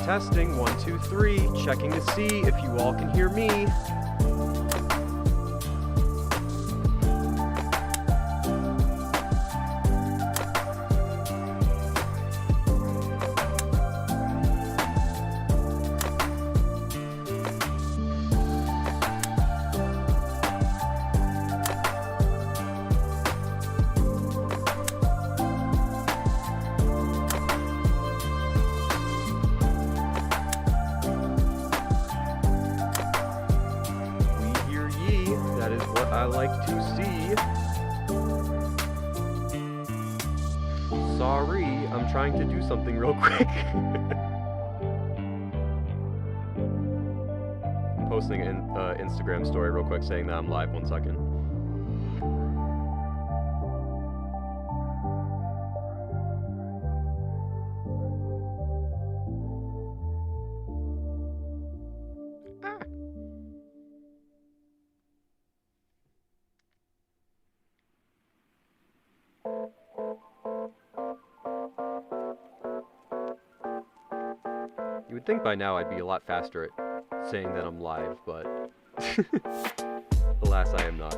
testing, 1, 2, 3, checking to see if you all can hear me. I like to see. Sorry, I'm trying to do something real quick. I'm posting an Instagram story real quick saying that I'm live. 1 second. You would think by now I'd be a lot faster at saying that I'm live, but alas, I am not.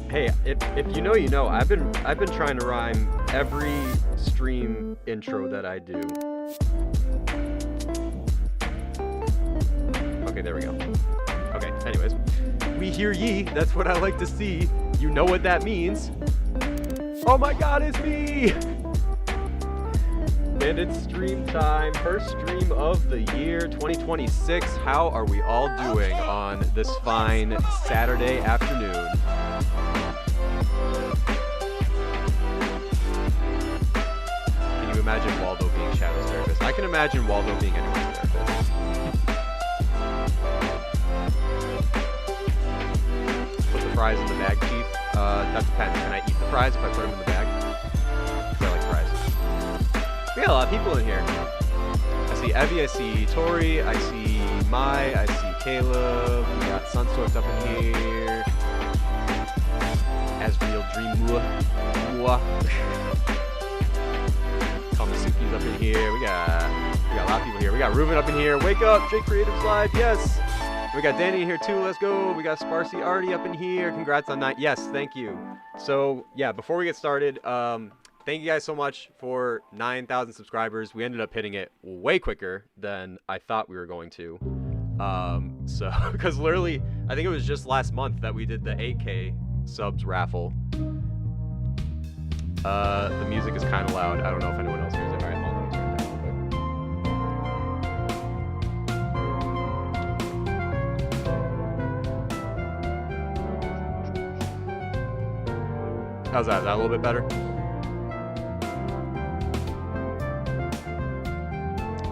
Hey, if you know, you know. I've been trying to rhyme every stream intro that I do. Okay, there we go. Okay, anyways. We hear ye, that's what I like to see. You know what that means. Oh my god, it's me! And it's stream time, first stream of the year 2026. How are we all doing on this fine Saturday afternoon? Imagine Waldo being Shadow's therapist. I can imagine Waldo being anyone's therapist. Put the fries in the bag, Chief. That depends. Can I eat the fries if I put them in the bag? Because I like fries. We got a lot of people in here. I see Evie, I see Tori, I see Mai, I see Caleb. We got Sunstorked up in here. Asriel Dream Mua. Kamasuki's up in here. We got a lot of people here. We got Ruben up in here. Wake up, JCr3ative Live. Yes. We got Danny in here too. Let's go. We got Sparsy Artie up in here. Congrats on 9. Yes, thank you. So yeah, before we get started, thank you guys so much for 9,000 subscribers. We ended up hitting it way quicker than I thought we were going to. So because literally, I think it was just last month that we did the 8K subs raffle. The music is kind of loud. I don't know if anyone else hears it. All right, hold on, let me turn it down real quick. How's that? Is that a little bit better?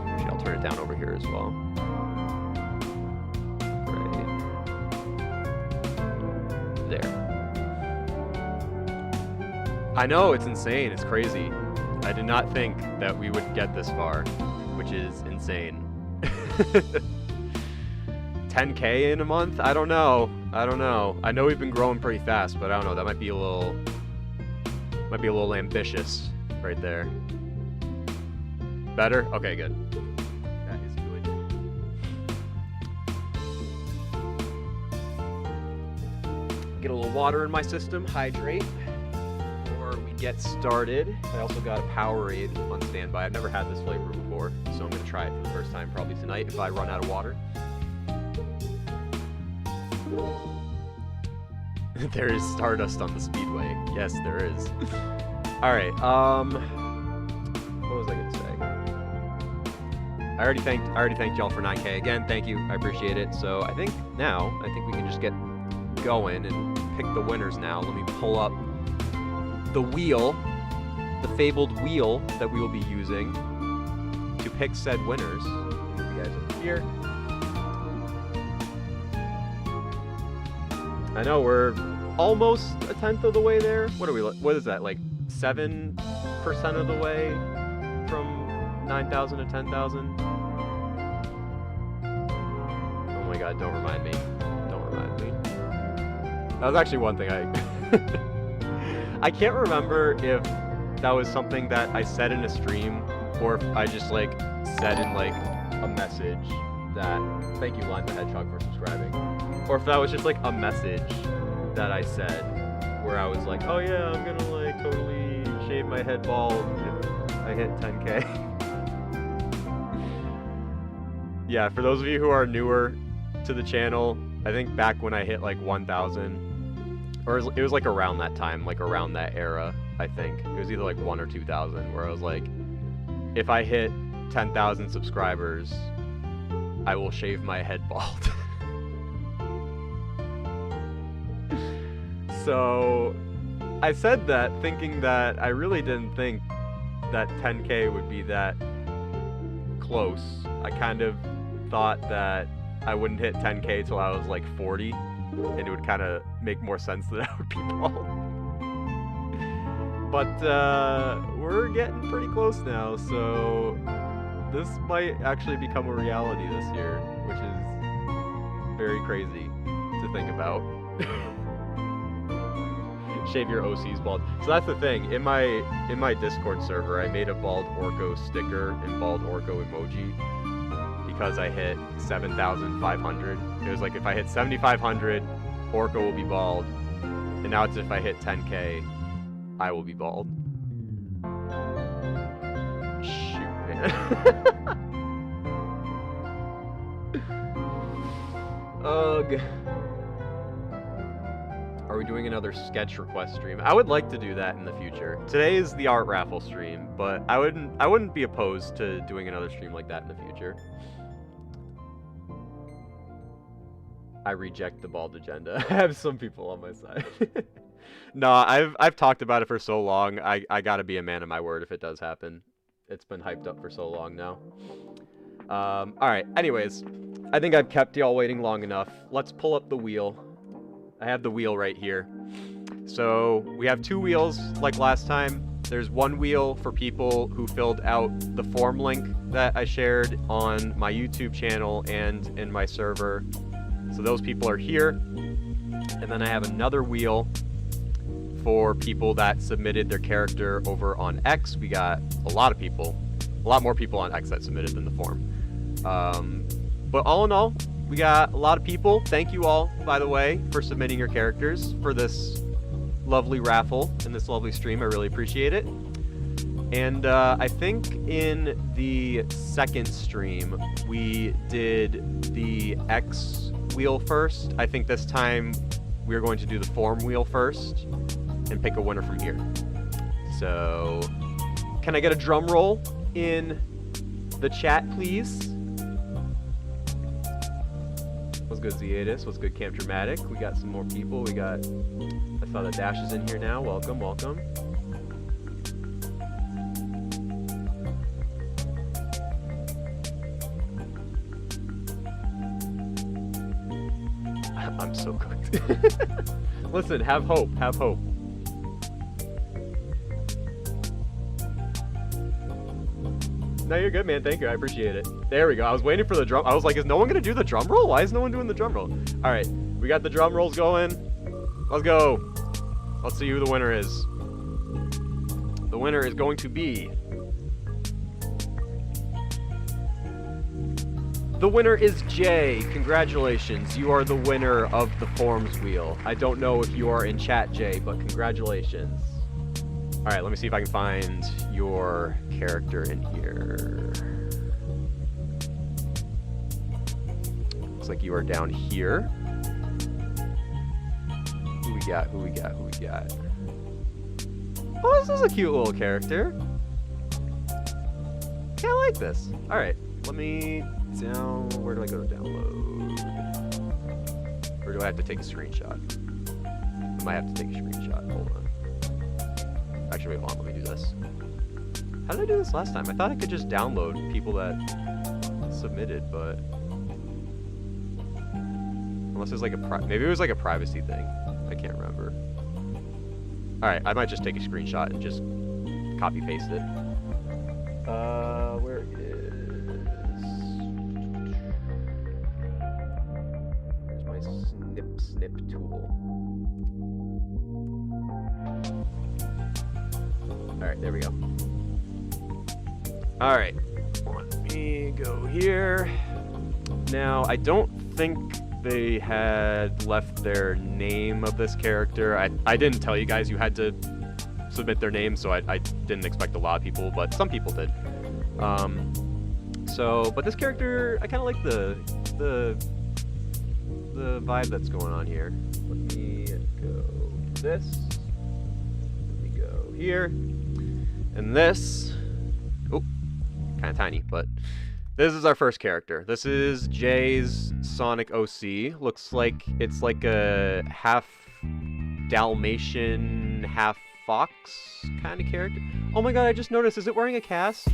Actually, I'll turn it down over here as well. Right there. I know, it's insane. It's crazy. I did not think that we would get this far, which is insane. 10K in a month? I don't know. I know we've been growing pretty fast, but I don't know. That might be a little ambitious right there. Better? Okay, good. That is good. Get a little water in my system, hydrate. Get started. I also got a Powerade on standby. I've never had this flavor before, so I'm going to try it for the first time probably tonight if I run out of water. There is Stardust on the Speedway. Yes, there is. Alright, what was I going to say? I already thanked y'all for 9K again. Thank you. I appreciate it. So I think we can just get going and pick the winners now. Let me pull up the wheel, the fabled wheel that we will be using to pick said winners. Move you guys over here. I know we're almost a tenth of the way there. What is that, like 7% of the way from 9,000 to 10,000? Oh my god, don't remind me. Don't remind me. That was actually one thing I can't remember if that was something that I said in a stream, or if I just like said in like a message that, thank you Lime the Hedgehog for subscribing, or if that was just like a message that I said where I was like, oh yeah, I'm gonna like totally shave my head bald if I hit 10K. Yeah, for those of you who are newer to the channel, I think back when I hit like 1,000, or it was like around that time, like around that era, I think. It was either like 1 or 2,000, where I was like, if I hit 10,000 subscribers, I will shave my head bald. So, I said that thinking that I really didn't think that 10K would be that close. I kind of thought that I wouldn't hit 10K till I was like 40, and it would kind of make more sense that I would be bald. But we're getting pretty close now, so this might actually become a reality this year, which is very crazy to think about. Shave your OC's bald. So that's the thing. In my Discord server, I made a bald Orko sticker and bald Orko emoji because I hit 7,500. It was like if I hit 7,500, Orko will be bald, and now it's if I hit 10K, I will be bald. Shoot, man. Ugh. Are we doing another sketch request stream? I would like to do that in the future. Today is the art raffle stream, but I wouldn't be opposed to doing another stream like that in the future. I reject the bald agenda. I have some people on my side. No, I've talked about it for so long. I gotta be a man of my word if it does happen. It's been hyped up for so long now. Alright, anyways. I think I've kept y'all waiting long enough. Let's pull up the wheel. I have the wheel right here. So we have 2 wheels like last time. There's one wheel for people who filled out the form link that I shared on my YouTube channel and in my server. So those people are here. And then I have another wheel for people that submitted their character over on X. We got a lot of people, a lot more people on X that submitted than the form. But all in all, we got a lot of people. Thank you all, by the way, for submitting your characters for this lovely raffle and this lovely stream. I really appreciate it. And I think in the second stream, we did the X wheel first. I think this time we're going to do the form wheel first and pick a winner from here. So, can I get a drum roll in the chat, please? What's good, JCr3ative? What's good, Camp Dramatic? We got some more people. We got, I saw the Dash is in here now. Welcome, welcome. I'm so cooked. Listen, have hope, have hope. No, you're good, man. Thank you. I appreciate it. There we go. I was waiting for the drum. I was like, is no one going to do the drum roll? Why is no one doing the drum roll? All right. We got the drum rolls going. Let's go. Let's see who the winner is. The winner is going to be... The winner is Jay. Congratulations. You are the winner of the forms wheel. I don't know if you are in chat, Jay, but congratulations. All right, let me see if I can find your character in here. Looks like you are down here. Who we got? Who we got? Who we got? Oh, this is a cute little character. Yeah, I like this. All right, let me down. Where do I go to download? Or do I have to take a screenshot? I might have to take a screenshot. Hold on. Actually, wait, hold on, let me do this. How did I do this last time? I thought I could just download people that submitted, but... Unless there's like a maybe it was like a privacy thing. I can't remember. Alright, I might just take a screenshot and just copy paste it. Where is... Where's my snip tool? Alright, there we go. Alright, let me go here. Now, I don't think they had left their name of this character. I didn't tell you guys you had to submit their name, so I didn't expect a lot of people, but some people did. But this character, I kind of like the vibe that's going on here. Let me go to this. Let me go here. And this. Oh, kind of tiny, but this is our first character. This is Jay's Sonic OC. Looks like it's like a half Dalmatian, half fox kind of character. Oh my god, I just noticed. Is it wearing a cast?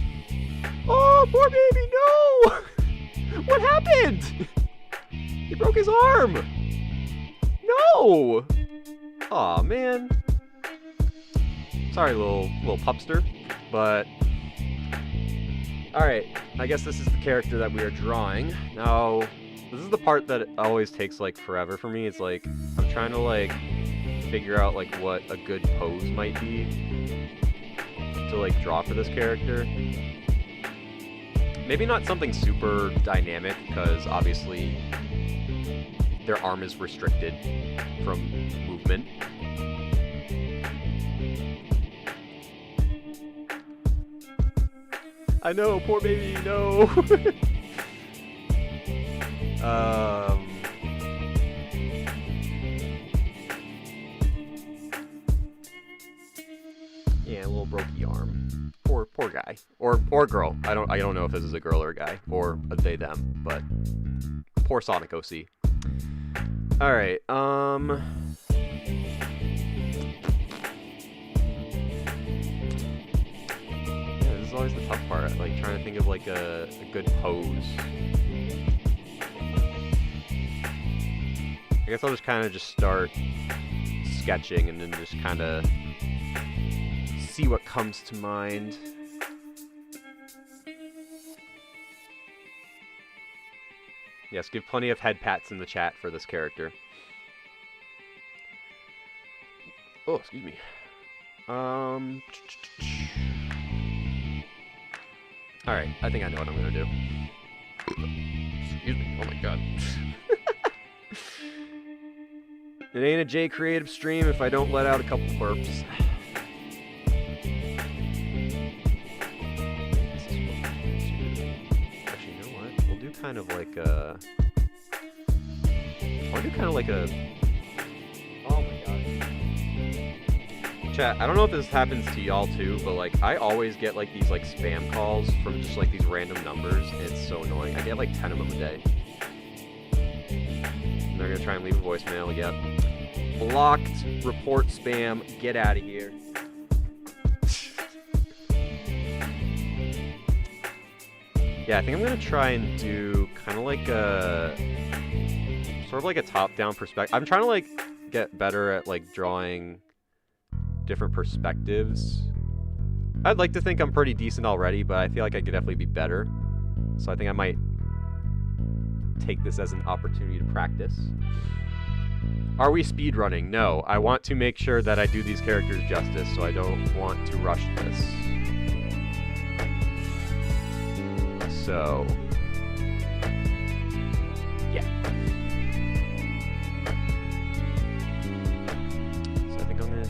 Oh, poor baby, no! What happened? He broke his arm! No! Aw, man. Sorry, little pupster, but... Alright, I guess this is the character that we are drawing. Now, this is the part that always takes, like, forever for me. It's like, I'm trying to, like, figure out, like, what a good pose might be to, like, draw for this character. Maybe not something super dynamic, because obviously their arm is restricted from movement. I know, poor baby, no! Yeah, a little brokey arm. Poor guy. Or girl. I don't know if this is a girl or a guy. Or a they, them. But poor Sonic OC. Alright, yeah, this is always the tough part. Like, trying to think of, like, a good pose. I guess I'll just kind of just start sketching and then just kind of see what comes to mind. Yes, give plenty of head pats in the chat for this character. Oh, excuse me. Alright, I think I know what I'm gonna do. Excuse me, oh my god. It ain't a JCr3ative stream if I don't let out a couple burps. Actually, you know what? We'll do kind of like a... I'll do kind of like a... Oh my god. Chat, I don't know if this happens to y'all too, but like, I always get like these like spam calls from just like these random numbers, and it's so annoying. I get like 10 of them a day. And they're gonna try and leave a voicemail, yep. Blocked, report spam, get out of here. Yeah, I think I'm gonna try and do kind of like a, sort of like a top-down perspective. I'm trying to like get better at like drawing different perspectives. I'd like to think I'm pretty decent already, but I feel like I could definitely be better. So I think I might take this as an opportunity to practice. Are we speedrunning? No. I want to make sure that I do these characters justice, so I don't want to rush this. So... yeah. So I think I'm gonna do...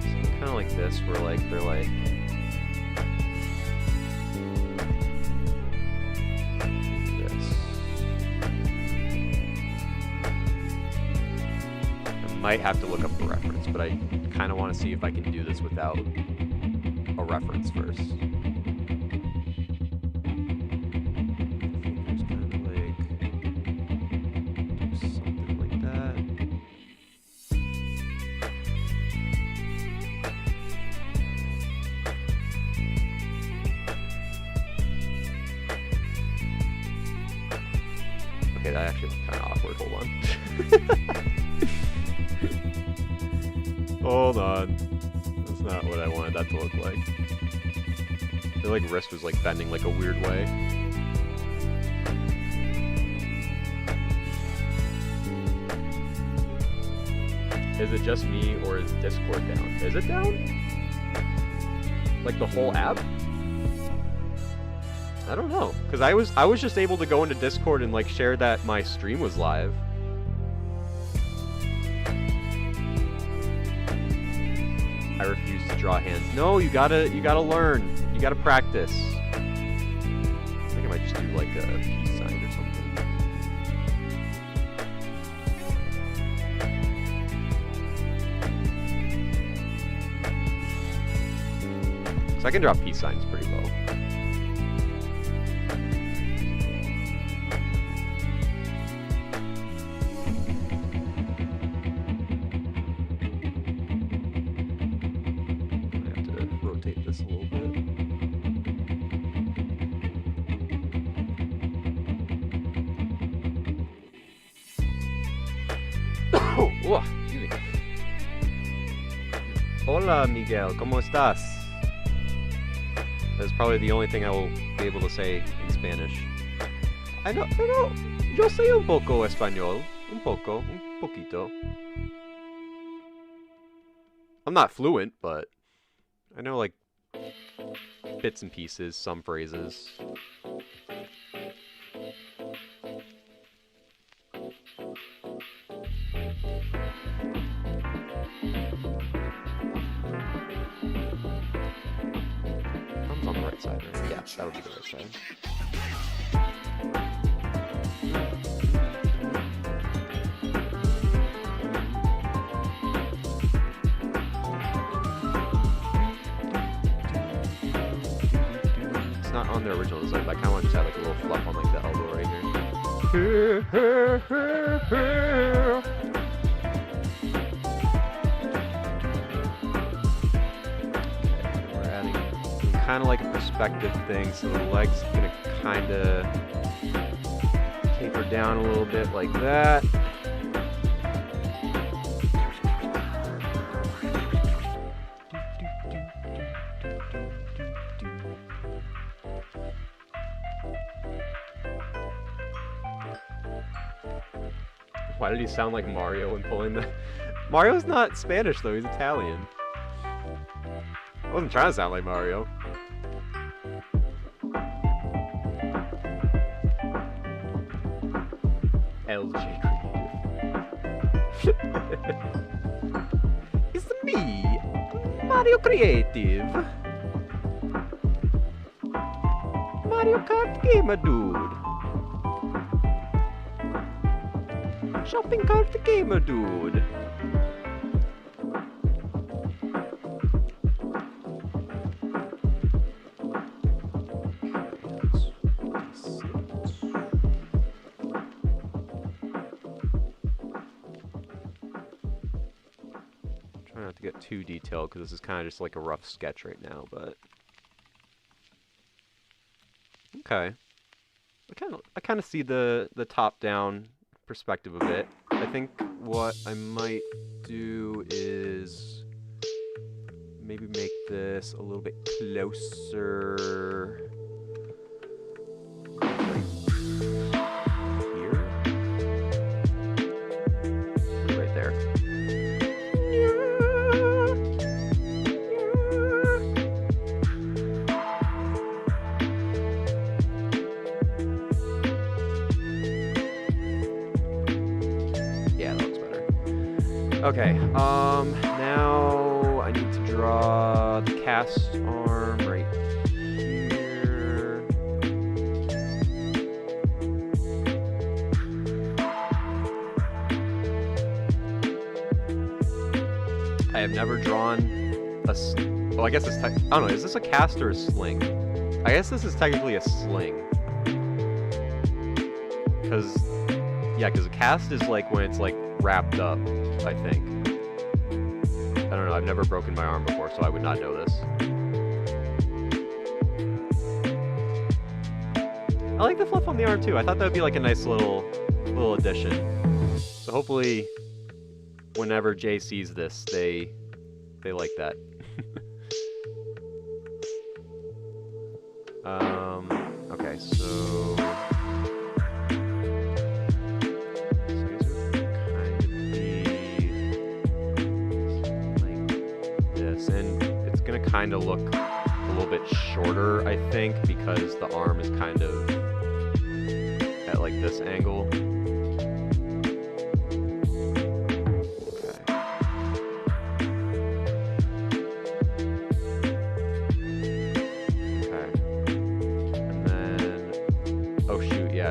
something kind of like this, where like, they're like... might have to look up a reference, but I kind of want to see if I can do this without a reference first. I think there's kind of like something like that. actually kind of awkward. Hold on. Hold on. That's not what I wanted that to look like. Their like wrist was like bending like a weird way. Is it just me or is Discord down? Is it down? Like the whole app? I don't know, cause I was just able to go into Discord and like share that my stream was live. I refuse to draw hands. No, you gotta learn. You gotta practice. I think I might just do like a peace sign or something. So I can draw peace signs pretty well. Hola, Miguel. ¿Cómo estás? That's probably the only thing I will be able to say in Spanish. I know, yo sé un poco español. Un poquito. I'm not fluent, but I know, like, bits and pieces, some phrases. Thumb's on the right side, right? Yeah, that would be the right side. It's not on the original design, but I kind of want to just have like a little fluff on like the elbow right here. We're adding kind of like a perspective thing, so the leg's gonna kind of taper down a little bit like that. Why did he sound like Mario when pulling the... Mario's not Spanish though, he's Italian. I wasn't trying to sound like Mario. JCr3ative. It's me, Mario Creative. Mario Kart Gamer Dude. Shopping cart gamer dude. Try not to get too detailed because this is kind of just like a rough sketch right now, but okay. I kind of see the top down perspective of it. I think what I might do is maybe make this a little bit closer right here. Right there. Okay, now I need to draw the cast arm right here. I have never drawn a, well, I guess it's, I don't know, is this a cast or a sling? I guess this is technically a sling. Because a cast is like when it's like wrapped up, I think. I don't know, I've never broken my arm before, so I would not know this. I like the fluff on the arm too. I thought that would be like a nice little little addition. So hopefully, whenever Jay sees this, they like that. Okay, so I guess it would kind of be like this, and it's gonna kind of look a little bit shorter, I think, because the arm is kind of at like this angle.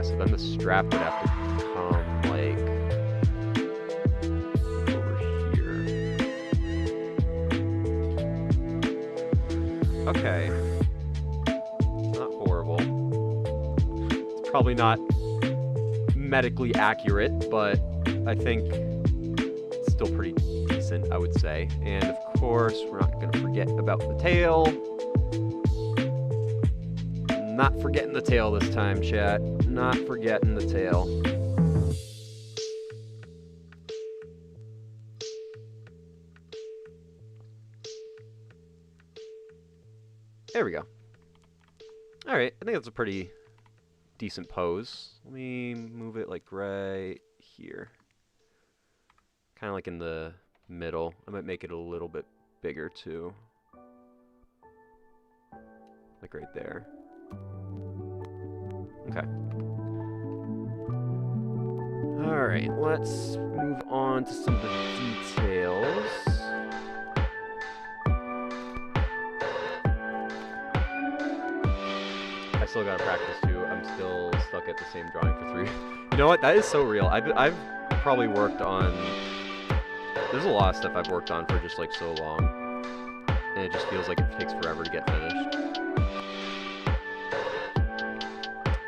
So then the strap would have to come like over here. Okay. It's not horrible. It's probably not medically accurate, but I think it's still pretty decent, I would say. And of course, we're not going to forget about the tail. Not forgetting the tail this time, chat. Not forgetting the tail. There we go. Alright, I think that's a pretty decent pose. Let me move it like right here. Kind of like in the middle. I might make it a little bit bigger too. Like right there. Okay. Alright, let's move on to some of the details. I still gotta practice too. I'm still stuck at the same drawing for 3. You know what? That is so real. I've probably worked on... There's a lot of stuff I've worked on for just like so long. And it just feels like it takes forever to get finished.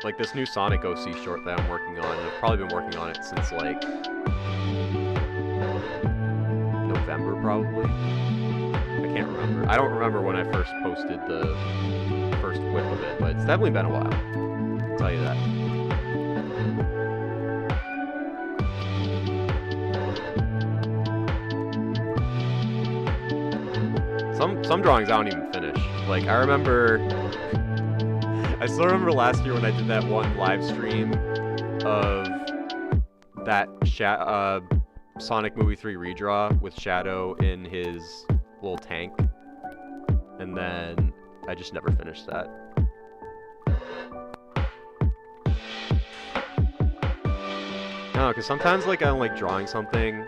Like this new Sonic OC short that I'm working on, and I've probably been working on it since like November probably. I can't remember. I don't remember when I first posted the first whip of it, but it's definitely been a while. I'll tell you that. Some drawings I don't even finish. Like I remember. I still remember last year when I did that one live stream of that Sonic Movie 3 redraw with Shadow in his little tank, and then I just never finished that. No, because sometimes like I'm like drawing something,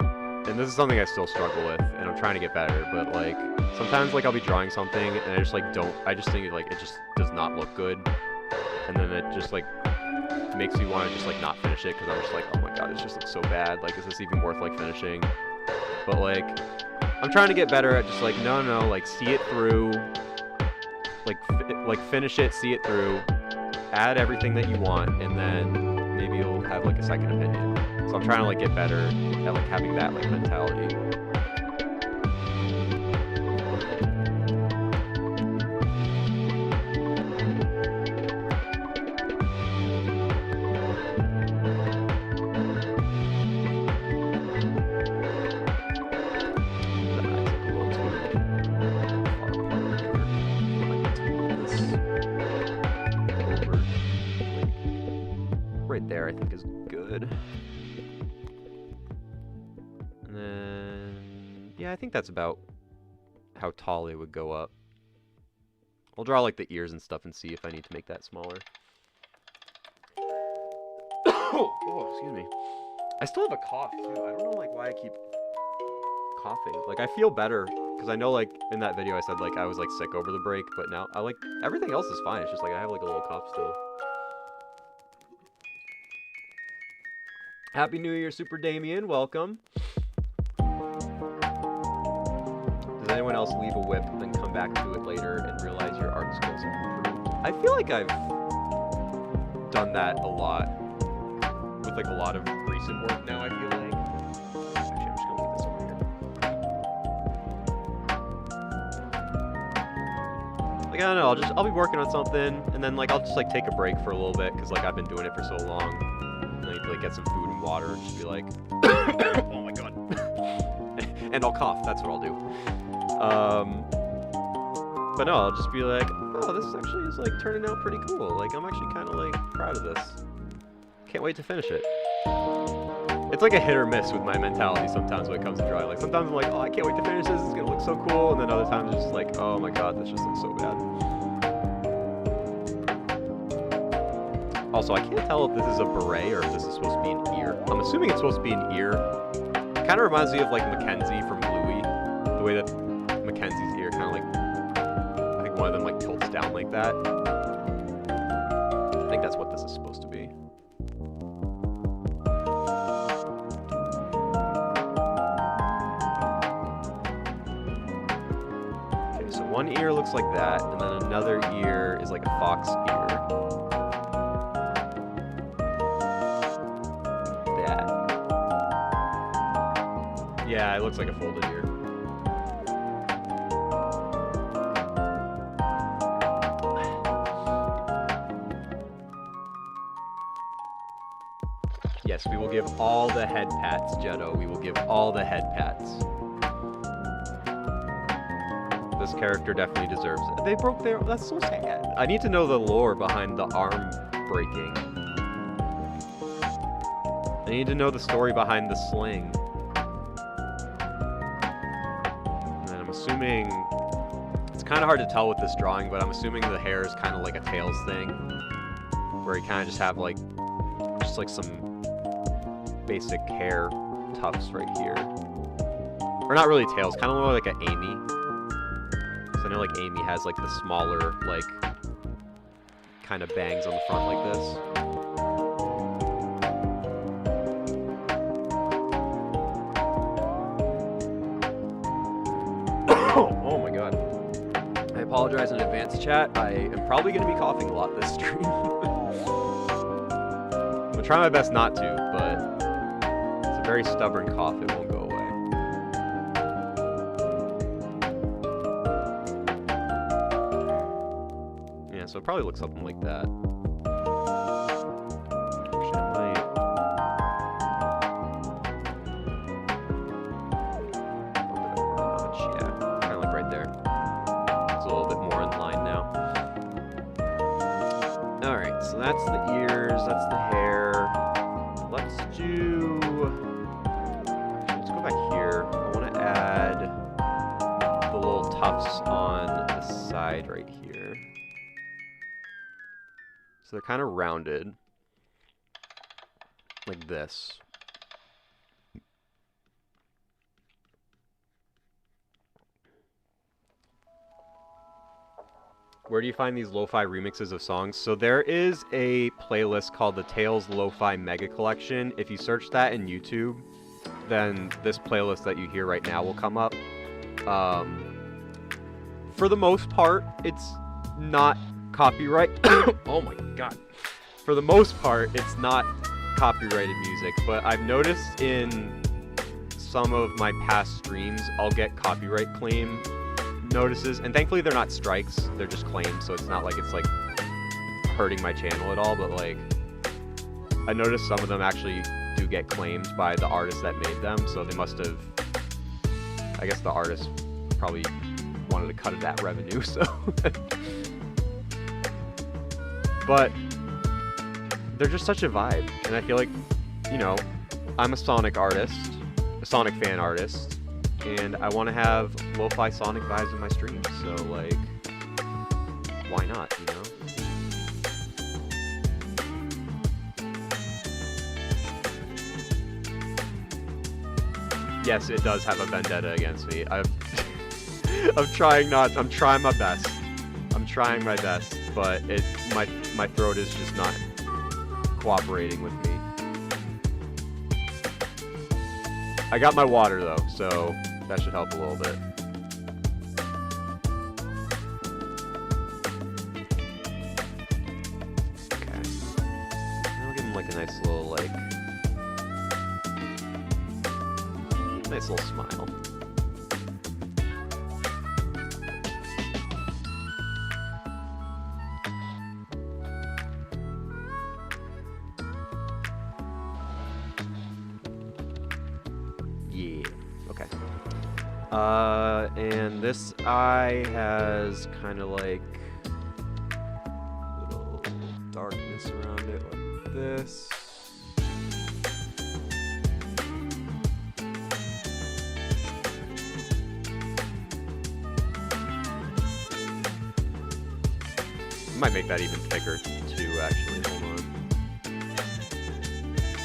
and this is something I still struggle with, and I'm trying to get better, but like sometimes like I'll be drawing something and I just like I just think like it just does not look good, and then it just like makes me want to just like not finish it because I'm just like, oh my god, it just looks so bad, like is this even worth like finishing? But like I'm trying to get better at just like no, like see it through, like finish it, see it through, add everything that you want, and then maybe you'll have like a second opinion. So I'm trying to like get better at like having that like mentality. Right there, I think is good. And then, yeah, I think that's about how tall they would go up. I'll draw like the ears and stuff and see if I need to make that smaller. Oh, excuse me. I still have a cough too. I don't know like why I keep coughing. Like I feel better because I know like in that video I said like I was like sick over the break, but now I like everything else is fine. It's just like I have like a little cough still. Happy New Year, Super Damien. Welcome. Does anyone else leave a whip, then come back to it later and realize your art skills have improved? I feel like I've done that a lot with like a lot of recent work now, I feel like. Actually, I'm just gonna leave this over here. Like, I don't know, I'll be working on something, and then like I'll just like take a break for a little bit, because like I've been doing it for so long. And I need to like get some food and water. Just be like, oh my god, and I'll cough. That's what I'll do. But no, I'll just be like, oh, this actually is like turning out pretty cool. Like I'm actually kind of like proud of this. Can't wait to finish it. It's like a hit or miss with my mentality sometimes when it comes to drawing. Like sometimes I'm like, oh, I can't wait to finish this. It's gonna look so cool, and then other times it's just like, oh my god, this just looks so bad. Also, I can't tell if this is a beret or if this is supposed to be an ear. I'm assuming it's supposed to be an ear. It kind of reminds me of like Mackenzie from Bluey. The way that Mackenzie's ear kind of like, I think one of them like tilts down like that. I think that's what this is supposed to be. Okay, so one ear looks like that, and then another ear is like a fox ear. Yeah, it looks like a folded ear. Yes, we will give all the head pats, Jetto. We will give all the head pats. This character definitely deserves it. They broke their... That's so sad. I need to know the lore behind the arm breaking. I need to know the story behind the sling. Assuming it's kind of hard to tell with this drawing, but I'm assuming the hair is kind of like a Tails thing, where you kind of just have like some basic hair tufts right here, or not really Tails, kind of more like an Amy. So I know like Amy has like the smaller like kind of bangs on the front like this. Oh my god. I apologize in advance, chat. I am probably going to be coughing a lot this stream. I'm going to try my best not to, but it's a very stubborn cough. It won't go away. Yeah, so it probably looks something like that. That's the ears, that's the hair. Let's do... Let's go back here. I want to add the little tufts on the side right here. So they're kind of rounded. Like this. Where do you find these lo-fi remixes of songs? So there is a playlist called the Tails Lo-Fi Mega Collection. If you search that in YouTube, then this playlist that you hear right now will come up. For the most part, it's not copyright. Oh my god. For the most part, it's not copyrighted music, but I've noticed in some of my past streams, I'll get copyright claim notices, and thankfully they're not strikes, they're just claims, so it's not like it's like hurting my channel at all, but like I noticed some of them actually do get claimed by the artist that made them, so they must have, I guess the artist probably wanted to cut that revenue, so but they're just such a vibe, and I feel like, you know, I'm a Sonic artist, a Sonic fan artist, and I want to have lo-fi Sonic vibes in my streams, so like, why not, you know? Yes, it does have a vendetta against me. I'm trying my best. I'm trying my best, but my throat is just not cooperating with me. I got my water though, so that should help a little bit. Okay. I'll give him like a nice little nice little smile. And this eye has kind of like little darkness around it like this. Might make that even thicker too, actually. Hold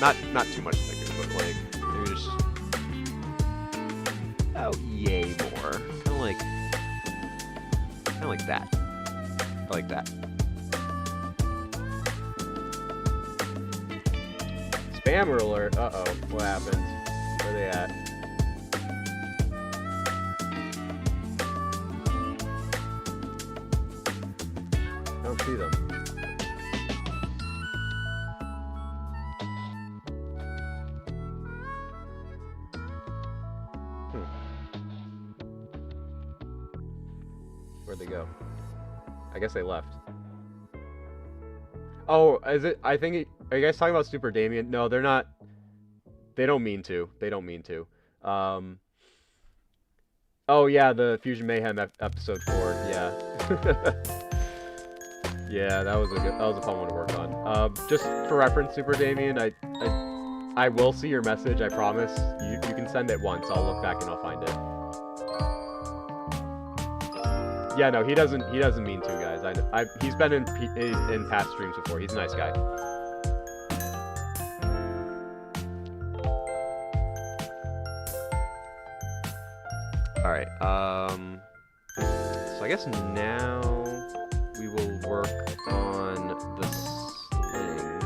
on. Not too much thicker, but like maybe just yay more. Kinda like that. I like that. Spammer alert. Uh-oh. What happened? Where are they at? Don't see them. Where'd they go? I guess they left. Oh, is it? I think it, are you guys talking about Super Damien? No, they're not. They don't mean to. They don't mean to. Oh yeah, the Fusion Mayhem episode 4. Yeah. Yeah, that was a fun one to work on. Just for reference, Super Damien, I will see your message. I promise. You can send it once. I'll look back and I'll find it. Yeah, no, he doesn't mean to, guys. He's been in past streams before. He's a nice guy. All right. So I guess now we will work on the sling.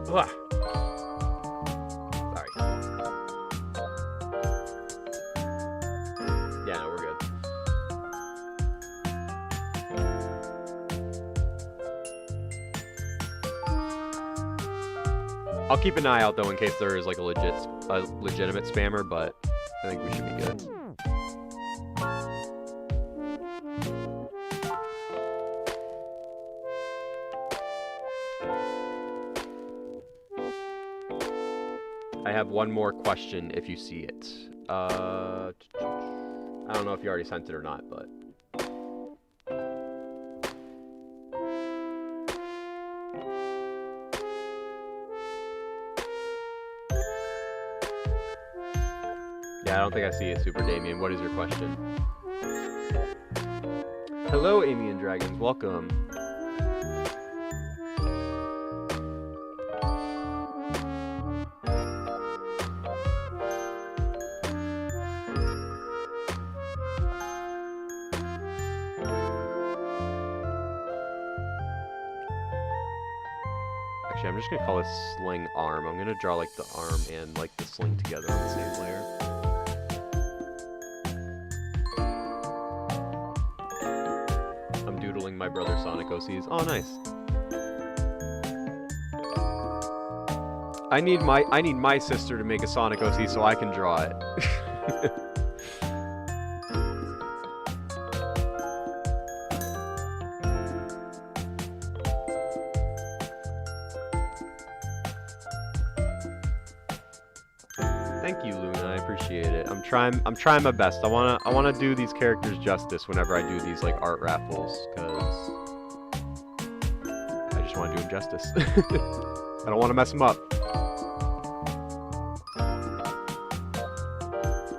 Sorry. Yeah, no, we're good. I'll keep an eye out though in case there is like a legitimate spammer, but I think we should be good. I have one more question if you see it. I don't know if you already sent it or not, but... Yeah, I don't think I see it, Super Damien. What is your question? Hello, Amy and Dragons. Welcome. Actually, I'm just gonna call this sling arm. I'm gonna draw like the arm and like the sling together on the same layer. I'm doodling my brother Sonic OCs. Oh, nice. I need my sister to make a Sonic OC so I can draw it. Thank you, Luna. I appreciate it. I'm trying my best. I wanna do these characters justice whenever I do these like art raffles, because I just want to do them justice. I don't want to mess them up.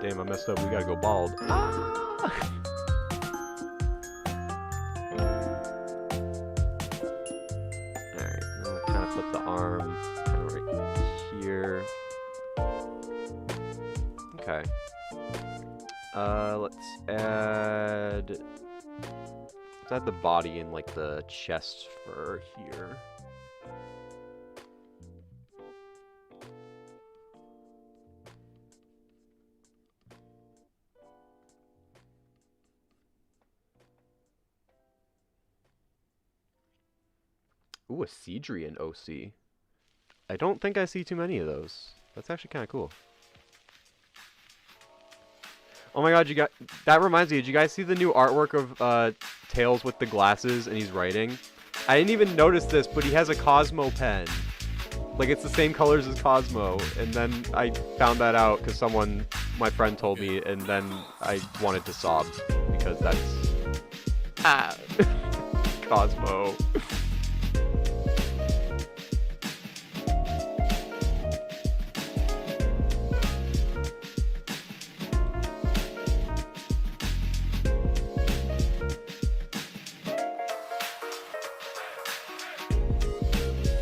Damn, I messed up. We gotta go bald. Ah! Alright, then we'll kind of put the arm kind of right here. Okay. Let's add the body and like the chest fur here. Ooh, a Cedrian OC. I don't think I see too many of those. That's actually kind of cool. Oh my god, that reminds me, did you guys see the new artwork of Tails with the glasses and he's writing? I didn't even notice this, but he has a Cosmo pen. Like, it's the same colors as Cosmo, and then I found that out because my friend told me, and then I wanted to sob because that's Cosmo.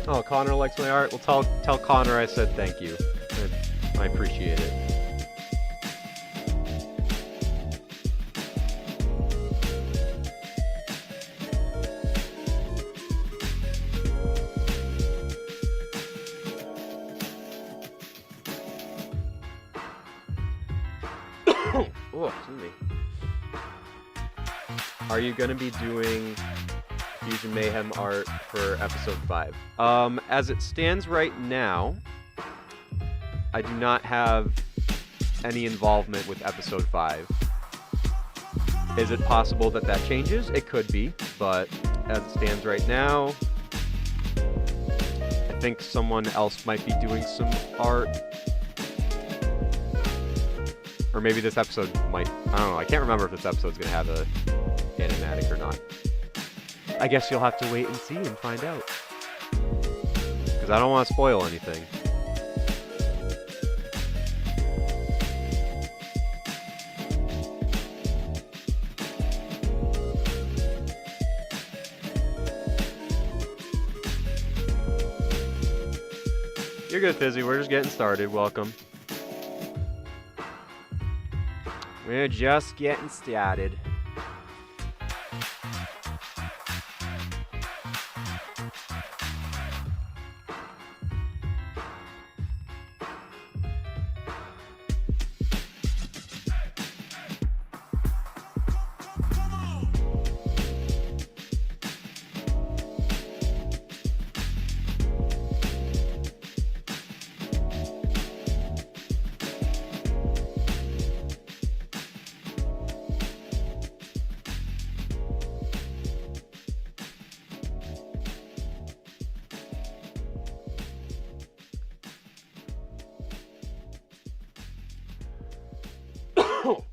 Oh, Connor likes my art. Well, tell Connor I said thank you. I appreciate it. Oh, excuse me. Are you gonna be doing Fusion Mayhem art for episode 5? As it stands right now, I do not have any involvement with episode 5. Is it possible that that changes? It could be, but as it stands right now, I think someone else might be doing some art. Or maybe this episode might, I don't know, I can't remember if this episode's gonna have a animatic or not. I guess you'll have to wait and see and find out. Because I don't want to spoil anything. You're good, Fizzy. We're just getting started. Welcome. We're just getting started.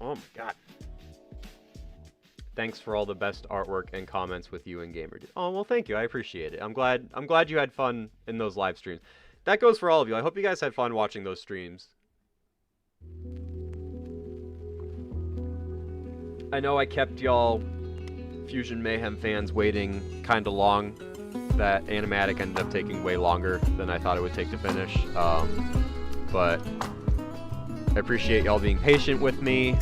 Oh my god. Thanks for all the best artwork and comments with you and Gamer. Oh, well, thank you. I appreciate it. I'm glad you had fun in those live streams. That goes for all of you. I hope you guys had fun watching those streams. I know I kept y'all Fusion Mayhem fans waiting kind of long. That animatic ended up taking way longer than I thought it would take to finish. But I appreciate y'all being patient with me,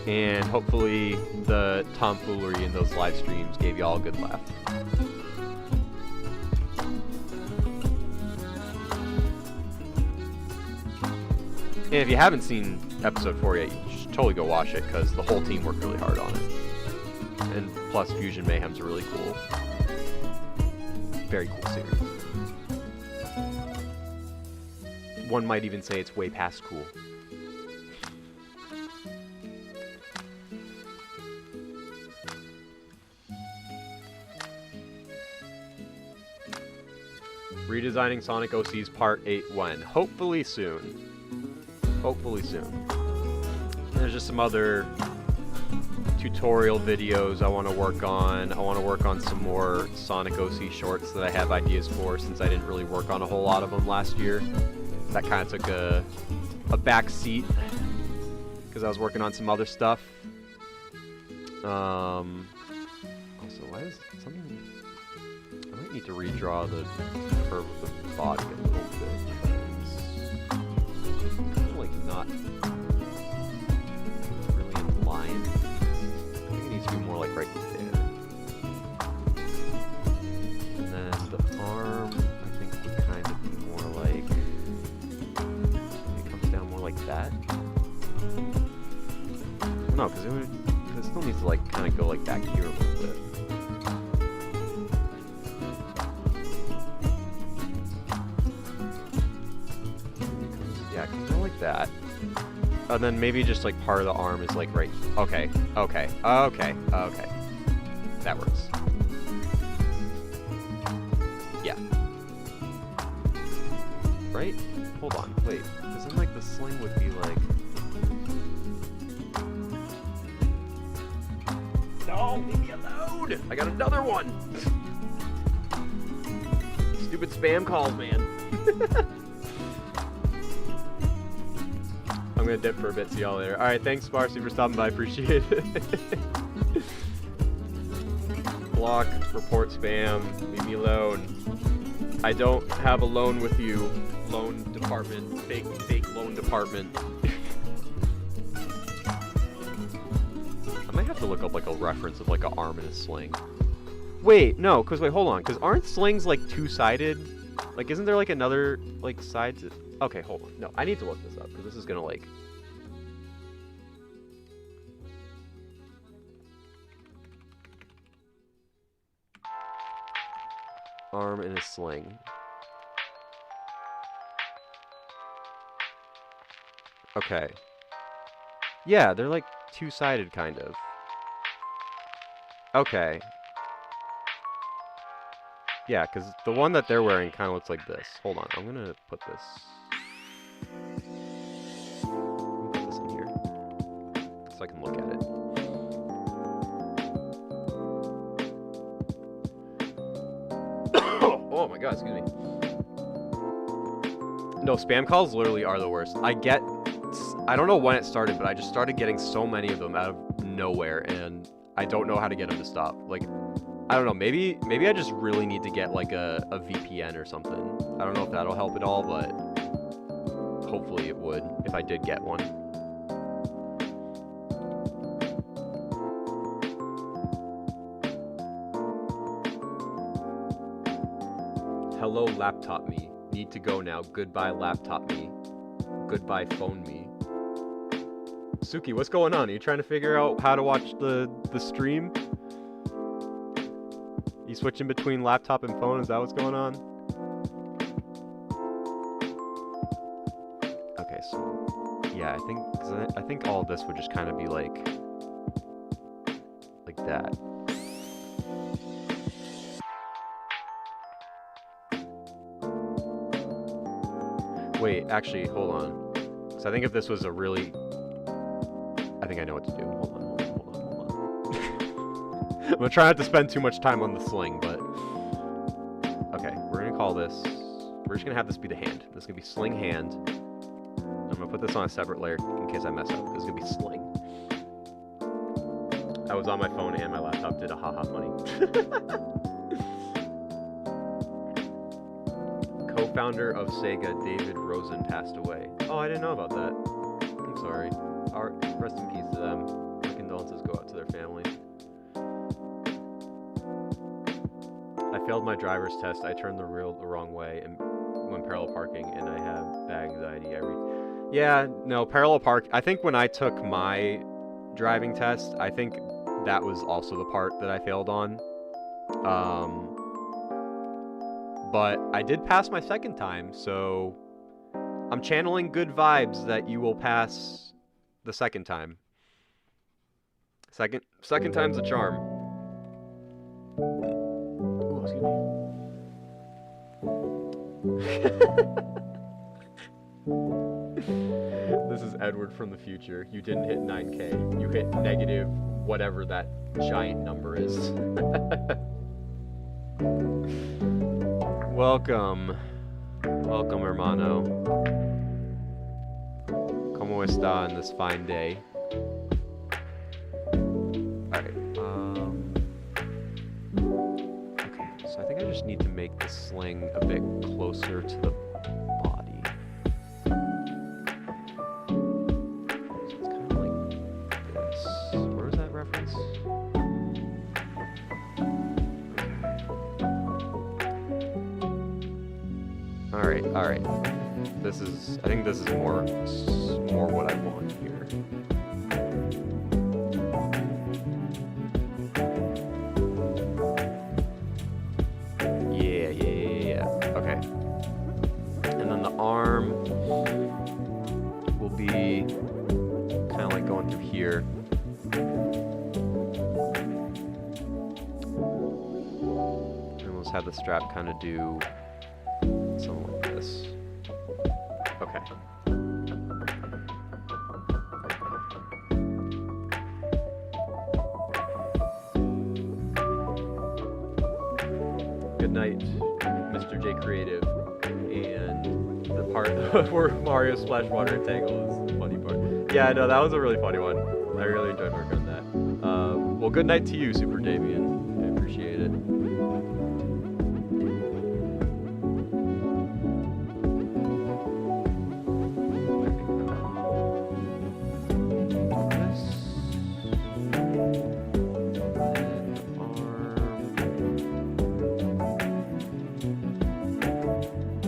and hopefully the tomfoolery in those live streams gave y'all a good laugh. And if you haven't seen episode 4 yet, you should totally go watch it, because the whole team worked really hard on it. And plus, Fusion Mayhem's a really cool, very cool series. One might even say it's way past cool. Redesigning Sonic OC's Part 8 when? Hopefully soon. Hopefully soon. There's just some other tutorial videos I want to work on. I want to work on some more Sonic OC shorts that I have ideas for, since I didn't really work on a whole lot of them last year. That kind of took a back seat because I was working on some other stuff. Also, why is something... I might need to redraw the curve of the body a little bit. It's like not really in line. I think it needs to be more like right there. And then the arm, I think, would kind of be more like... It comes down more like that. No, because it still needs to like kind of go like back here a little bit. Yeah, it comes down like that. And then maybe just like part of the arm is like right. Okay. That works. Yeah. right? Hold on, wait. Because then, like, the sling would be like... No, leave me alone! I got another one! Stupid spam calls, man. I'm gonna dip for a bit. See y'all later. Alright, thanks, Sparsy, for stopping by. Appreciate it. Block, report spam, leave me alone. I don't have a loan with you. Loan department, fake loan department. I might have to look up like a reference of like an arm and a sling. Wait, no, cause wait, hold on, cause aren't slings like two-sided? Like, isn't there like another like side to... Okay, hold on. No, I need to look this up because this is gonna like... Arm and a sling. Okay. Yeah, they're like two-sided kind of. Okay. Yeah, because the one that they're wearing kind of looks like this. Hold on, I'm gonna put this... I'll put this in here so I can look at it. Oh my god, excuse me. No, spam calls literally are the worst. I don't know when it started, but I just started getting so many of them out of nowhere, and I don't know how to get them to stop. Like, I don't know, maybe I just really need to get like a VPN or something. I don't know if that'll help at all, but hopefully it would if I did get one. Hello, laptop me. Need to go now. Goodbye, laptop me. Goodbye, phone me. Suki, what's going on? Are you trying to figure out how to watch the stream? You switching between laptop and phone? Is that what's going on? Okay, so yeah, I think all of this would just kind of be like that. Wait, actually, hold on. So I think if this was a really... I think I know what to do. Hold on. I'm gonna try not to spend too much time on the sling, but... Okay, we're gonna call this... We're just gonna have this be the hand. This is gonna be sling hand. I'm gonna put this on a separate layer in case I mess up. This is gonna be sling. I was on my phone and my laptop did a haha funny. Co-founder of Sega, David Rosen, passed away. Oh, I didn't know about that. I'm sorry. Rest in peace to them. My condolences go out to their family. I failed my driver's test. I turned the wrong way and when parallel parking, and I have bad anxiety. Yeah, no, parallel park. I think when I took my driving test, I think that was also the part that I failed on. But I did pass my second time, so I'm channeling good vibes that you will pass the second time. Second time's a charm. Ooh, excuse me. This is Edward from the future. You didn't hit 9K. You hit negative whatever that giant number is. Welcome. Welcome, hermano. ¿Cómo está on this fine day? Alright, okay, so I think I just need to make the sling a bit closer to the body. So it's kind of like this. Where is that reference? Alright. I think this is more what I want here. Yeah. Okay. And then the arm will be kind of like going through here. And we'll just have the strap kind of do something like this. Okay. Good night, Mr. JCr3ative. And the part where Mario splash water and Tangle is the funny part. Yeah, no, that was a really funny one. I really enjoyed working on that. Well, good night to you, Super Damien. I appreciate it.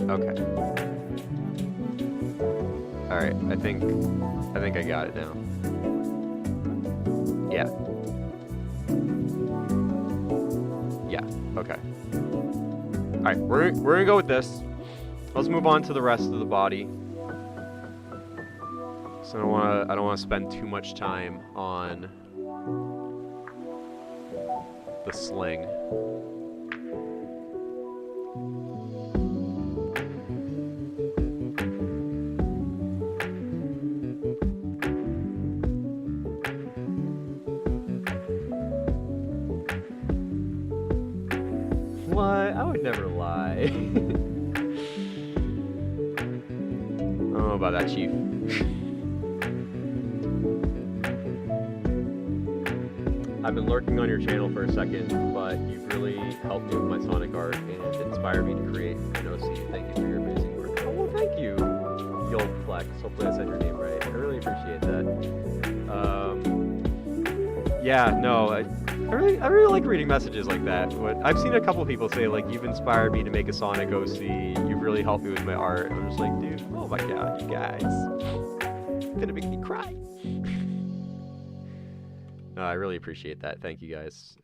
Okay. All right. I think I got it now. Yeah. Yeah. Okay. All right. We're gonna go with this. Let's move on to the rest of the body. So I don't wanna spend too much time on the sling. What? I would never lie. I don't know about that, Chief. I've been lurking on your channel for a second, but you've really helped me with my Sonic art and inspired me to create an OC. Thank you for your amazing work. Oh, well, thank you, Yold Flex. Hopefully I said your name right. I really appreciate that. Yeah, no, I really like reading messages like that. But I've seen a couple people say, like, you've inspired me to make a Sonic OC. You've really helped me with my art. I'm just like, dude, oh my god, you guys. You're gonna make me cry. No, I really appreciate that. Thank you guys.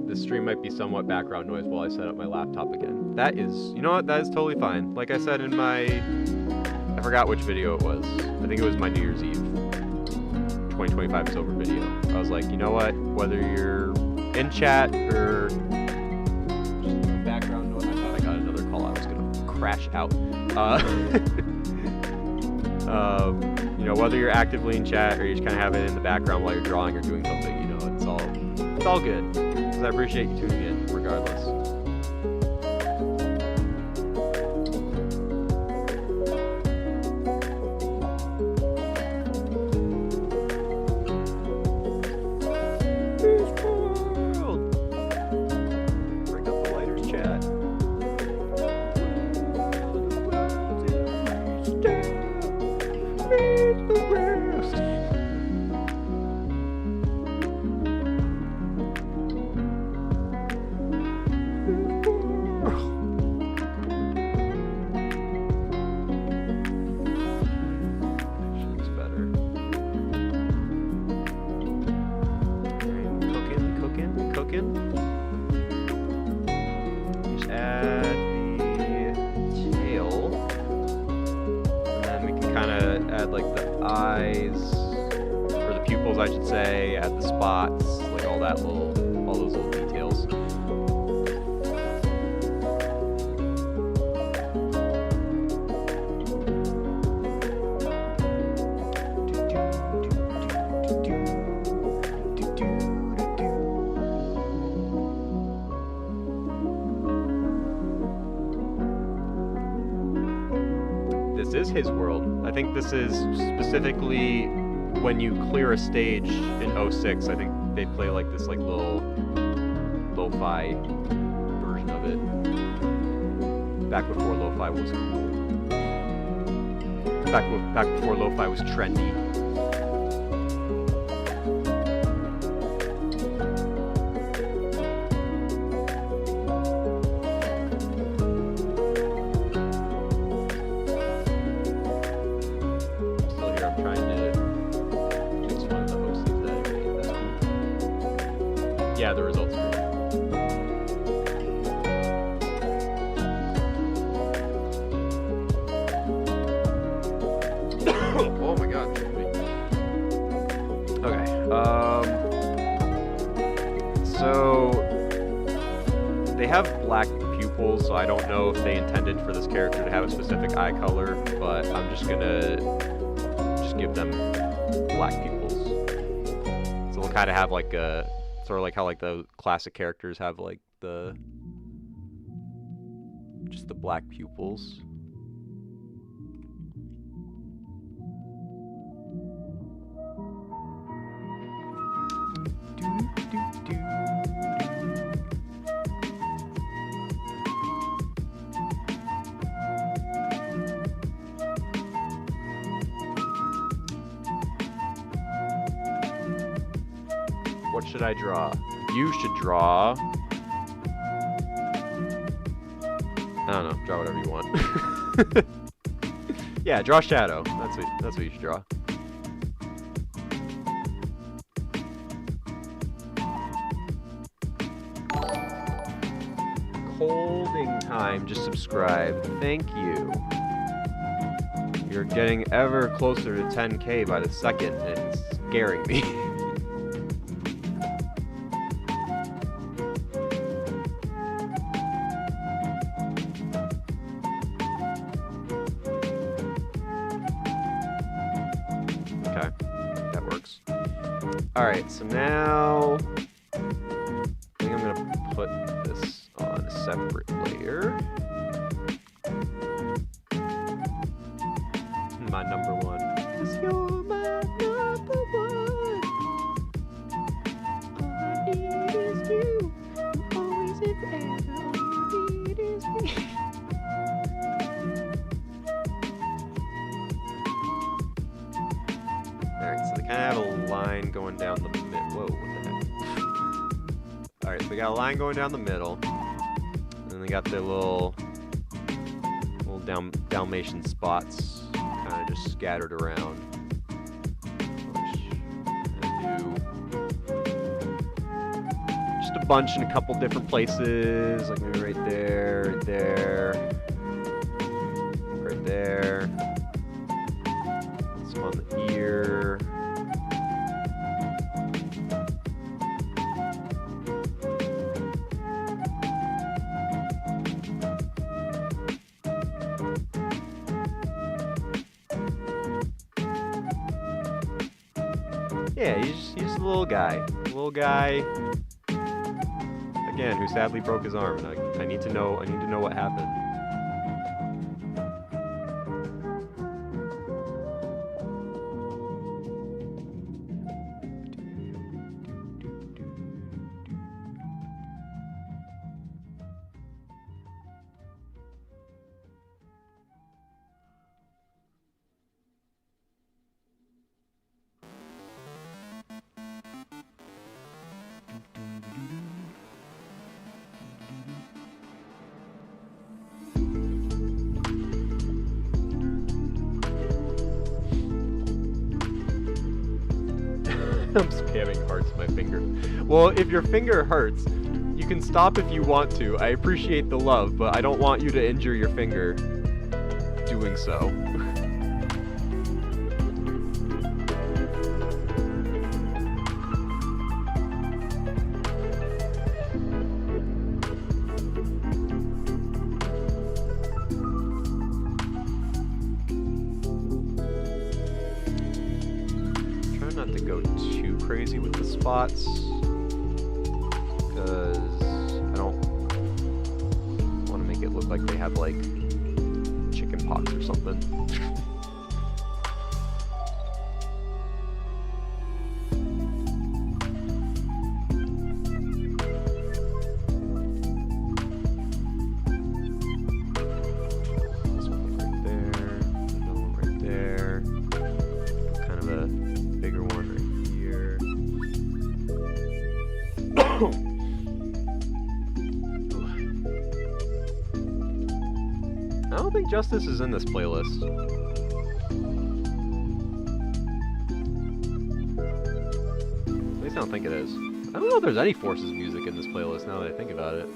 This stream might be somewhat background noise while I set up my laptop again. That is, you know what? That is totally fine. Like I said in my, I forgot which video it was. I think it was my New Year's Eve 2025 is over video. I was like, you know what? Whether you're in chat or just background noise. I thought I got another call. I was gonna crash out. You know, whether you're actively in chat or you just kind of have it in the background while you're drawing or doing something, you know, it's all good. Because I appreciate you tuning in, regardless. This world! Bring up the lighters, chat. Just add the tail, and then we can kind of add like the eyes, or the pupils I should say, add the spots, like all those little details. This is his world. I think this is specifically when you clear a stage in 06. I think they play like this like little lo-fi version of it. Back before lo-fi was cool. Back before lo-fi was trendy. Yeah, the results screen. Oh my god. So they have black pupils, so I don't know if they intended for this character to have a specific eye color, but I'm just gonna give them black pupils. So they'll kind of have like a sort of like how like the classic characters have like just the black pupils. What should I draw? You should draw. I don't know. Draw whatever you want. Yeah, draw shadow. That's what you should draw. Holding time. Just subscribe. Thank you. You're getting ever closer to 10K by the second, and it's scaring me. Alright, so now I think I'm going to put this on a separate layer. My number one. 'Cause you're my number one. All I need is you. Always and forever. All you need is me. Alright, so they kind of have a line going down the middle. Whoa, what the heck? Alright, so we got a line going down the middle. And then they got their little Dalmatian spots kind of just scattered around. Just a bunch in a couple different places, like maybe right there, right there, right there. Some on the ear. Yeah, he's just a little guy. A little guy, again, who sadly broke his arm. And I need to know what happened. I'm spamming hearts with my finger. Well, if your finger hurts, you can stop if you want to. I appreciate the love, but I don't want you to injure your finger doing so. Not to go too crazy with the spots, because I don't want to make it look like they have like chicken pox or something. This one right there, another one right there, kind of a bigger one right here. I don't think Justice is in this playlist. At least I don't think it is. I don't know if there's any Forces music in this playlist now that I think about it.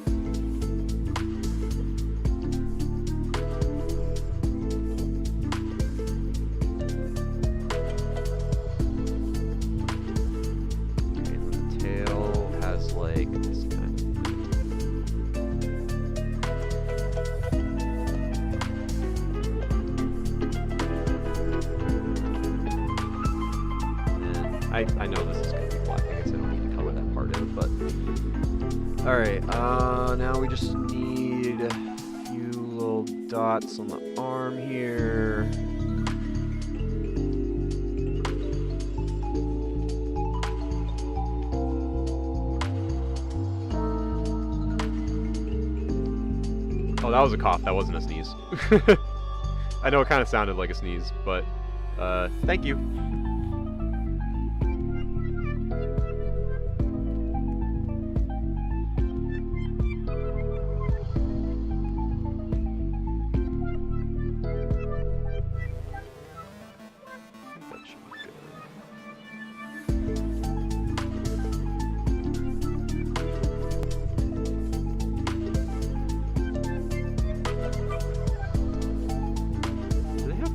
Like take this time. I know this is going to be black. I guess I don't need to color that part in, but... Alright, now we just need a few little dots on the arm here. Oh, that was a cough. That wasn't a sneeze. I know it kind of sounded like a sneeze, but thank you.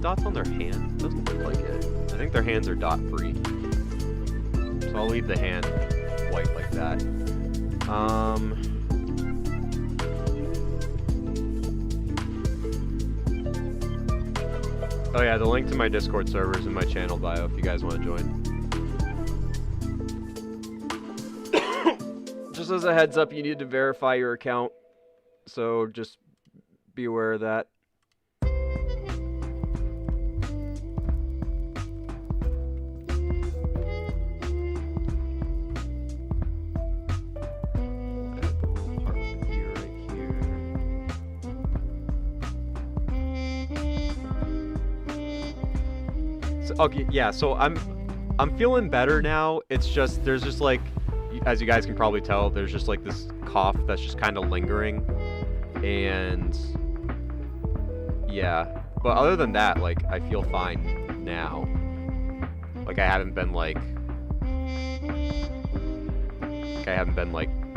Dots on their hand? Doesn't look like it. I think their hands are dot free. So I'll leave the hand white like that. Oh yeah, the link to my Discord server is in my channel bio if you guys want to join. Just as a heads up, you need to verify your account. So just be aware of that. Okay, yeah, so I'm feeling better now. It's just, there's just like, as you guys can probably tell, there's just like this cough that's just kind of lingering. And yeah, but other than that, like, I feel fine now. Like, I haven't been like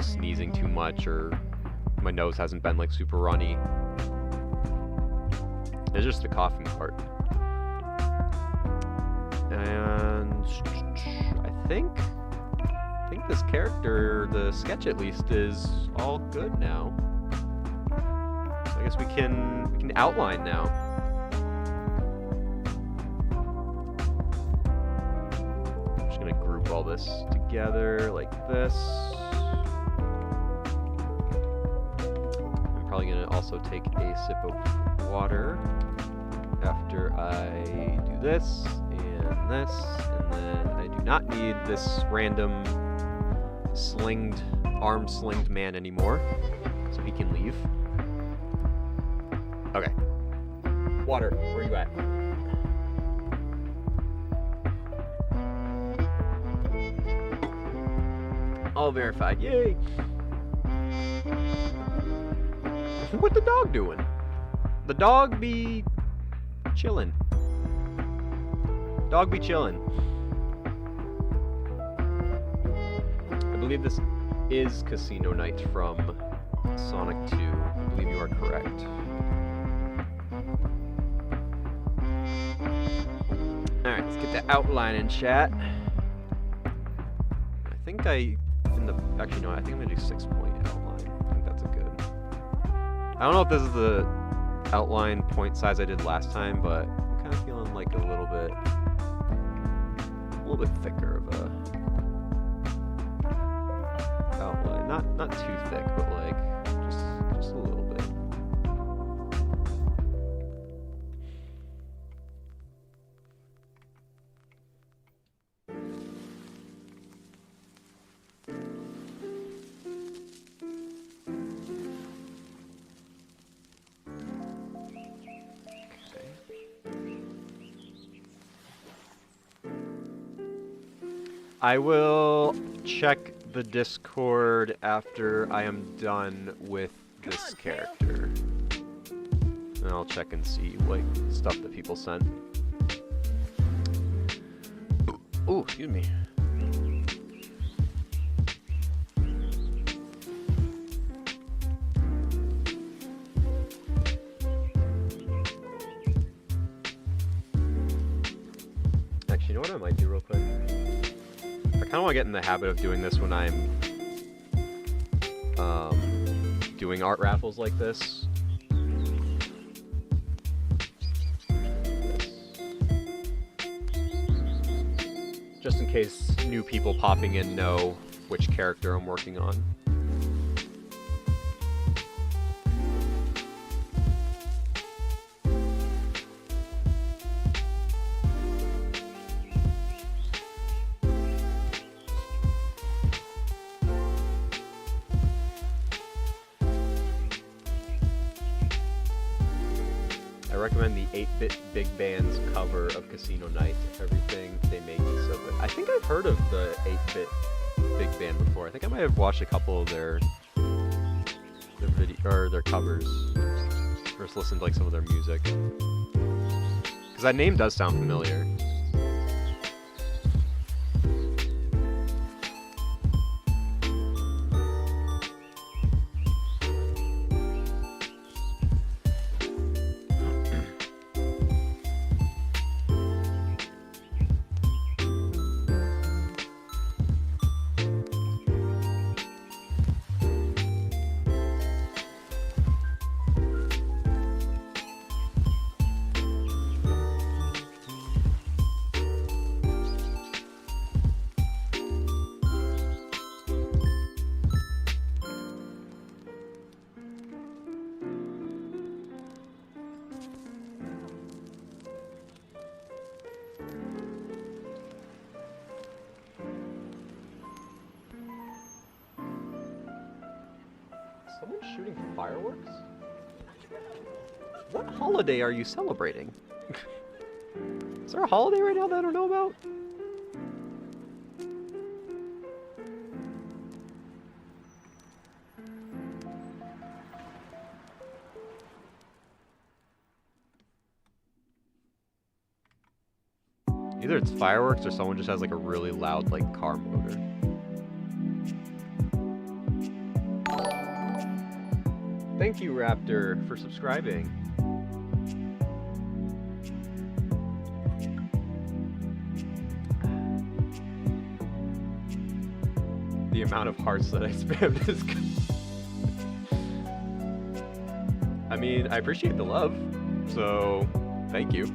sneezing too much, or my nose hasn't been like super runny. It's just the coughing part. And I think this character, the sketch at least, is all good now. So I guess we can outline now. I'm just gonna group all this together like this. I'm probably gonna also take a sip of water after I do this. This, and then I do not need this random arm-slinged man anymore, so he can leave. Okay. Water, where you at? All verified, yay! What the dog doing? The dog be chilling. Dog be chillin'. I believe this is Casino Night from Sonic 2. I believe you are correct. Alright, let's get the outline in chat. I think actually no, I think I'm gonna do 6-point outline. I think that's a good. I don't know if this is the outline point size I did last time, but I'm kind of feeling like a little bit thicker of a outline. Not too thick, but like just a little bit. I will check the Discord after I am done with this character. And I'll check and see, like, stuff that people sent. Ooh, excuse me. Actually, you know what I might do real quick? I kind of want to get in the habit of doing this when I'm doing art raffles like this. Just in case new people popping in know which character I'm working on. I recommend the 8-Bit Big Band's cover of Casino Night. Everything they make is so good. I think I've heard of the 8-Bit Big Band before. I think I might have watched a couple of their video or their covers, or just listened to like some of their music. Because that name does sound familiar. Someone's shooting fireworks? What holiday are you celebrating? Is there a holiday right now that I don't know about? Either it's fireworks or someone just has like a really loud like car motor. Thank you, Raptor, for subscribing. The amount of hearts that I spammed is good. I mean, I appreciate the love, so thank you.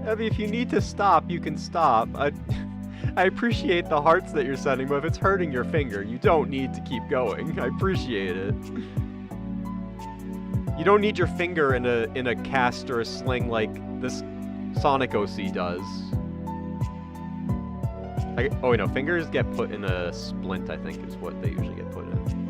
I mean, if you need to stop, you can stop. I appreciate the hearts that you're sending, but if it's hurting your finger, you don't need to keep going. I appreciate it. You don't need your finger in a cast or a sling like this Sonic OC does. Oh wait, no, fingers get put in a splint, I think, is what they usually get put in.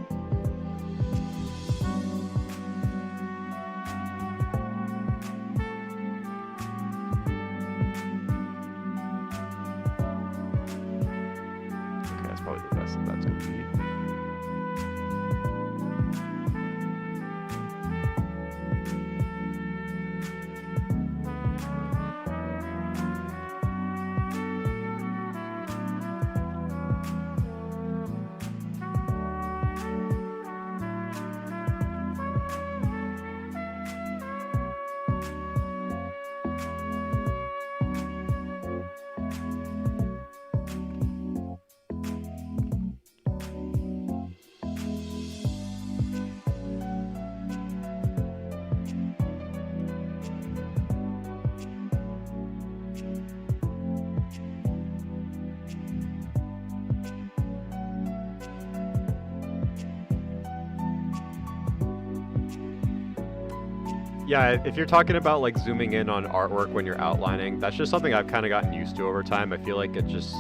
Yeah, if you're talking about like zooming in on artwork when you're outlining, that's just something I've kind of gotten used to over time. I feel like it just...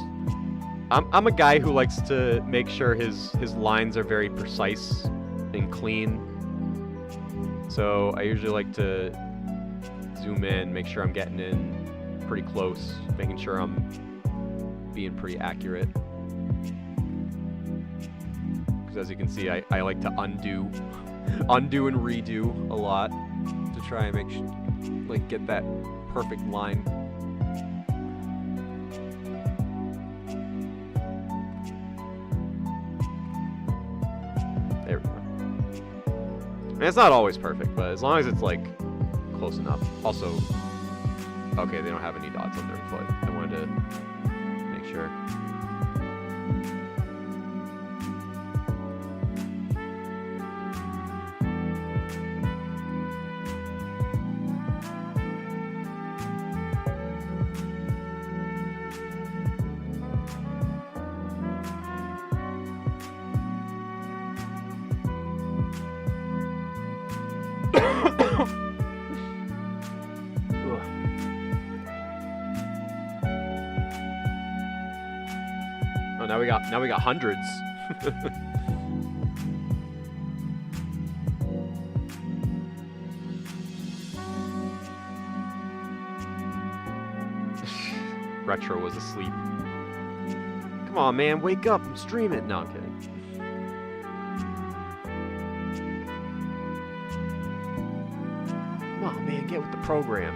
I'm a guy who likes to make sure his lines are very precise and clean. So I usually like to zoom in, make sure I'm getting in pretty close, making sure I'm being pretty accurate. Because as you can see, I like to undo and redo a lot to try and like get that perfect line. There we go. And it's not always perfect, but as long as it's like close enough. Also, okay, they don't have any dots on their foot. I wanted to make sure. Oh, now we got hundreds. Retro was asleep. Come on, man, wake up! I'm streaming. No, I'm kidding. Come on, man, get with the program.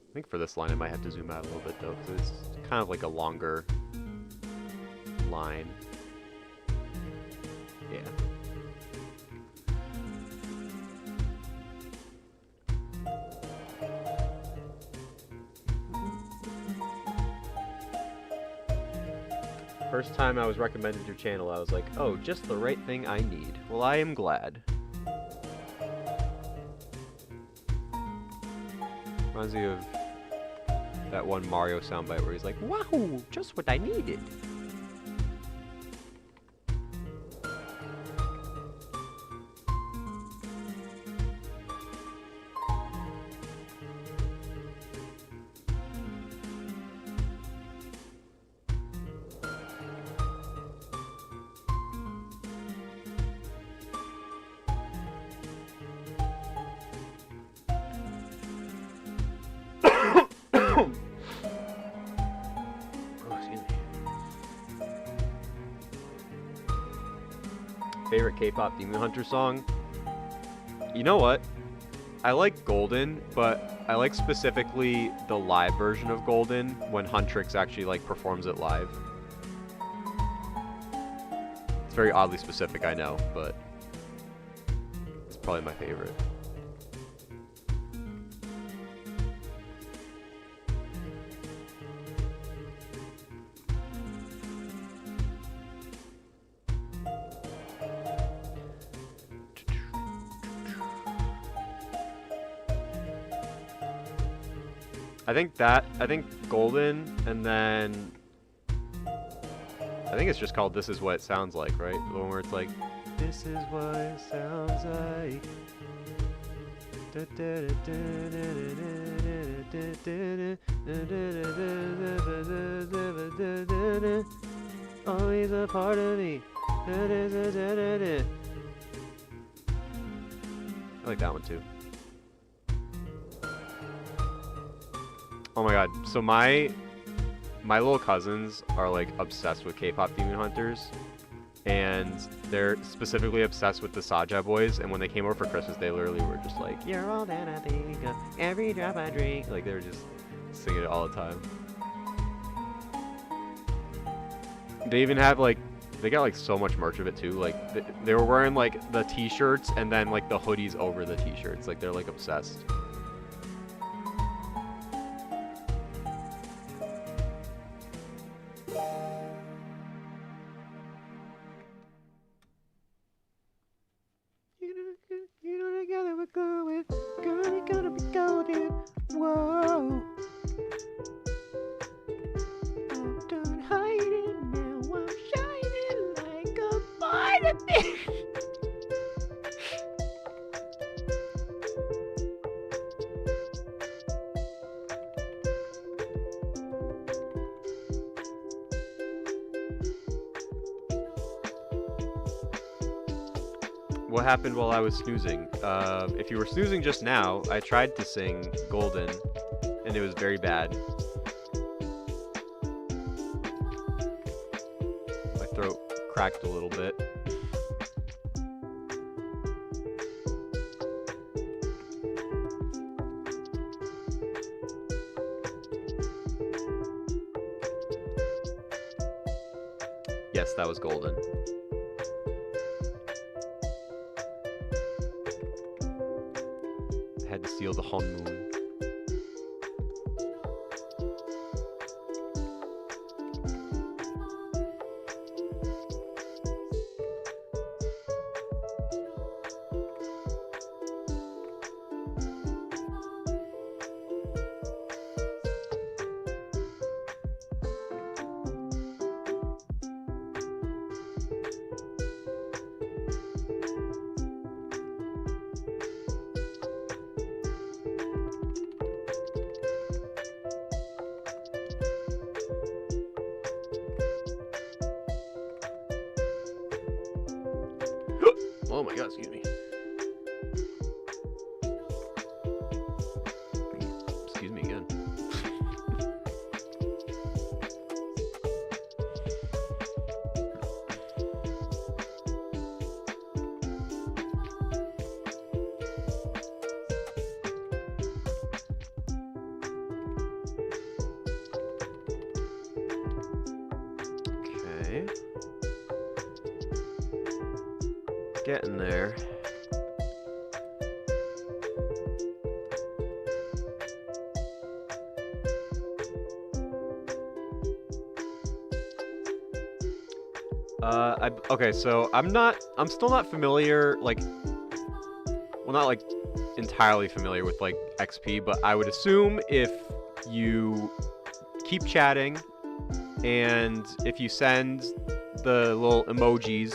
I think for this line I might have to zoom out a little bit though, because it's kind of like a longer line. Yeah. First time I was recommended your channel, I was like, oh, just the right thing I need. Well, I am glad. Reminds me of that one Mario soundbite where he's like, "Wahoo! Just what I needed." Favorite K-pop Demon Hunter song? You know what? I like Golden, but I like specifically the live version of Golden when Huntrix actually like performs it live. It's very oddly specific, I know, but it's probably my favorite. I think Golden, and then I think it's just called This Is What It Sounds Like, right? The one where it's like, this is what it sounds like. Always a part of me. I like that one too. Oh my god, so my little cousins are like obsessed with K-pop Demon Hunters, and they're specifically obsessed with the Saja boys, and when they came over for Christmas they literally were just like, you're all that I think of, every drop I drink. Like they were just singing it all the time. They even have like, they got like so much merch of it too. Like they were wearing like the t-shirts and then like the hoodies over the t-shirts. Like they're like obsessed. What happened while I was snoozing? If you were snoozing just now, I tried to sing Golden, and it was very bad. My throat cracked a little bit. Yes, that was Golden. I had to steal the Honmoon. Oh my god, excuse me. Excuse me again. Okay. Getting there. Okay, so I'm still not familiar, like, well, not like entirely familiar with like XP, but I would assume if you keep chatting and if you send the little emojis,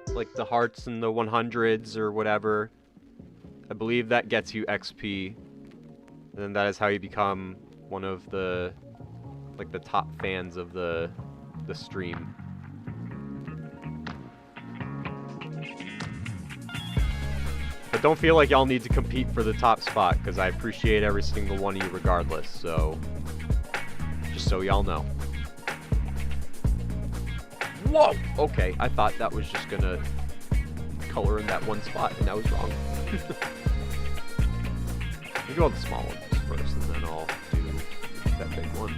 like the hearts and the 100s or whatever, I believe that gets you XP, and then that is how you become one of the, like, the top fans of the stream. But don't feel like y'all need to compete for the top spot, because I appreciate every single one of you regardless, so just so y'all know. Whoa! Okay, I thought that was just gonna color in that one spot, and I was wrong. We'll do all the small ones first, and then I'll do that big one.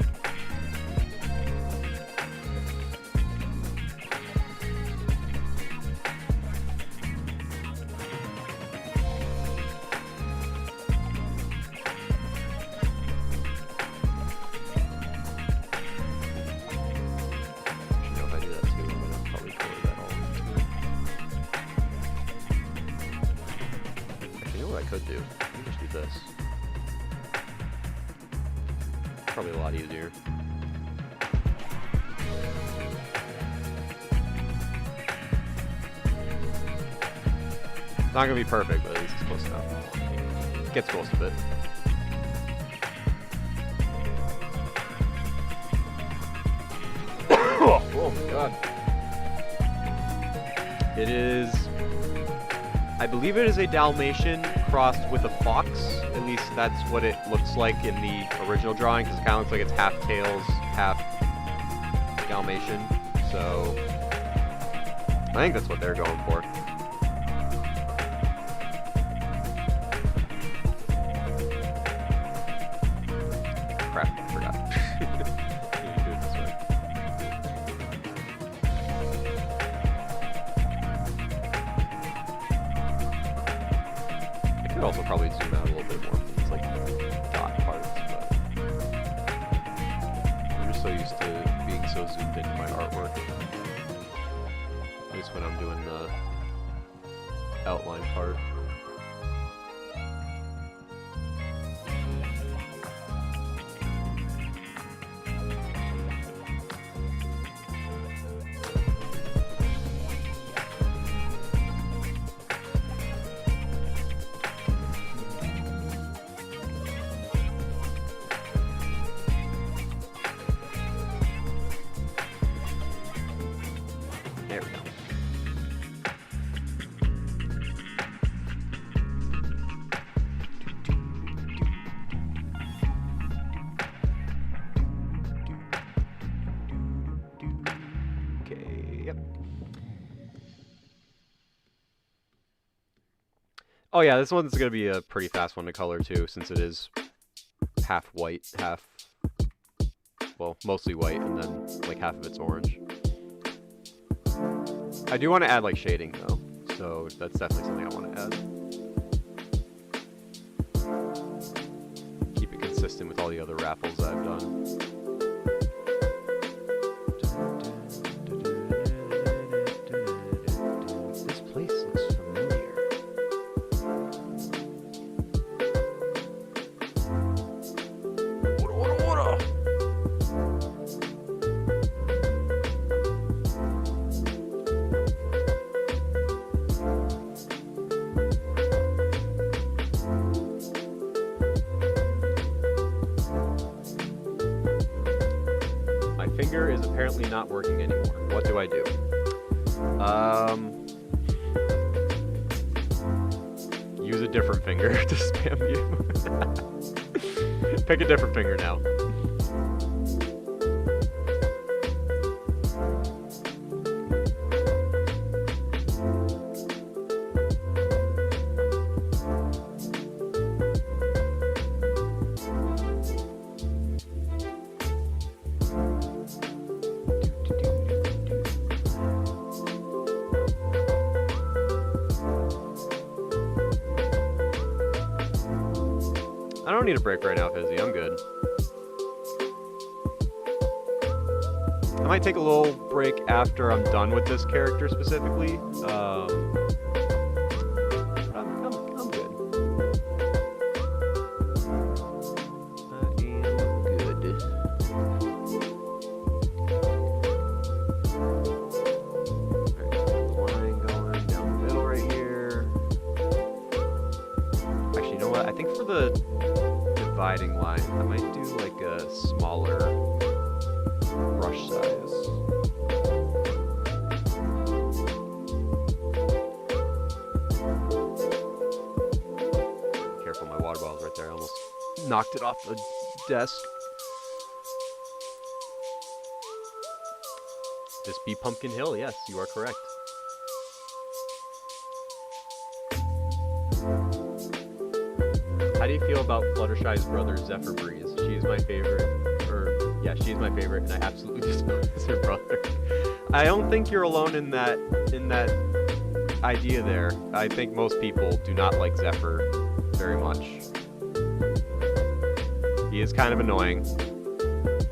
Could do. Let me just do this. Probably a lot easier. It's not gonna be perfect, but at least it's close enough. Gets close to it. Oh my god. It is, I believe it is a Dalmatian crossed with a fox. At least that's what it looks like in the original drawing, because it kind of looks like it's half tails, half Dalmatian. So I think that's what they're going for. Crap, I forgot. I need to do it this way. I could also probably zoom out a little bit more from these like dot parts, but I'm just so used to being so zoomed into my artwork. At least when I'm doing the outline part. There we go. Oh yeah, this one's gonna be a pretty fast one to color too, since it is half white, half, well, mostly white, and then like half of it's orange. I do want to add like shading though, so that's definitely something I want to add. Keep it consistent with all the other raffles I've done. This place looks familiar. What? My finger is apparently not working anymore. What do I do? Use a different finger to spam you. Pick a different finger now. I don't need a break right now, Fizzy. I'm good. I might take a little break after I'm done with this character specifically. I'm good. I think for the dividing line, I might do like a smaller brush size. Careful, my water bottle's right there. I almost knocked it off the desk. This be Pumpkin Hill, yes, you are correct. How do you feel about Fluttershy's brother, Zephyr Breeze? She's my favorite, yeah, she's my favorite, and I absolutely despise her brother. I don't think you're alone in that idea there. I think most people do not like Zephyr very much. He is kind of annoying.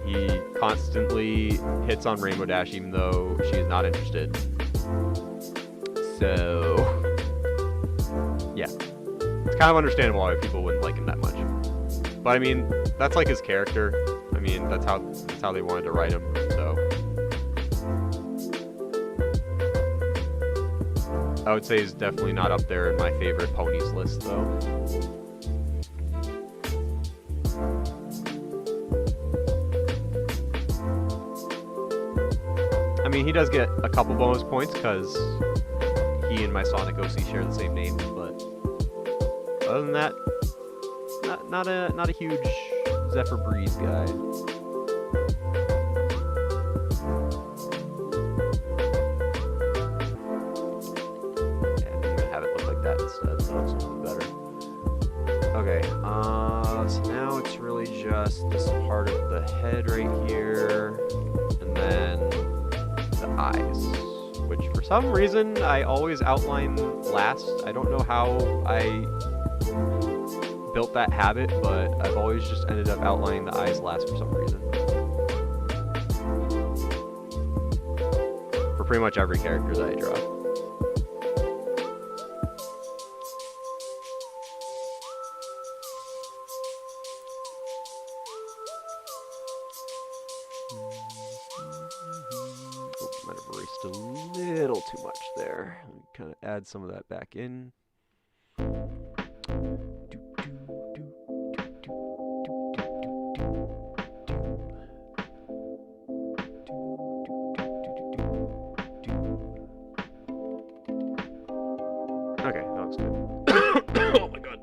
He constantly hits on Rainbow Dash even though she is not interested. So, yeah. It's kind of understandable why people wouldn't like him that much. But I mean, that's like his character. I mean, that's how they wanted to write him, so. I would say he's definitely not up there in my favorite ponies list, though. I mean, he does get a couple bonus points because he and my Sonic OC share the same name, but other than that, not a huge Zephyr Breeze guy. Yeah, I'm gonna have it look like that instead, so it's a little better. Okay, so now it's really just this part of the head right here, and then the eyes, which for some reason I always outline last. I don't know how I built that habit, but I've always just ended up outlining the eyes last for some reason. For pretty much every character that I draw. Oh, might have erased a little too much there. Let me kind of add some of that back in. Okay, that looks good. Oh my god.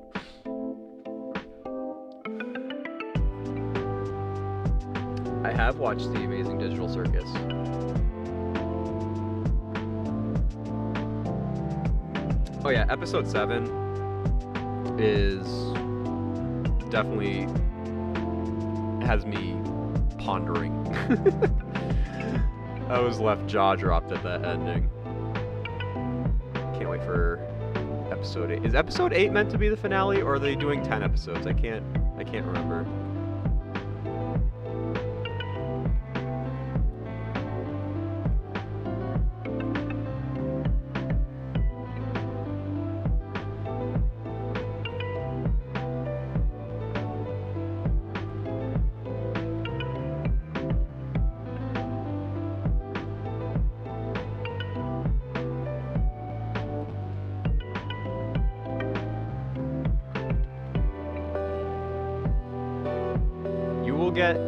I have watched The Amazing Digital Circus. Oh yeah, episode 7. is definitely has me pondering. I was left jaw dropped at that ending. Can't wait for episode 8. Is episode 8 meant to be the finale, or are they doing 10 episodes? I can't remember.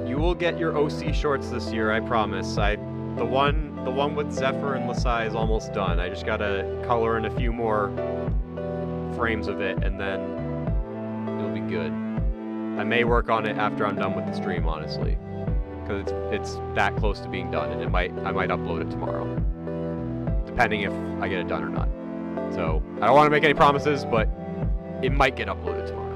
You will get your OC shorts this year, I promise. The one with Zephyr and Lasai is almost done. I just gotta color in a few more frames of it, and then it'll be good. I may work on it after I'm done with the stream, honestly, because it's that close to being done, and I might upload it tomorrow, depending if I get it done or not. So I don't want to make any promises, but it might get uploaded tomorrow.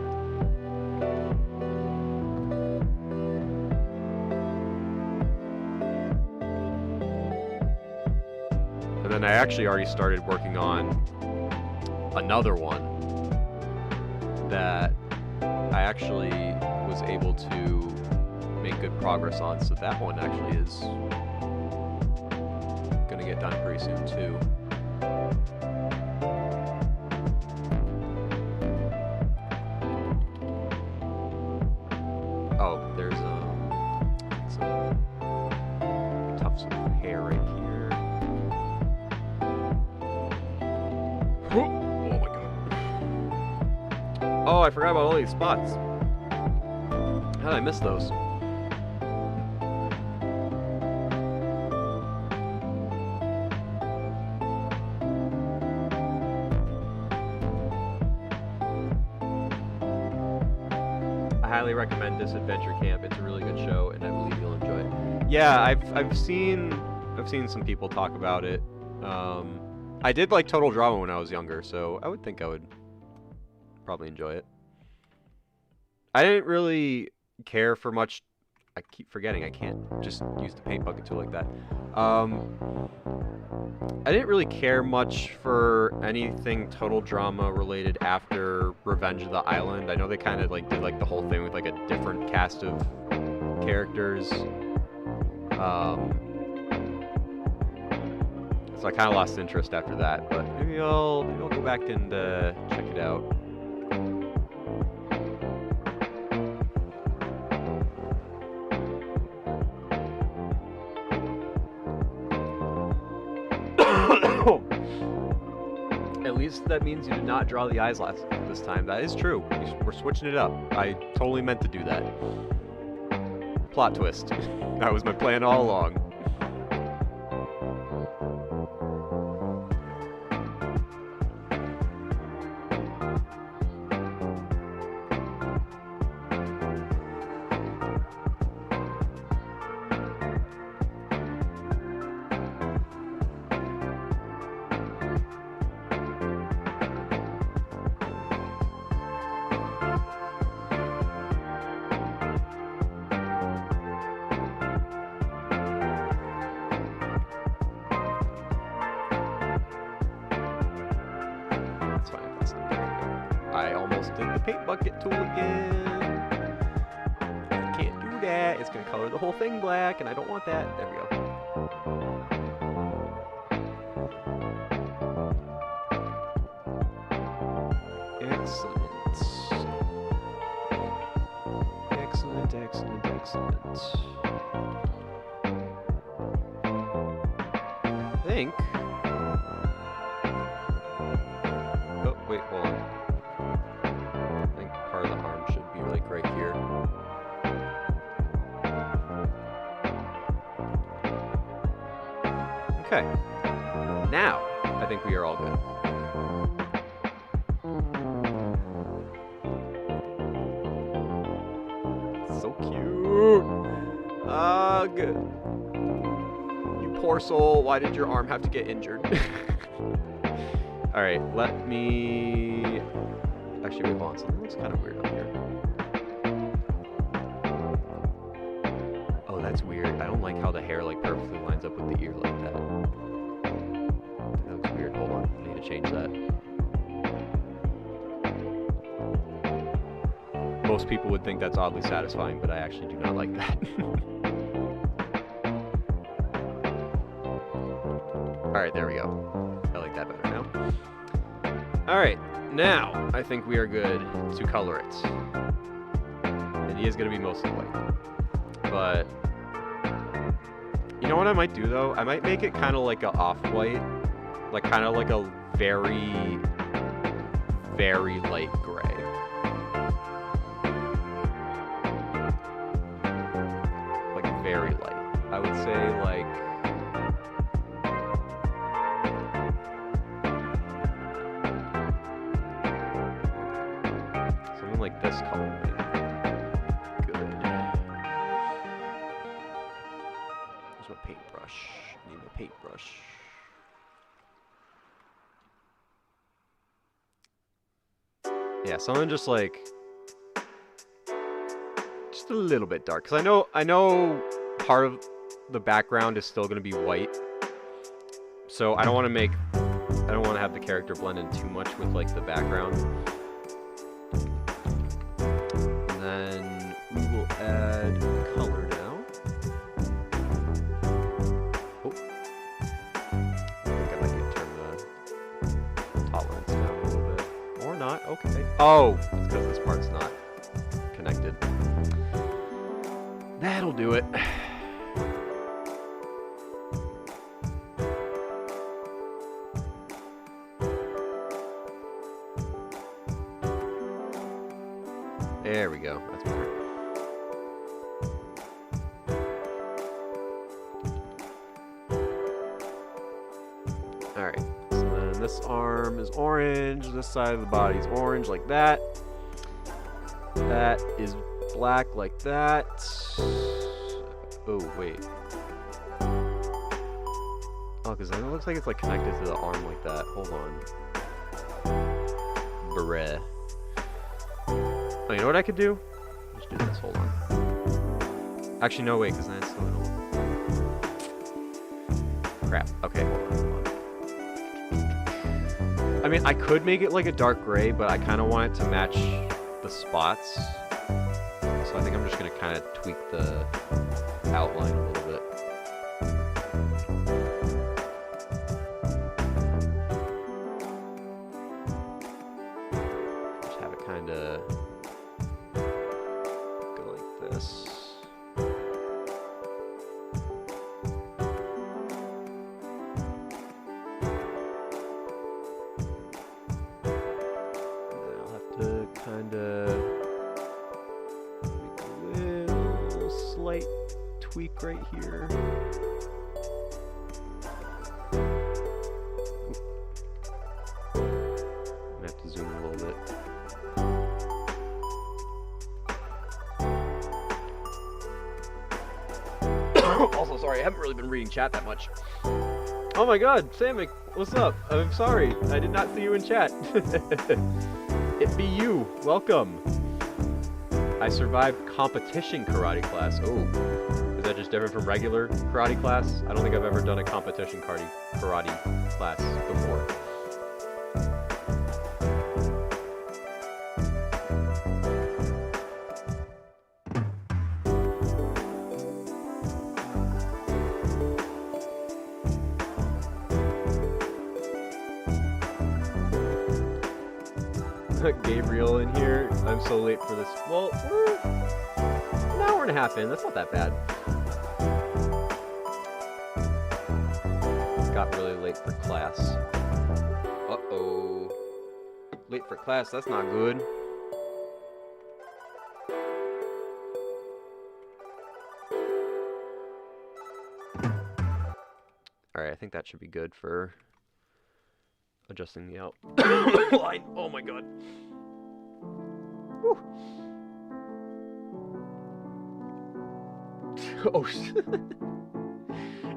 And then I actually already started working on another one that I actually was able to make good progress on, so that one actually is gonna get done pretty soon too. Oh, there's some tufts of hair right here. Oh my god. Oh, I forgot about all these spots. How did I miss those? I highly recommend this Adventure Camp. It's a really good show, and I believe you'll enjoy it. Yeah, I've seen some people talk about it. I did like Total Drama when I was younger, so I would think I would probably enjoy it. I didn't really care for much. I keep forgetting I can't just use the paint bucket tool like that. I didn't really care much for anything Total Drama related after Revenge of the Island. I know they kind of like did like the whole thing with like a different cast of characters. So I kind of lost interest after that, but maybe I'll go back and check it out. At least that means you did not draw the eyes this time. That is true. We're switching it up. I totally meant to do that. Plot twist. That was my plan all along. I almost did the paint bucket tool again. I can't do that. It's going to color the whole thing black, and I don't want that. There we go. Excellent. Excellent, excellent, excellent. I think... Oh, wait, hold on. I think part of the arm should be like right here. Okay. Now, I think we are all good. So cute. Good. You poor soul. Why did your arm have to get injured? Alright, let me Actually, wait, hold on. Something looks kind of weird up here. Oh, that's weird. I don't like how the hair like perfectly lines up with the ear like that. That looks weird. Hold on. I need to change that. Most people would think that's oddly satisfying, but I actually do not like that. Alright, there we go. I like that better now. Alright, now I think we are good to color it. And he is going to be mostly white. But, you know what I might do though? I might make it kind of like a off-white. Like kind of like a very, very light gray. Like very light. I would say like... something like this color maybe. Good. Where's my paintbrush? I need my paintbrush. Yeah, something just like just a little bit dark, because I know part of the background is still going to be white, so I don't want to have the character blend in too much with like the background. And then we will add color now. Oh, I think I might need to turn the tolerance down a little bit. Or not, okay. Oh, it's because this part's not connected. That'll do it. There we go, that's better. Alright, so then this arm is orange, this side of the body is orange like that. That is black like that. Oh, wait. Oh, because then it looks like it's like connected to the arm like that. Hold on. Bruh. Oh, you know what I could do? Let's do this, hold on. Actually, no, wait, because then it's still gonna look... Crap. Okay, hold on. I mean, I could make it like a dark gray, but I kind of want it to match the spots. So I think I'm just going to kind of tweak the outline a little bit. Just have it kind of go like this. Kind of make a little slight tweak right here. I'm gonna have to zoom in a little bit. Also, sorry, I haven't really been reading chat that much. Oh my god, Samick, what's up? I'm sorry, I did not see you in chat. It be you. Welcome. I survived competition karate class. Oh, is that just different from regular karate class? I don't think I've ever done a competition karate class before. Gabriel in here. I'm so late for this. Well, we're an hour and a half in. That's not that bad. Got really late for class. Uh-oh. Late for class, that's not good. Alright, I think that should be good for adjusting the outline. Oh my god. Whew. Oh,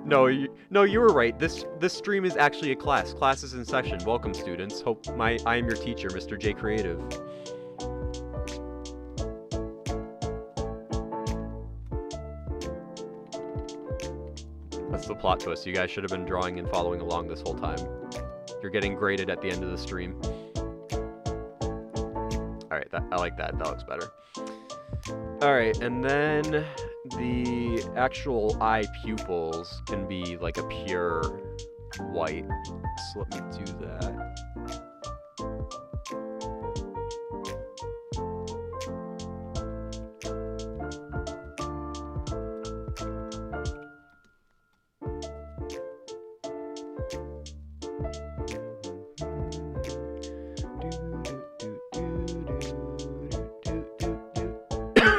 no, you were right. This stream is actually a class. Class is in session. Welcome, students. I am your teacher, Mr. JCr3ative. the plot twist. You guys should have been drawing and following along this whole time. You're getting graded at the end of the stream. Alright, I like that. That looks better. Alright, and then the actual eye pupils can be like a pure white. So let me do that.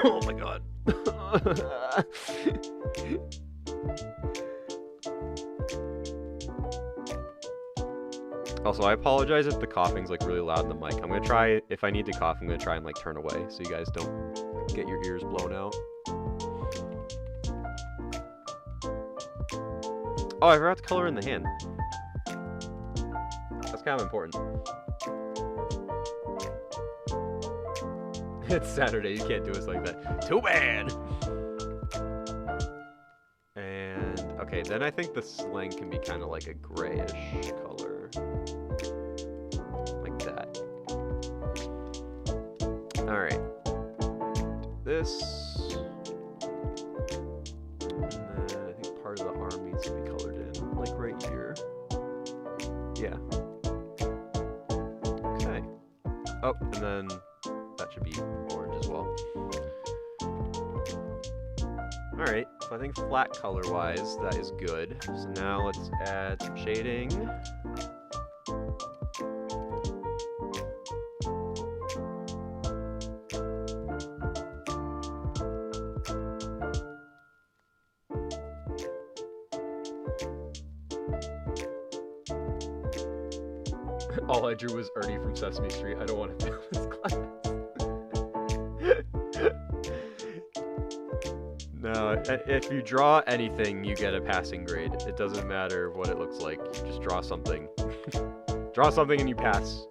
Oh my god. Also, I apologize if the coughing's like really loud in the mic. I'm gonna try, if I need to cough, I'm gonna try and like turn away so you guys don't get your ears blown out. Oh, I forgot to color in the hand. That's kind of important. It's Saturday, you can't do us like that. Too bad! And, okay, then I think the sling can be kind of like a grayish color. Like that. Alright. This. And then I think part of the arm needs to be colored in, like right here. Yeah. Okay. Oh, and then that should be orange as well. Alright, so I think flat color-wise, that is good. So now let's add some shading. All I drew was Ernie from Sesame Street. I don't want to fail this class. No, if you draw anything, you get a passing grade. It doesn't matter what it looks like. You just draw something. Draw something and you pass.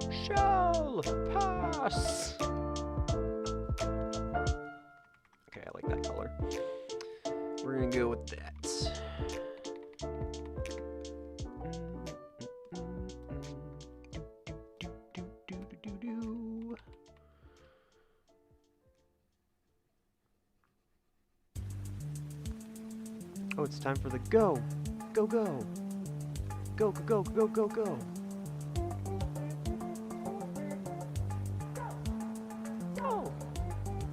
You shall pass. Okay, I like that color. We're gonna go with that. Oh, it's time for the go. Go, go. Go, go, go, go, go, go. Go.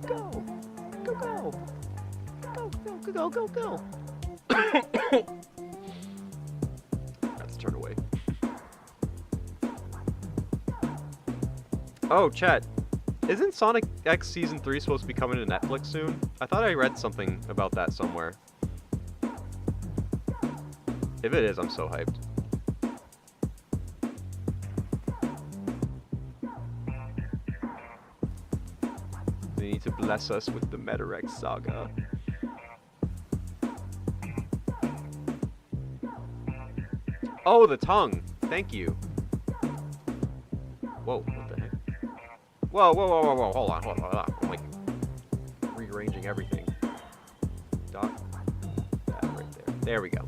Go. Go, go. Go, go, go, go, go. Let's turn away. Oh, chat. Isn't Sonic X Season 3 supposed to be coming to Netflix soon? I thought I read something about that somewhere. If it is, I'm so hyped. They need to bless us with the Metarex saga. Oh, the tongue! Thank you. Whoa, what the heck? Whoa, whoa, whoa, whoa, whoa, hold on, hold on, hold on. I'm like rearranging everything. Dot that right there. There we go.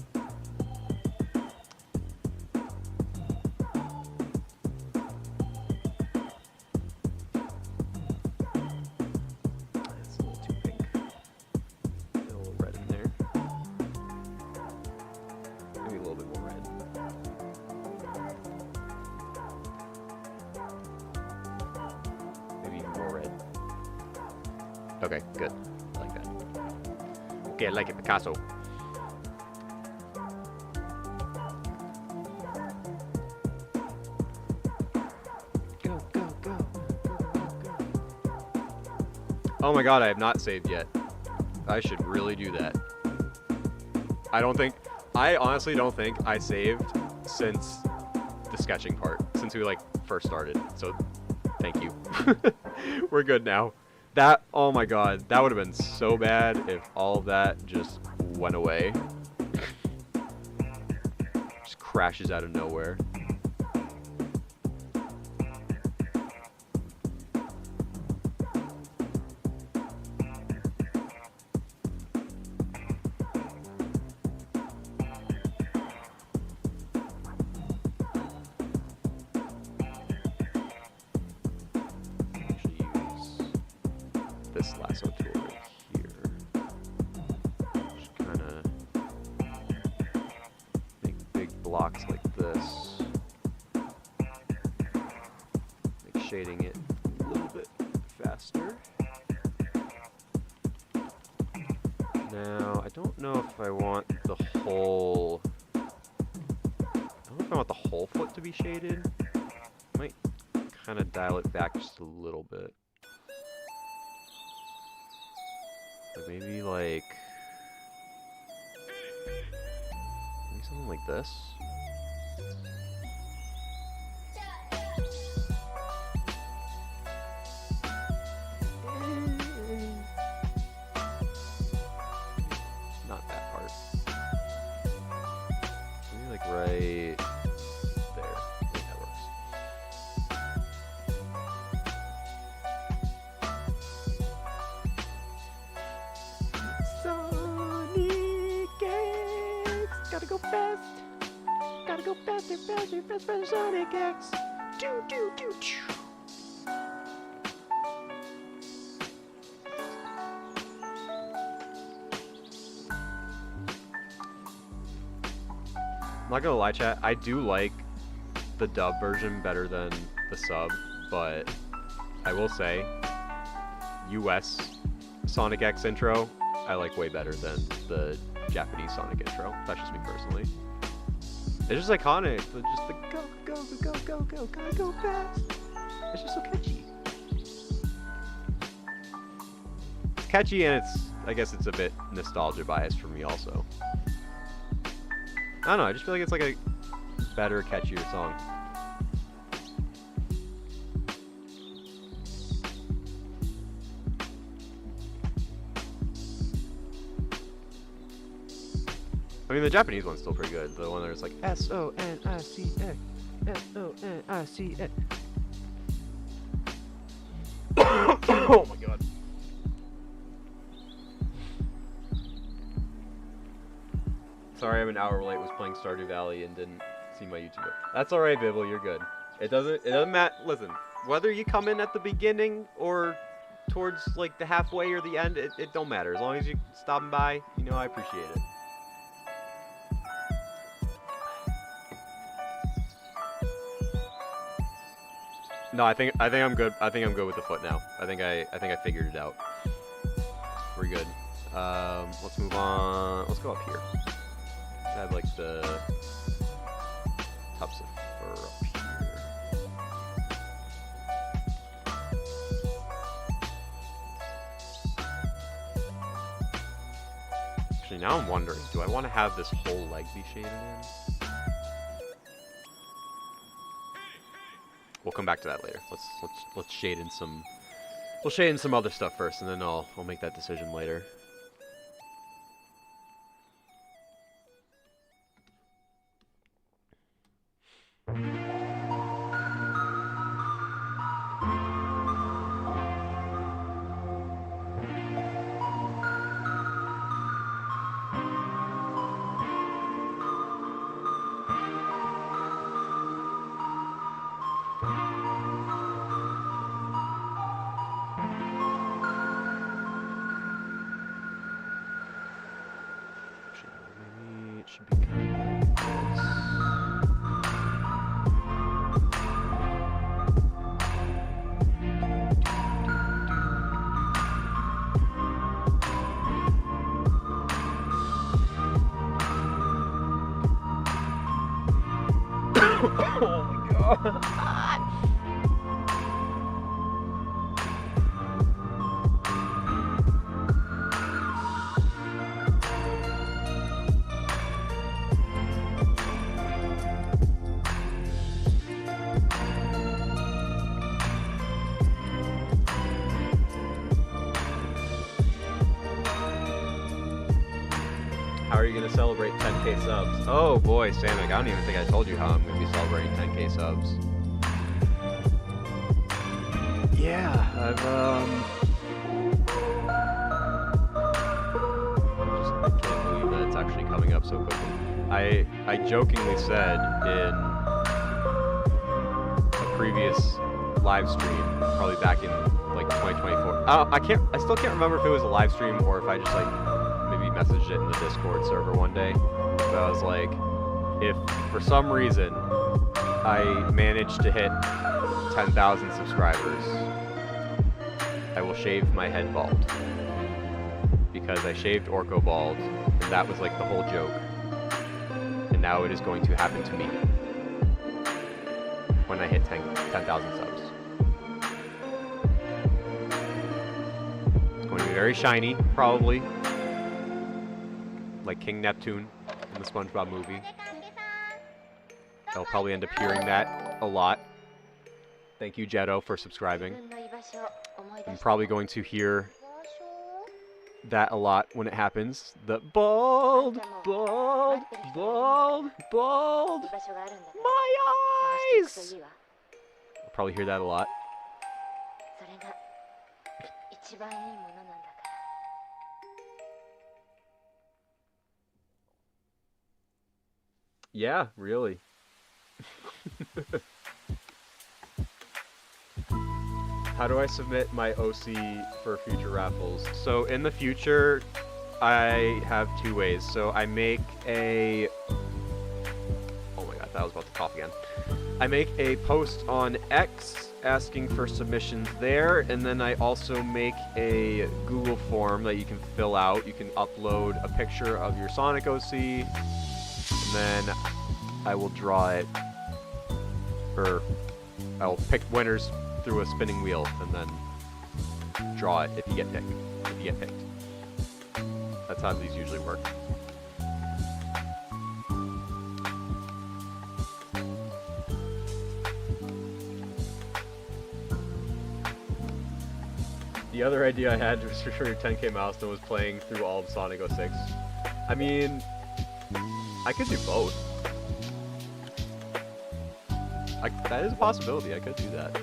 Okay, good. I like that. Okay, I like it, Picasso. Go, go, go. Go, go, go. Oh my god, I have not saved yet. I should really do that. I honestly don't think I saved since the sketching part, since we like first started. So, thank you. We're good now. That, oh my god, that would have been so bad if all of that just went away. Just crashes out of nowhere. This lasso tool right here. Just kind of make big blocks like this. Make shading it a little bit faster. Now, I don't know if I want the whole... I don't know if I want the whole foot to be shaded. Might kind of dial it back just a little bit. Maybe like something like this. Not that part. Maybe like right there. I think that works. Gotta go fast. Gotta go faster, faster, faster, faster, Sonic X. Do, do, do, choo. I'm not gonna lie, chat. I do like the dub version better than the sub, but I will say, US Sonic X intro, I like way better than the Japanese Sonic intro. That's just me personally. It's just iconic. Just the go, go, go, go, go, gotta go fast. It's just so catchy. It's catchy, and I guess it's a bit nostalgia biased for me also. I don't know, I just feel like it's like a better, catchier song. I mean, the Japanese one's still pretty good. The one that's like S-O-N-I-C-A, S-O-N-I-C-A. Oh my god. Sorry, I'm an hour late. Was playing Stardew Valley and didn't see my YouTube. That's all right, Bibble. You're good. It doesn't matter. Listen, whether you come in at the beginning or towards like the halfway or the end, it don't matter. As long as you stopping by, you know, I appreciate it. No, I think I'm good. I think I'm good with the foot now. I think I figured it out. We're good. Let's move on. Let's go up here. Add like the tops of fur up here. Actually, now I'm wondering, do I want to have this whole leg be shaded in? We'll come back to that later. Let's shade in some. We'll shade in some other stuff first, and then I'll make that decision later. Oh my god. are you going to celebrate 10K subs? Oh boy, Samick, I don't even think I told you how I'm going to be celebrating 10K subs. Yeah, I can't believe that it's actually coming up so quickly. I jokingly said in a previous live stream, probably back in like 2024. I still can't remember if it was a live stream or if I just like maybe messaged it in the Discord server one day. But I was like, if for some reason I managed to hit 10,000 subscribers, I will shave my head bald. Because I shaved Orko bald, and that was like the whole joke. And now it is going to happen to me when I hit 10,000 subs. It's going to be very shiny, probably. Like King Neptune in the SpongeBob movie. I'll probably end up hearing that a lot. Thank you, Jetto, for subscribing. I'm probably going to hear that a lot when it happens. The bald, bald, bald, bald, my eyes! I'll probably hear that a lot. Yeah, really. How do I submit my OC for future raffles? So in the future, I have two ways. So I make a... Oh my god, that was about to cough again. I make a post on X asking for submissions there, and then I also make a Google form that you can fill out. You can upload a picture of your Sonic OC, and then I will draw it, or I'll pick winners through a spinning wheel and then draw it if you get picked. That's how these usually work. The other idea I had was for sure your 10K milestone was playing through all of Sonic 06. I mean, I could do both. That is a possibility, I could do that.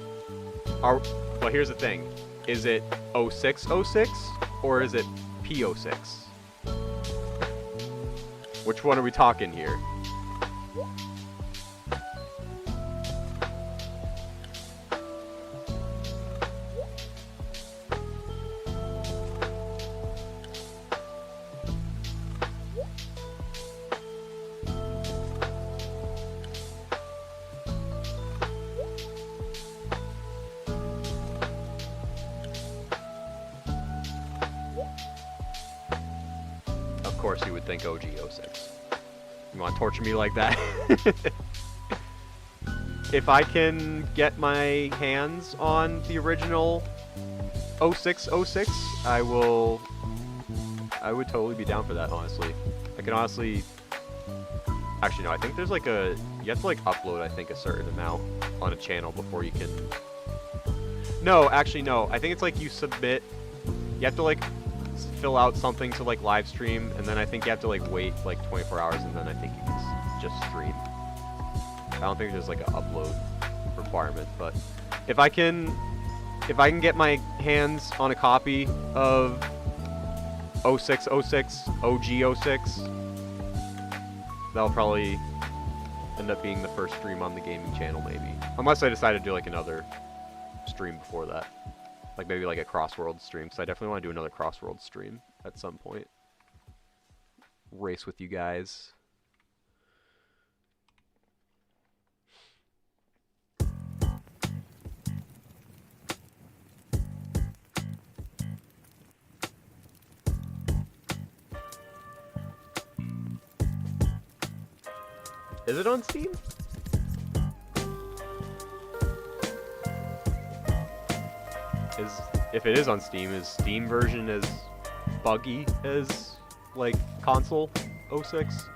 Well, here's the thing. Is it 0606 or is it P06? Which one are we talking here? Of course you would think OG06. You want to torture me like that? If I can get my hands on the original 0606, I would totally be down for that, honestly. I can honestly... Actually, no, I think there's like a... You have to like upload, I think, a certain amount on a channel before you can... No, actually, no. I think it's like you submit... You have to like fill out something to like live stream, and then I think you have to like wait like 24 hours, and then I think you can just stream. I don't think there's like an upload requirement, but if I can get my hands on a copy of 0606 OG06, that'll probably end up being the first stream on the gaming channel, maybe. Unless I decide to do like another stream before that. Like maybe like a Crossworld stream, because I definitely want to do another Crossworld stream at some point. Race with you guys. Is it on Steam? If it is on Steam, is Steam version as buggy as like console 06?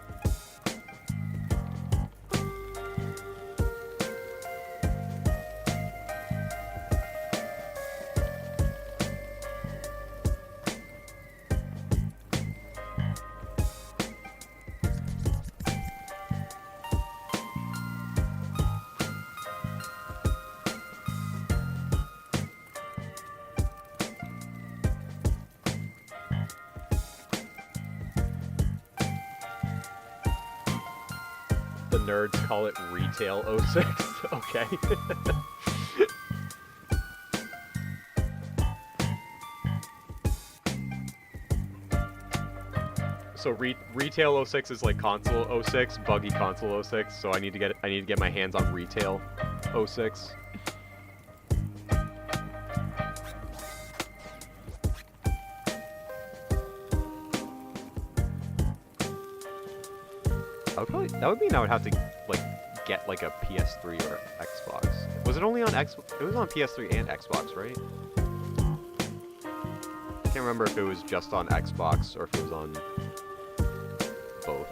the nerds call it retail 06. Okay. So retail 06 is like console 06, buggy console 06. So I need to get my hands on retail 06. That would mean I would have to like get like a PS3 or Xbox. Was it only on It was on PS3 and Xbox, right? I can't remember if it was just on Xbox or if it was on both.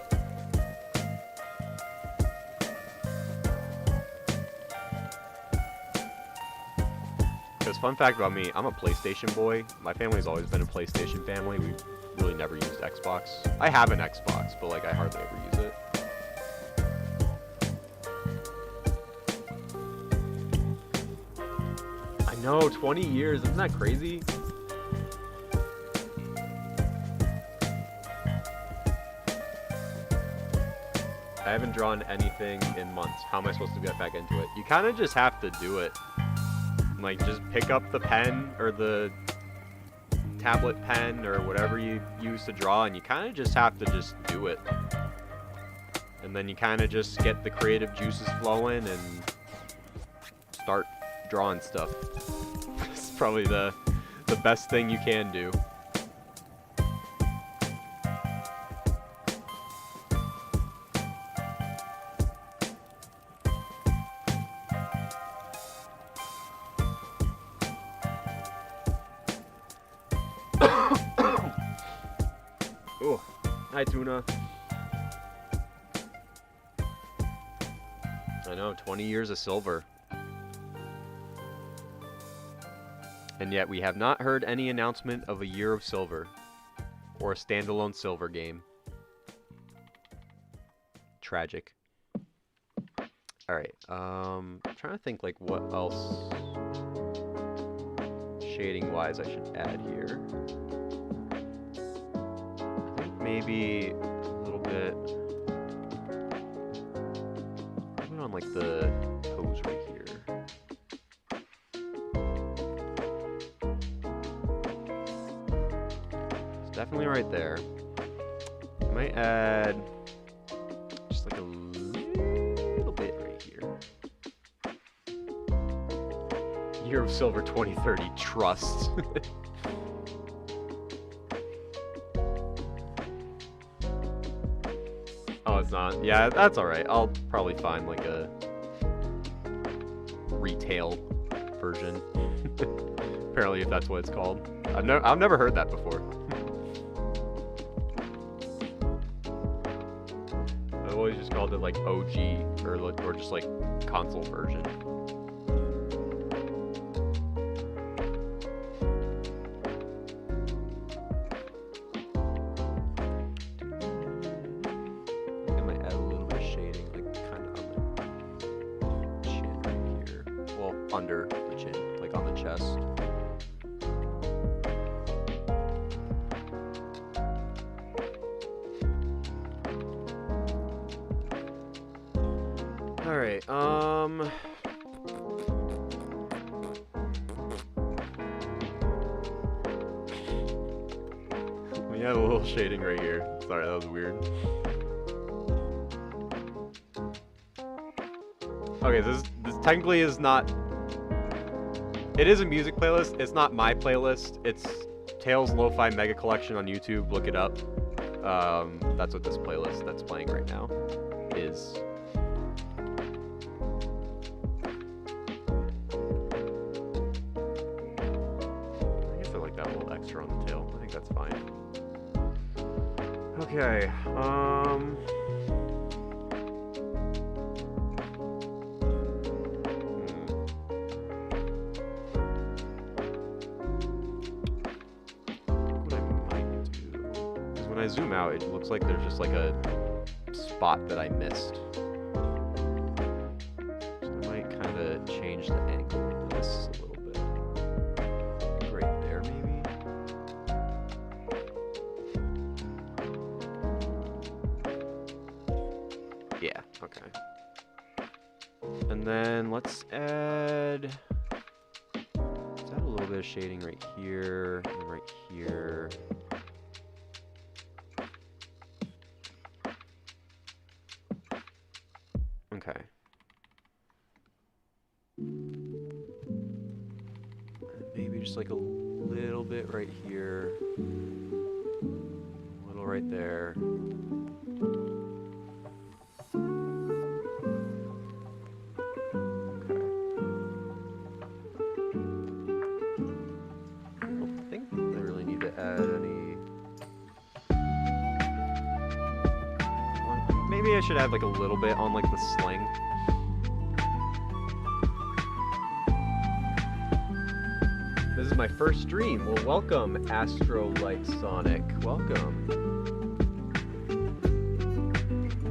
Because fun fact about me, I'm a PlayStation boy. My family's always been a PlayStation family. We really never used Xbox. I have an Xbox, but like I hardly ever use it. I know, 20 years, isn't that crazy? I haven't drawn anything in months. How am I supposed to get back into it? You kind of just have to do it. Like, just pick up the pen or the tablet pen or whatever you use to draw, and you kind of just have to just do it. And then you kind of just get the creative juices flowing and start drawing stuff. It's probably the best thing you can do. Oh, hi Tuna. I know, 20 years of silver. And yet we have not heard any announcement of a year of silver or a standalone silver game. Tragic. Alright, I'm trying to think like what else shading wise I should add here. I think maybe a little bit even on like the toes right here. Definitely right there. I might add just like a little bit right here. Year of Silver 2030 Trust. Oh, it's not. Yeah, that's alright. I'll probably find like a retail version. Apparently, if that's what it's called. I've never heard that before. I've always just called it like OG or just like console version. I might add a little bit of shading, like kind of on the chin right here. Well, under the chin, like on the chest. Alright, we have a little shading right here. Sorry, that was weird. Okay, this technically is not... It is a music playlist. It's not my playlist. It's Tails Lo-Fi Mega Collection on YouTube. Look it up. That's what this playlist that's playing right now is. On the tail. I think that's fine. Okay, what I might do is when I zoom out, it looks like there's just like a spot that I missed. So I might kind of change the angle of this a little bit. Like right there, maybe. Yeah, okay. And then let's add a little bit of shading right here and right here. Okay. Maybe just like a little bit right here. A little right there. Maybe I should add like a little bit on like the sling. This is my first stream. Well, welcome, Astro Light Sonic. Welcome.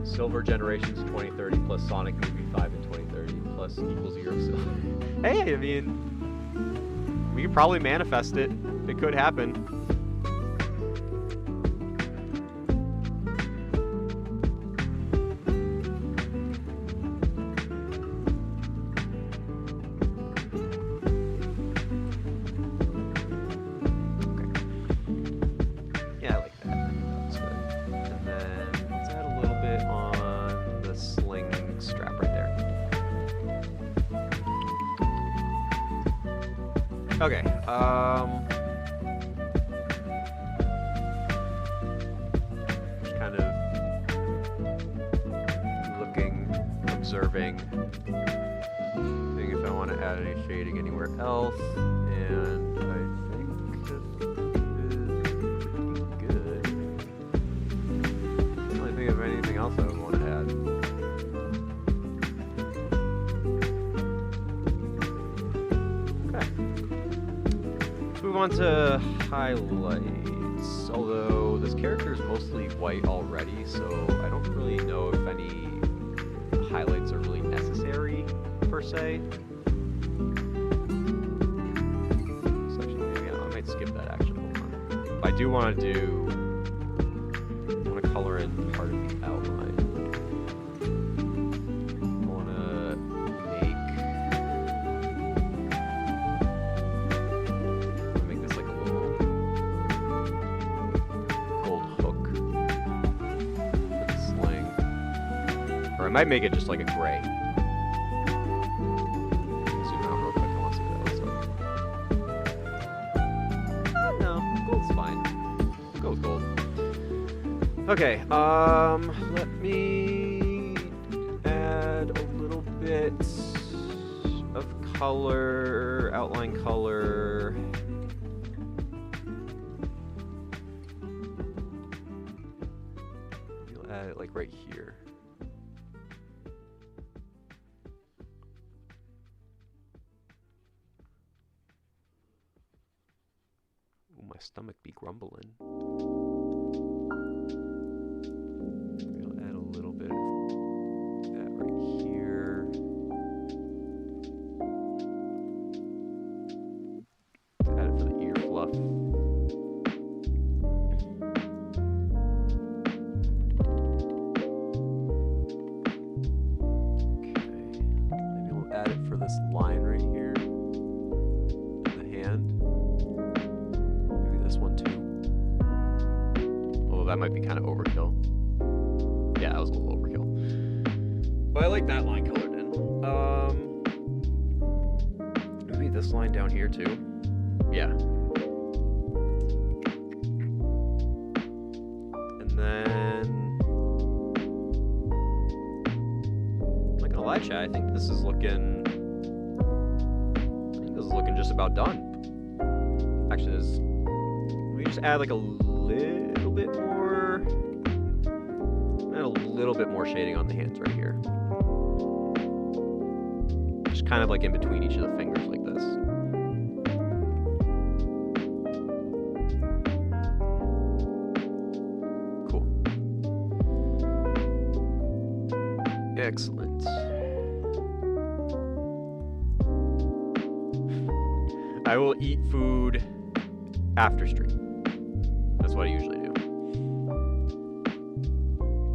Silver Generations 2030 plus Sonic Movie 5 in 2030 plus equals 0 silver. Hey, I mean, we could probably manifest it. It could happen. Okay, just kind of looking, observing, seeing if I want to add any shading anywhere else, and I think this is pretty good. I can't really think of anything else I would want to add. Move on to highlights, although this character is mostly white already, so I don't really know if any highlights are really necessary, per se. So actually, maybe I might skip that actually, hold on. But I do want to color in part of the outline. I might make it just like a gray. Zoom out real quick. I want to see what that looks like. No, gold's fine. We'll go with gold. Okay, let me add a little bit of color, outline color. You'll add it like right here. My stomach be grumbling. We'll add a little bit of that right here. Add it for the ear fluff. Okay. Maybe we'll add it for this line right here. The hand. This one too. Although that might be kind of overkill. Yeah, that was a little overkill. But I like that line colored in. Maybe this line down here too. Yeah. And then, I'm not gonna lie, chat, I think this is looking just about done. Actually, this. Just add like a little bit more, add a little bit more shading on the hands right here. Just kind of like in between each of the fingers like this. Cool. Excellent. I will eat food after stream. That's what I usually do.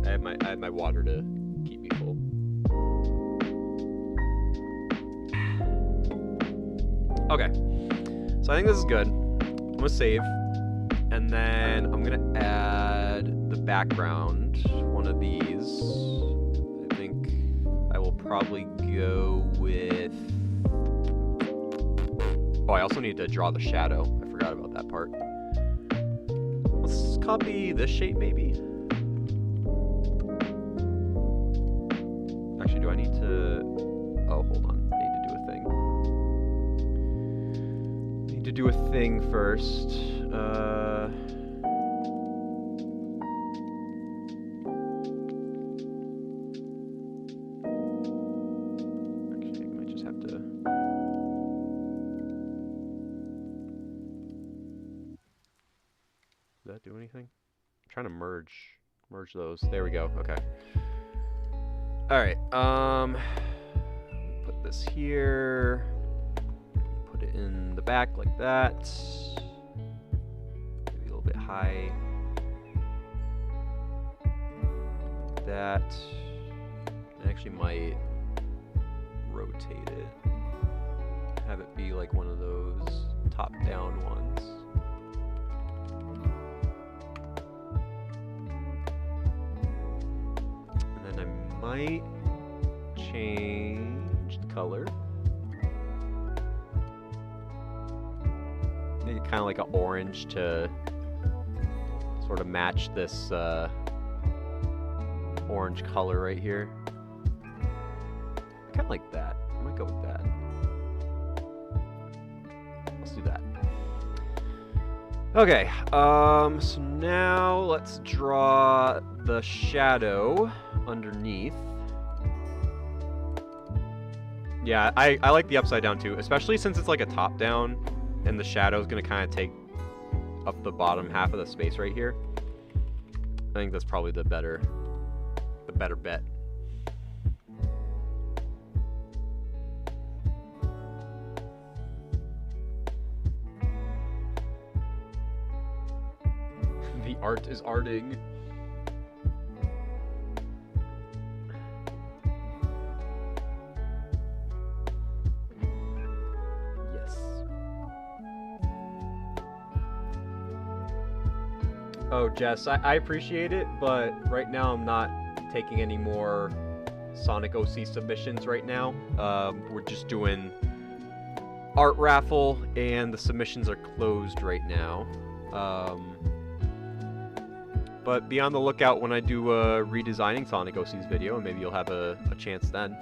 I have my water to keep me full. Okay. So I think this is good. I'm gonna save. And then I'm gonna add the background, one of these. I think I will probably go with... Oh, I also need to draw the shadow. I forgot about that part. Let's copy this shape, maybe. Actually, do I need to... Oh, hold on. I need to do a thing. I need to do a thing first. Actually, I might just have to... Does that do anything? I'm trying to merge those. There we go. Okay. All right. Put this here. Put it in the back like that. Maybe a little bit high. Like that. I actually might rotate it. Have it be like one of those top-down ones. Might change the color. Make it kind of like an orange to sort of match this orange color right here. Kind of like that. I might go with that. Let's do that. Okay, so now let's draw the shadow underneath. Yeah, I like the upside down too, especially since it's like a top down and the shadow is going to kind of take up the bottom half of the space right here. I think that's probably the better bet. The art is arting. Oh, Jess, I appreciate it, but right now I'm not taking any more Sonic OC submissions right now. We're just doing Art Raffle, and the submissions are closed right now. But be on the lookout when I do a redesigning Sonic OC's video, and maybe you'll have a chance then.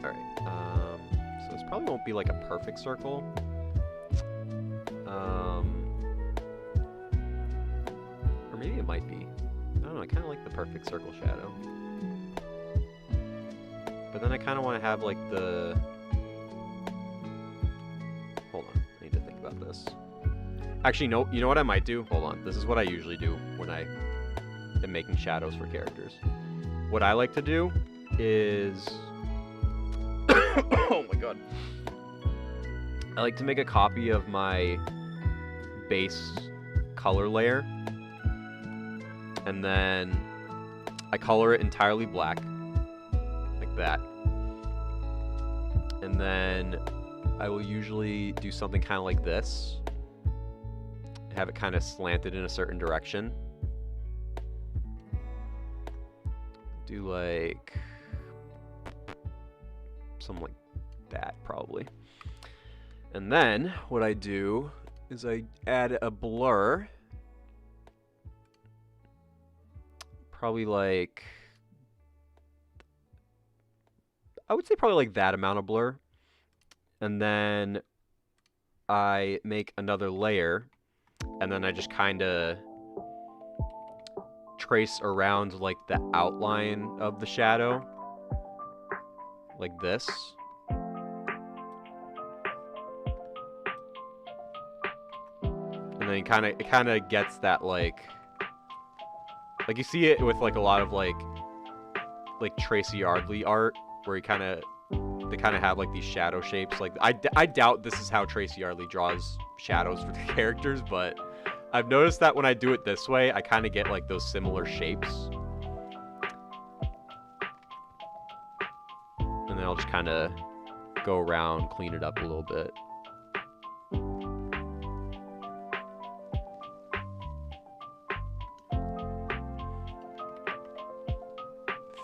Alright, so this probably won't be like a perfect circle. Or maybe it might be. I don't know, I kind of like the perfect circle shadow. But then I kind of want to have like the... Hold on, I need to think about this. Actually, no, you know what I might do? Hold on, this is what I usually do when I am making shadows for characters. What I like to do is... Oh my god. I like to make a copy of my base color layer, and then I color it entirely black, like that. And then I will usually do something kind of like this, have it kind of slanted in a certain direction. Do like something like that, probably. And then what I do is I add a blur, probably like, I would say probably like that amount of blur. And then I make another layer, and then I just kind of trace around like the outline of the shadow, like this. And then it kind of gets that like you see it with like a lot of like JCr3ative art, where they kind of have like these shadow shapes. Like I doubt this is how JCr3ative draws shadows for the characters, but I've noticed that when I do it this way, I kind of get like those similar shapes. And then I'll just kind of go around, clean it up a little bit.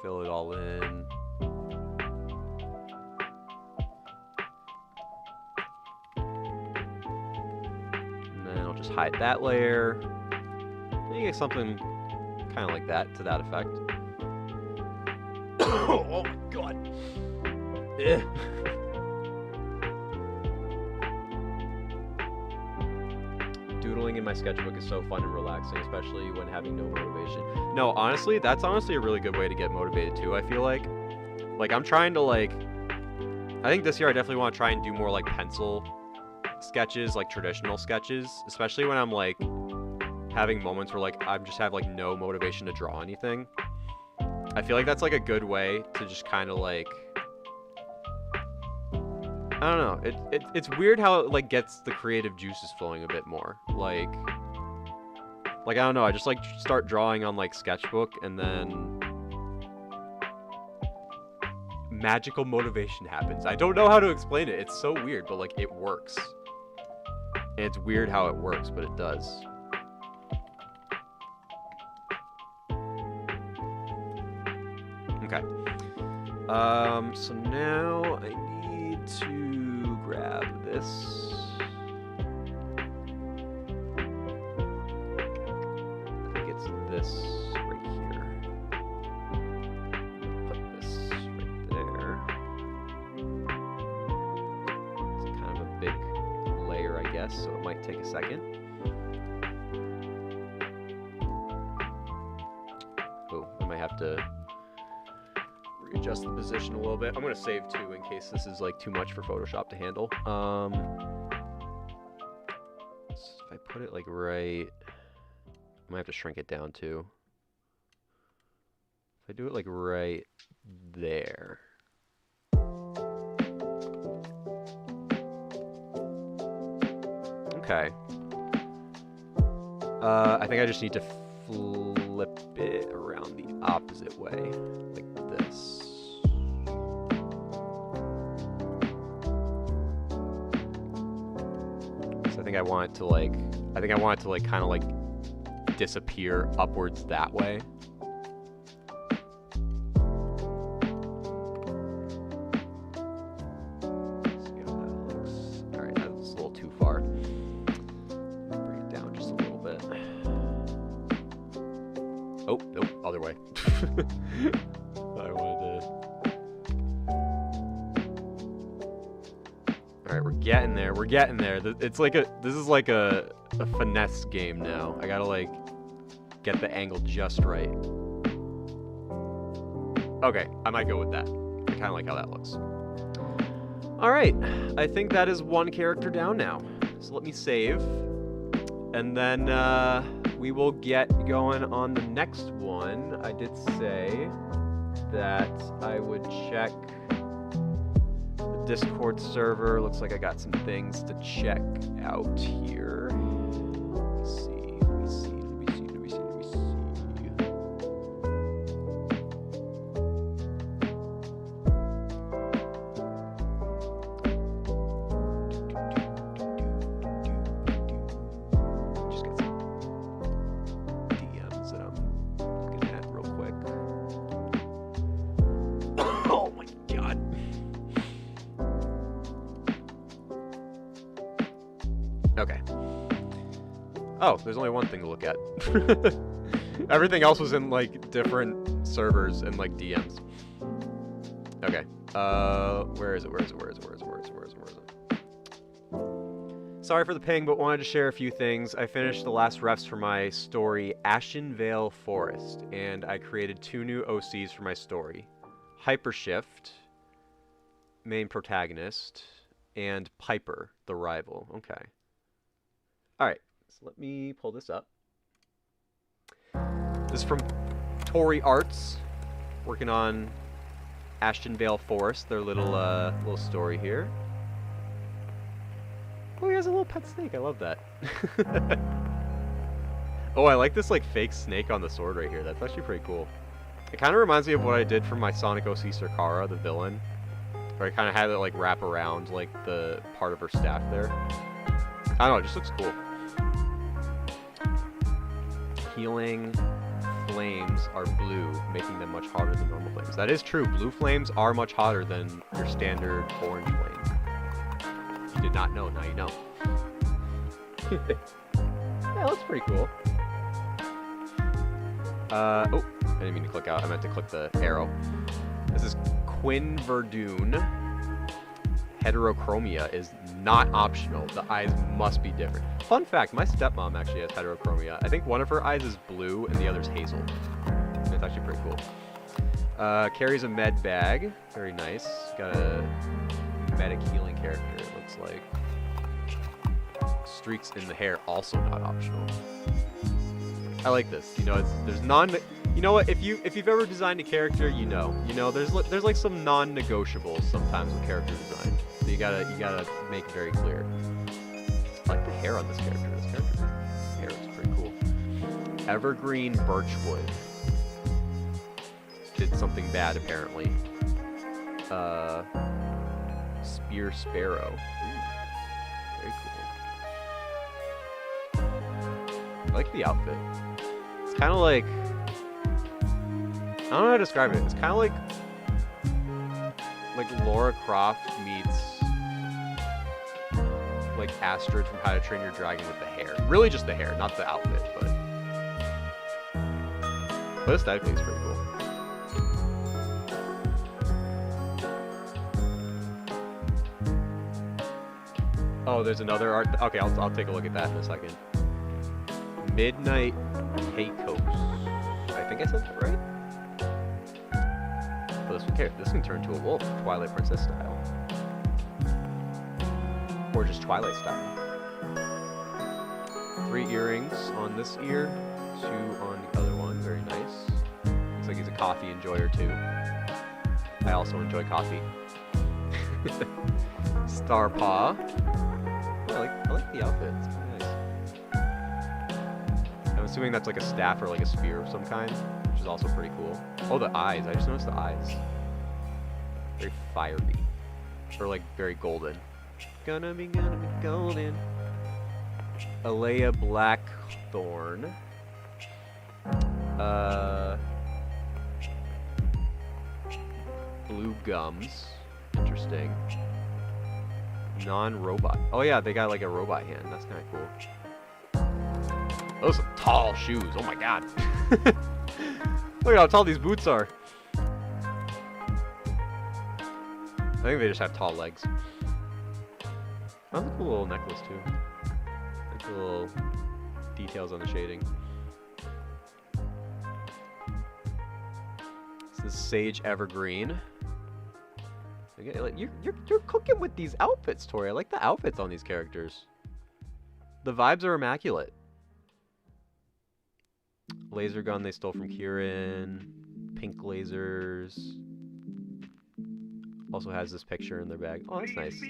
Fill it all in. And then I'll just hide that layer. And you get something kind of like that, to that effect. Oh my god. Ugh. Doodling in my sketchbook is so fun and relaxing, especially when having no motivation. No, honestly, that's honestly a really good way to get motivated too, I feel like. Like, I'm trying to, like... I think this year I definitely want to try and do more, like, pencil sketches, like, traditional sketches. Especially when I'm, like, having moments where, like, I just have, like, no motivation to draw anything. I feel like that's, like, a good way to just kind of, like... I don't know. It's weird how it, like, gets the creative juices flowing a bit more. Like, I don't know. I just, like, start drawing on, like, sketchbook, and then magical motivation happens. I don't know how to explain it. It's so weird, but, like, it works. And it's weird how it works, but it does. Okay. So now I need to grab this. I think it's this right here. Put this right there. It's kind of a big layer, I guess, so it might take a second. Oh, I might have to readjust the position a little bit. I'm gonna save too in case this is like too much for Photoshop to handle. If I put it like right, I might have to shrink it down too. If I do it like right there. Okay. I think I just need to flip it around the opposite way, like this. So I think I want it to like, kind of like disappear upwards that way. Let's see how that looks. All right, that's a little too far. Bring it down just a little bit. Oh, nope, other way. I wanted to... Alright, we're getting there. We're getting there. It's like this is like a finesse game now. I gotta, like, get the angle just right. Okay, I might go with that. I kind of like how that looks. Alright, I think that is one character down now. So let me save. And then, we will get going on the next one. I did say that I would check the Discord server. Looks like I got some things to check out here. Let me see. Okay. Oh, there's only one thing to look at. Everything else was in, like, different servers and, like, DMs. Okay. Where is it? Sorry for the ping, but wanted to share a few things. I finished the last refs for my story, Ashenvale Forest, and I created 2 new OCs for my story. Hypershift, main protagonist, and Piper, the rival. Okay. Alright, so let me pull this up. This is from JCr3ative Arts, working on Ashenvale Forest, their little story here. Oh, he has a little pet snake, I love that. Oh, I like this like fake snake on the sword right here, that's actually pretty cool. It kind of reminds me of what I did for my Sonic OC Sirkara, the villain. Or I kind of had it like wrap around like the part of her staff there. I don't know, it just looks cool. Healing flames are blue, making them much hotter than normal flames. That is true. Blue flames are much hotter than your standard orange flame. If you did not know, now you know. Yeah, that's pretty cool. Oh, I didn't mean to click out. I meant to click the arrow. This is Quinn Verdun. Heterochromia is not optional. The eyes must be different. Fun fact, my stepmom actually has heterochromia. I think one of her eyes is blue and the other's hazel. It's actually pretty cool. Carries a med bag. Very nice. Got a medic healing character, it looks like. Streaks in the hair, also not optional. I like this. You know, there's you know what? If you've ever designed a character, you know, there's like some non-negotiables sometimes with character design. So you gotta make it very clear. I like the hair on this character. This character's hair is pretty cool. Evergreen Birchwood did something bad apparently. Spear Sparrow. Ooh, very cool. I like the outfit. It's kind of like, I don't know how to describe it. It's kind of like Lara Croft meets like Astrid from How to Train Your Dragon with the hair. Really just the hair, not the outfit, but aesthetically it's pretty cool. Oh, there's another art. Okay, I'll take a look at that in a second. Midnight Keikos. I think I said that right. Oh, this can turn to a wolf, Twilight Princess style, or just Twilight style. 3 earrings on this ear, 2 on the other one. Very nice. Looks like he's a coffee enjoyer too. I also enjoy coffee. Star Paw. I like the outfit. It's pretty nice. I'm assuming that's like a staff or like a spear of some kind, which is also pretty cool. Oh, the eyes. I just noticed the eyes. Very fiery. Or like very golden. Gonna be golden. Alea Blackthorn. Blue gums. Interesting. Non-robot. Oh yeah, they got like a robot hand. That's kind of cool. Those are tall shoes. Oh my god. Look at how tall these boots are. I think they just have tall legs. That's a cool little necklace too. Like the little details on the shading. This is Sage Evergreen. Okay, like you're cooking with these outfits, Tori. I like the outfits on these characters. The vibes are immaculate. Laser gun they stole from Kieran. Pink lasers. Also has this picture in their bag. Oh, that's nice.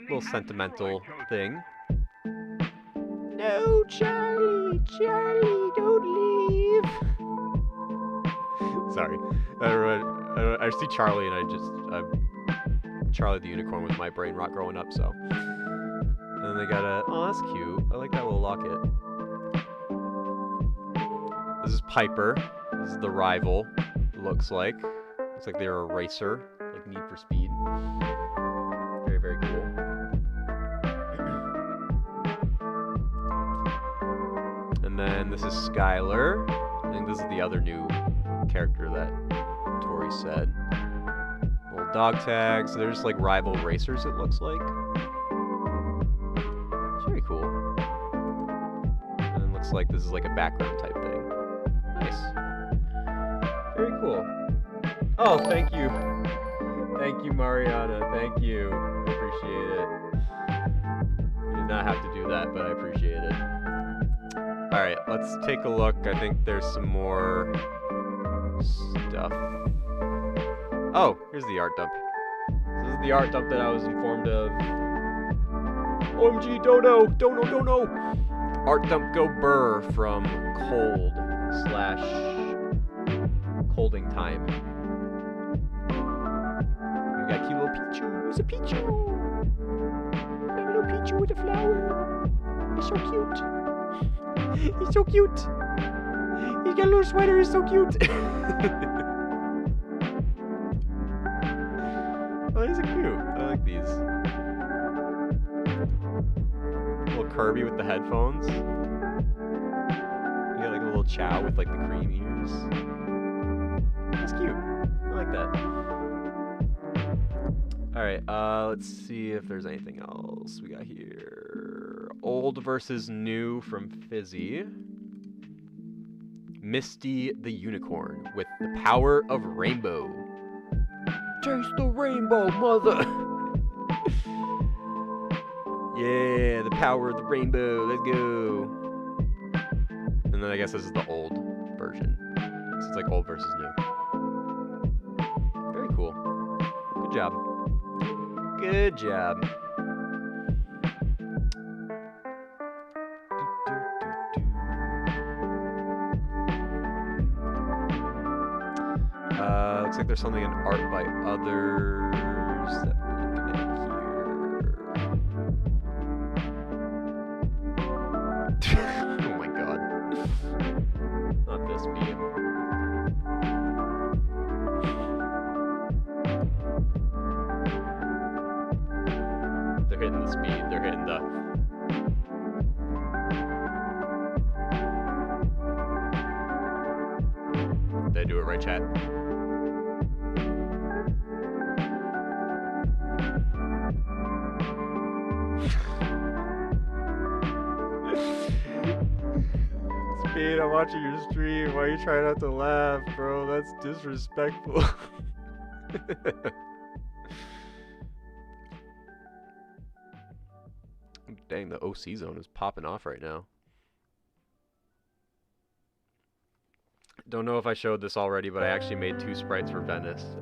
Little sentimental thing. No, Charlie, don't leave. Sorry. I see Charlie and Charlie the Unicorn was my brain rot growing up, so. And then they got oh, that's cute. I like that little locket. This is Piper. This is the rival, it looks like. Looks like they're a racer, like Need for Speed. Very, very cool. And then this is Skylar. I think this is the other new character that Tori said. Little dog tags. So they're just like rival racers, it looks like. It's very cool. And it looks like this is like a background type thing. Nice. Very cool. Oh, thank you. Thank you, Mariana. Thank you. I appreciate it. You did not have to do that, but I appreciate it. Alright, let's take a look. I think there's some more stuff. Oh, here's the art dump. This is the art dump that I was informed of. OMG, Dono! Art dump go burr from Cold/Colding Time. Pichu. It's a Pichu. A little Pichu with a flower. He's so cute. He's so cute. He's got a little sweater. He's so cute. Oh, these are cute. I like these. Little Kirby with the headphones. You got like a little Chow with like the cream ears. That's cute. I like that. Alright, let's see if there's anything else we got here. Old versus new from Fizzy. Misty the Unicorn with the power of rainbow. Chase the rainbow, mother! Yeah, the power of the rainbow. Let's go. And then I guess this is the old version. So it's like old versus new. Very cool. Good job. Good job. Looks like there's something in art by others that we're looking at here. Oh my god. Not this meme. They're hitting the speed. They're hitting the... Did I do it right, chat? Speed, I'm watching your stream. Why are you trying not to laugh, bro? That's disrespectful. Dang, the OC zone is popping off right now. Don't know if I showed this already, but I actually made 2 sprites for Venice.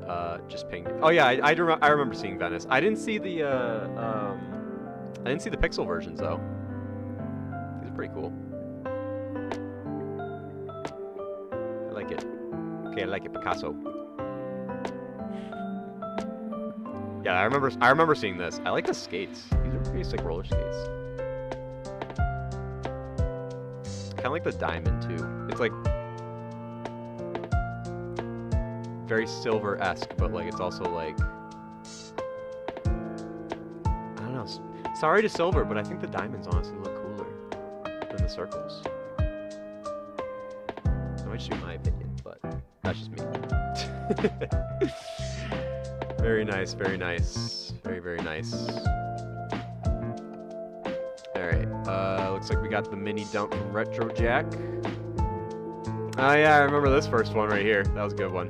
Just pinged. Oh yeah, I remember seeing Venice. I didn't see the pixel versions though. These are pretty cool. I like it. Okay, I like it, Picasso. Yeah, I remember seeing this. I like the skates. These are pretty sick roller skates. Kind of like the diamond too. It's like very silver-esque, but like it's also like, I don't know. Sorry to silver, but I think the diamonds honestly look cooler than the circles. That might just be my opinion, but that's just me. Very nice, very nice. Very, very nice. Alright, looks like we got the mini dump from Retro Jack. Oh yeah, I remember this first one right here. That was a good one.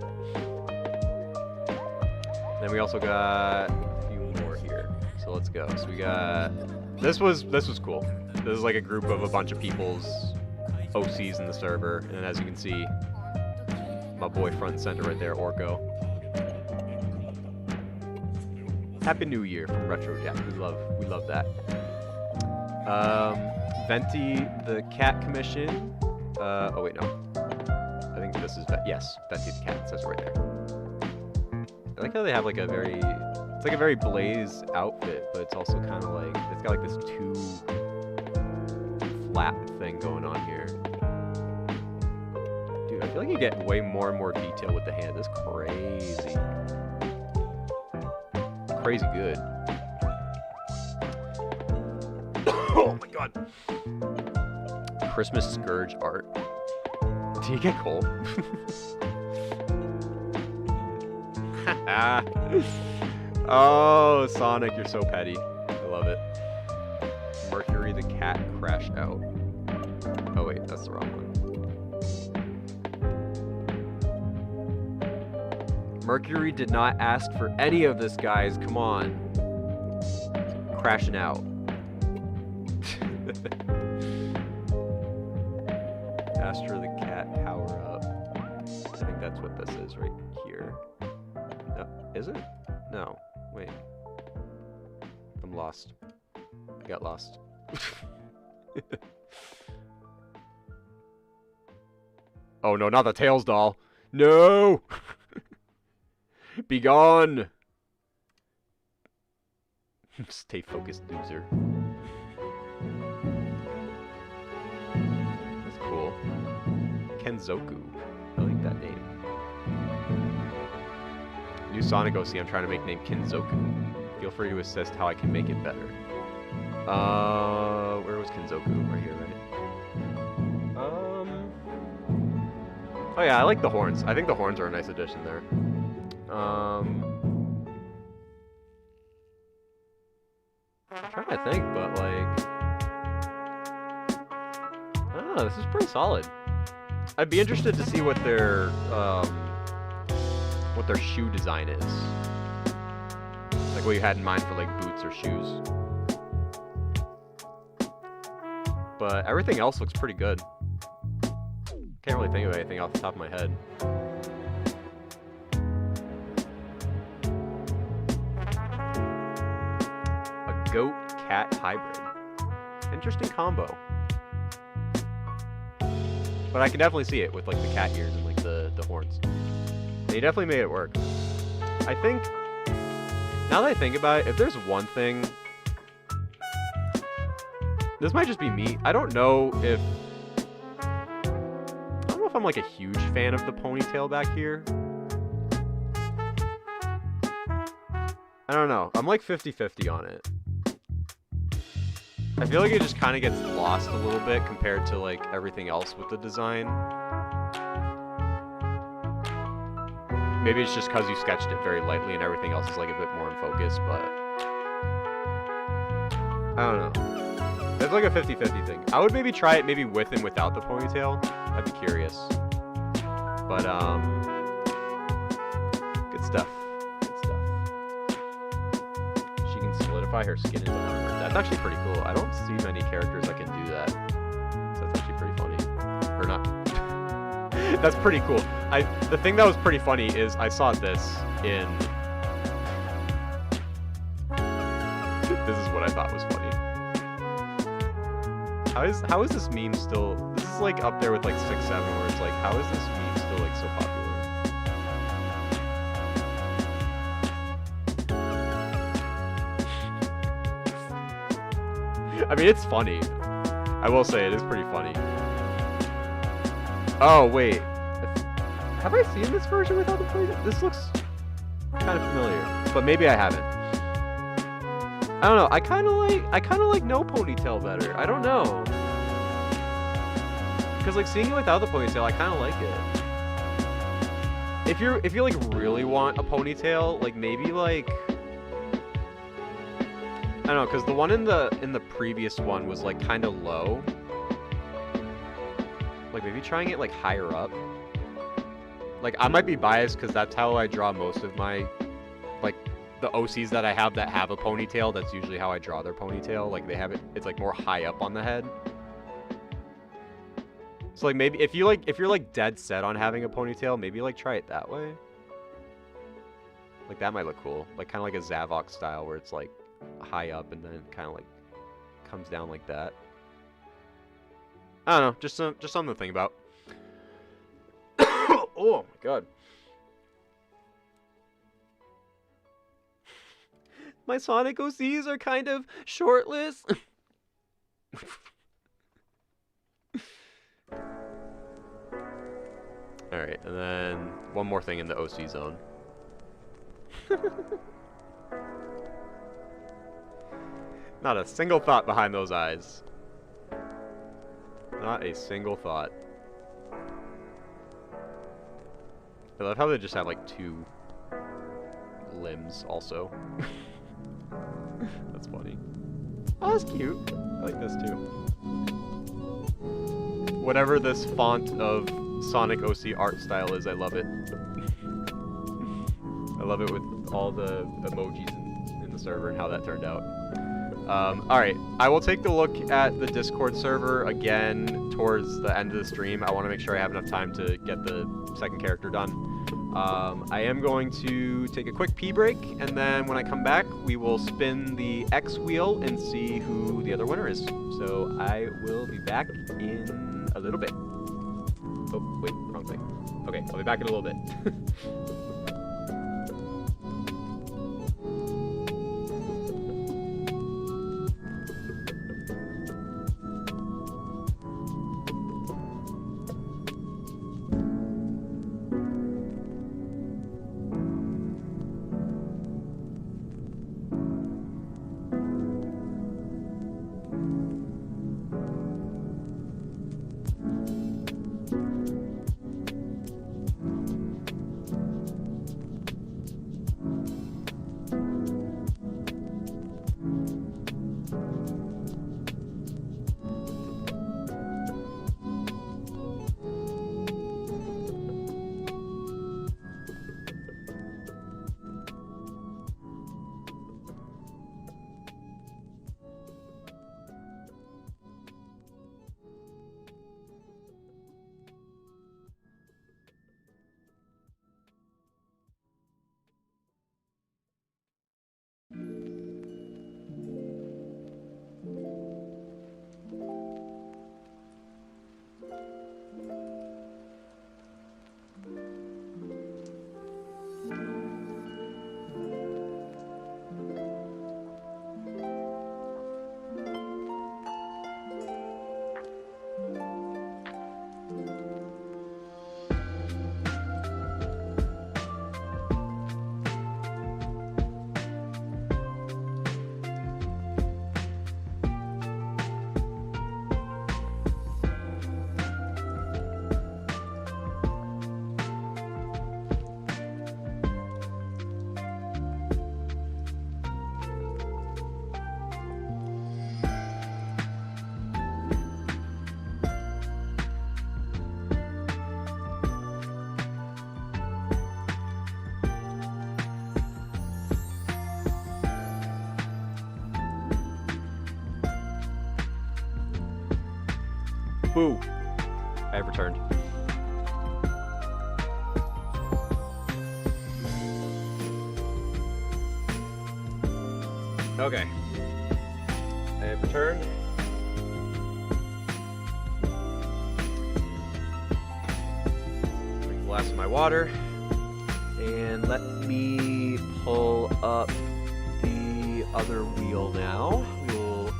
Then we also got a few more here. So let's go. So we got... This was cool. This is like a group of a bunch of people's OCs in the server. And as you can see, my boy front and center right there, Orko. Happy New Year from Retro Jack. We love that. Venti the Cat Commission. Oh wait, no. I think this is yes, Venti the Cat. It says right there. I like how they have like a very, it's like a very Blaze outfit, but it's also kind of like, it's got like this 2 flap thing going on here. Dude, I feel like you get way more and more detail with the hand. This is crazy. Crazy good. Oh my god. Christmas Scourge art. Do you get cold? Oh, Sonic, you're so petty. I love it. Mercury the cat crashed out. Oh wait, that's the wrong one. Mercury did not ask for any of this, guys. Come on. Crashing out. Astra the cat power up. I think that's what this is right here. No, is it? No. Wait. I'm lost. I got lost. Oh no, not the Tails doll. No! Be gone! Stay focused, loser. That's cool. Kenzoku. I like that name. New Sonic OC I'm trying to make named Kenzoku. Feel free to assist how I can make it better. Where was Kenzoku? Right here, right? Oh yeah, I like the horns. I think the horns are a nice addition there. I'm trying to think, but like, I don't know, this is pretty solid. I'd be interested to see what their shoe design is. Like what you had in mind for like boots or shoes. But everything else looks pretty good. Can't really think of anything off the top of my head. A goat-cat hybrid. Interesting combo. But I can definitely see it with like the cat ears and like the horns. They definitely made it work. I think, now that I think about it, if there's one thing, this might just be me. I don't know if I'm like a huge fan of the ponytail back here. I don't know. I'm like 50-50 on it. I feel like it just kind of gets lost a little bit compared to like everything else with the design. Maybe it's just because you sketched it very lightly and everything else is like a bit more in focus, but I don't know. It's like a 50-50 thing. I would maybe try it maybe with and without the ponytail. I'd be curious. But, good stuff. Good stuff. She can solidify her skin into armor. That's actually pretty cool. I don't see many characters that can do that. So that's actually pretty funny. Or not. That's pretty cool. The thing that was pretty funny is I saw this in... This is what I thought was funny. How is this meme still... This is like up there with like 6, 7 where it's like, how is this meme still like so popular? I mean, it's funny. I will say it is pretty funny. Oh, wait. Have I seen this version without the playset? This looks kind of familiar, but maybe I haven't. I don't know. I kind of like no ponytail better. I don't know. Because like seeing it without the ponytail, I kind of like it. If you like really want a ponytail, like maybe like I don't know, because the one in the previous one was like kind of low. Like maybe trying it like higher up. Like I might be biased because that's how I draw most of my like the OCs that I have that have a ponytail. That's usually how I draw their ponytail. Like they have it, it's like more high up on the head. So like maybe if you're like dead set on having a ponytail, maybe like try it that way. Like that might look cool. Like kind of like a Zavok style where it's like high up and then kind of like comes down like that. I don't know, just something to think about. Oh my god. My Sonic OCs are kind of shortless. Alright, and then one more thing in the OC zone. Not a single thought behind those eyes. Not a single thought. I love how they just have like 2 limbs also. That's funny. Oh, that's cute. I like this too. Whatever this font of Sonic OC art style is, I love it. I love it with all the emojis in the server and how that turned out. Alright, I will take the look at the Discord server again towards the end of the stream. I want to make sure I have enough time to get the second character done. I am going to take a quick pee break, and then when I come back, we will spin the X wheel and see who the other winner is. So I will be back in a little bit. Oh, wait, wrong thing. Okay, I'll be back in a little bit. Boo. I have returned. Okay. I have returned. Drink a glass of my water. And let me pull up the other wheel now. We'll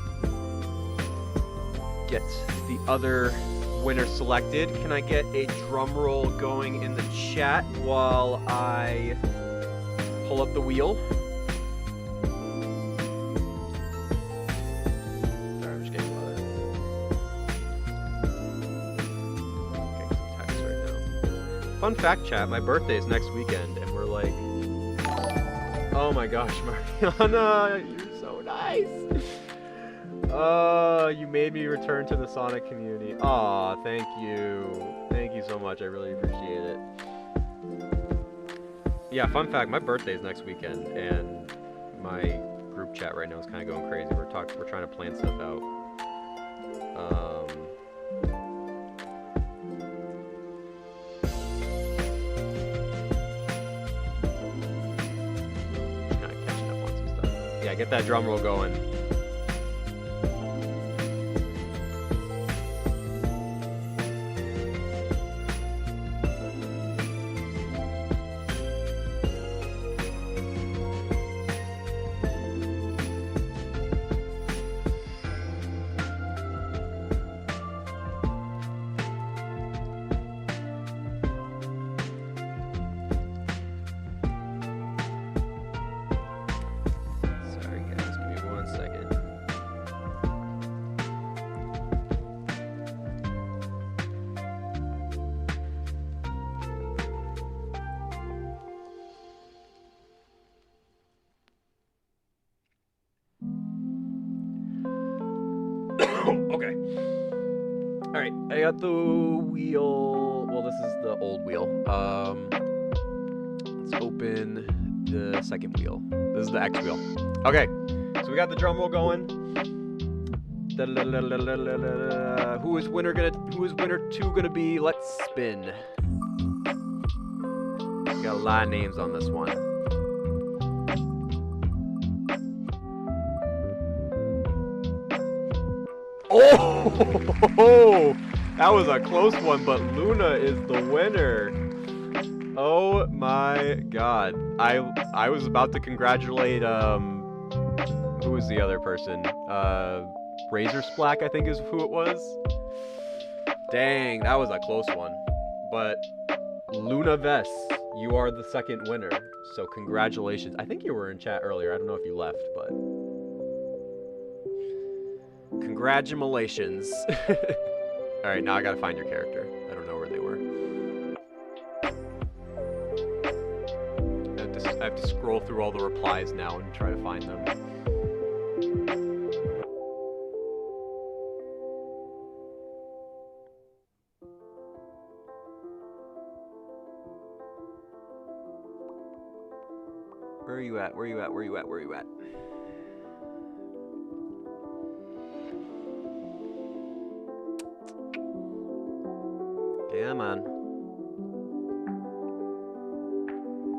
get the other winner selected. Can I get a drum roll going in the chat while I pull up the wheel? Sorry, I'm just getting a lot of getting some text right now. Fun fact, chat, my birthday is next weekend, and we're like, oh my gosh, Mariana, you're so nice. You made me return to the Sonic community. Aw, thank you. Thank you so much. I really appreciate it. Yeah, fun fact, my birthday is next weekend, and my group chat right now is kind of going crazy. We're trying to plan stuff out. Kind of catching up on some stuff. Yeah, get that drum roll going. Okay. Alright, I got the wheel. Well, this is the old wheel. Let's open the second wheel. This is the X wheel. Okay, so we got the drum roll going. Who is winner 2 gonna be? Let's spin. We got a lot of names on this one. Oh, that was a close one, but Luna is the winner. Oh my god. I was about to congratulate, who was the other person? Razor Splack, I think is who it was. Dang, that was a close one. But Luna Vess, you are the second winner. So congratulations. I think you were in chat earlier. I don't know if you left, but congratulations. Alright, now I gotta find your character. I don't know where they were. I have to scroll through all the replies now and try to find them. Where are you at? Where are you at? Where are you at? Where are you at? Come on.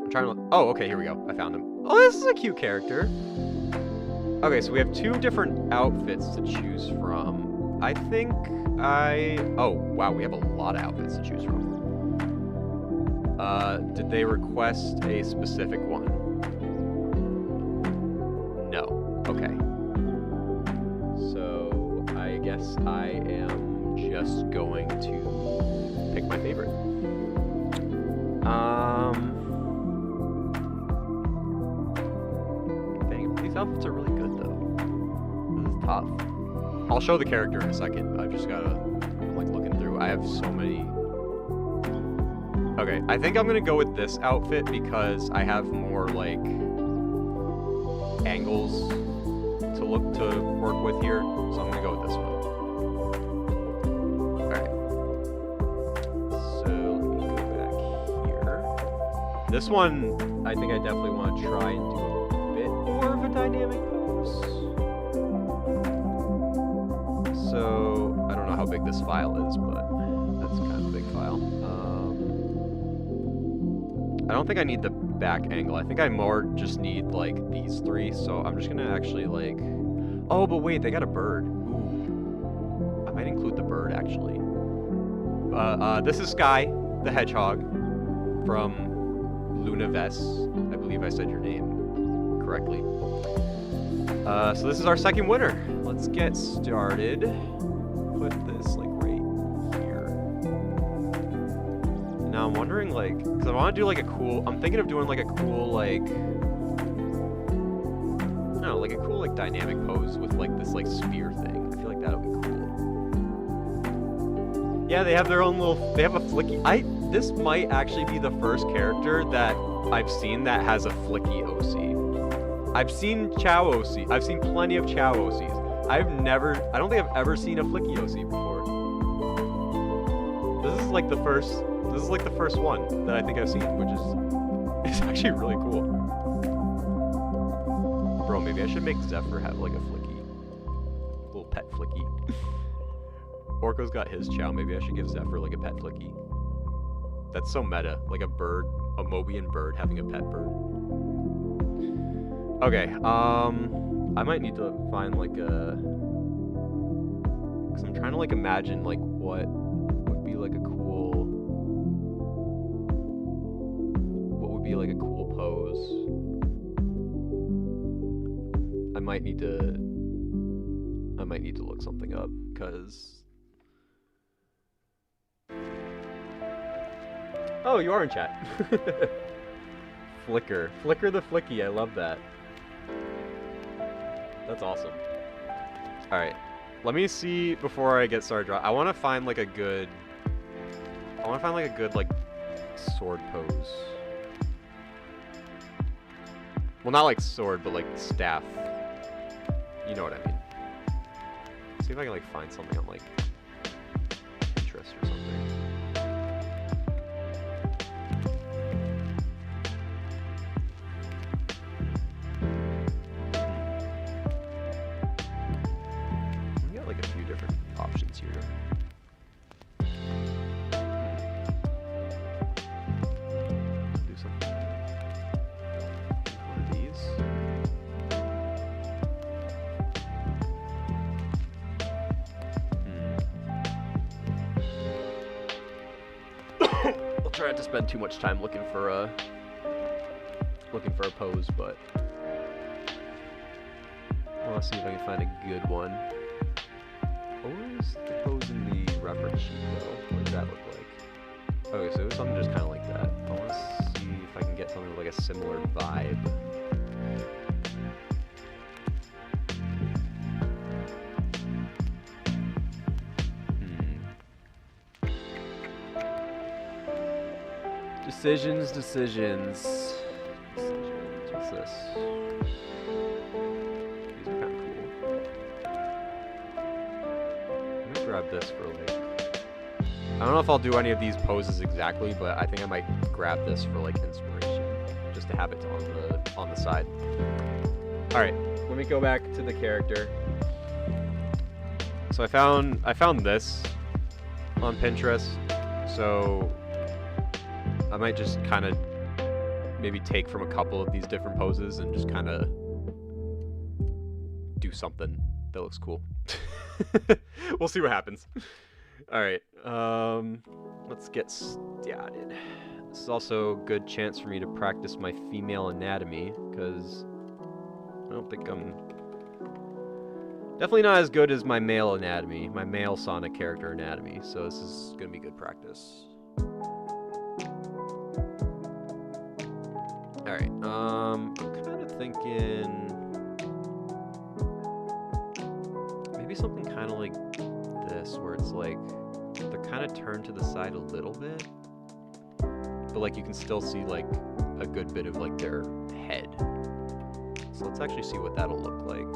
I'm trying to... Oh, okay, here we go. I found him. Oh, this is a cute character. Okay, so we have 2 different outfits to choose from. I think Oh, wow, we have a lot of outfits to choose from. Did they request a specific one? No. Okay. So, I guess I am just going to pick my favorite. Dang, these outfits are really good though. This is tough. I'll show the character in a second. I've just gotta, I'm like looking through. I have so many. Okay, I think I'm gonna go with this outfit because I have more like angles to work with here. So I'm gonna go with this one. This one, I think I definitely want to try and do a bit more of a dynamic pose. So So I don't know how big this file is, but that's kind of a big file. I don't think I need the back angle. I think I more just need like these three. So I'm just gonna actually like, oh, but wait, they got a bird. Ooh, I might include the bird actually. This is Sky, the hedgehog from Lunaves. I believe I said your name correctly. So this is our second winner. Let's get started. Put this like right here. Now I'm wondering like, cause I want to do like a cool, I'm thinking of doing like a cool like, I don't know, like a cool like dynamic pose with like this like spear thing. I feel like that'll be cool. Yeah, they have their own little, they have a flicky, this might actually be the first character that I've seen that has a flicky OC. I've seen Chow OC. I've seen plenty of Chow OCs. I don't think I've ever seen a flicky OC before. This is like the first one that I think I've seen, which is actually really cool. Bro, maybe I should make Zephyr have like a flicky. Little pet flicky. Orko's got his Chow. Maybe I should give Zephyr like a pet flicky. That's so meta. Like a bird, a Mobian bird having a pet bird. Okay, I might need to find like a, cause I'm trying to like imagine like what would be like a cool, pose. I might need to look something up, cause, oh, you are in chat. Flicker the flicky, I love that. That's awesome. Alright, let me see before I get started. I want to find like a good, like sword pose. Well, not like sword, but like staff. You know what I mean. See if I can like find something on like Pinterest or something. Options here. Do something. One of these. I'll try not to spend too much time looking for a pose, but I want to see if I can find a good one. What was the pose in the reference sheet though? What did that look like? Okay, so it was something just kind of like that. I want to see if I can get something with like a similar vibe. Decisions. What's this? These are kind of cool. I'm gonna grab this for like, I don't know if I'll do any of these poses exactly, but I think I might grab this for like inspiration, just to have it on the side. All right, let me go back to the character. So I found this on Pinterest, so I might just kind of maybe take from a couple of these different poses and just kind of do something that looks cool. We'll see what happens. All right, let's get started. This is also a good chance for me to practice my female anatomy, because I don't think I'm definitely not as good as my male anatomy, my male Sonic character anatomy, so this is gonna be good practice. Alright, I'm kind of thinking maybe something kind of like this, where it's like they're kind of turned to the side a little bit, but like you can still see like a good bit of like their head. So let's actually see what that'll look like.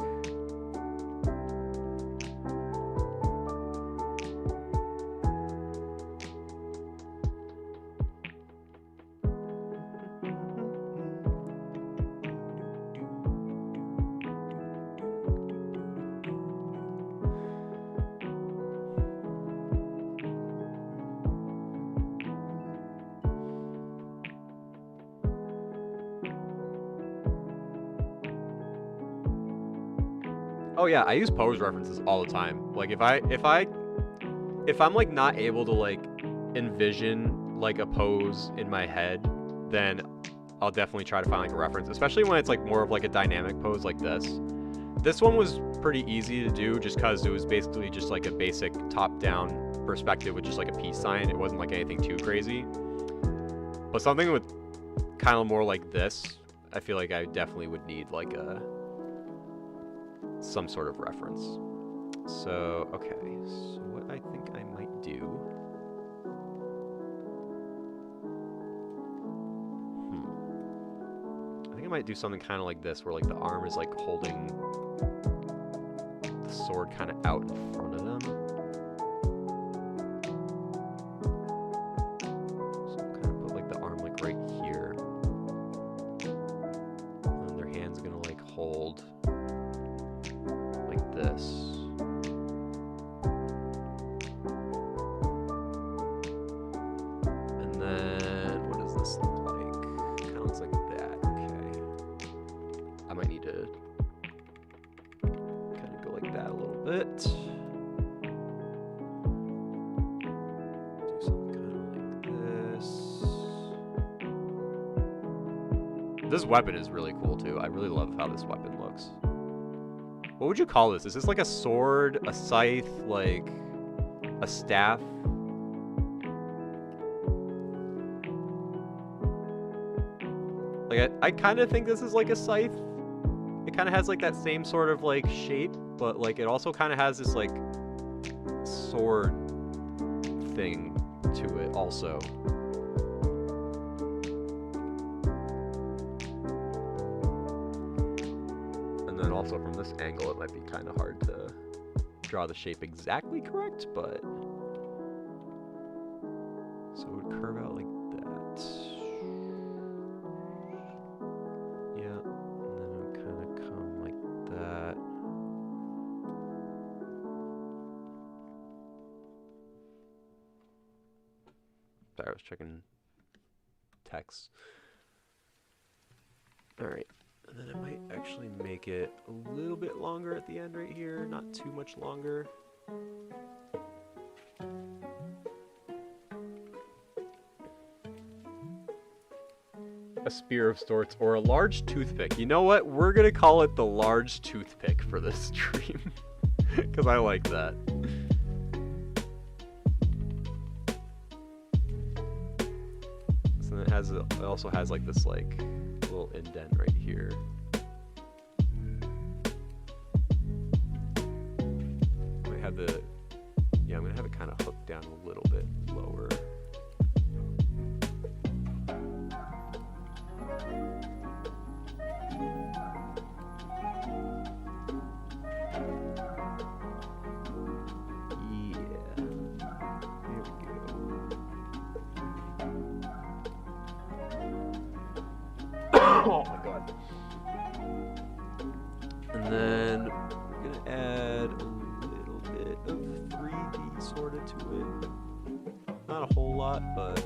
Oh yeah, I use pose references all the time. Like if I'm like not able to like envision like a pose in my head, then I'll definitely try to find like a reference, especially when it's like more of like a dynamic pose like this. This one was pretty easy to do just because it was basically just like a basic top-down perspective with just like a peace sign. It wasn't like anything too crazy. But something with kind of more like this, I feel like I definitely would need like some sort of reference. So, okay, so what I think I might do... I think I might do something kind of like this, where like the arm is like holding the sword kind of out in front of them. So kind of put like the arm like right here. And then their hand's gonna like hold like this. And then what does this look like? Kind of looks like that. Okay. I might need to kind of go like that a little bit. Do something kind of like this. This weapon is really cool too. I really love how this weapon looks. What would you call this? Is this like a sword, a scythe, like a staff? Like I kind of think this is like a scythe. It kind of has like that same sort of like shape, but like it also kind of has this like sword thing to it also. And then also from this angle it might be kind of hard to draw the shape exactly correct, but so it would curve out like that. Yeah, and then it would kind of come like that. Sorry, I was checking text. Alright, and then I might actually make it a little bit longer at the end right here, not too much longer. A spear of sorts, or a large toothpick. You know what? We're gonna call it the large toothpick for this stream. Because I like that. So then it also has like this like little indent right here. I'm gonna have it kind of hooked down a little bit lower. Oh my god. And then we're gonna add a little bit of 3D sort of to it. Not a whole lot, but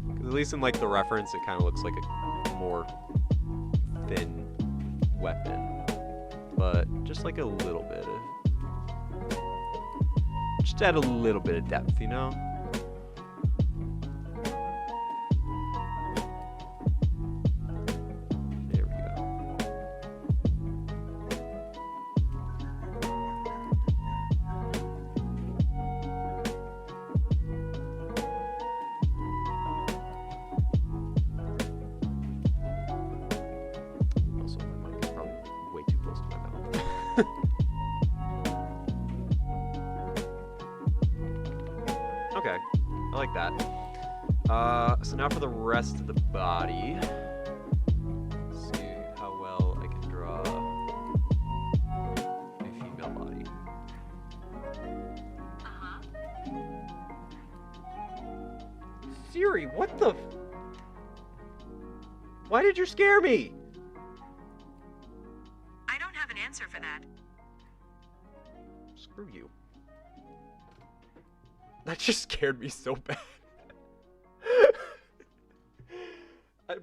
at least in like the reference it kind of looks like a more thin weapon. But just like a little bit of... just add a little bit of depth, you know? Okay, I like that. So now for the rest of the body. Let's see how well I can draw a female body. Siri, what the... Why did you scare me? I don't have an answer for that. Screw you. That just scared me so bad.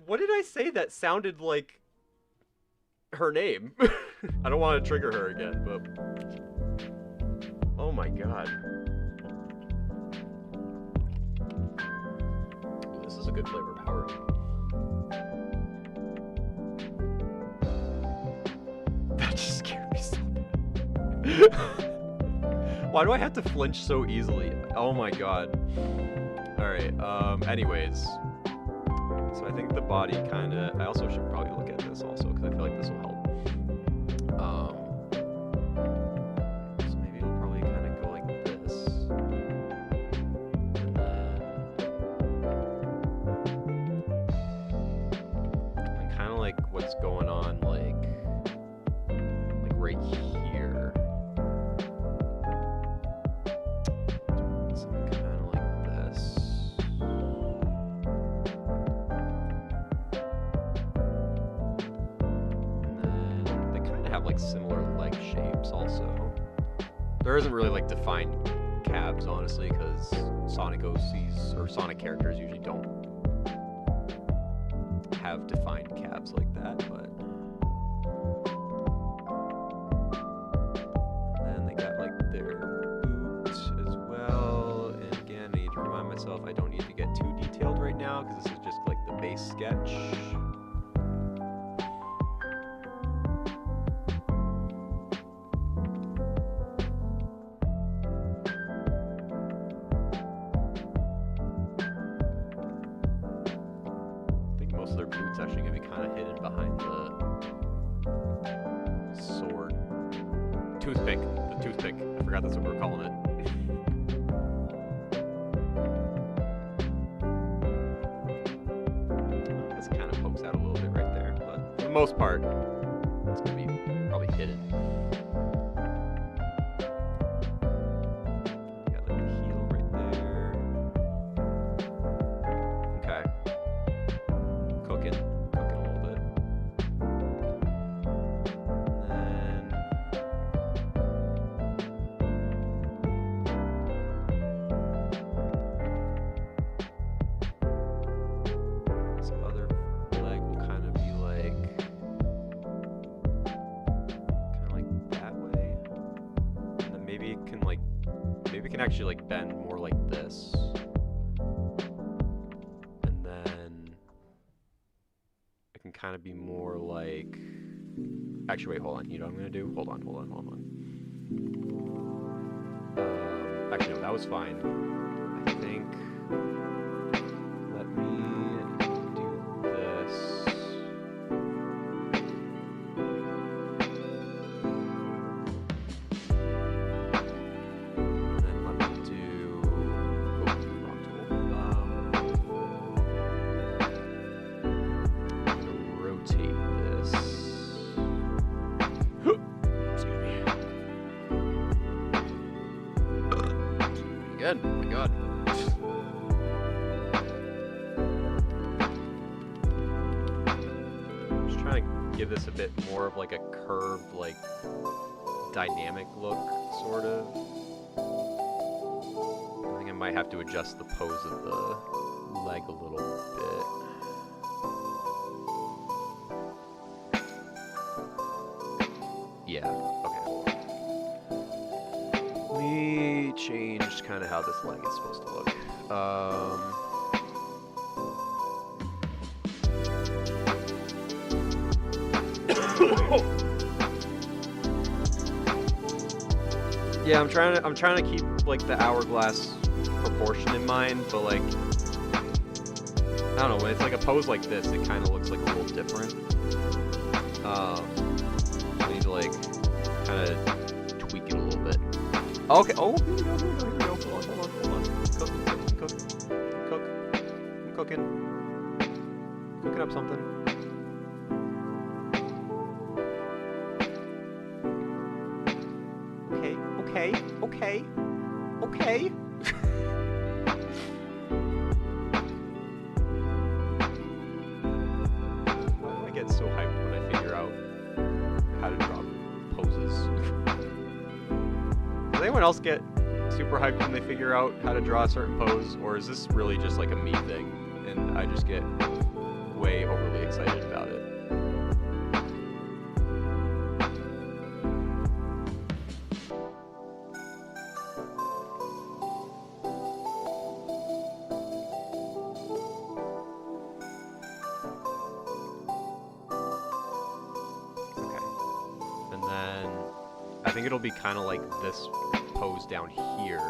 What did I say that sounded like her name. I don't want to trigger her again, but oh my god. Ooh, this is a good flavor power. That just scared me so bad. Why do I have to flinch so easily? Oh my god. Alright, anyways. So I think the body kinda... I also should probably look at this also, because I feel like this will help. So maybe it'll probably kind of go like this. And then kind of like what's going on, like right here. So kind of like this. Have like similar leg shapes also. There isn't really like defined calves, honestly, because Sonic OCs or Sonic characters usually don't have defined calves like that, but and then they got like their boot as well. And again, I need to remind myself I don't need to get too detailed right now because this is just like the base sketch. Their boots actually gonna be kind of hidden behind the sword. Toothpick. The toothpick. I forgot that's what we're calling it. This kind of pokes out a little bit right there, but for the most part, it's gonna be probably hidden. Got like the heel right there. Okay. Cooking a little bit. And then this other leg will kind of be like that way. And then maybe it can actually like bend more like this. Kind of be more like... Actually, wait, hold on. You know what I'm gonna do? Hold on. Actually, no, that was fine. I think... Let me do this. And then let me do... Oh, wrong tool. Rotate this. Excuse me. Again, oh my god. Just trying to give this a bit more of like a curved, like dynamic look, sort of. I think I might have to adjust the pose of the leg a little bit. Yeah, okay. We changed kind of how this leg is supposed to look. Yeah, I'm trying to keep like the hourglass proportion in mind, but like I don't know, when it's like a pose like this, it kind of looks like a little different. I need to like kind of tweak it a little bit. Okay. Oh, here we go. Hold on. I'm cooking up something. Okay. Why do I get so hyped when I figure out how to draw poses? Does anyone else get super hyped when they figure out how to draw a certain pose, or is this really just like a me thing and I just get way overly excited about it? think it'll be kind of like this pose down here,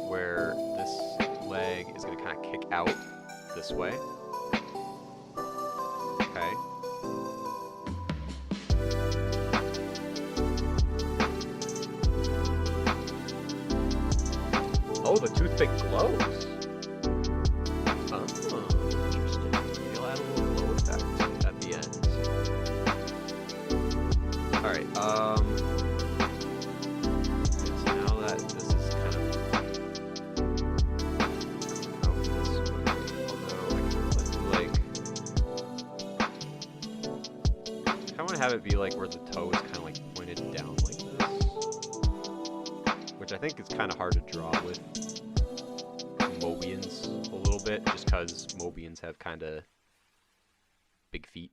where this leg is going to kind of kick out this way. Okay. Oh, the toothpick glows. Oh, interesting. Maybe I'll add a little glow effect at the end. Alright, so now that this is kind of out this way, although let's do like, I want to have it be like where the toe is kind of like pointed down like this, which I think is kind of hard to draw with Mobians a little bit, just because Mobians have kind of big feet.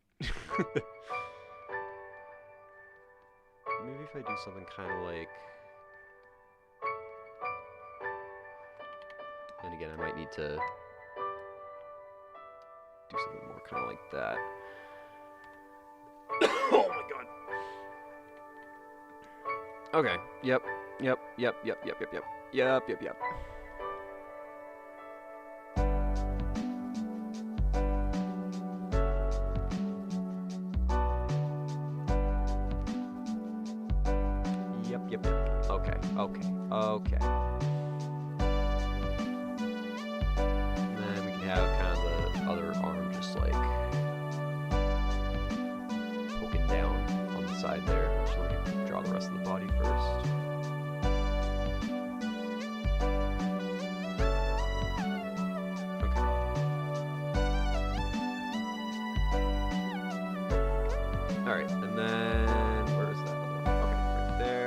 Maybe if I do something kind of like... Then again, I might need to do something more kind of like that. Oh my god. Okay. Yep. Yep. Yep. Yep. Yep. Yep. Yep. Yep. Yep. Yep. Okay, okay, okay. And then we can have kind of the other arm just like poking down on the side there. So let me draw the rest of the body first. Okay. Alright, and then where is that other one? Okay, right there.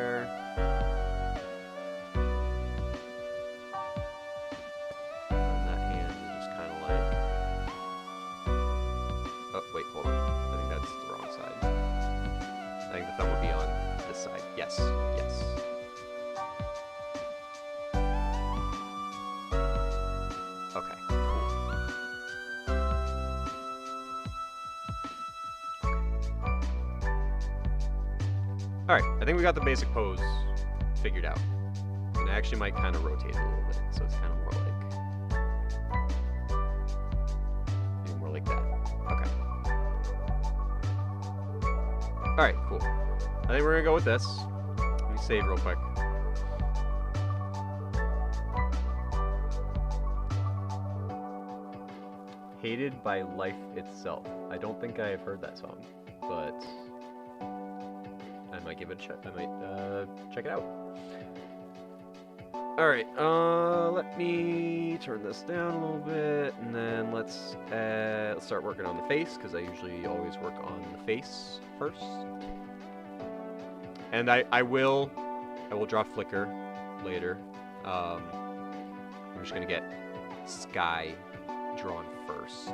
Yes, yes. Okay, cool. Alright, I think we got the basic pose figured out. And I actually might kind of rotate it a little bit, so it's kind of more like... maybe more like that. Okay. Alright, cool. I think we're gonna go with this. Let me save real quick. Hated by Life Itself. I don't think I have heard that song, but I might give it a check. I might check it out. All right. Let me turn this down a little bit, and then let's start working on the face, because I usually always work on the face first. And I will draw Flicker later. I'm just gonna get Sky drawn first.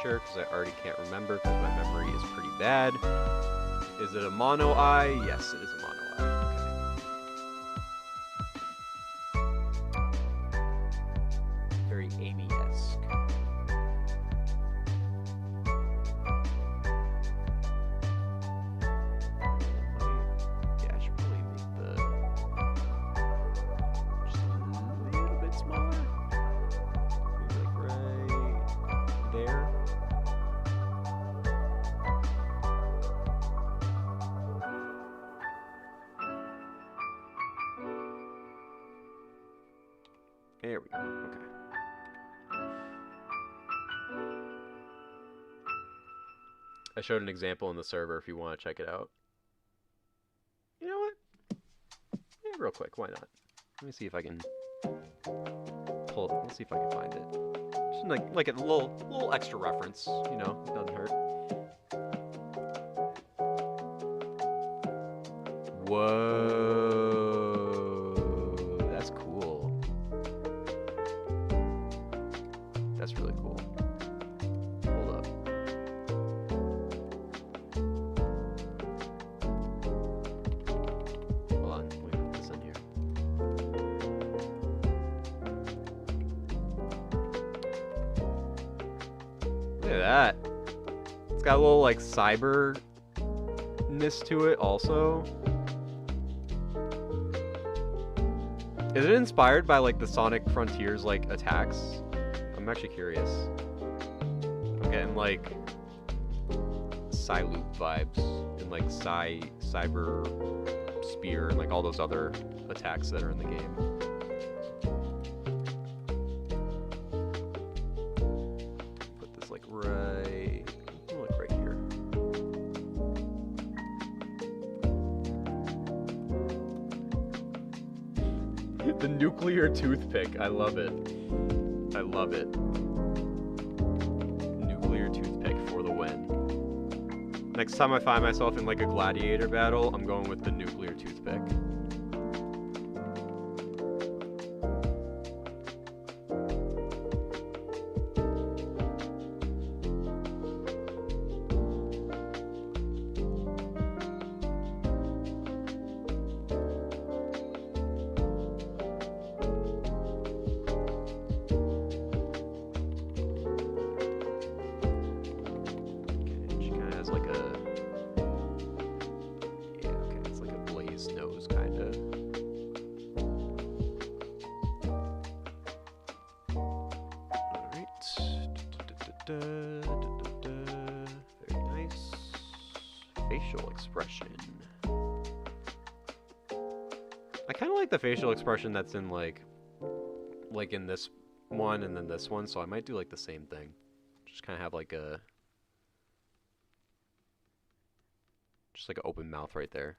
Because I already can't remember because my memory is pretty bad. Is it a mono eye? Yes, it is a mono eye. Okay. Very Amy-esque. Yeah, I should probably make the just a little bit smaller. Maybe like right there. There we go. Okay. I showed an example in the server if you want to check it out. You know what? Yeah, real quick, why not? Let me see if I can pull it. Let's see if I can find it. Just like a little extra reference, you know, it doesn't hurt. Whoa, that's cool. That's really cool. Look at that. It's got a little like cyberness to it also. Is it inspired by like the Sonic Frontiers like attacks? I'm actually curious. I'm getting like Psy-Loop vibes and like Cyber Spear and like all those other attacks that are in the game. Put this like right here. The nuclear toothpick. I love it. I love it. Nuclear toothpick for the win. Next time I find myself in like a gladiator battle, I'm going with the nuclear toothpick. Very nice. Facial expression. I kind of like the facial expression that's in like in this one and then this one, so I might do like the same thing. Just kind of have like a just like an open mouth right there.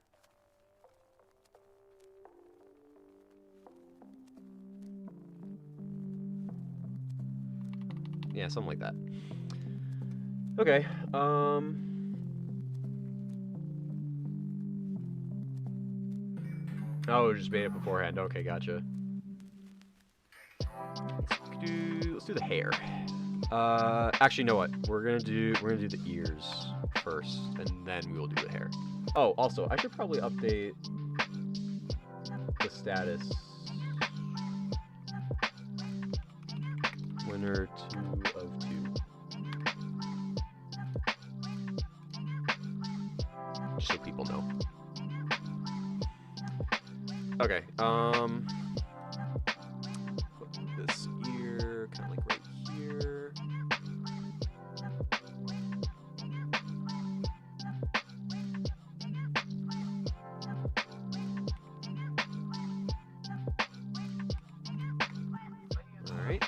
Yeah, something like that. Okay, oh, we just made it beforehand. Okay, gotcha. Let's do the hair. Actually, you know what? We're gonna do the ears first, and then we will do the hair. Oh, also, I should probably update the status. Winner 2 of 2. Just so people know. Okay, put this ear kind of like right here. All right.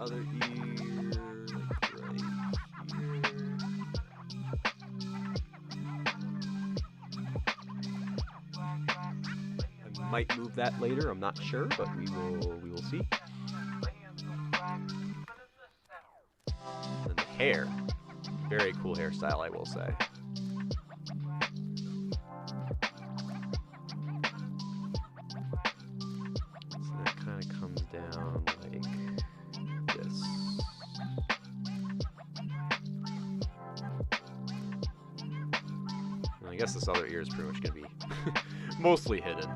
Other ear, like right here. I might move that later. I'm not sure, but we will see. And the hair, very cool hairstyle, I will say. I guess this other ear is pretty much going to be mostly hidden.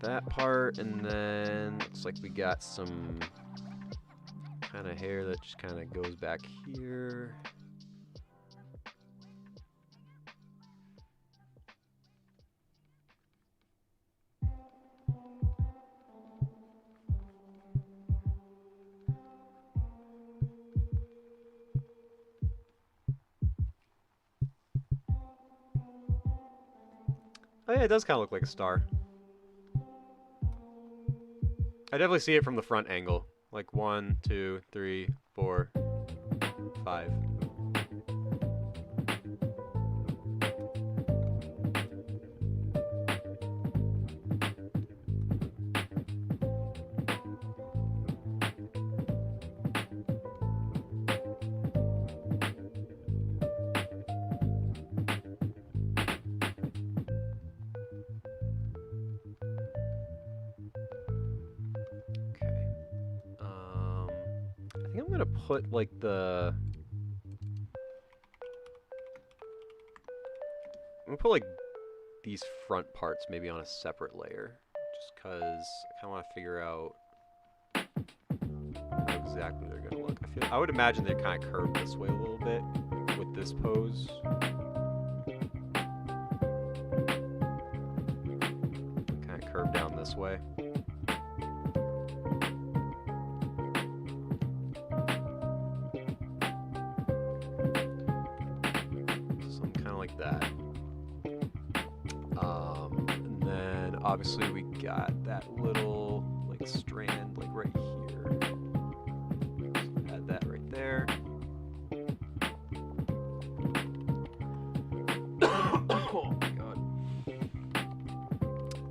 That part, and then looks like we got some kind of hair that just kind of goes back here. Oh yeah, it does kind of look like a star. I definitely see it from the front angle. Like 1, 2, 3, 4, 5. think I'm gonna put like I'm gonna put like these front parts maybe on a separate layer, just cause I kinda wanna figure out how exactly they're gonna look. I would imagine they're kinda curved this way a little bit with this pose. Kinda curved down this way. That. And then obviously we got that little like strand like right here. So add that right there. Oh my god.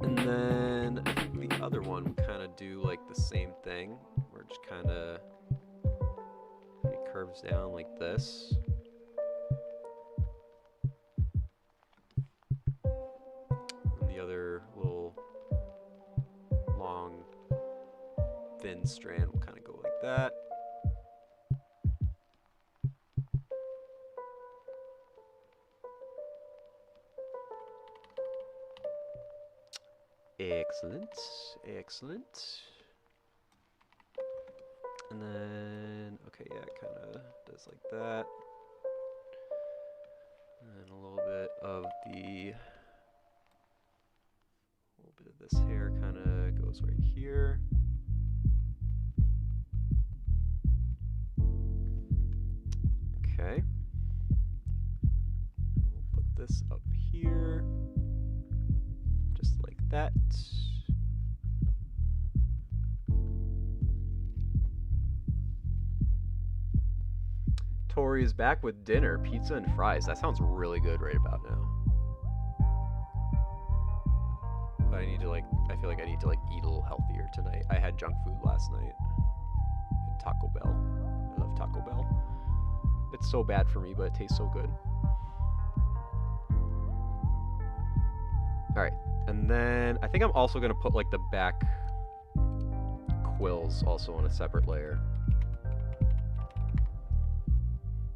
And then I think the other one we kind of do like the same thing, where it just kind of curves down like this. Thin strand will kind of go like that. Excellent, excellent. And then, okay, yeah, it kind of does like that. And then a little bit of this hair kind of goes right here. Okay. We'll put this up here, just like that. Tori is back with dinner, pizza and fries. That sounds really good right about now. But I feel like I need to like eat a little healthier tonight. I had junk food last night. Taco Bell. I love Taco Bell. It's so bad for me, but it tastes so good. Alright, and then I think I'm also going to put like the back quills also on a separate layer.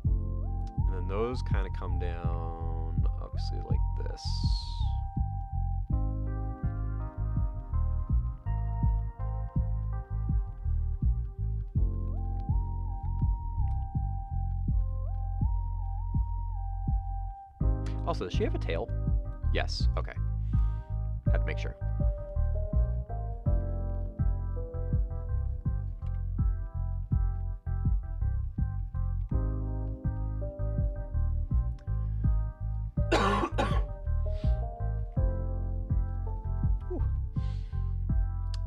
And then those kind of come down, obviously like this. Also, does she have a tail? Yes, okay. Had to make sure.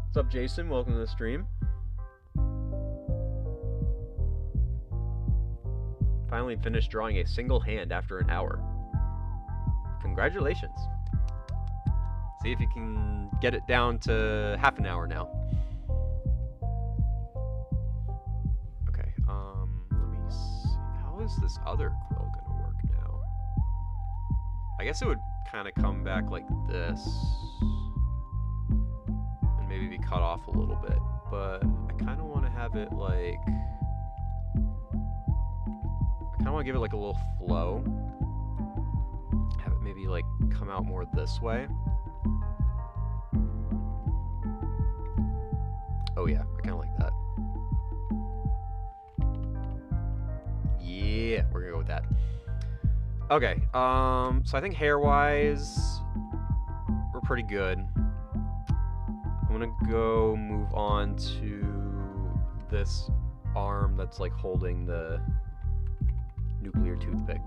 What's up, Jason? Welcome to the stream. Finally finished drawing a single hand after an hour. Congratulations. See if you can get it down to half an hour now. Okay, let me see. How is this other quill gonna work now? I guess it would kind of come back like this. And maybe be cut off a little bit. But I kind of want to have it like... I kind of want to give it like a little flow. Maybe like come out more this way. Oh yeah, I kind of like that. Yeah, we're gonna go with that. Okay, so I think hair-wise, we're pretty good. I'm gonna go move on to this arm that's like holding the nuclear toothpick.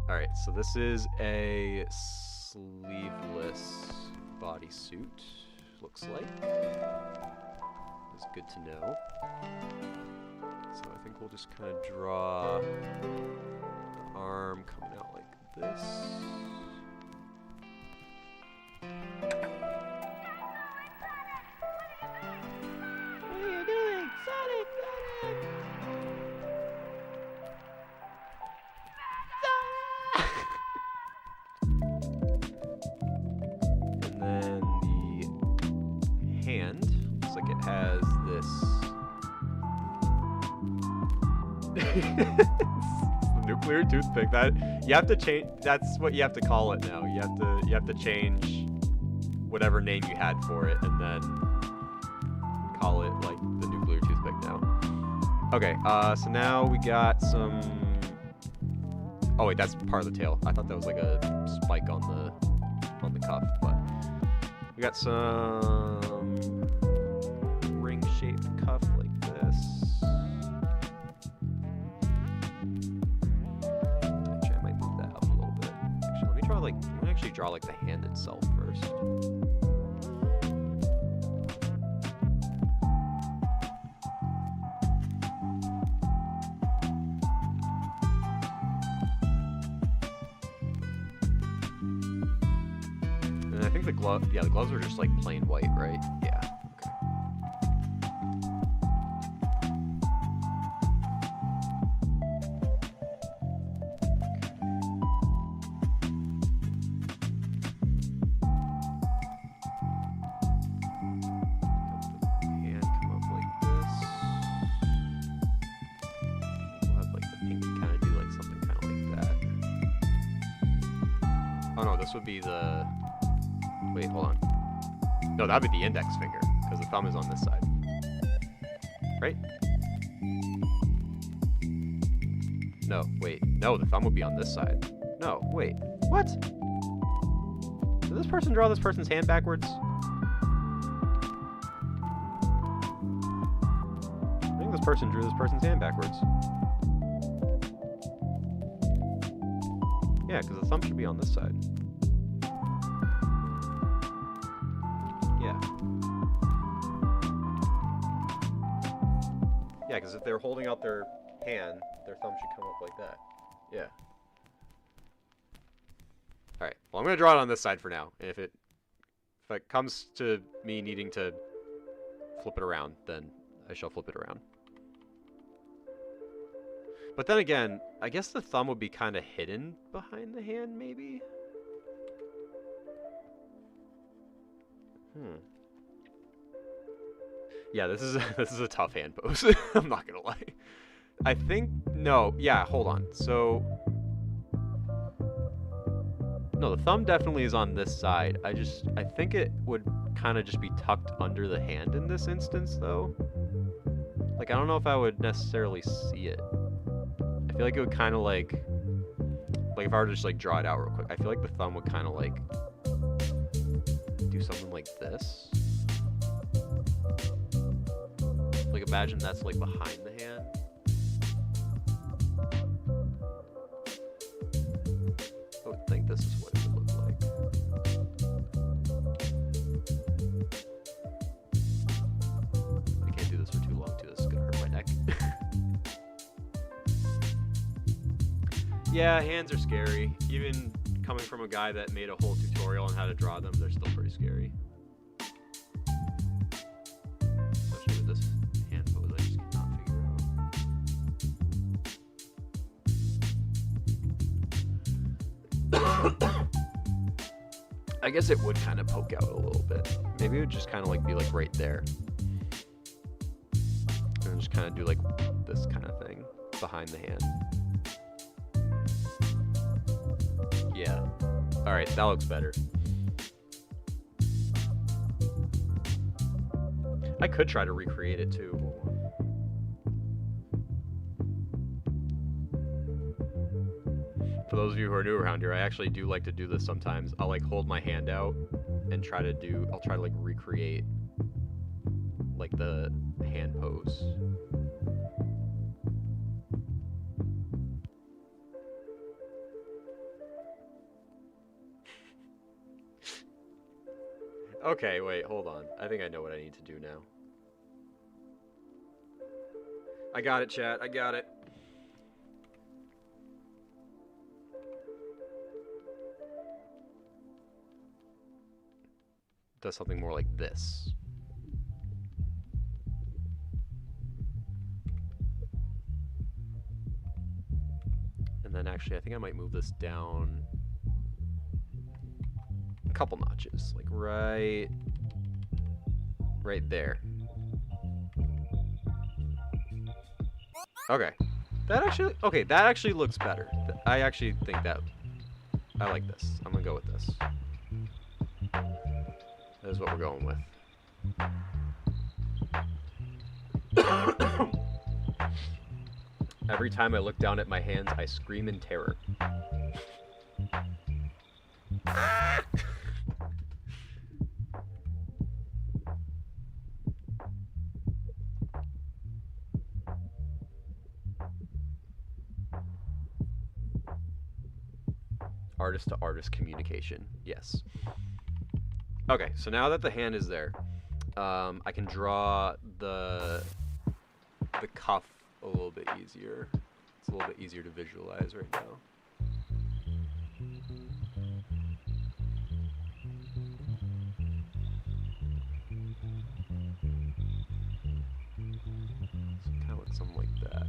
Alright, so this is a sleeveless bodysuit, looks like. It's good to know. So I think we'll just kind of draw the arm coming out like this. What are you doing? Sonic! And then the hand looks like it has this Nuclear toothpick. That you have to change. That's what you have to call it now. You have to change whatever name you had for it, and then call it like the nuclear toothpick now. Okay. So now we got some. Oh wait, that's part of the tail. I thought that was like a spike on the cuff, but we got some ring-shaped cuff like this. Actually, I might move that up a little bit. Actually, let me draw like the hand itself first. I think the gloves are just like plain white, right? Yeah. Okay. Hand come up like this. We'll have like the pinky kind of do like something kind of like that. Oh no, this would be the. Wait, hold on. No, that would be the index finger, because the thumb is on this side. Right? No, wait. No, the thumb would be on this side. No, wait. What? Did this person draw this person's hand backwards? I think this person drew this person's hand backwards. Yeah, because the thumb should be on this side. Yeah, because if they're holding out their hand, their thumb should come up like that. Yeah. Alright, well I'm going to draw it on this side for now. And if it comes to me needing to flip it around, then I shall flip it around. But then again, I guess the thumb would be kind of hidden behind the hand, maybe? Yeah, this is a tough hand pose. I'm not gonna lie. I think yeah, hold on. So no, the thumb definitely is on this side. I think it would kind of just be tucked under the hand in this instance, though. Like, I don't know if I would necessarily see it. I feel like it would kind of like if I were to just like draw it out real quick, I feel like the thumb would kind of like do something like this. Like, imagine that's like behind the hand. I would think this is what it would look like. I can't do this for too long too, this is gonna hurt my neck. Yeah, hands are scary. Even coming from a guy that made a whole tutorial on how to draw them, they're still pretty scary. Especially with this hand pose, I just cannot figure out. I guess it would kind of poke out a little bit. Maybe it would just kind of like be like right there. And just kind of do like this kind of thing behind the hand. Yeah. Alright, that looks better. I could try to recreate it too. For those of you who are new around here, I actually do like to do this sometimes. I'll like hold my hand out and I'll try to like recreate like the hand pose. Okay, wait, hold on. I think I know what I need to do now. I got it, chat. I got it. Does something more like this. And then actually, I think I might move this down a couple notches, like right there. Okay. That actually, okay, that actually looks better. I actually think that, I like this. I'm gonna go with this. That is what we're going with. Every time I look down at my hands, I scream in terror. Artist to artist communication, yes. Okay, so now that the hand is there, I can draw the cuff a little bit easier. It's a little bit easier to visualize right now. So kind of look something like that.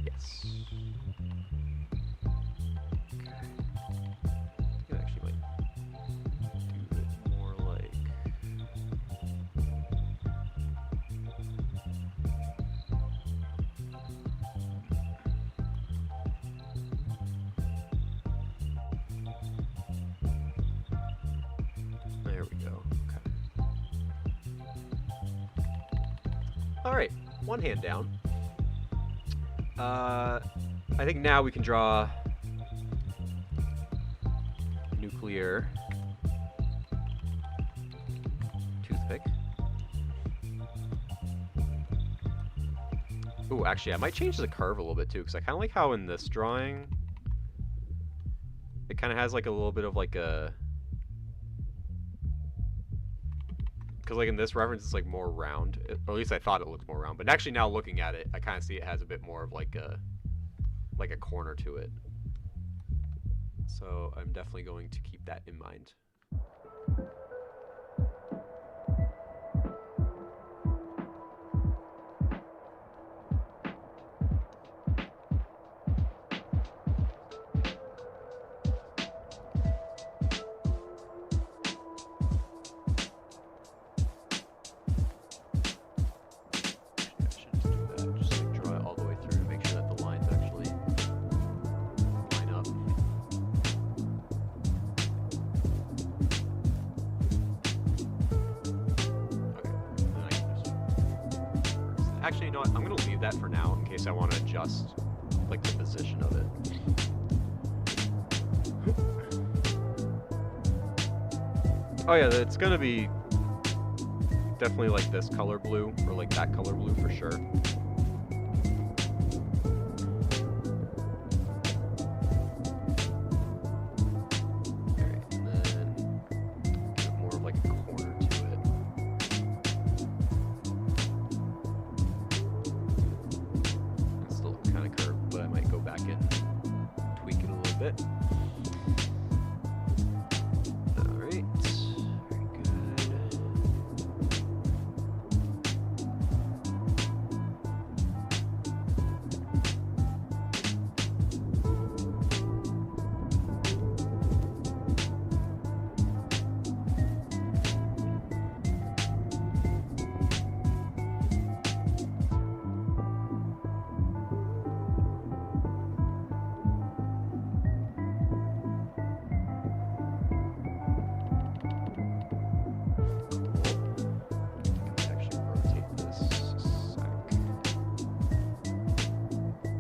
Yes. Okay. I think I actually might do it more like. There we go. Okay. All right, one hand down. I think now we can draw nuclear toothpick. Ooh, actually, I might change the curve a little bit too, because I kind of like how in this drawing it kind of has like a little bit of like a, because like in this reference it's like more round, or at least I thought it looked more round, but actually now looking at it I kind of see it has a bit more of like a corner to it. So I'm definitely going to keep that in mind. Actually, you know what? I'm going to leave that for now in case I want to adjust like the position of it. Oh yeah, it's going to be definitely like this color blue or like that color blue for sure.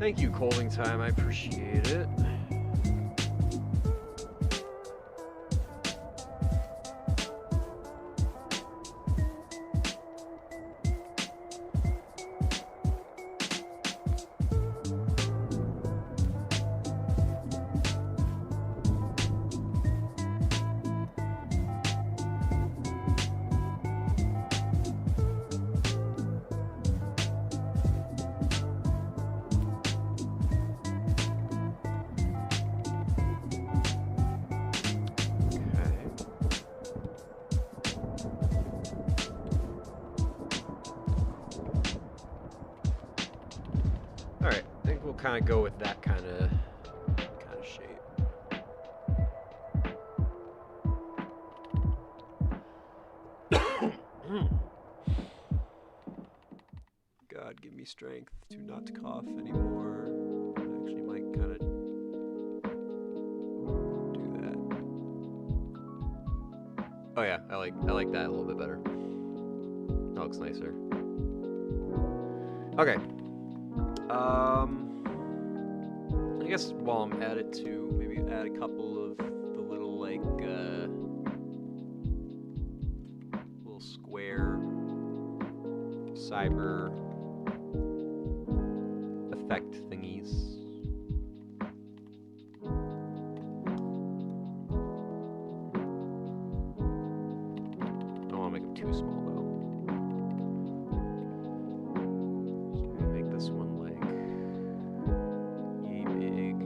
Thank you, Colding Time. I appreciate it. Kind of go with that kind of shape. give me strength to not cough anymore. I actually might kind of do that. Oh yeah, I like that a little bit better. That looks nicer. Okay. I guess while I'm at it too, maybe add a couple of the little like little square cyber effect thingies. Don't want to make them too small though. So maybe make this one like yay big.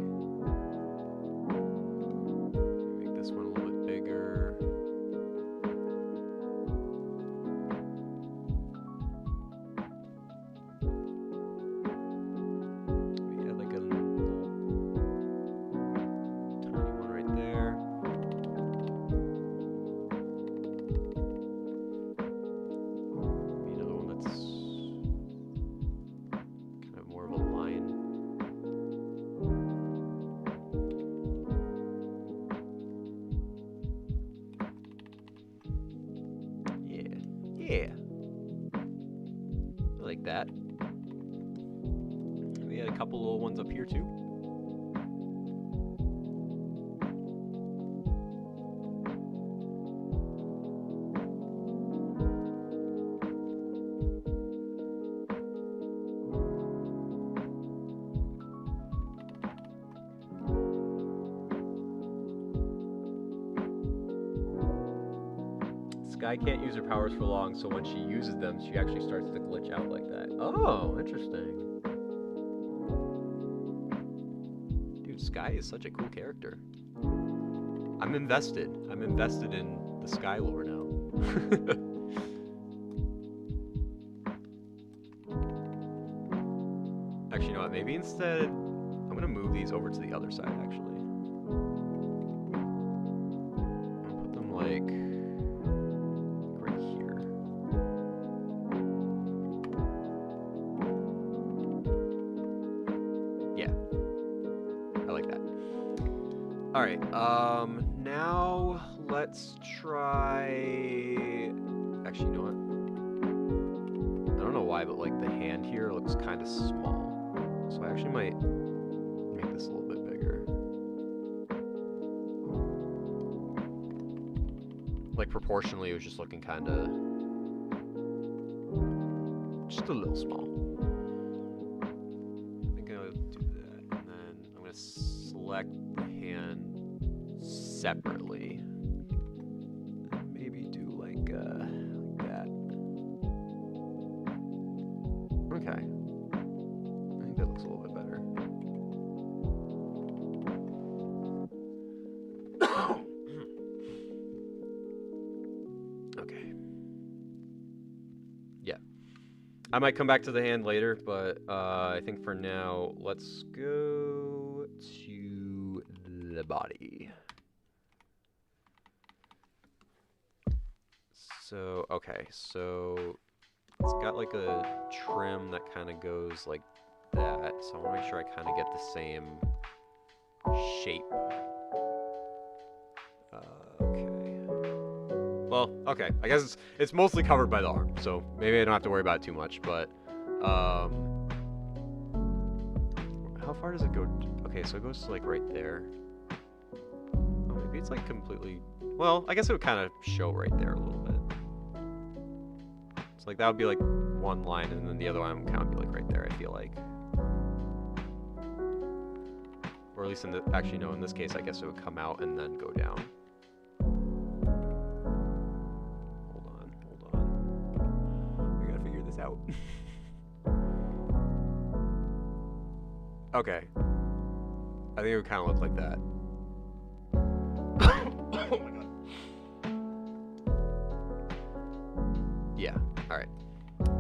Make this one a little bit bigger. Maybe add like a little tiny one right there. Maybe another one that's kind of more of a line. Yeah. I like that. We had a couple little ones up here too. Sky can't use her powers for long, so when she uses them, she actually starts to glitch out like that. Oh, interesting. Dude, Sky is such a cool character. I'm invested. I'm invested in the Sky lore now. Actually, you know what? Maybe instead, I'm gonna move these over to the other side, actually. I'll put them like right here. Yeah. I like that. Alright, now let's try... Actually, you know what? I don't know why, but like the hand here looks kind of small. So I actually might make this a little bit bigger. Like proportionally, it was just looking kind of... just a little small. I think I'll do that. And then I'm going to select the hand separately. And maybe do like that. Okay. I think that looks a little bit better. Okay. Yeah. I might come back to the hand later, but I think for now, let's go to the body. So, okay, so it's got like a trim that kind of goes like that. So I want to make sure I kind of get the same shape. Okay. Well, okay. I guess it's mostly covered by the arm, so maybe I don't have to worry about it too much. But how far does it go? Okay, so it goes to like right there. Oh, maybe it's like completely. Well, I guess it would kind of show right there a little bit. So like that would be like one line, and then the other one would kind of be like right there. I feel like. Or at least in the, actually no, in this case I guess it would come out and then go down. Hold on. We gotta figure this out. Okay. I think it would kind of look like that. Oh my god. Yeah, alright.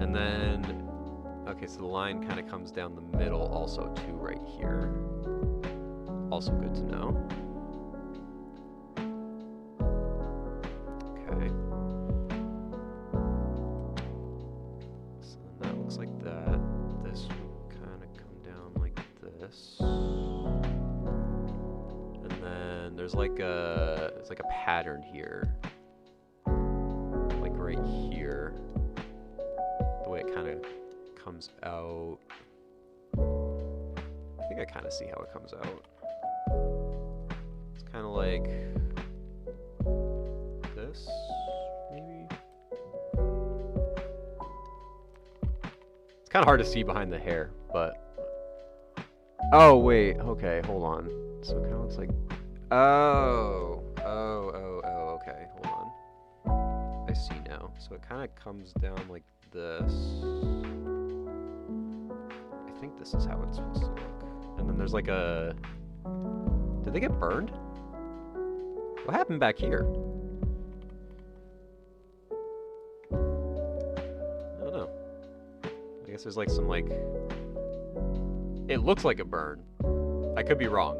And then, okay, so the line kind of comes down the middle also too right here. Also good to know. Okay. So then that looks like that. There's like a pattern here, like right here. The way it kind of comes out. I think I kind of see how it comes out. It's kind of like this, maybe. It's kind of hard to see behind the hair, but. Oh wait, okay, hold on. So it kind of looks like. Oh, okay, hold on. I see now. So it kind of comes down like this. I think this is how it's supposed to look. And then there's like a... Did they get burned? What happened back here? I don't know. I guess there's like some like... It looks like a burn. I could be wrong.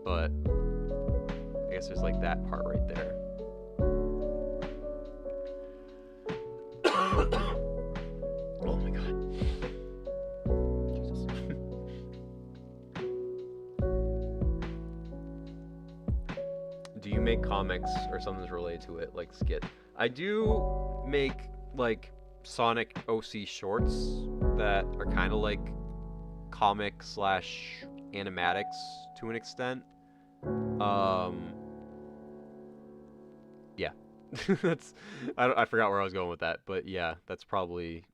But I guess there's like that part right there. Oh my god. Jesus. Do you make comics or something's related to it, like skit? I do make like Sonic OC shorts that are kind of like comic slash animatics to an extent. Yeah. That's I forgot where I was going with that, but yeah, that's probably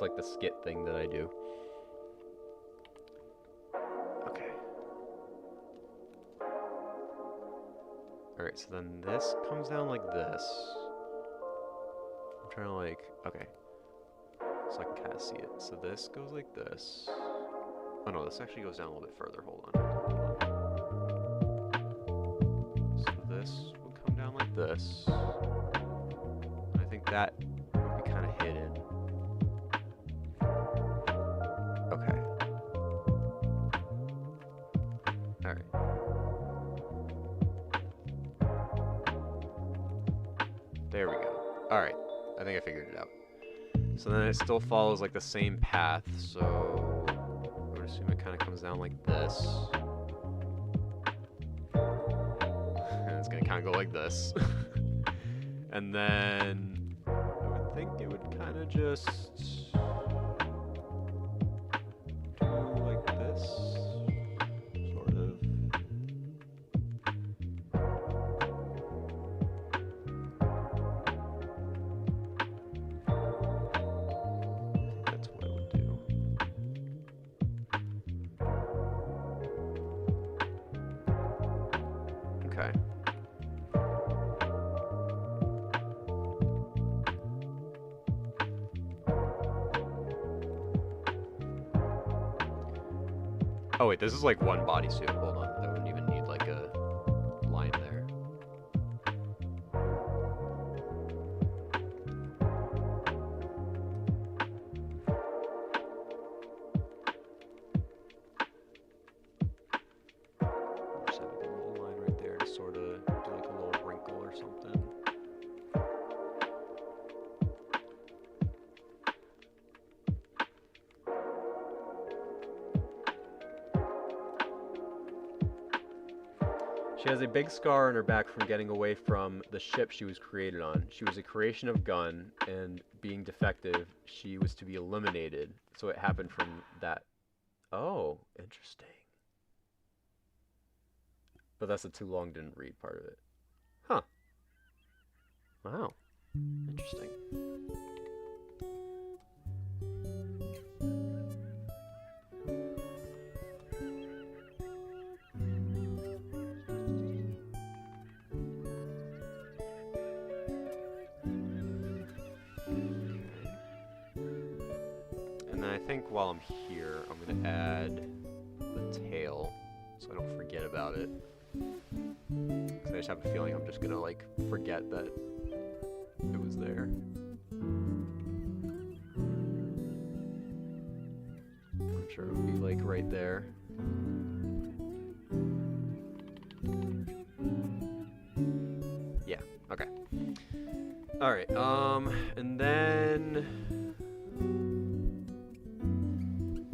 like the skit thing that I do. Okay. Alright, so then this comes down like this. I'm trying to like, okay. So I can kind of see it. So this goes like this. Oh no, this actually goes down a little bit further. Hold on. So this would come down like this. And I think that would be kind of hidden. Okay. Alright. There we go. Alright. I think I figured it out. So then it still follows like the same path, so I would assume it kind of comes down like this. And it's gonna kind of go like this. And then I would think it would kind of just do like this, sort of. Okay. Oh wait, this is like one bodysuit. Hold on, I wouldn't even need like a line there. Just have a little line right there to sort of do like a little wrinkle or something. She has a big scar on her back from getting away from the ship she was created on. She was a creation of Gun, and being defective, she was to be eliminated. So it happened from that. Oh, interesting. But that's a too long didn't read part of it. Huh. Wow. Interesting. And then I think while I'm here, I'm going to add the tail so I don't forget about it. Because I just have a feeling I'm just going to like forget that it was there. I'm sure it would be like right there. Yeah, okay. Alright, and then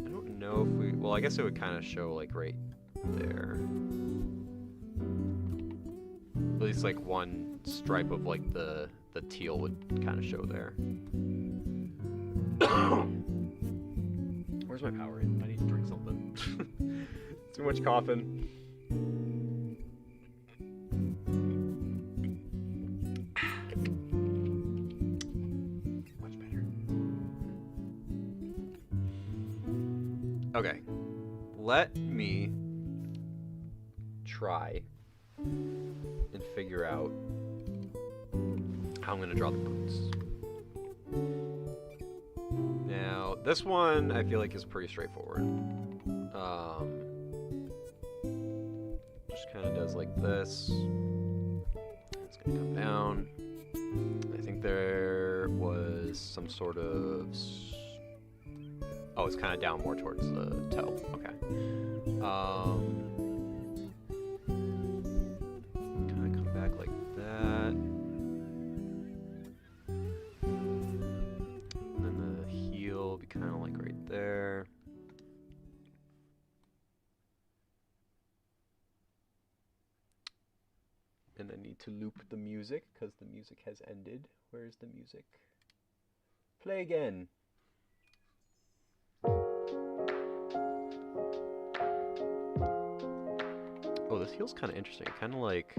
I don't know if we, well, I guess it would kind of show like right there. At least like one stripe of like the teal would kind of show there. Where's my power in? I need to drink something. Too much coughing. Much better. Okay. Let me try and figure out how I'm going to draw the boots. Now, this one I feel like is pretty straightforward. Just kind of does like this. It's going to come down. I think there was some sort of... Oh, it's kind of down more towards the toe. Okay. Kind of come back like that. And then the heel will be kind of like right there. And I need to loop the music because the music has ended. Where's the music? Play again. Oh, this heel's kind of interesting. It kind of like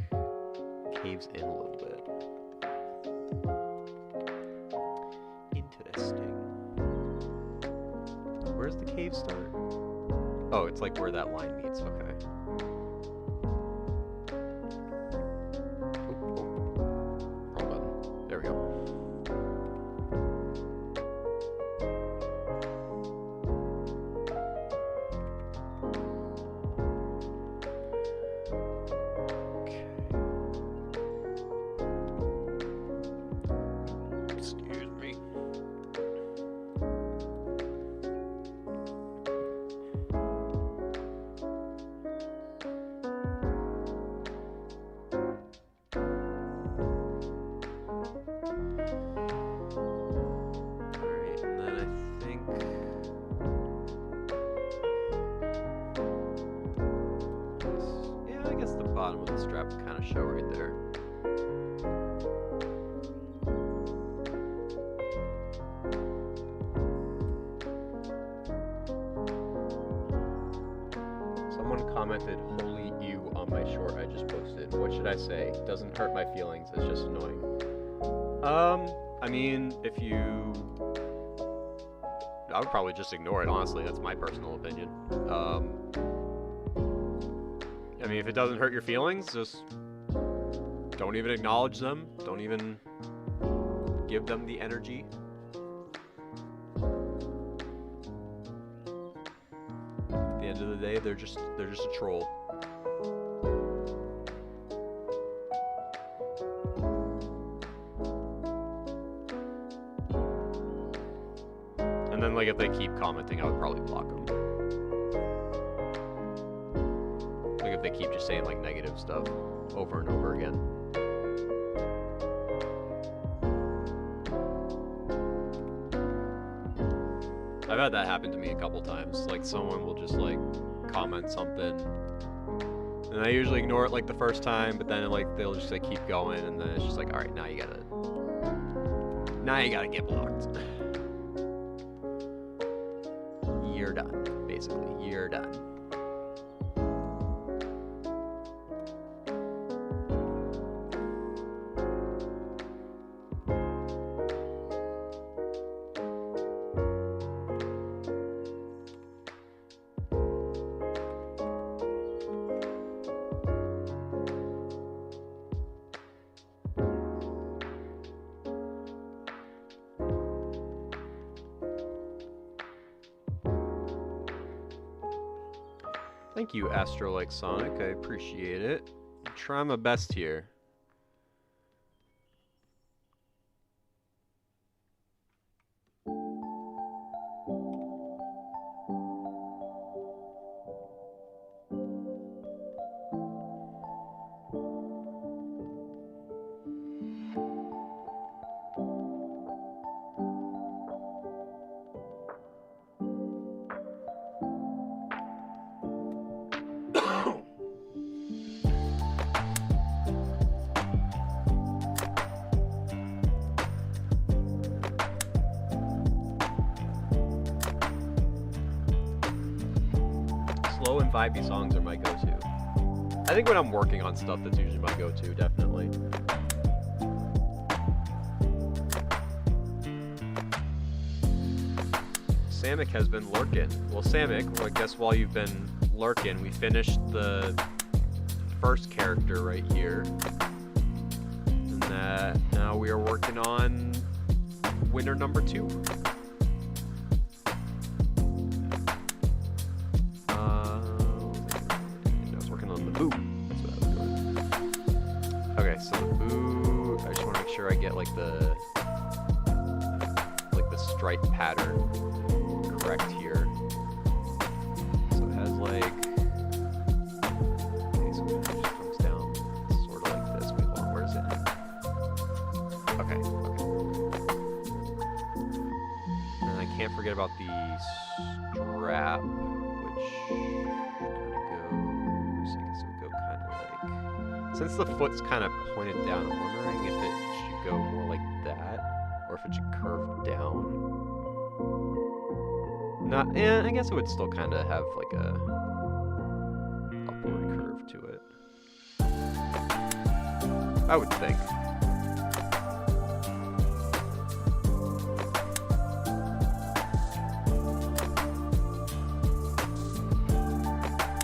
caves in a little bit. Interesting. Where's the cave start? Oh, it's like where that line meets. Okay. Wrong button. There we go. Bottom of the strap will kind of show right there. Someone commented, "Holy ew," on my short I just posted. What should I say? Doesn't hurt my feelings, it's just annoying. I mean, if you... I would probably just ignore it, honestly. That's my personal opinion. I mean, if it doesn't hurt your feelings, just don't even acknowledge them. Don't even give them the energy. At the end of the day, they're just a troll. And then, like, if they keep commenting, I would probably block them. If they keep just saying like negative stuff over and over again. I've had that happen to me a couple times. Like someone will just like comment something and I usually ignore it like the first time, but then like they'll just like keep going and then it's just like, all right, now you gotta get blocked. You're done, basically. You're done. Thank you, Astro Like Sonic. I appreciate it. I'm trying my best here. slow and vibey songs are my go-to. I think when I'm working on stuff, that's usually my go-to, definitely. Samick has been lurking. Well, Samick, well, I guess while you've been lurking, we finished the first character right here. And that now we are working on winner number 2. I was working on the boot. That's what I was doing. Okay, so the boot, I just want to make sure I get like the stripe pattern correct here. So it has like, okay, so it just comes down sort of like this. Wait, hold on, where is it? Okay, okay. And I can't forget about the strap, which kind of goes, I guess it would go kind of like, since the foot's kind of pointed down, I'm wondering if it should go more like that, or if it should curve down. Not, I guess it would still kind of have like a upward curve to it. I would think.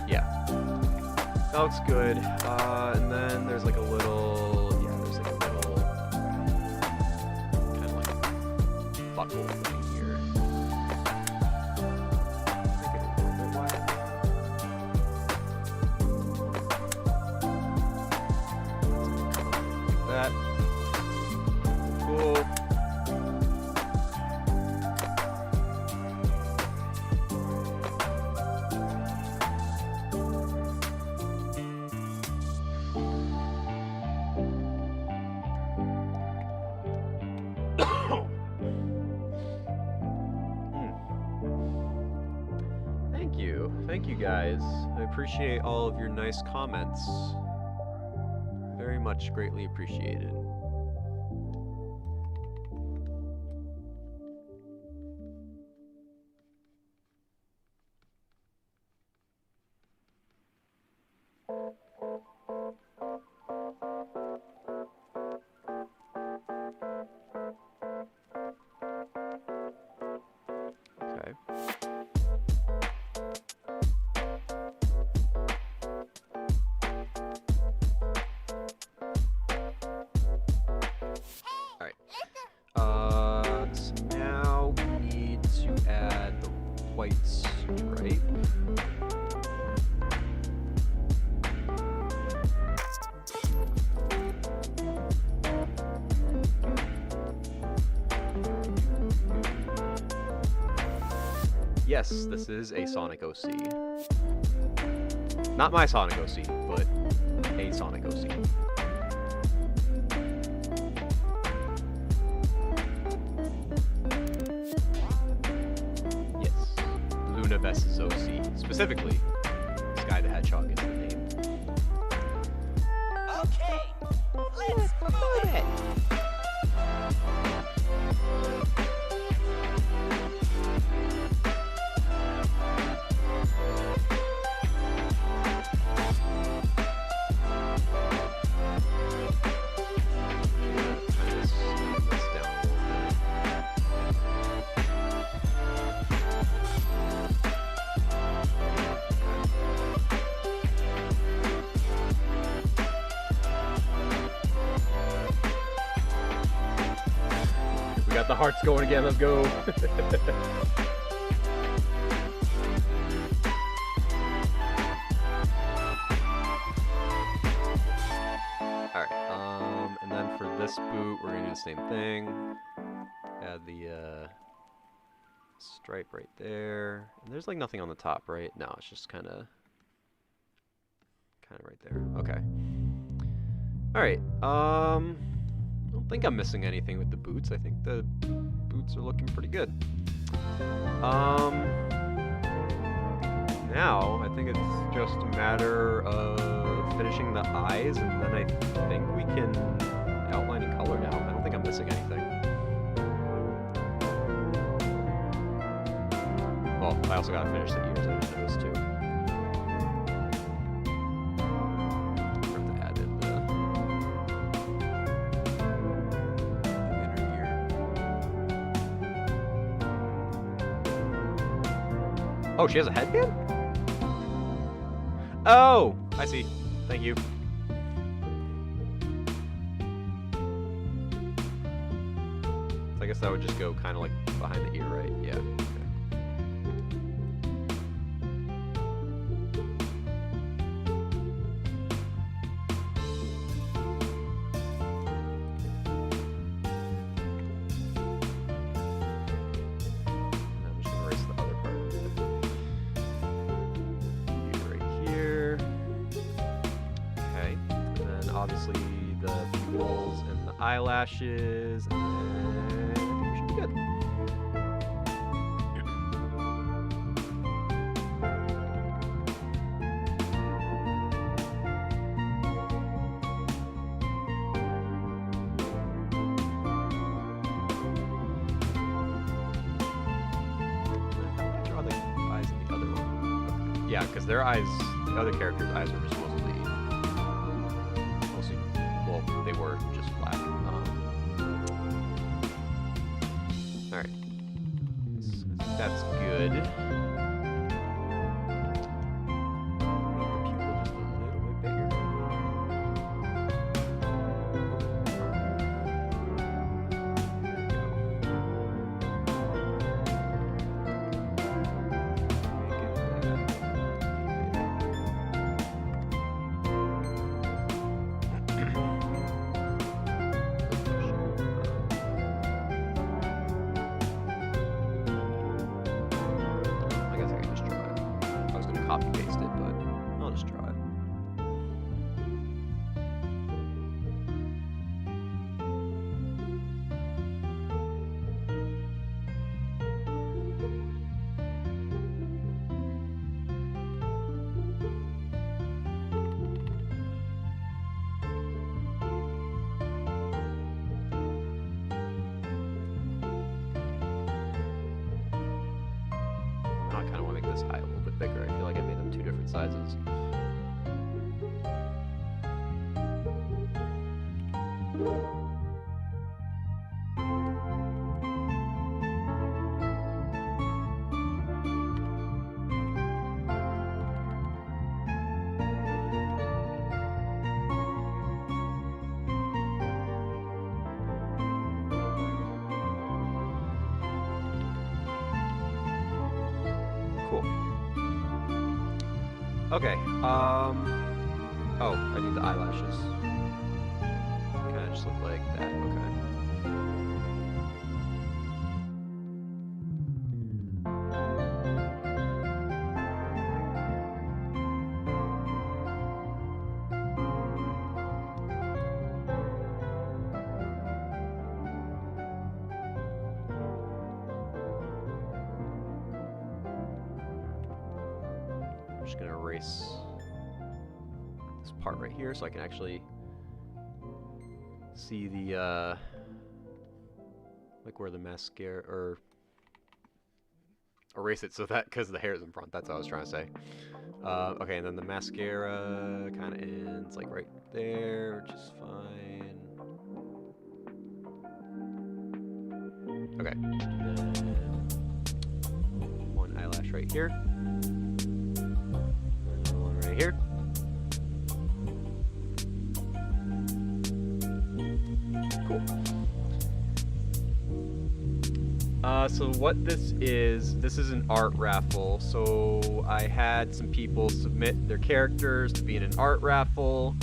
Yeah, that looks good. And then there's like a little, yeah, there's like a little kind of like buckle thing here. That. Cool. Thank you. Thank you guys. I appreciate all of your nice comments. Very much greatly appreciated. Okay. So now we need to add the white stripe. Yes, this is a Sonic OC. Not my Sonic OC, but a Sonic OC. Vess's OC. Specifically, Sky the Hedgehog is the name. Okay, let's move it. Got the hearts going again, let's go. Alright, and then for this boot, we're gonna do the same thing. Add the stripe right there. And there's like nothing on the top, right? No, it's just kinda right there. Okay. Alright, I don't think I'm missing anything with the boots. I think the boots are looking pretty good. Now, I think it's just a matter of finishing the eyes, and then I think we can outline in color now. I don't think I'm missing anything. Well, I also gotta finish the ears, I just noticed too. Oh, she has a headband? Oh, I see. Thank you. So I guess that would just go kind of like behind the ear, right? Yeah. Obviously the pupils and the eyelashes, and then I think we should be good. How do I draw the eyes in the other one? Okay. Yeah, because their eyes, the other characters' eyes are just they were just black. Alright. So that's good. Make the pupil just a little bit bigger. Copy paste it, but I'll just try it. Now I kind of want to make this eye a little bit bigger. I feel like I made them two different sizes. Cool. Okay, oh, I need the eyelashes. Kind of just look like that, okay. I'm just gonna erase this part right here so I can actually see the like where the mascara, or erase it so that, because the hair is in front, that's what I was trying to say. Okay, and then the mascara kind of ends like right there, which is fine. Okay, and then one eyelash right here. Right here. Cool. So what this is an art raffle. So I had some people submit their characters to be in an art raffle,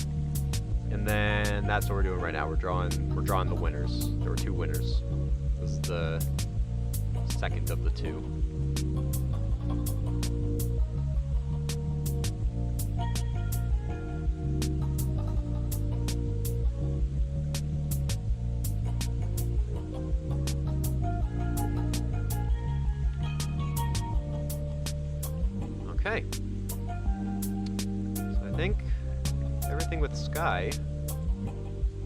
and then that's what we're doing right now. We're drawing the winners. There were two winners. This is the second of the two. Okay, so I think everything with Sky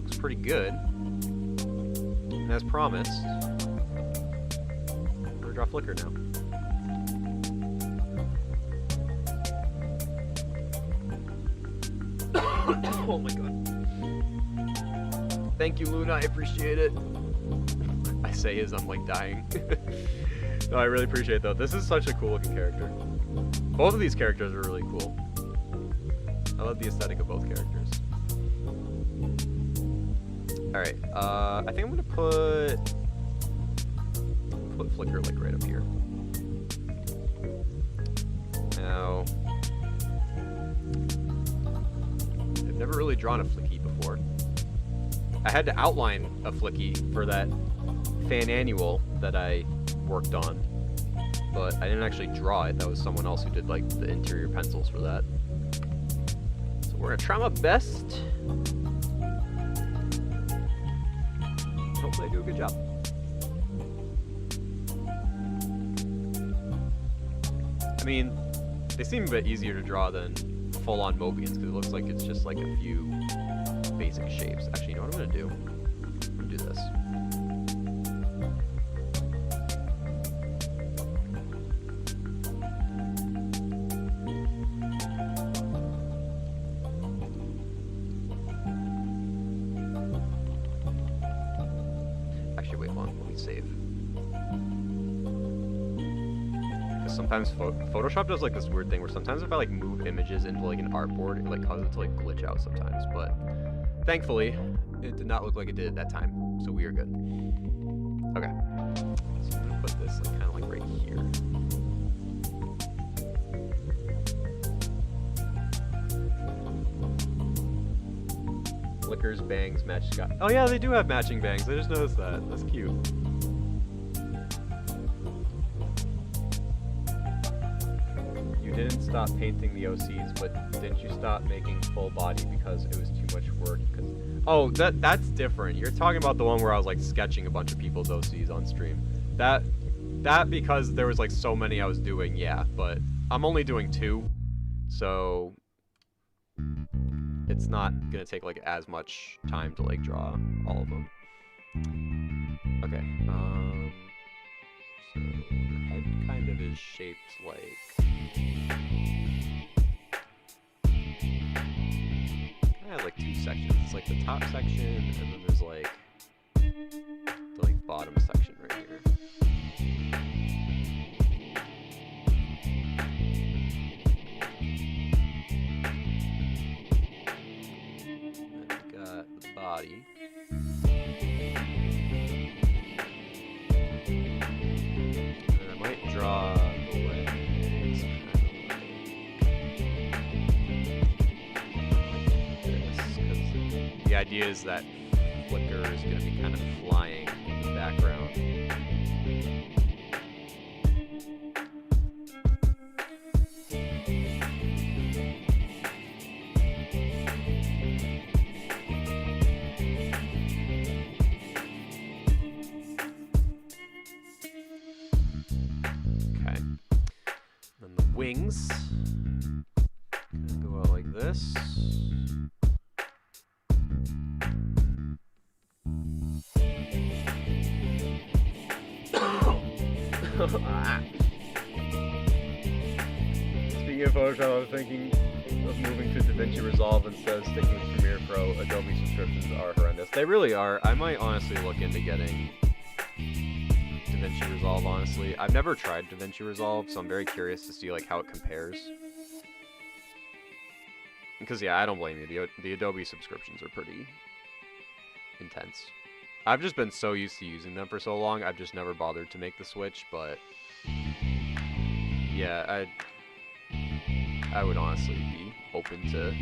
looks pretty good, and as promised, we're gonna draw Flicker now. Oh my god. Thank you, Luna, I appreciate it. I say as I'm like dying. No, I really appreciate it though. This is such a cool looking character. Both of these characters are really cool. I love the aesthetic of both characters. Alright, I think I'm gonna put Flicker like right up here. Now, I've never really drawn a flicky before. I had to outline a flicky for that fan annual that I worked on, but I didn't actually draw it. That was someone else who did like the interior pencils for that. So we're gonna try my best. Hopefully I do a good job. I mean, they seem a bit easier to draw than full-on Mobians, because it looks like it's just like a few basic shapes. Actually, you know what I'm gonna do? I'm gonna do this. Actually, wait, hold on, let me save. Sometimes Photoshop does like this weird thing where sometimes if I like move images into like an artboard, it like causes it to like glitch out sometimes. But thankfully, it did not look like it did at that time, so we are good. Okay, so I'm gonna put this like kind of like right here. Flickers, bangs, match sky. Oh yeah, they do have matching bangs. I just noticed that. That's cute. Didn't stop painting the OCs, but didn't you stop making full body because it was too much work? Oh, that's different. You're talking about the one where I was like sketching a bunch of people's OCs on stream. That because there was like so many I was doing, yeah, but I'm only doing 2, so it's not gonna take like as much time to like draw all of them. Okay, so the head kind of is shaped like I have like 2 sections. It's like the top section, and then there's like the like bottom section right here. And I've got the body. And I might draw the legs the idea is that Flicker is going to be kind of flying in the background. Okay. Then the wings kind of go out like this. Speaking of Photoshop, I was thinking of moving to DaVinci Resolve instead of sticking with Premiere Pro. Adobe subscriptions are horrendous. They really are. I might honestly look into getting DaVinci Resolve, honestly. I've never tried DaVinci Resolve, so I'm very curious to see like how it compares. Because yeah, I don't blame you. The Adobe subscriptions are pretty intense. I've just been so used to using them for so long, I've just never bothered to make the switch, but yeah, I would honestly be open to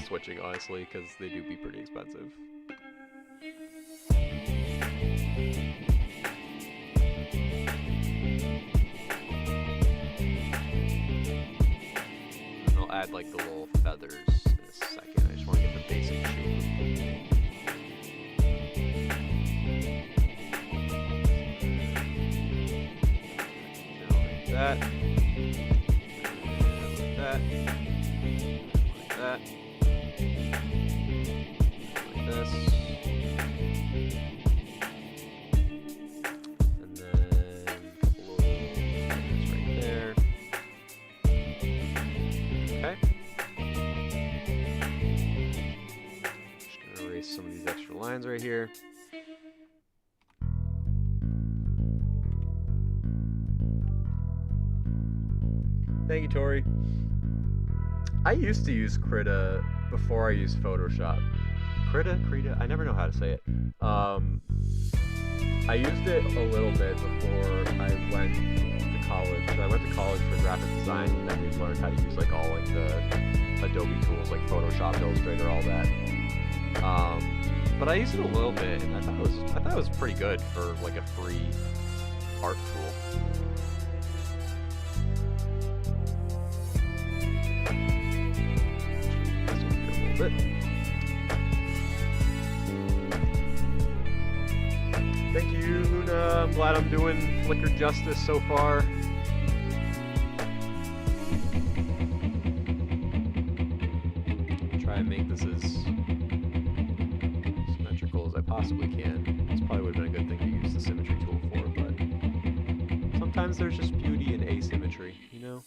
switching, honestly, because they do be pretty expensive. And I'll add like the little feathers in a second. I just want to get the basic shape. That, like that, like that, like this, and then a couple of things right there. Okay. Just gonna erase some of these extra lines right here. Thank you, Tori. I used to use Krita before I used Photoshop. Krita? I never know how to say it. I used it a little bit before I went to college. So I went to college for graphic design, and then we learned how to use like all like the Adobe tools like Photoshop, Illustrator, all that. But I used it a little bit, and I thought it was pretty good for like a free art tool. This one here a little bit. Thank you, Luna. I'm glad I'm doing Flickr justice so far. Try and make this as symmetrical as I possibly can. This probably would have been a good thing to use the symmetry tool for, but sometimes there's just beauty in asymmetry, you know?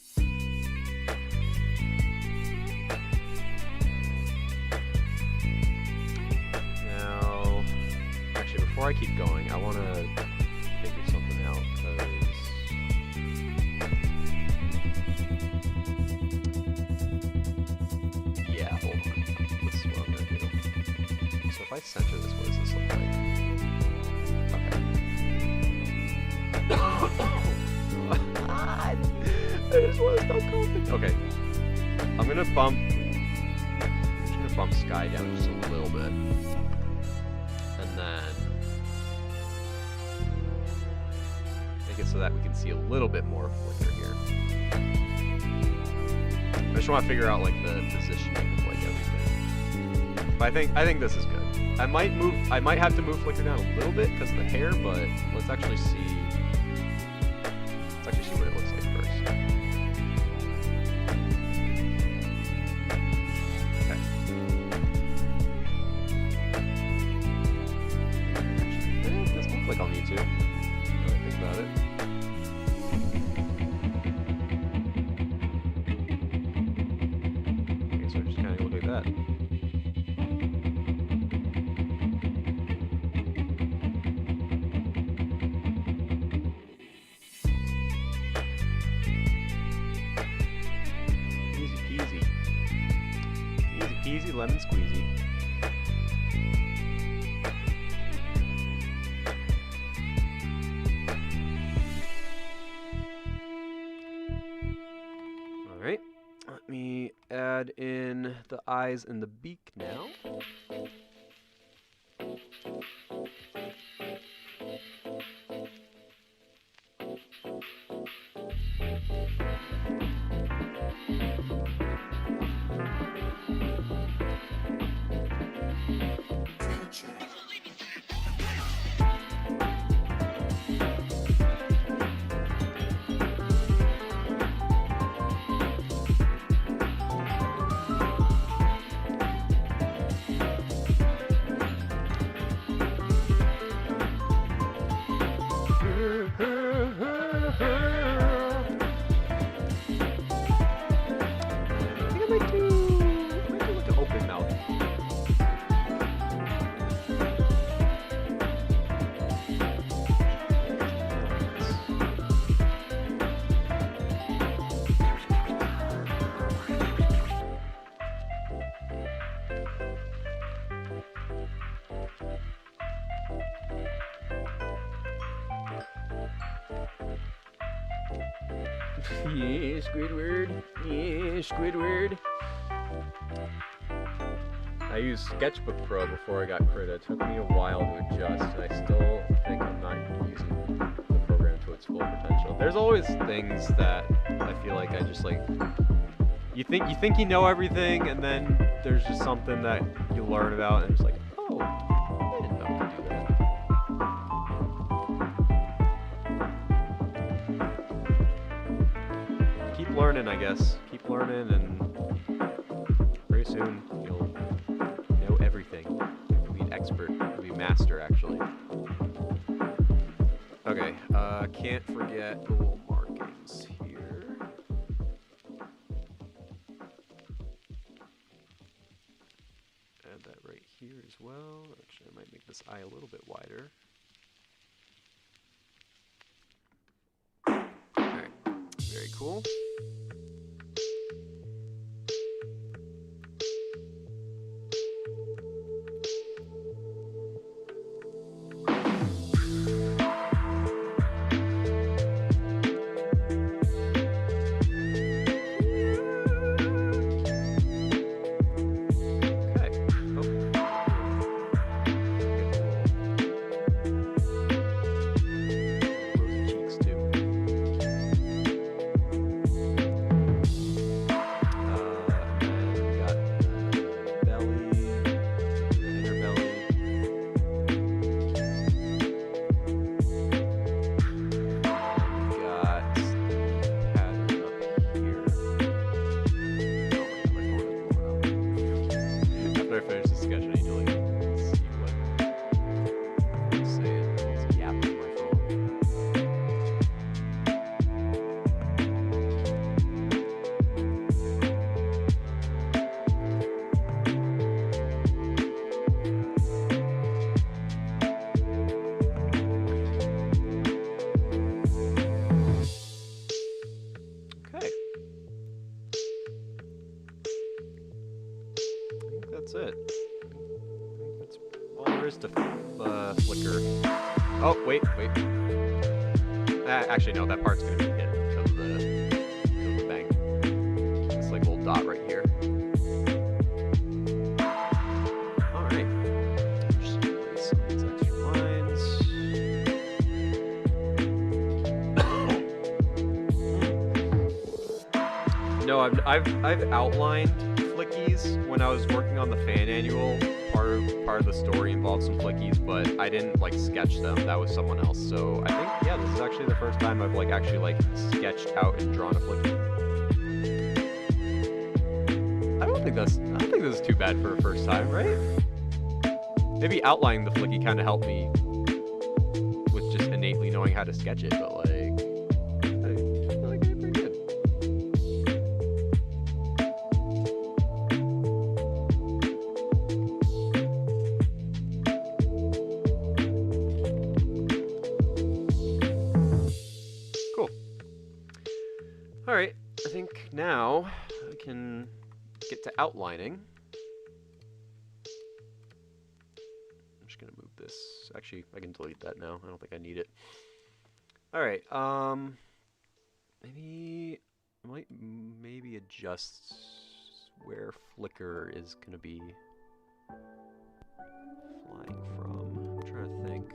Now, actually, before I keep going, I want to figure something out, because yeah, hold on. This is what I'm going to do. So if I center this, what does this look like? Okay. I just want to stop coughing. Okay. I'm going to bump Sky down just a little bit. And then make it so that we can see a little bit more flicker here. I just want to figure out like the positioning of like everything. But I think this is good. I might have to move flicker down a little bit because of the hair, but let's actually see what it looks like first. Okay. It doesn't look like I'll need to. Now that I think about it. Okay, so just kind of look like that. Easy lemon squeezy. Alright, let me add in the eyes and the beak now. Yeah, Squidward. Yeah, Squidward. I used Sketchbook Pro before I got Krita. It took me a while to adjust, and I still think I'm not using the program to its full potential. There's always things that I feel like I just like. You think you know everything, and then there's just something that you learn about, and it's like, oh, I didn't know to do that. Keep learning, I guess. Keep learning, and pretty soon you'll know everything. You'll be an expert. You'll be a master, actually. Okay, can't forget the little markings here. Add that right here as well. Actually, I might make this eye a little bit wider. Alright, very cool. that's it. I think that's all there is to flicker. Oh, wait. Actually, no, that part's gonna be hit because of the bank. This like little dot right here. All right. Just erase some of these extra lines. No, I've outlined flickies when I was working on the fan annual. Part of the story involved some flickies, but I didn't like sketch them. That was someone else. So I think yeah, this is actually the first time I've like actually like sketched out and drawn a flicky. I don't think this is too bad for a first time, right? Maybe outlining the flicky kind of helped me with just innately knowing how to sketch it, but like I feel like I did pretty good. Cool. All right, I think now I can get to outlining. I'm just gonna move this. Actually, I can delete that now. I don't think I need it. All right. Maybe I might maybe adjust where flicker is gonna be flying from. I'm trying to think.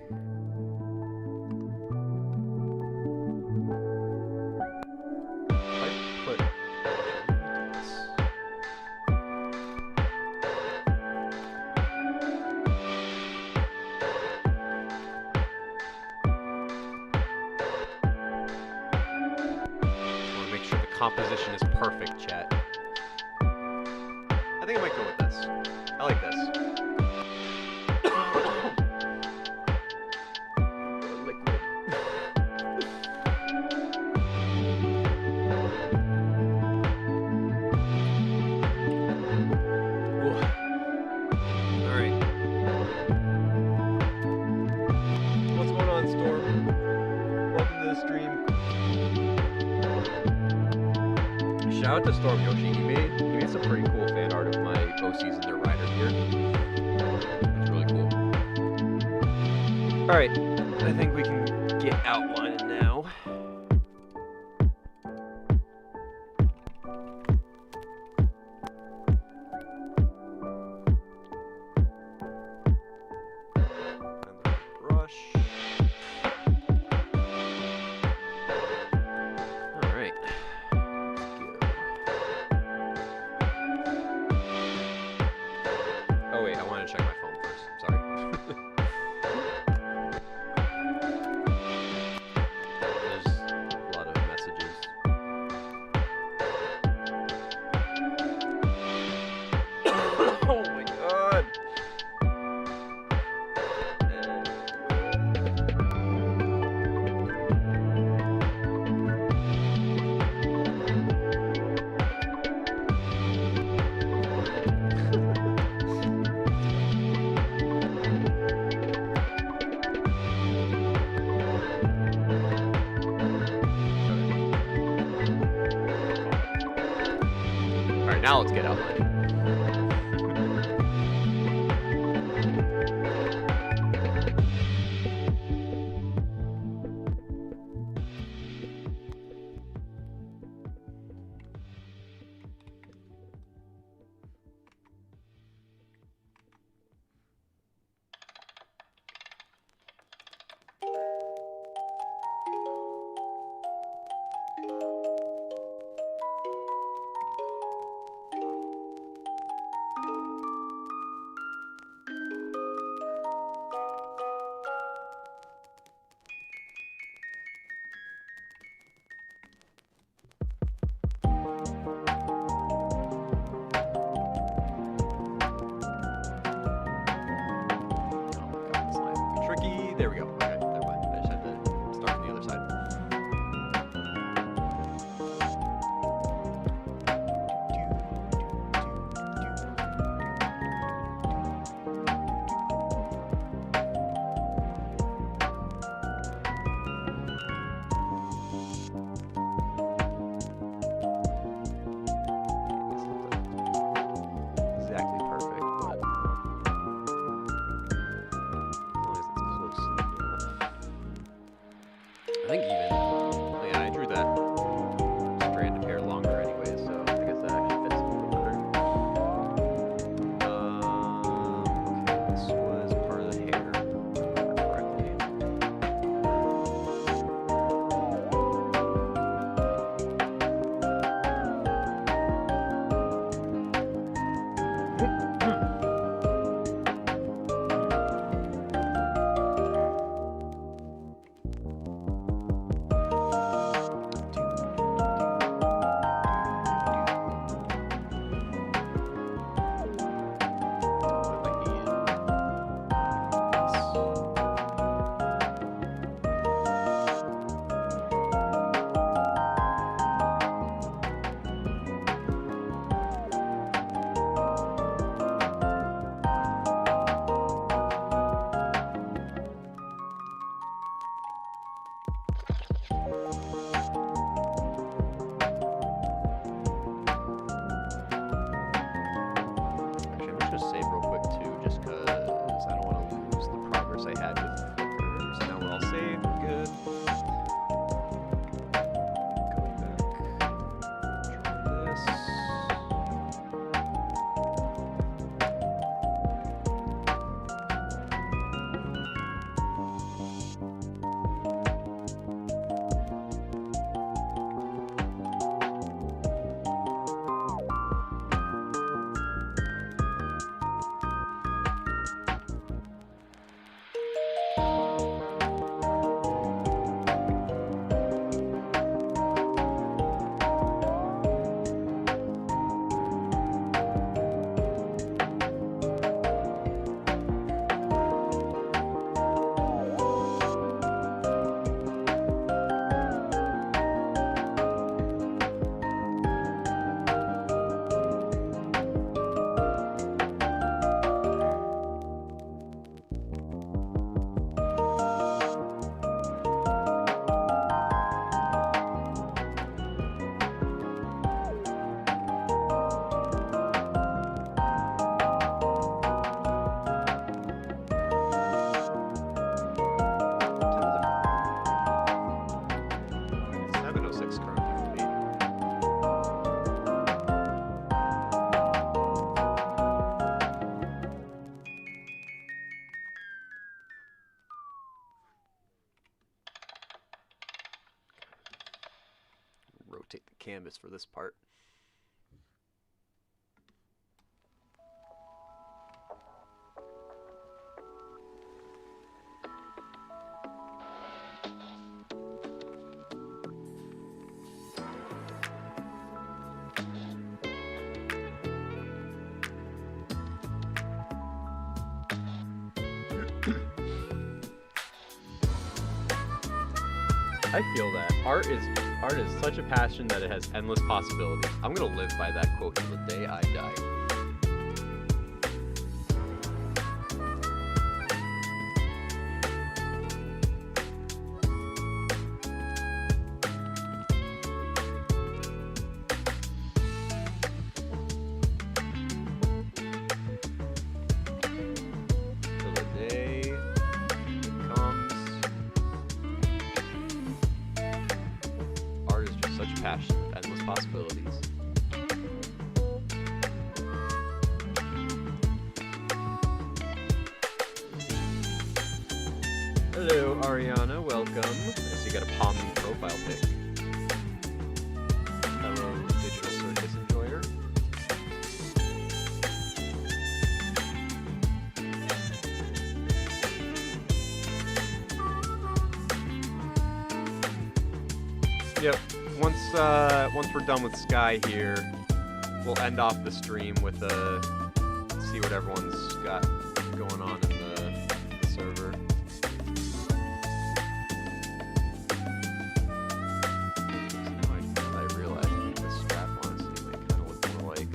Composition is perfect, chat. I think I might go with this. I like this. Liquid. Alright. What's going on, Storm? Welcome to the stream. Shout out to Storm Yoshi. He made some pretty cool fan art of my OCs and their rider here. It's really cool. All right, I think we can get outlining now. Brush. All right. Check my phone first. Sorry. There's a lot of messages. Oh my god. Now let's get outlining. I think even, yeah, I drew that strand of hair longer anyway, so I guess that actually fits a little better. Okay, this was part of the hair, if I remember correctly. Actually, I'm just gonna save real quick too, just because I don't want to lose the progress I had with filters. Now we're all saved, we're good. Going back, try this. It's 7:06 currently for me. Rotate the canvas for this part. I feel that art is such a passion that it has endless possibilities. I'm gonna live by that quote till the day I die. Till the day comes. Art is just such a passion with endless possibilities. Hello, Ariana. Welcome. I see you got a Palm profile pic. Hello, digital circus enjoyer. Yep. Once we're done with Sky here, we'll end off the stream with see what everyone's got going on in the server. I realized the strap honestly might kind of look more like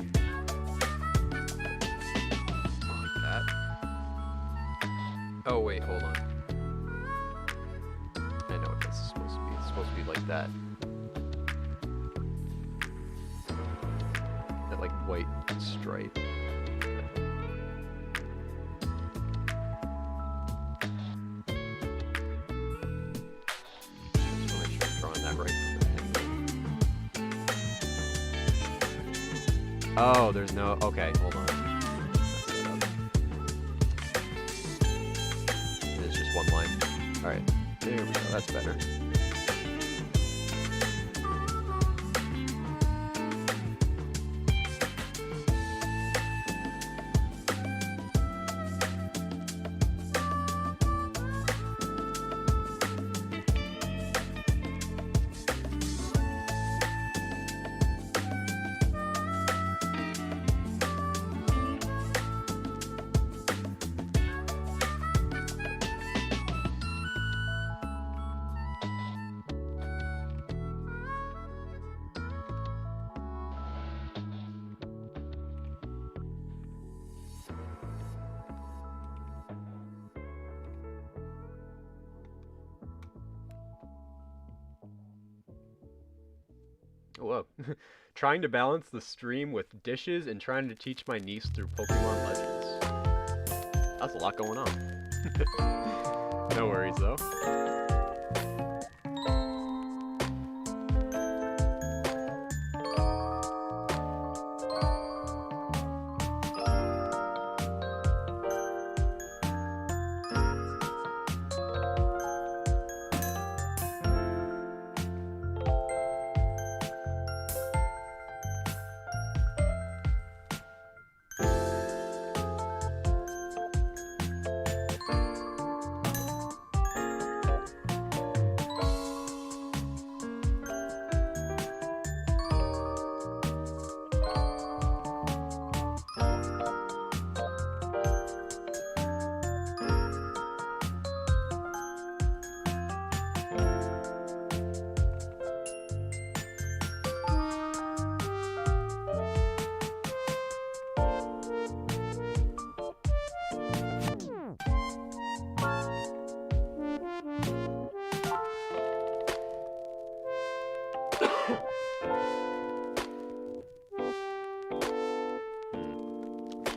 that. Oh wait, hold on. I know what this is supposed to be. It's supposed to be like that. That like white stripe. Oh, there's no. Okay, hold on. It's just one line. All right, there we go. That's better. Whoa. Trying to balance the stream with dishes and trying to teach my niece through Pokemon Legends. That's a lot going on. No worries, though.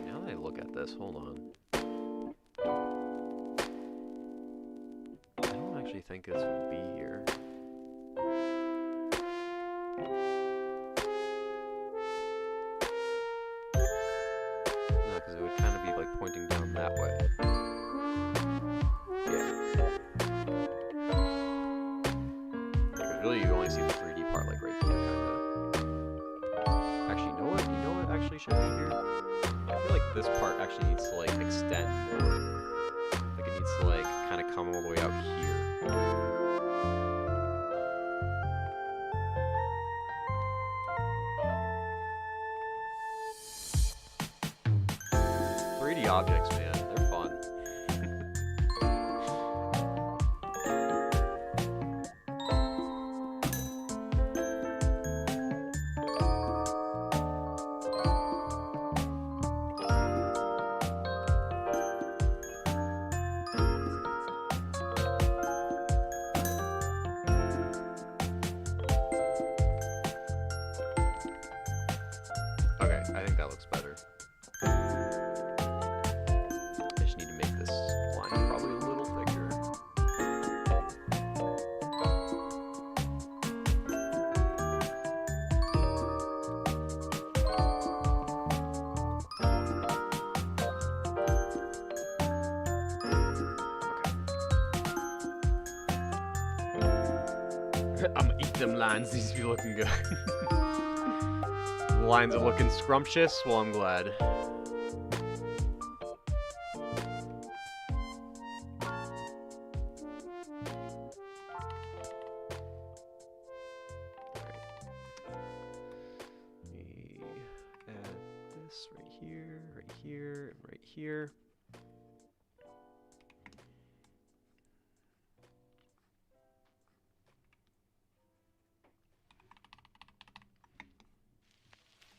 Now that I look at this, hold on. I don't actually think this would be here. No, because it would kind of be like pointing down that way. Because really you only see the 3D part like right here, kind of. Actually, you know what? You know what actually should be here? I feel like this part actually needs to like extend more. Like it needs to like kind of come all the way out here. 3D objects, man, they're fun. Okay, I think that looks better. I just need to make this line probably a little thicker. Okay. I'm gonna eat them lines, these be looking good. The lines are looking scrumptious, well I'm glad. Here, and right here.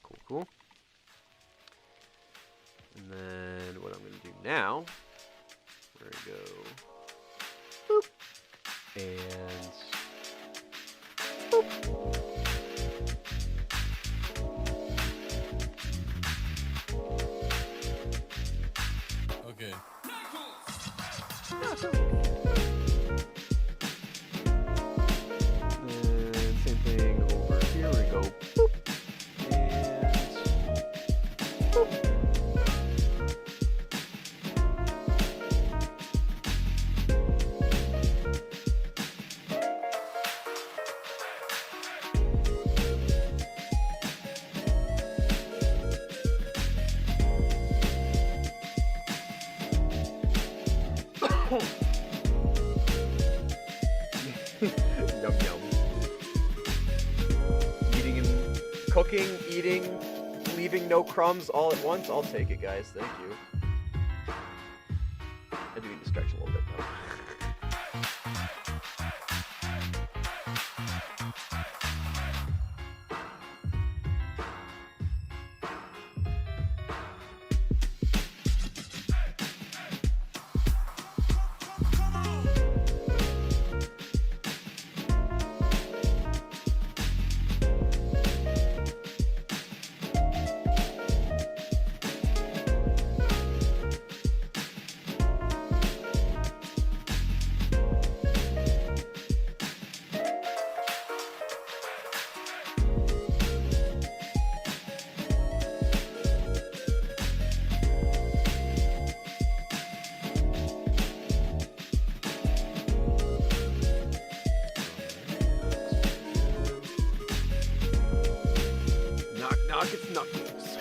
Cool, cool. And then what I'm going to do now, we're going to go boop, and boop. Okay. And same thing over here. We go boop, and Yum yum. Eating and cooking, eating, leaving no crumbs all at once. I'll take it, guys. Thank you. I do need to stretch a little bit though. Knock, it's knuckles.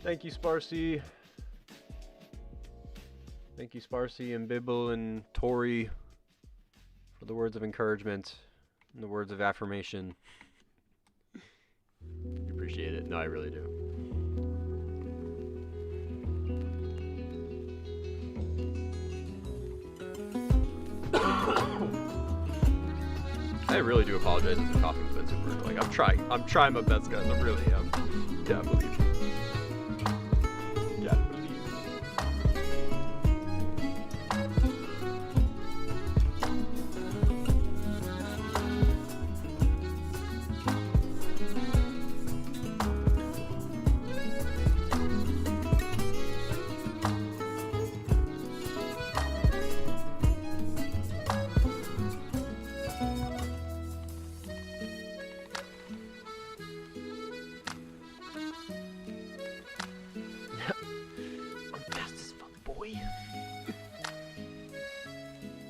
Thank you, Sparsy. Thank you, Sparsy and Bibble and Tori, for the words of encouragement and the words of affirmation. You appreciate it. No, I really do. I really do apologize if the coffee's been super. Like, I'm trying my best, guys. I really am. Yeah, I believe me. Yeah, I believe me.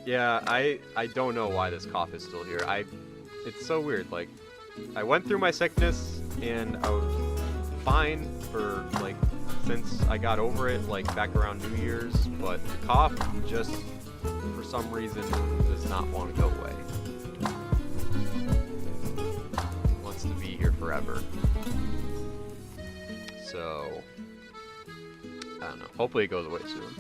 Yeah, I don't know why this cough is still here. It's so weird. Like, I went through my sickness and I was fine for like since I got over it, like back around New Year's, but the cough just for some reason does not want to go away. It wants to be here forever. So I don't know. Hopefully it goes away soon.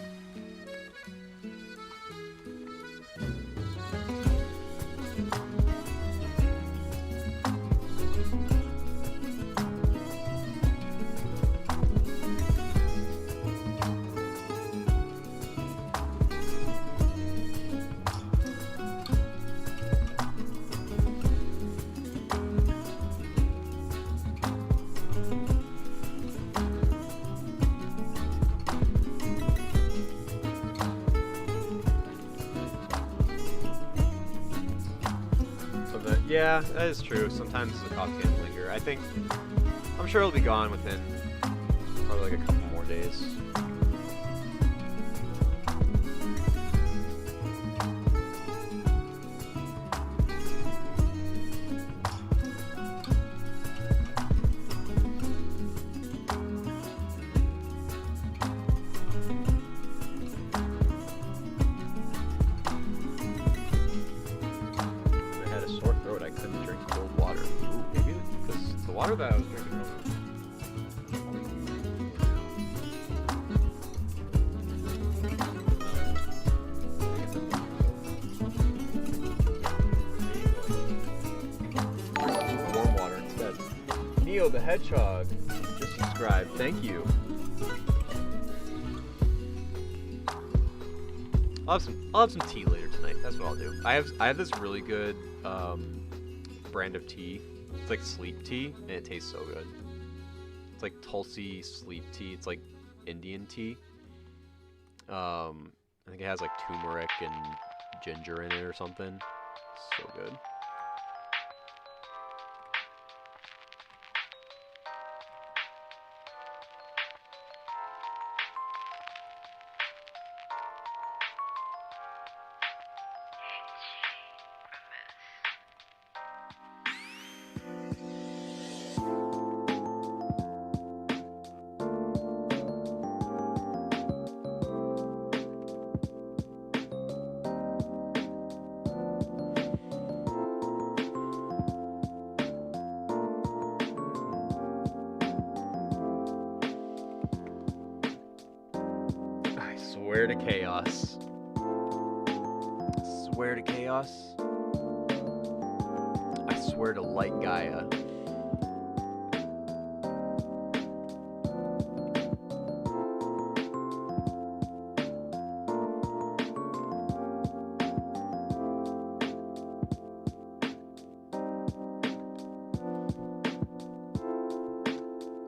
Yeah, that is true. Sometimes the cough can linger. I'm sure it'll be gone within probably like a couple more days. Water that I was drinking earlier. Warm water instead. Neo the Hedgehog just subscribed. Thank you. I'll have some tea later tonight. That's what I'll do. I have this really good brand of tea. It's like sleep tea, and it tastes so good. It's like Tulsi sleep tea. It's like Indian tea. I think it has like turmeric and ginger in it or something. So good. Swear to chaos. Swear to chaos. I swear to light Gaia.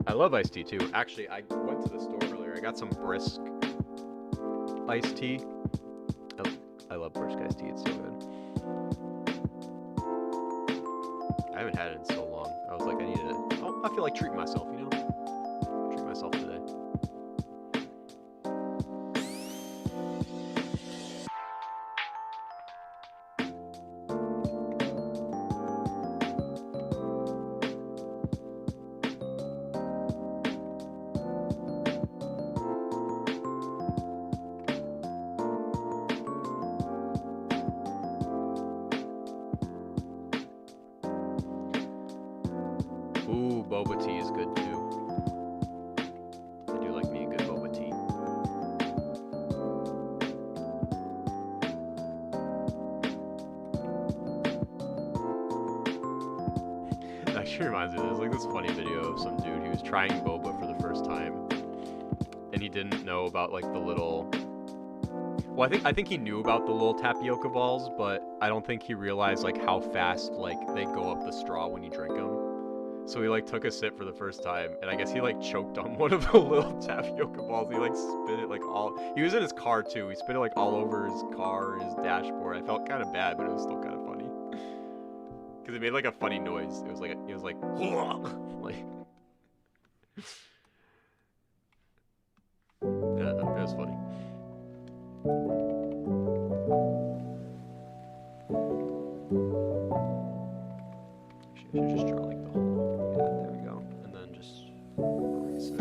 I love iced tea too. Actually, I went to the store earlier. I got some Brisk iced tea. I love Brisk iced tea. It's so good. I haven't had it in so long. I was like, I need to. Oh, I feel like treating myself, you know? Treat myself today. Ooh, boba tea is good too. I do like me a good boba tea. It actually reminds me, there's like this funny video of some dude who was trying boba for the first time, and he didn't know about like the little. Well, I think he knew about the little tapioca balls, but I don't think he realized like how fast like they go up the straw when you drink them. So he like took a sip for the first time, and I guess he like choked on one of the little tapioca balls. He like spit it like all. He was in his car too. He spit it like all over his car, his dashboard. I felt kind of bad, but it was still kind of funny because it made like a funny noise. It was like like yeah, it was funny. Actually, I should just draw like the whole. Yeah, there we go. And then just erase it.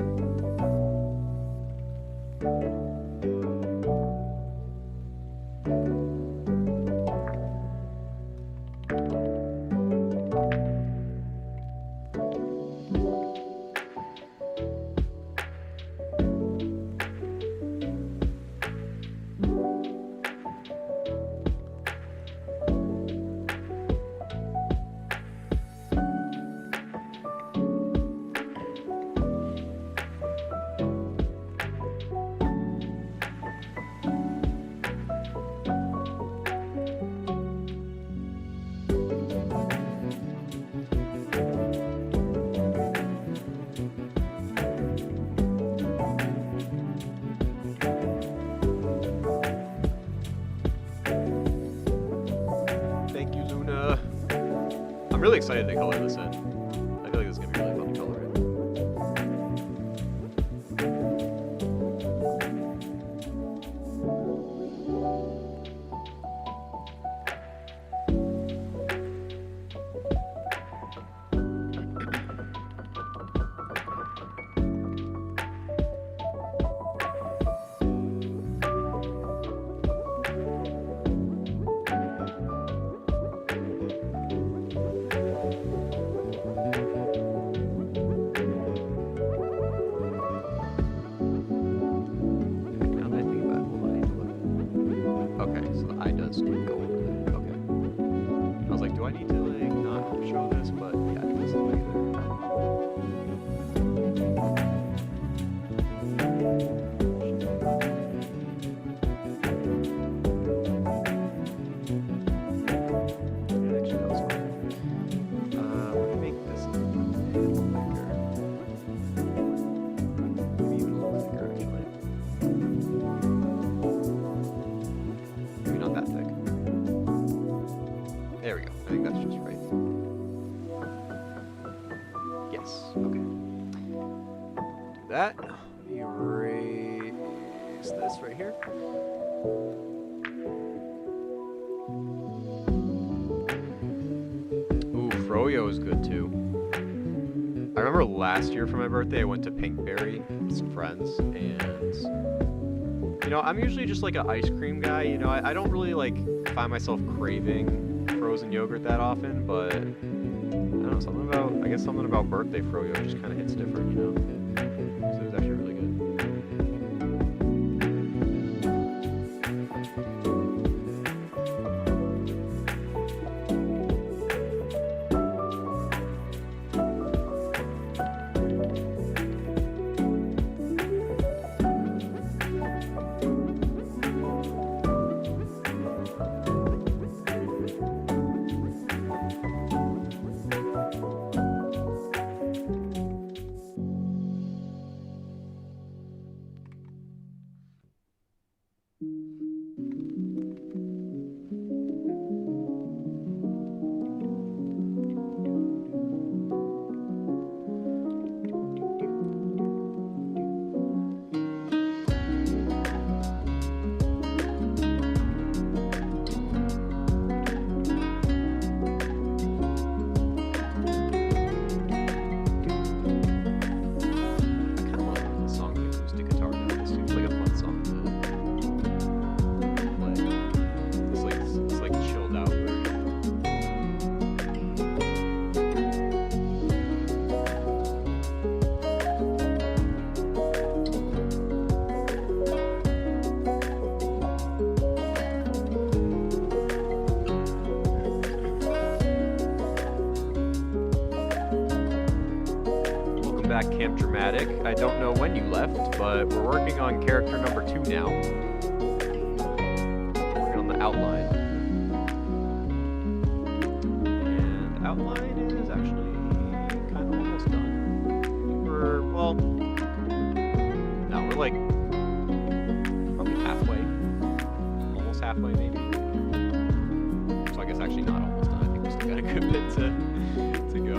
I'm really excited to color this in. I feel like this is going to be really fun to color in. that. Let me erase this right here. Ooh, Froyo is good too. I remember last year for my birthday, I went to Pinkberry with some friends, and you know, I'm usually just like an ice cream guy. You know, I don't really like find myself craving frozen yogurt that often, but I don't know, I guess something about birthday Froyo just kind of hits different, you know? So it was actually really good. Camp Dramatic. I don't know when you left, but we're working on character number 2 now. Working on the outline. And outline is actually kind of almost done. Well, no, we're like probably halfway. Almost halfway, maybe. So I guess actually not almost done. I think we still got a good bit to go.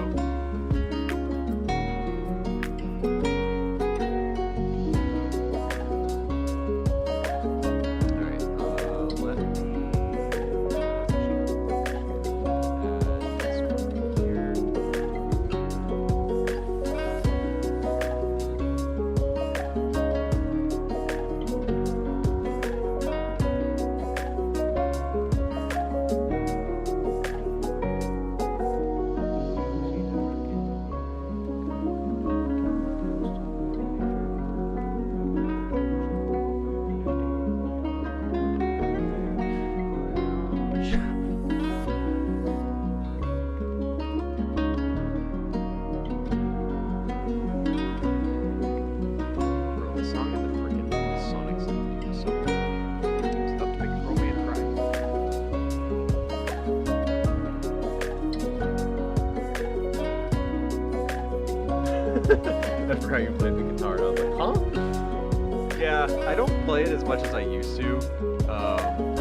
I forgot you played the guitar, and I was like, huh? Yeah, I don't play it as much as I used to, but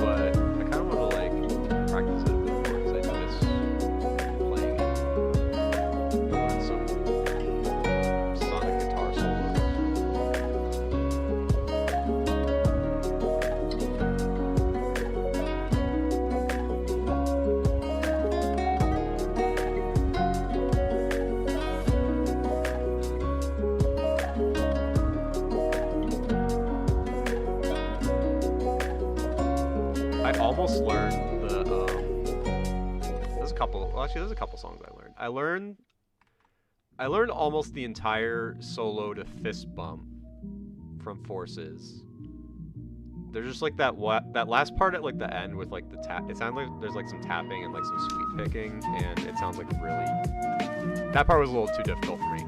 I kind of want to, like, practice it a bit more, because I do miss playing it. Doing some sonic guitar solos. I almost learned the, there's a couple, well actually there's a couple songs I learned. I learned almost the entire solo to Fist Bump from Forces. There's just like that last part at like the end with like the tap, it sounds like there's like some tapping and like some sweep picking, and it sounds like really, that part was a little too difficult for me.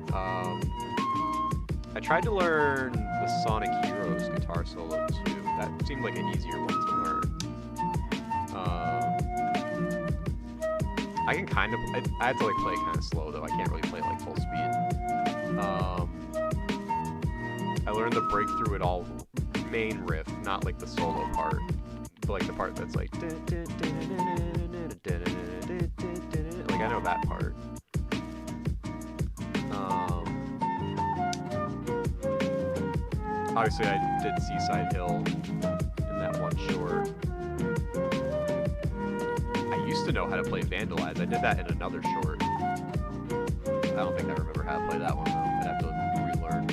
I tried to learn the Sonic Heroes guitar solo too. That seemed like an easier one to learn. I can kind of, I had to like play it kind of slow though. I can't really play it like full speed. I learned the Breakthrough It All main riff, not like the solo part, but like the part that's like, like I know that part. Obviously, I did Seaside Hill in that one short. I used to know how to play Vandalize. I did that in another short. I don't think I remember how to play that one, though. I'd have to relearn.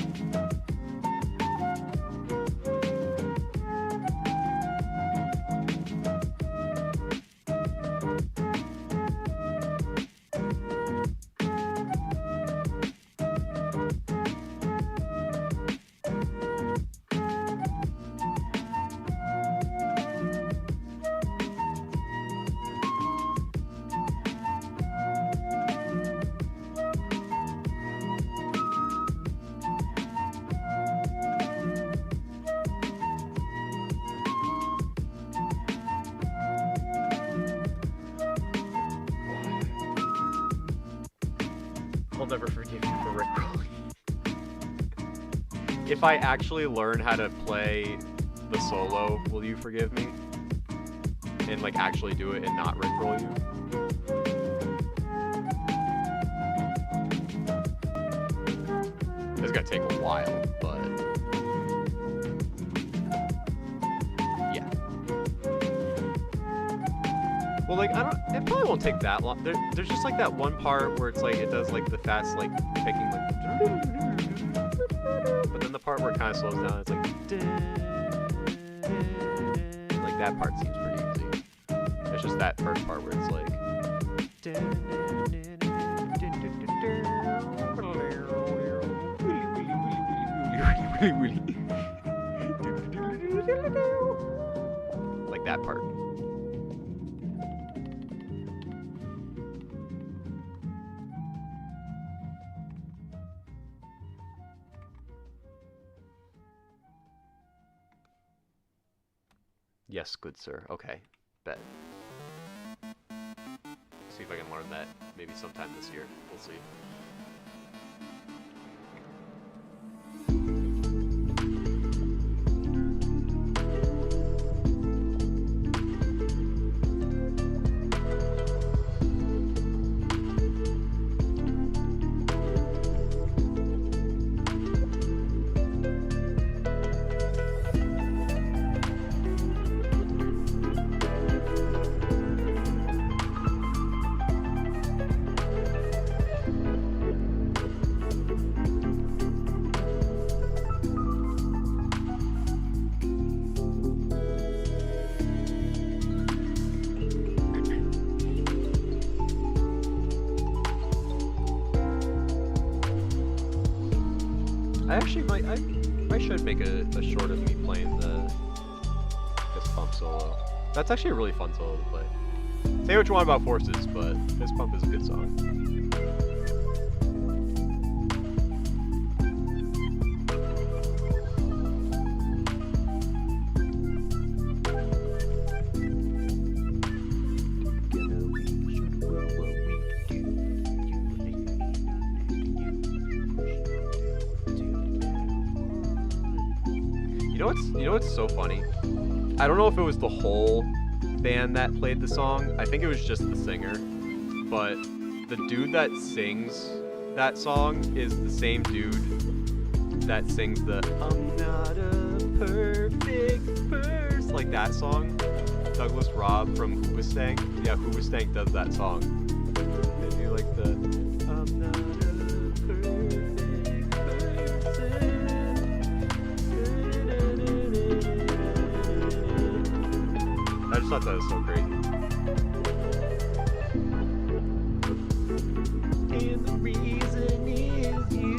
I'll never forgive you for rickrolling. If I actually learn how to play the solo, will you forgive me? And like actually do it and not rickroll you? It's gonna take a while, but yeah. Well, like it probably won't take that long. There's just like that one part where it's like it does like the fast like picking like, but then the part where it kind of slows down, it's like that part seems pretty easy. It's just that first part where it's like. Like that part. Yes, good sir. Okay, bet. See if I can learn that maybe sometime this year. We'll see. I actually might, I should make a short of me playing the Fist Pump solo. That's actually a really fun solo to play. Say what you want about Forces, but Fist Pump is a good song. You know what's so funny? I don't know if it was the whole band that played the song. I think it was just the singer. But the dude that sings that song is the same dude that sings the I'm not a perfect person, like that song. Douglas Robb from Hoobastank. Yeah, Hoobastank does that song. They do like the I'm not a perfect person. I just thought that was so crazy. And the reason is you.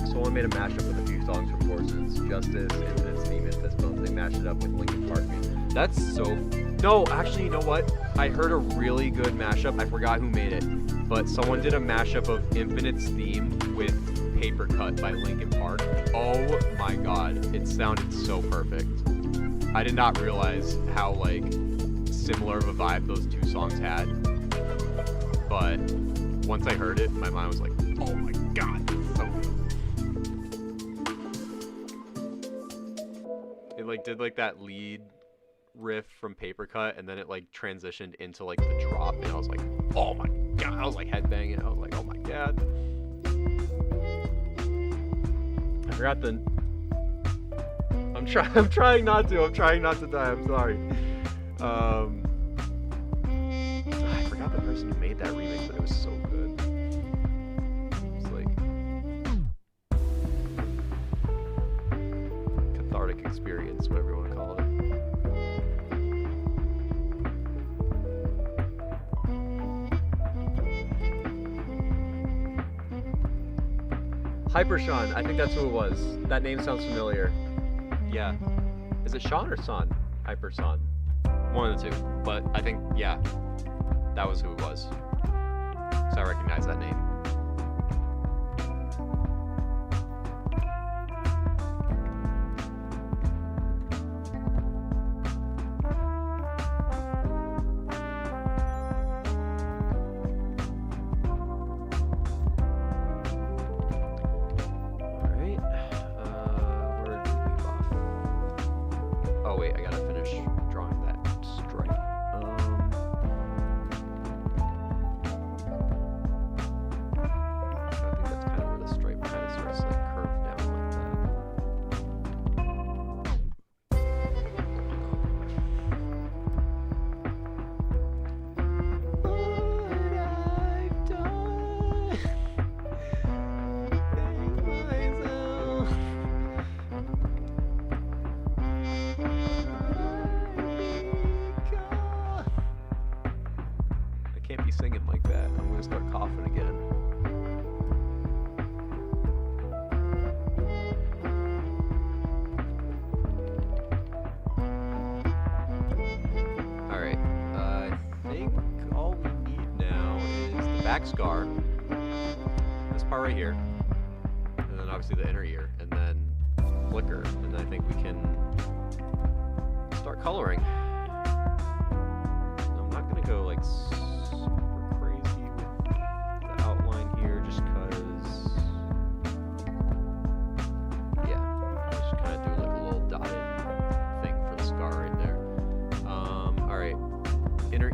Someone made a mashup with a few songs from Forces, Justice, Infinite Steam, and Fist Pump. They mashed it up with Linkin Park music. That's No, actually, you know what? I heard a really good mashup. I forgot who made it, but someone did a mashup of Infinite's theme with Paper Cut by Linkin Park. Oh my god, it sounded so perfect. I did not realize how like similar of a vibe those two songs had, but once I heard it, my mind was like, oh my god, it's so good. It like did like that lead riff from Paper Cut, and then it like transitioned into like the drop, and I was like, oh my god, I was like headbanging. I was like, oh my god. I forgot the. I'm trying not to die. I'm sorry. I forgot the person who made that remix, but it was so good. It's like cathartic experience, whatever you want to call it. Hyper Sean, I think that's who it was. That name sounds familiar. Yeah. Is it Sean or Son? Hyper Son. One of the two. But I think, yeah, that was who it was. So I recognize that name. Singing like that, I'm gonna start coughing again. Alright, I think all we need now is the back scar, this part right here, and then obviously the inner ear, and then flicker, and then I think we can start coloring. I'm not gonna go like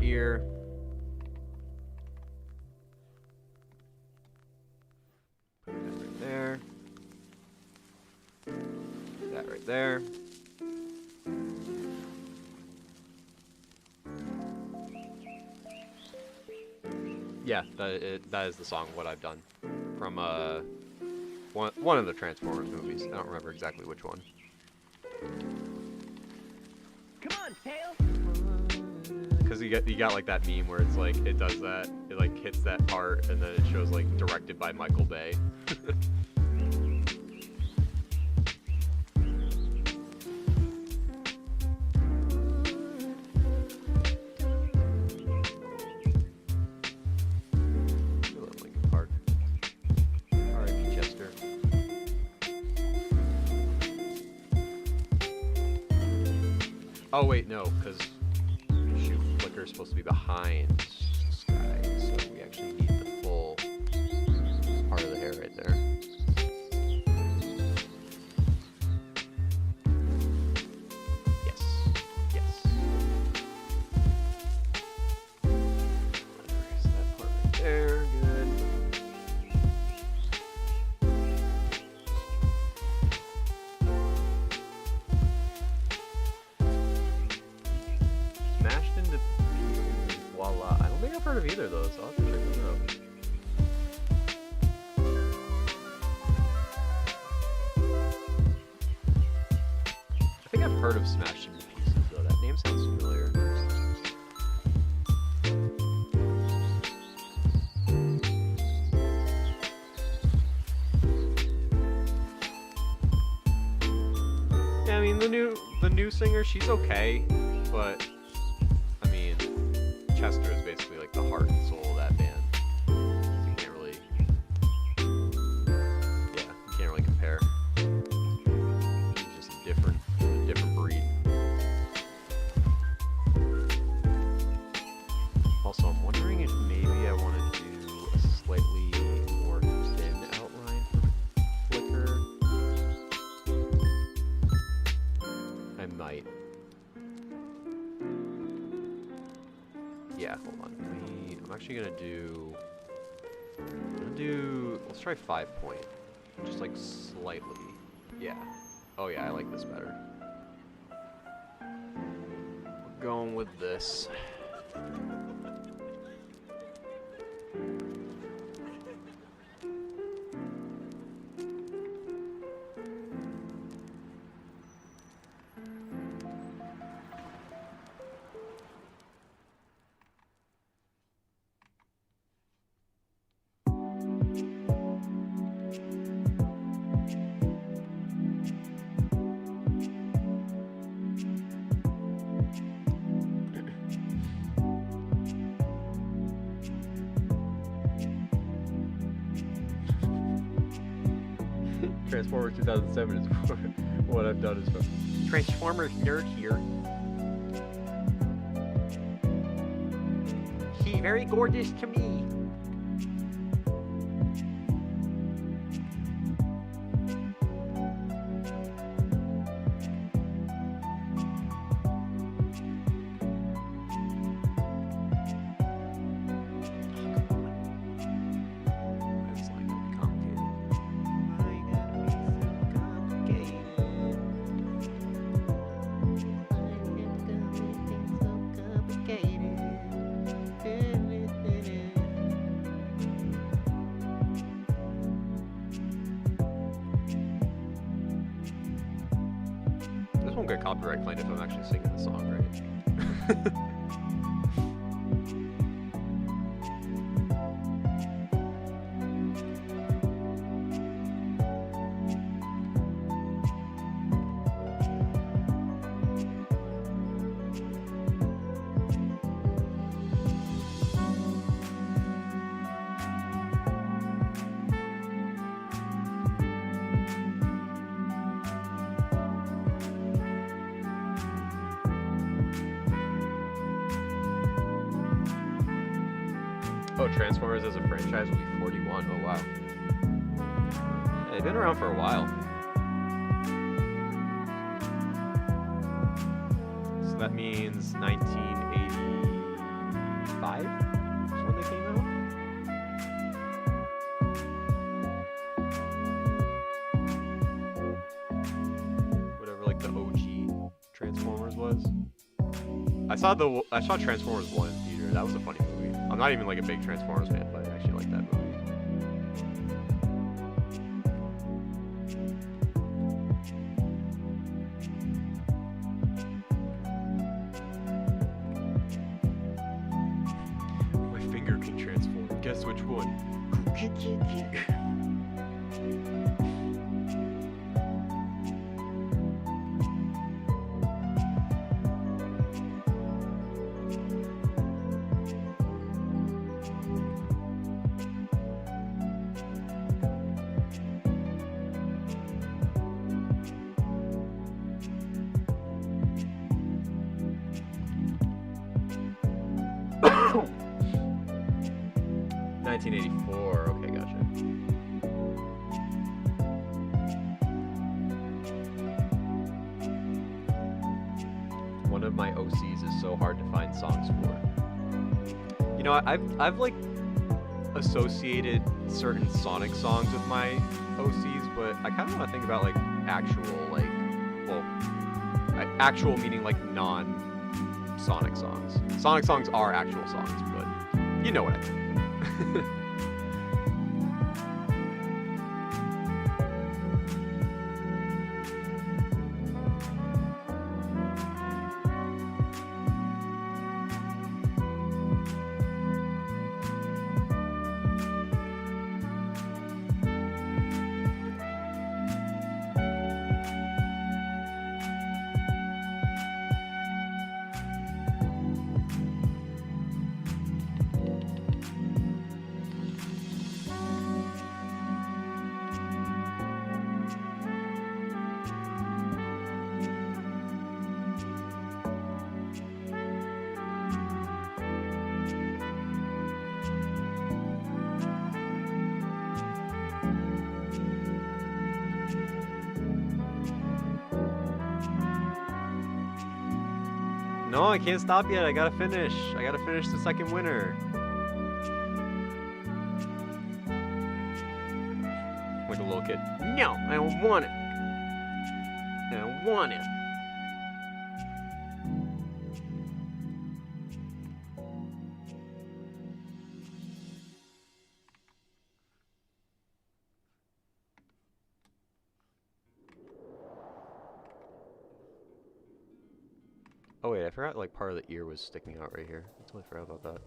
ear. Put that right there. That right there. Yeah, that is the song What I've Done from one of the Transformers movies. I don't remember exactly which one. Come on, Tail. Because you got like that meme where it's like it does that, it like hits that part, and then it shows like directed by Michael Bay. Linkin Park. R.I.P. Chester. Oh wait, no, because Flicker is supposed to be behind Sky, so we actually need the full part of the hair right there. Yes, yes. There's that part right there, good. Smashed into pieces, voila. I don't think I've heard of either of those. I'll have to check those out. I think I've heard of Smashed into Pieces though. That name sounds familiar. Yeah, I mean the new singer, she's okay, but Chester is basically like the heart and soul of that band. So you can't really, yeah, you can't really compare. It's just a different breed. Also, I'm wondering if maybe I want to do a slightly more thin outline for Flicker. I might. Yeah, hold on. I'm actually gonna do. Let's try 5 point. Just like slightly. Yeah. Oh yeah, I like this better. We're going with this. Transformers 2007 is what I've done is from Transformers nerd here. He very gorgeous to me. This won't get copyright claimed if I'm actually singing the song, right? Oh, Transformers as a franchise will be 41. Oh, wow. Yeah, they've been around for a while. So that means 1985 is when they came out? Whatever, like, the OG Transformers was. I saw Transformers 1 in theater. That was a funny movie. I'm not even like a big Transformers fan, but I actually like that movie. My finger can transform. Guess which one? $1984. Okay, gotcha. One of my OCs is so hard to find songs for. You know, I've like associated certain Sonic songs with my OCs, but I kind of want to think about like actual, like, well, actual meaning like non-Sonic songs. Sonic songs are actual songs, but you know what I mean. No, I can't stop yet. I gotta finish. I gotta finish the second winner. Like a little kid. No, I don't want it. I don't want it. Oh wait, I forgot like part of the ear was sticking out right here. I totally forgot about that.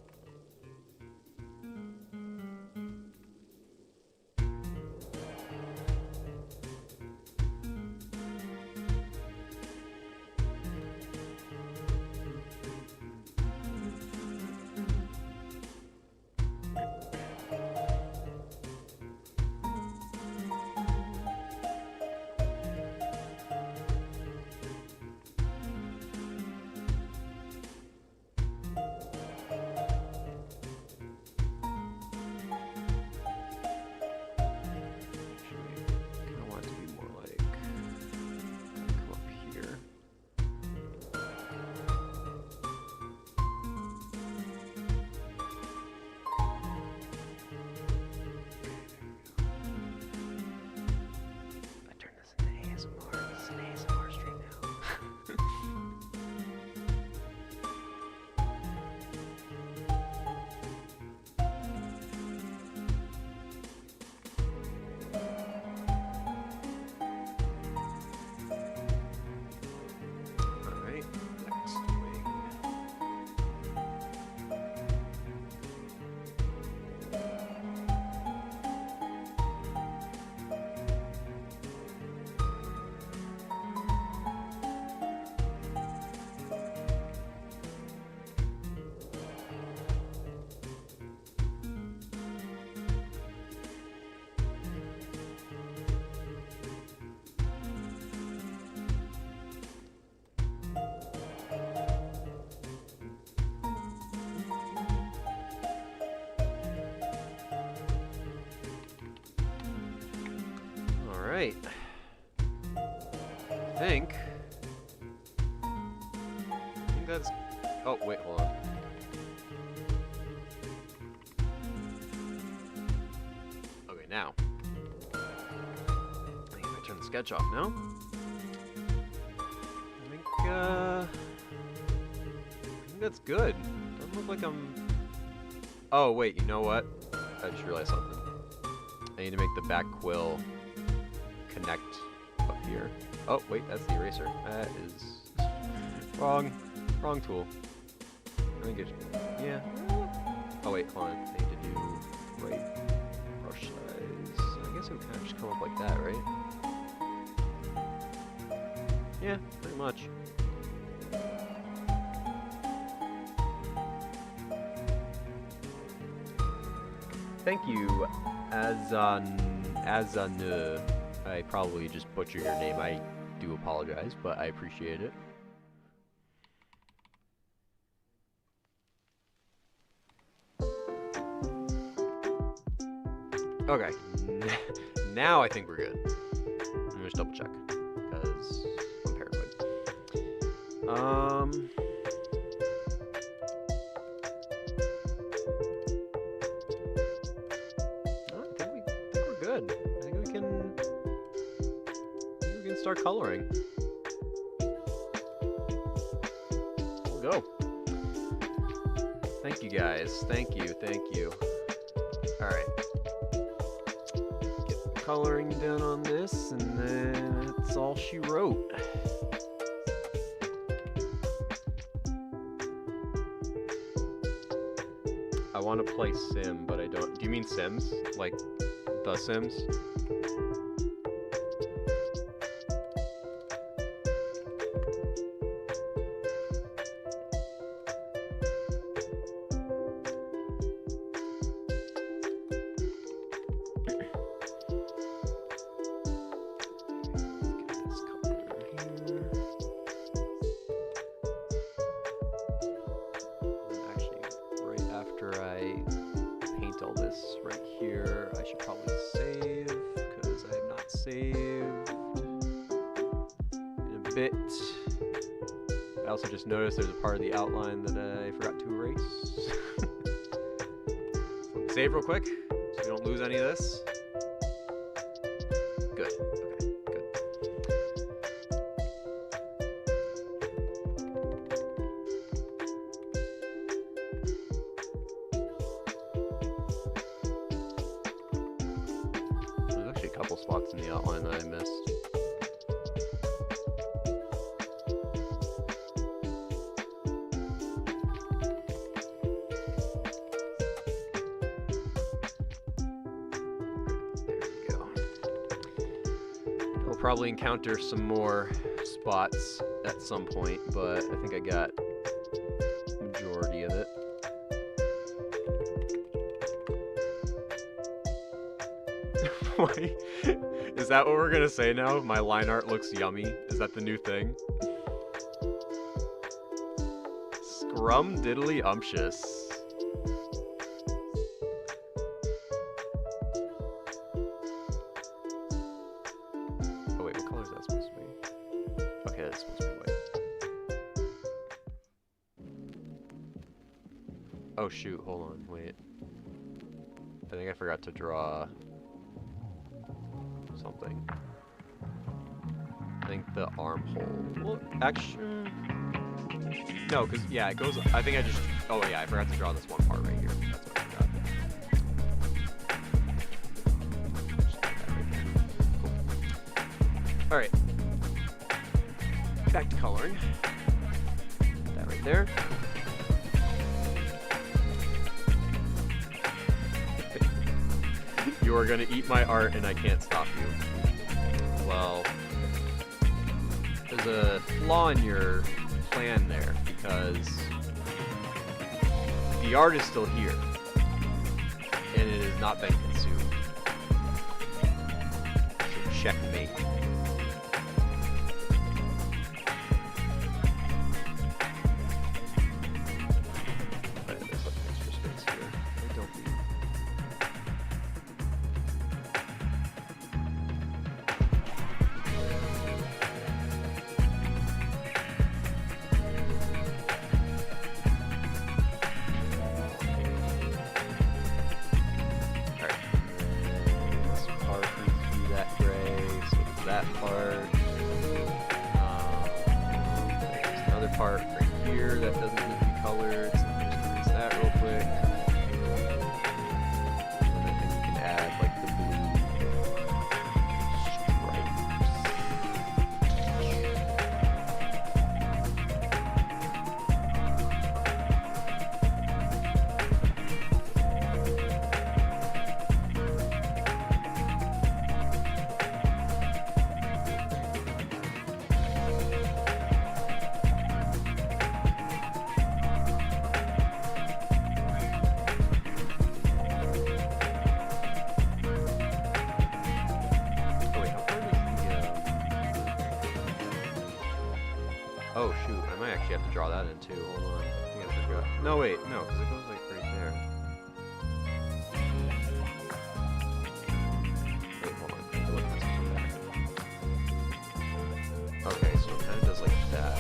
Alright. I think that's... Oh, wait, hold on. Okay, now. I think I turn the sketch off now. I think that's good. Doesn't look like I'm... Oh, wait, you know what? I just realized something. I need to make the back quill connect up here. Oh, wait, that's the eraser. That is wrong tool. I think it, yeah. Oh, wait, hold on. I need to do right brush size. I guess it would kind of just come up like that, right? Yeah, pretty much. Thank you, Azan. I probably just butchered your name. I do apologize, but I appreciate it. Okay, now I think we're good. Let me just double check, because I'm paranoid. I think we're good. I think we can start coloring. We'll go. Thank you guys. Thank you. Alright. Get the coloring done on this, and then that's all she wrote. I want to play Sim, but I don't. Do you mean Sims? Like The Sims? I also just noticed there's a part of the outline that I forgot to erase. So save real quick, so we don't lose any of this. Good. Okay, good. There's actually a couple spots in the outline that I missed. Probably encounter some more spots at some point, but I think I got the majority of it. Wait, is that what we're gonna say now? My line art looks yummy. Is that the new thing? Scrum diddly umptious. Oh shoot, hold on, wait. I think I forgot to draw something. I think the armhole. Well, actually, no, because yeah, it goes. I think I just. Oh yeah, I forgot to draw this one part right here. That's what I forgot. Just put that right there. Cool. All right. Back to coloring. Put that right there. You are gonna eat my art and I can't stop you. Well, there's a flaw in your plan there because the art is still here and it has not been consumed. So checkmate. Oh shoot, I might actually have to draw that in too. Hold on. I think I forgot. No wait, no, because it goes like right there. Wait, hold on. I have to look this one back. Okay, so it kind of does like that.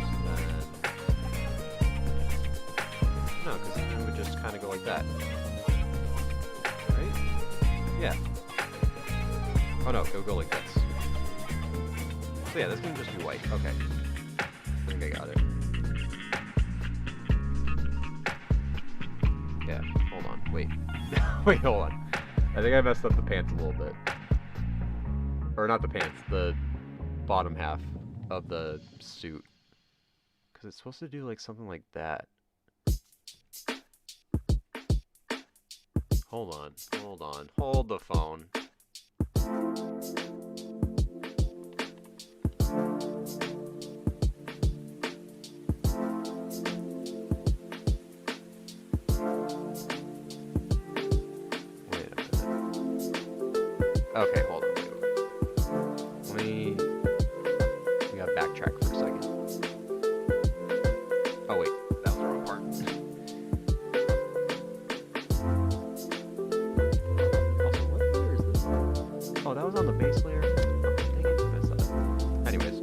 And then... No, because then it would just kind of go like that. Right? Yeah. Oh no, it'll go like this. So yeah, this can just be white. Okay. I think I got it. Yeah, hold on. Wait. Wait, hold on. I think I messed up the pants a little bit. Or not the pants, the bottom half of the suit. Because it's supposed to do like something like that. Hold on, hold on. Hold the phone. Okay, hold on. Wait. We gotta backtrack for a second. Oh wait, that was the wrong part. Also, what layer is this? Oh, that was on the base layer. Oh, dang it, I messed up. Anyways,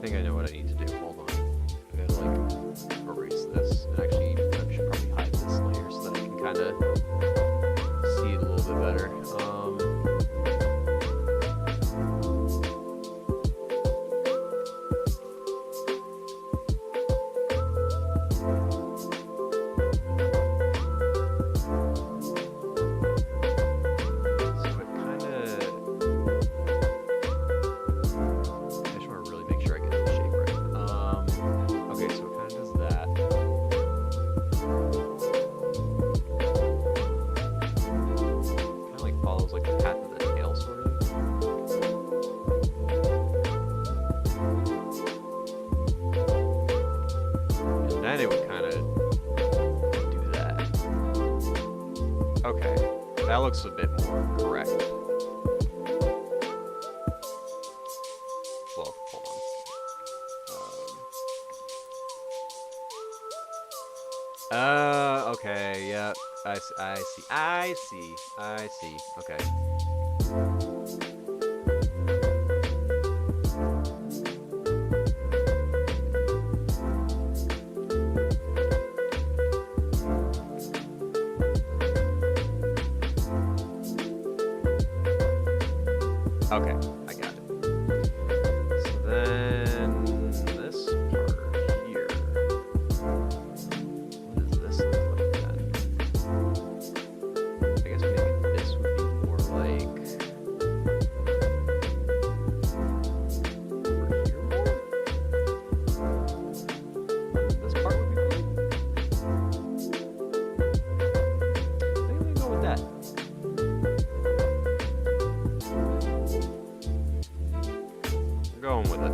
think I know what I need to do. Hold on. I gotta like erase this. And actually, I should probably hide this layer so that I can kind of see it a little bit better. That looks a bit more correct. Well, hold on. Okay, yeah. I see. Okay. Okay, I got it. So then this part here. What does this look like then? I guess maybe this would be more like over here more? This part would be good. I think I'm gonna go with that. Going with it.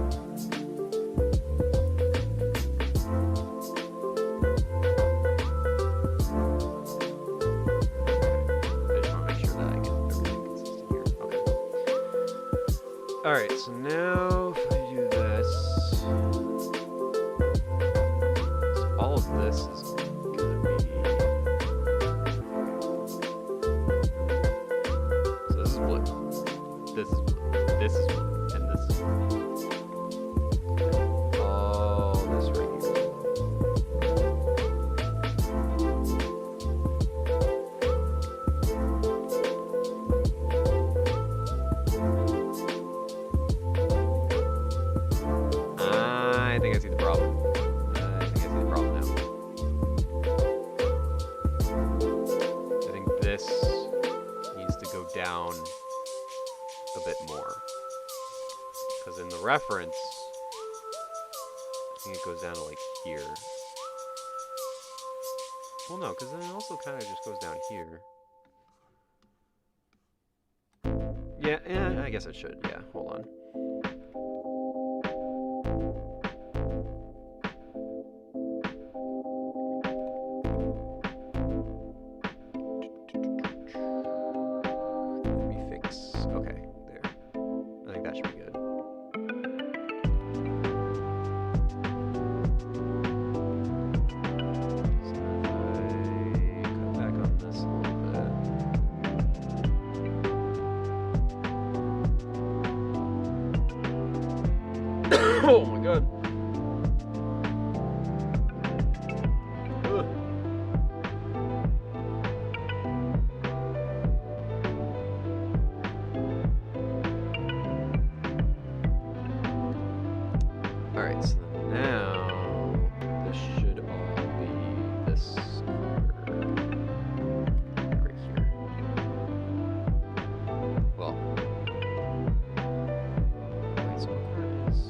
I just want to make sure that I get everything consistent here. Okay. Alright, so now if I do this, so all of this is gonna be. So this is blue. This is blue. This is blue. And this is blue. All this right here. I think I see the problem. I think I see the problem now. I think this needs to go down a bit more. Because in the reference, I think it goes down to like here. Well, no, because then it also kind of just goes down here. Yeah, I guess it should. Yeah, hold on. Refix. Okay, there. I think that should be good. So if I cut back on this a little bit. Oh my god. Ugh. Alright, so now this should all be this color right here. Well, wait, so what color is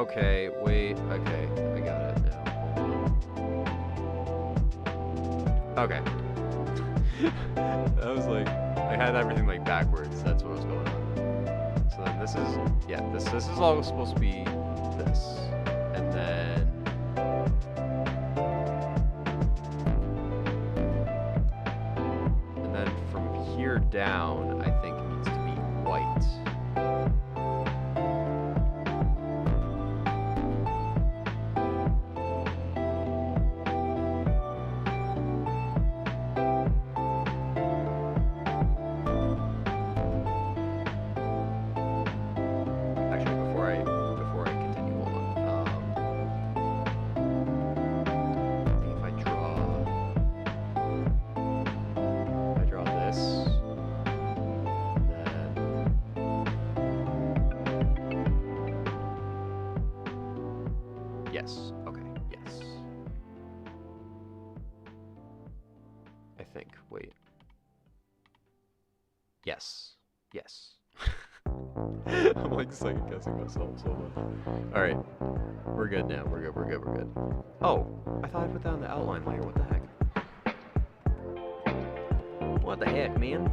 Okay, wait. Okay, I got it now. Okay. I was like, I had everything like backwards. That's what was going on. So then this is, yeah, this is all supposed to be this, and then. And then from here down, I think needs to be white. Actually, before I continue, hold on. If I draw this, then yes. Okay. Yes. I think. Wait. Yes. Yes. I'm like second guessing myself so much. Alright. We're good now. We're good. We're good. We're good. Oh, I thought I put down the outline layer. What the heck? What the heck, man?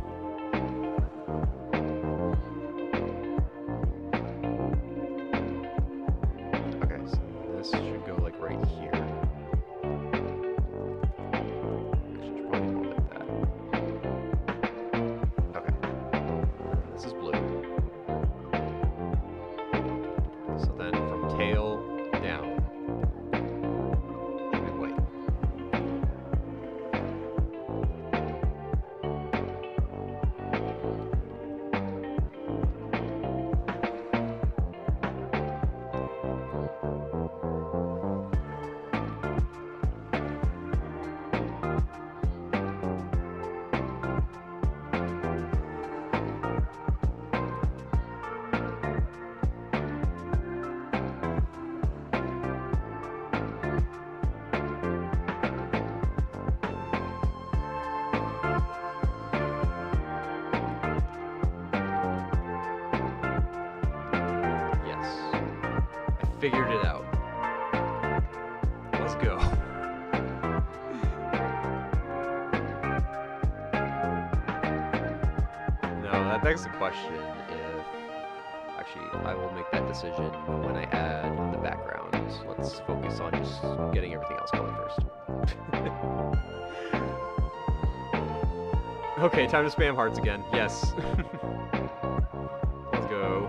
Okay, so this should go like right here. Actually, should probably go like that. Okay. And this is blue. So then from tail down, and white. Yes. I figured it out. Let's go. Now, that begs the question if... Actually, I will make that decision when I add the background. So let's focus on just getting everything else going first. Okay, time to spam hearts again. Yes. Let's go.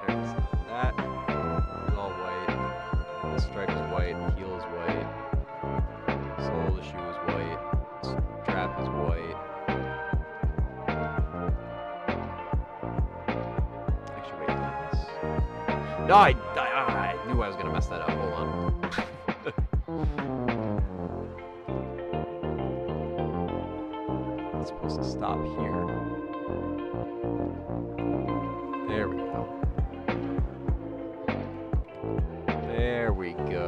There's that. It's all white. This stripe is white. The heel is white. Sole of the shoe is white. Strap is white. Actually, wait. No, I knew I was gonna mess that up. Hold on. It's supposed to stop here. There we go. There we go.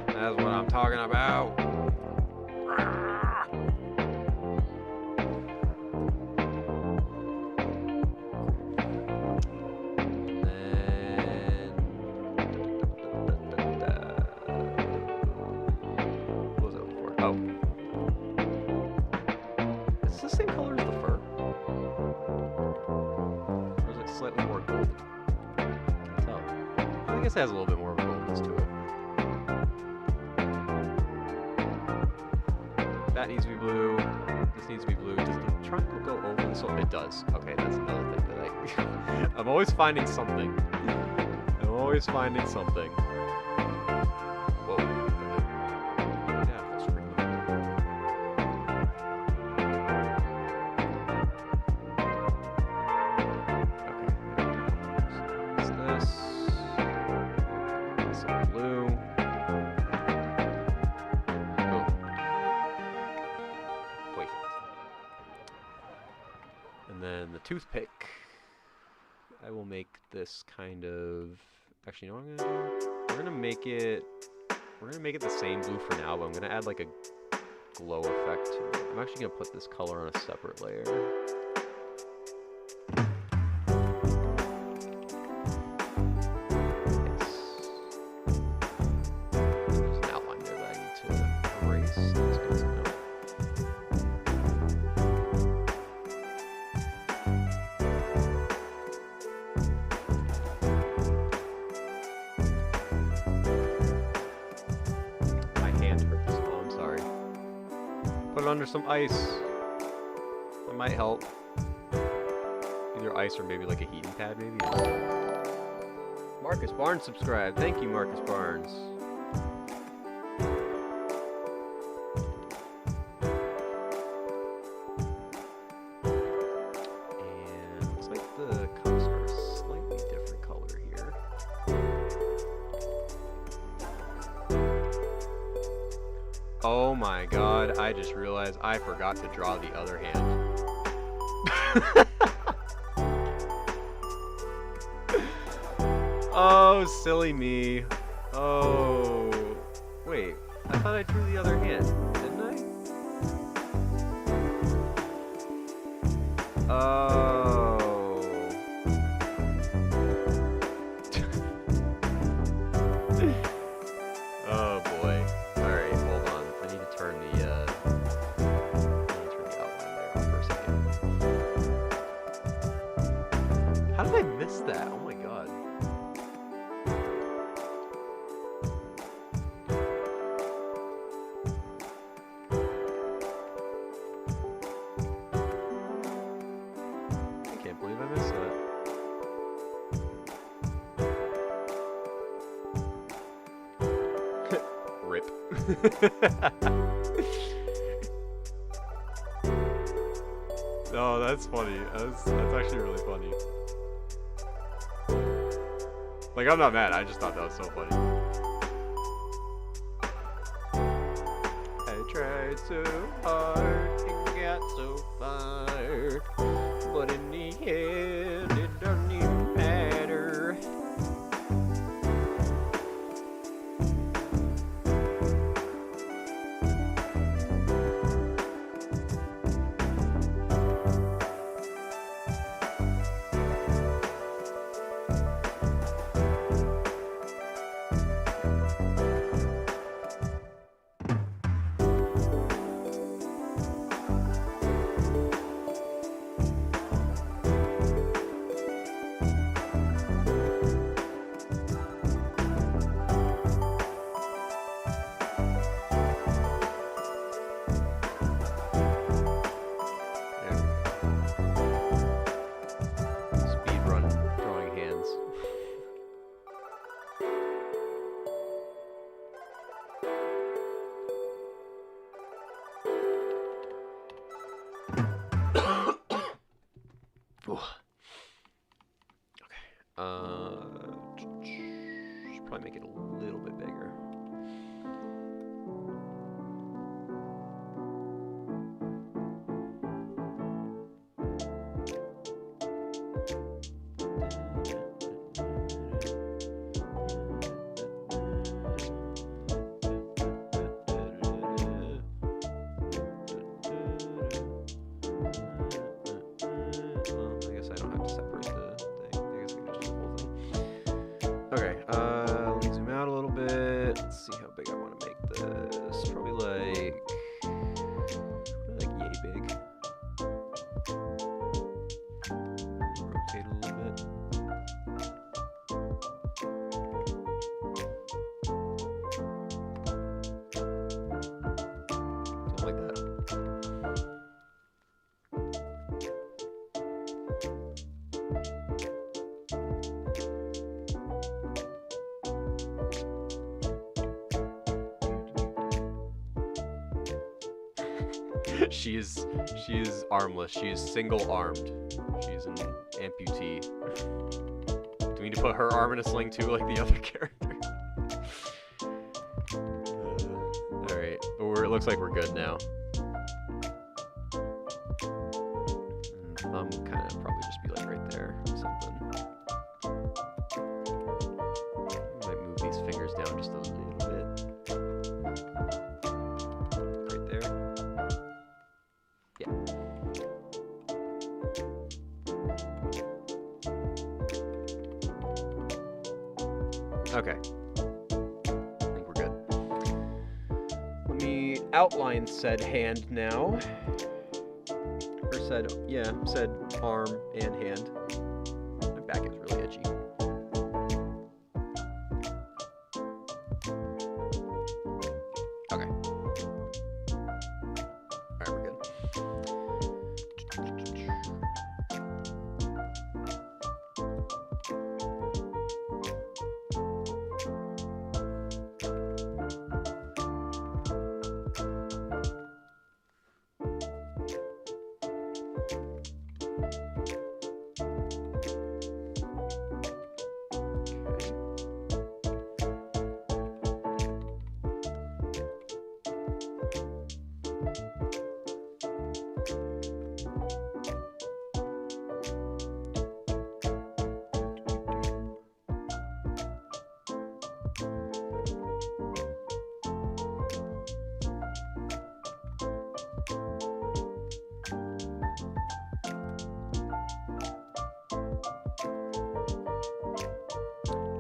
That's what I'm talking about. Oh. Is this the same color as the fur? Or is it slightly more golden? Can't tell. I guess it has a little bit more of a goldenness to it. That needs to be blue. This needs to be blue. Does the triangle go over the soul? It does. Okay, that's another thing that I... I'm always finding something. I'm always finding something. Whoa. Yeah, full screen. Blue. Boom. Wait. And then the toothpick. I will make this kind of. Actually, you know what I'm gonna do? We're gonna make it the same blue for now, but I'm gonna add like a glow effect to it. I'm actually gonna put this color on a separate layer. Put it under some ice. That might help. Either ice or maybe like a heating pad, maybe. Marcus Barnes subscribed. Thank you, Marcus Barnes. And looks like the cups are a slightly different color here. Oh my god, I just realized I forgot to draw the other hand. Oh, silly me. Oh. Wait, I thought I drew the other hand, didn't I? Oh. Oh boy. Alright, hold on. I need to turn the outline layer off for a second. How did I miss that? Oh my god. I can't believe I missed that. Rip. Oh, that's funny. That's actually really funny. Like, I'm not mad. I just thought that was so funny. I tried so hard and got so far, but in the end, it doesn't even matter. Speedrun drawing hands. Okay. Should probably make it a little bit bigger. Well, I guess I don't have to separate the thing. I guess we can just do the whole thing. Okay, let me zoom out a little bit. Let's see how big I want to make this. Probably like yay big. Rotate a little bit. Something like that. She is armless. She is single-armed. She's an amputee. Do we need to put her arm in a sling too, like the other character? Alright, but it looks like we're good now. And thumb kind of probably just be like right there or something. Might move these fingers down just a little bit. Right there. Yeah. Okay. I think we're good. Let me outline said hand now. Or said arm and hand. My back is really itchy. Okay.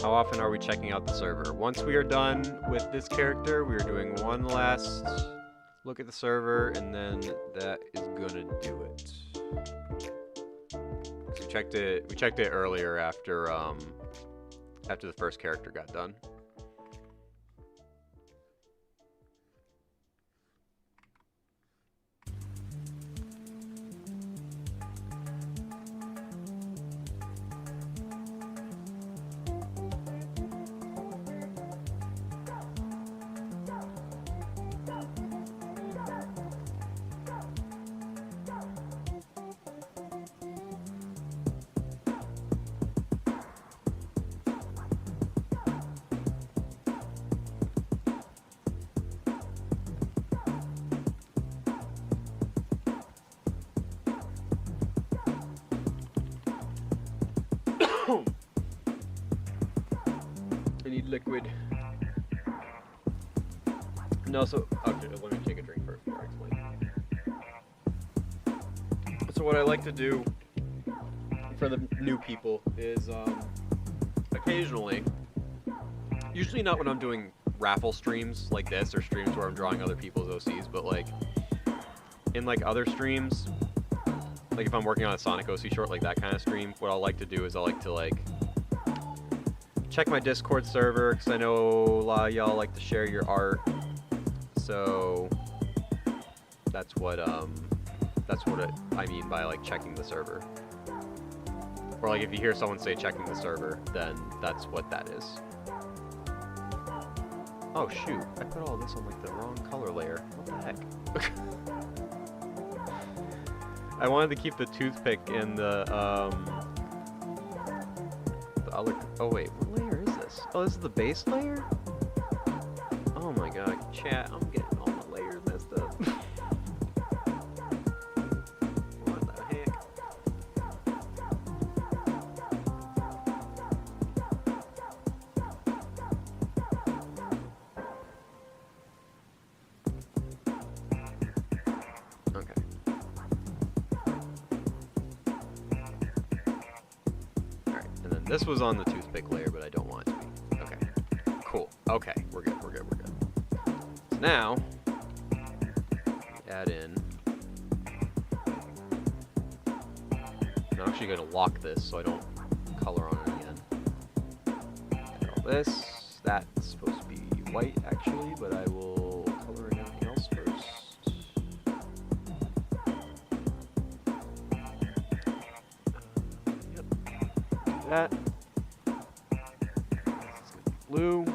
How often are we checking out the server? Once we are done with this character, we are doing one last look at the server, and then that is gonna do it. We checked it earlier after the first character got done. I need liquid. No, so okay, let me take a drink first before I explain. So what I like to do for the new people is occasionally, usually not when I'm doing raffle streams like this or streams where I'm drawing other people's OCs, but like in like other streams, like if I'm working on a Sonic OC short, like that kind of stream, what I'll like to do is I like to like check my Discord server, because I know a lot of y'all like to share your art. So that's what I mean by like checking the server. Or like if you hear someone say checking the server, then that's what that is. Oh shoot, I put all this on like the wrong color layer. What the heck? I wanted to keep the toothpick in the other. Oh wait, what layer is this? Oh, this is the base layer? Oh my god, chat, I'm getting all my layers messed up. What the heck? Okay. Alright, and then this was on the toothpick layer, but I don't want it to be. Okay. Cool. Okay, we're good, we're good, we're good. So now, add in. I'm actually going to lock this so I don't color on it again. Add all this. That's supposed to be white actually, but I will color in everything else first. Yep. Do that. This is going to be blue.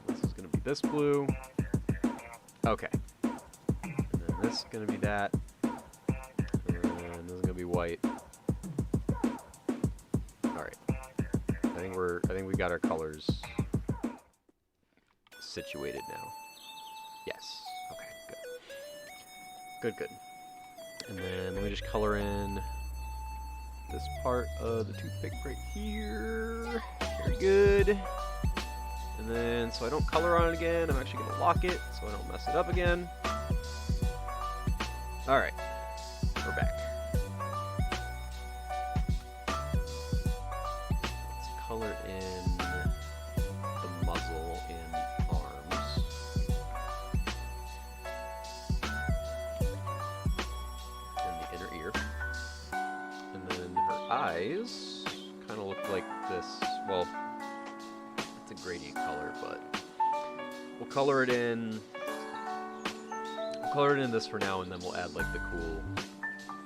This is going to be this blue. Okay. And then this is going to be that. And this is going to be white. Alright. I think we got our colors situated now. Yes. Okay, good. Good. And then let me just color in this part of the toothpick right here. Very good. And then, so I don't color on it again, I'm actually going to lock it so I don't mess it up again. Alright, we're back. Let's color in the muzzle and arms. And the inner ear. And then her eyes kind of look like this. Well, it's a gradient color, but we'll color it in. We'll color it in this for now, and then we'll add like the cool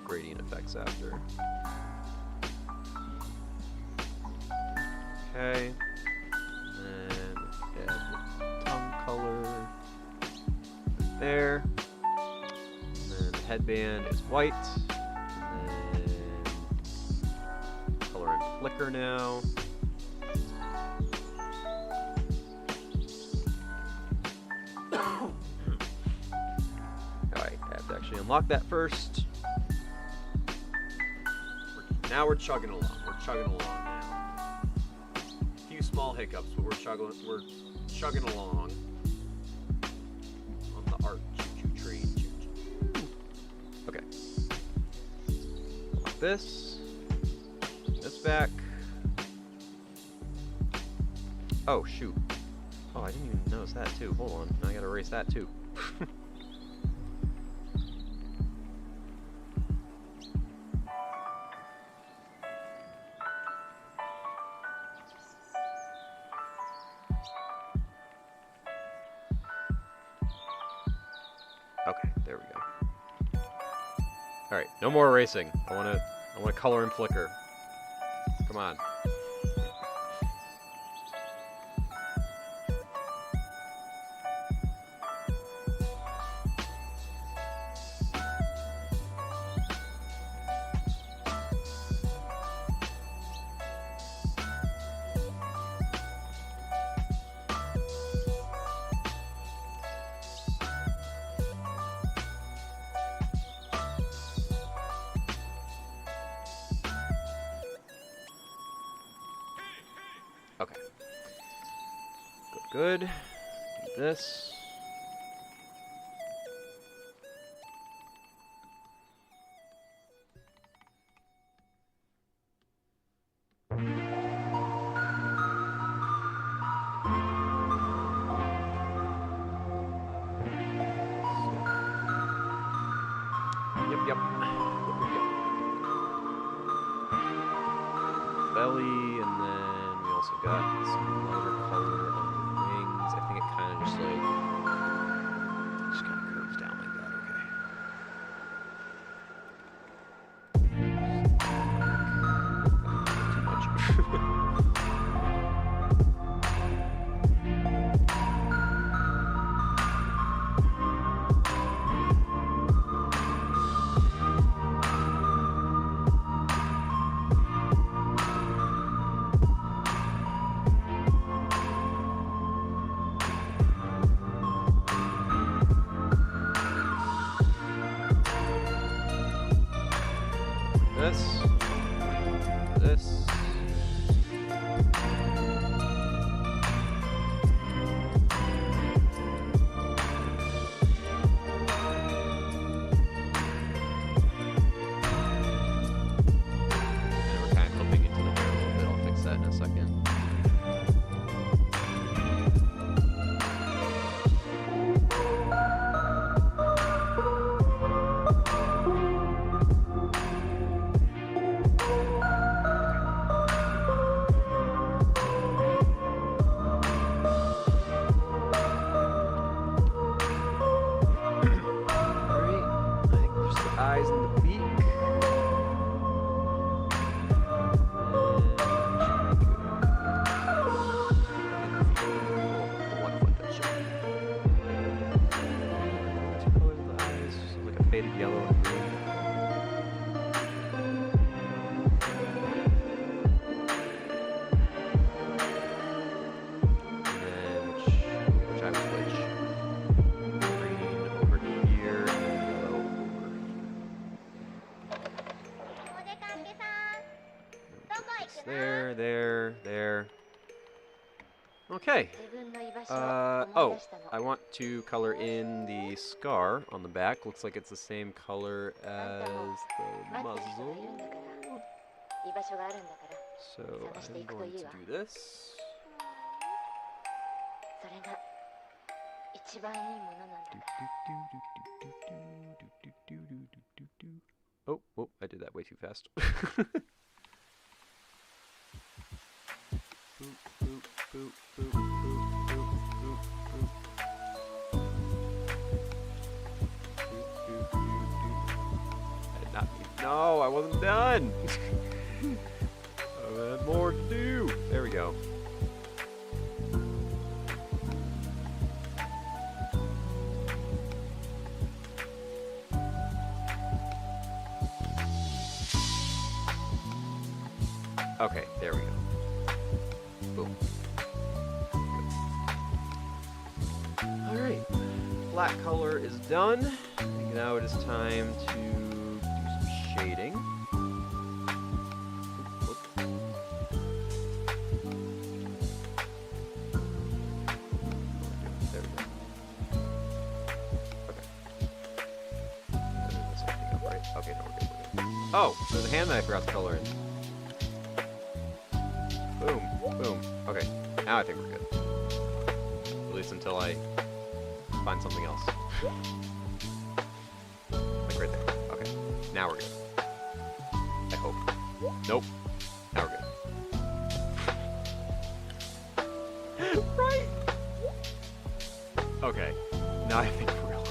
gradient effects after. Okay. And then add the tongue color right there. And then the headband is white. And then color in flicker now. Alright, I have to actually unlock that first. Now we're chugging along. We're chugging along now. A few small hiccups, but we're chugging along on the art choo-choo train. Choo-choo. Okay. Like this. Bring this back. Oh, shoot. Oh, I didn't even notice that too. Hold on. Now I gotta erase that too. Okay, there we go. Alright, no more erasing. I wanna color and flicker. Come on. Okay. Good, good. Do this. Yep. Belly, and then we also got some lighter color on the wings. I think it kind of just kind of curves down like that. Okay. Too much. This. And we're kind of clipping into the hair a little bit. I'll fix that in a second. Eyes and the beak. The one foot that's showing. Two colors of the eyes, like a faded yellow and green. And then which eye was which? Green over here and yellow over here. There. Okay. Oh, I want to color in the scar on the back. Looks like it's the same color as the muzzle. So I'm going to do this. Oh, I did that way too fast. I did not mean. No, I wasn't done. I had more to do. There we go. Okay, there we go. Boom. Alright, flat color is done. I think now it is time to do some shading. There we go. Okay. This everything up, right? Okay, no, we're good. Oh, there's a hand that I forgot to color in. Boom. Okay. Now I think we're good. At least until I find something else. Like right there. Okay. Now we're good. I hope. Nope. Now we're good. Right? Okay. Now I think we're all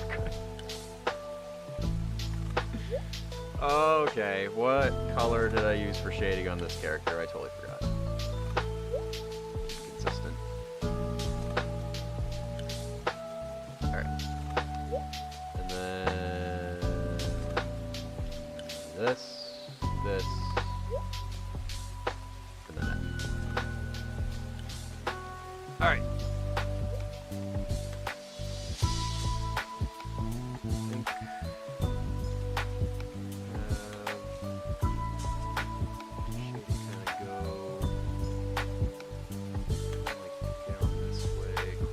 good. Okay. What color did I use for shading on this character? I totally forgot. Consistent. Alright. And then this, and then that. Alright.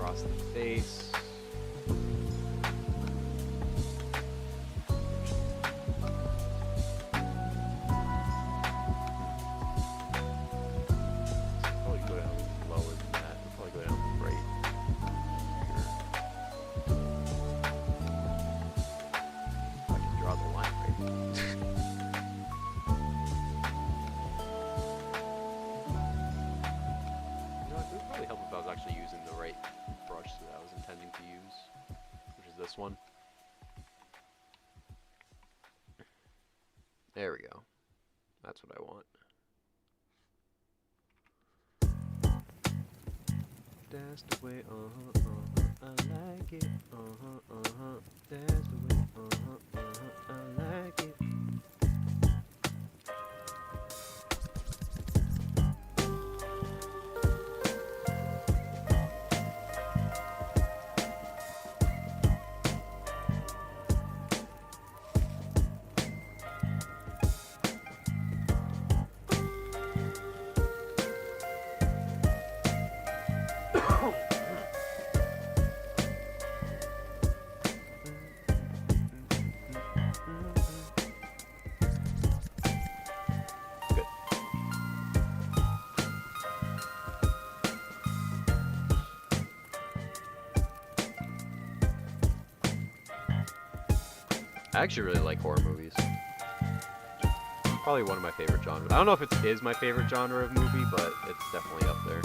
The face. Probably go down lower than that. We'll probably go down right here. I can draw the line right. You know, it would probably help if I was actually using the right brush that I was intending to use, which is this one. There we go. That's what I want. That's the way, I like it, that's the way, I like it. I actually really like horror movies. Probably one of my favorite genres. I don't know if it is my favorite genre of movie, but it's definitely up there.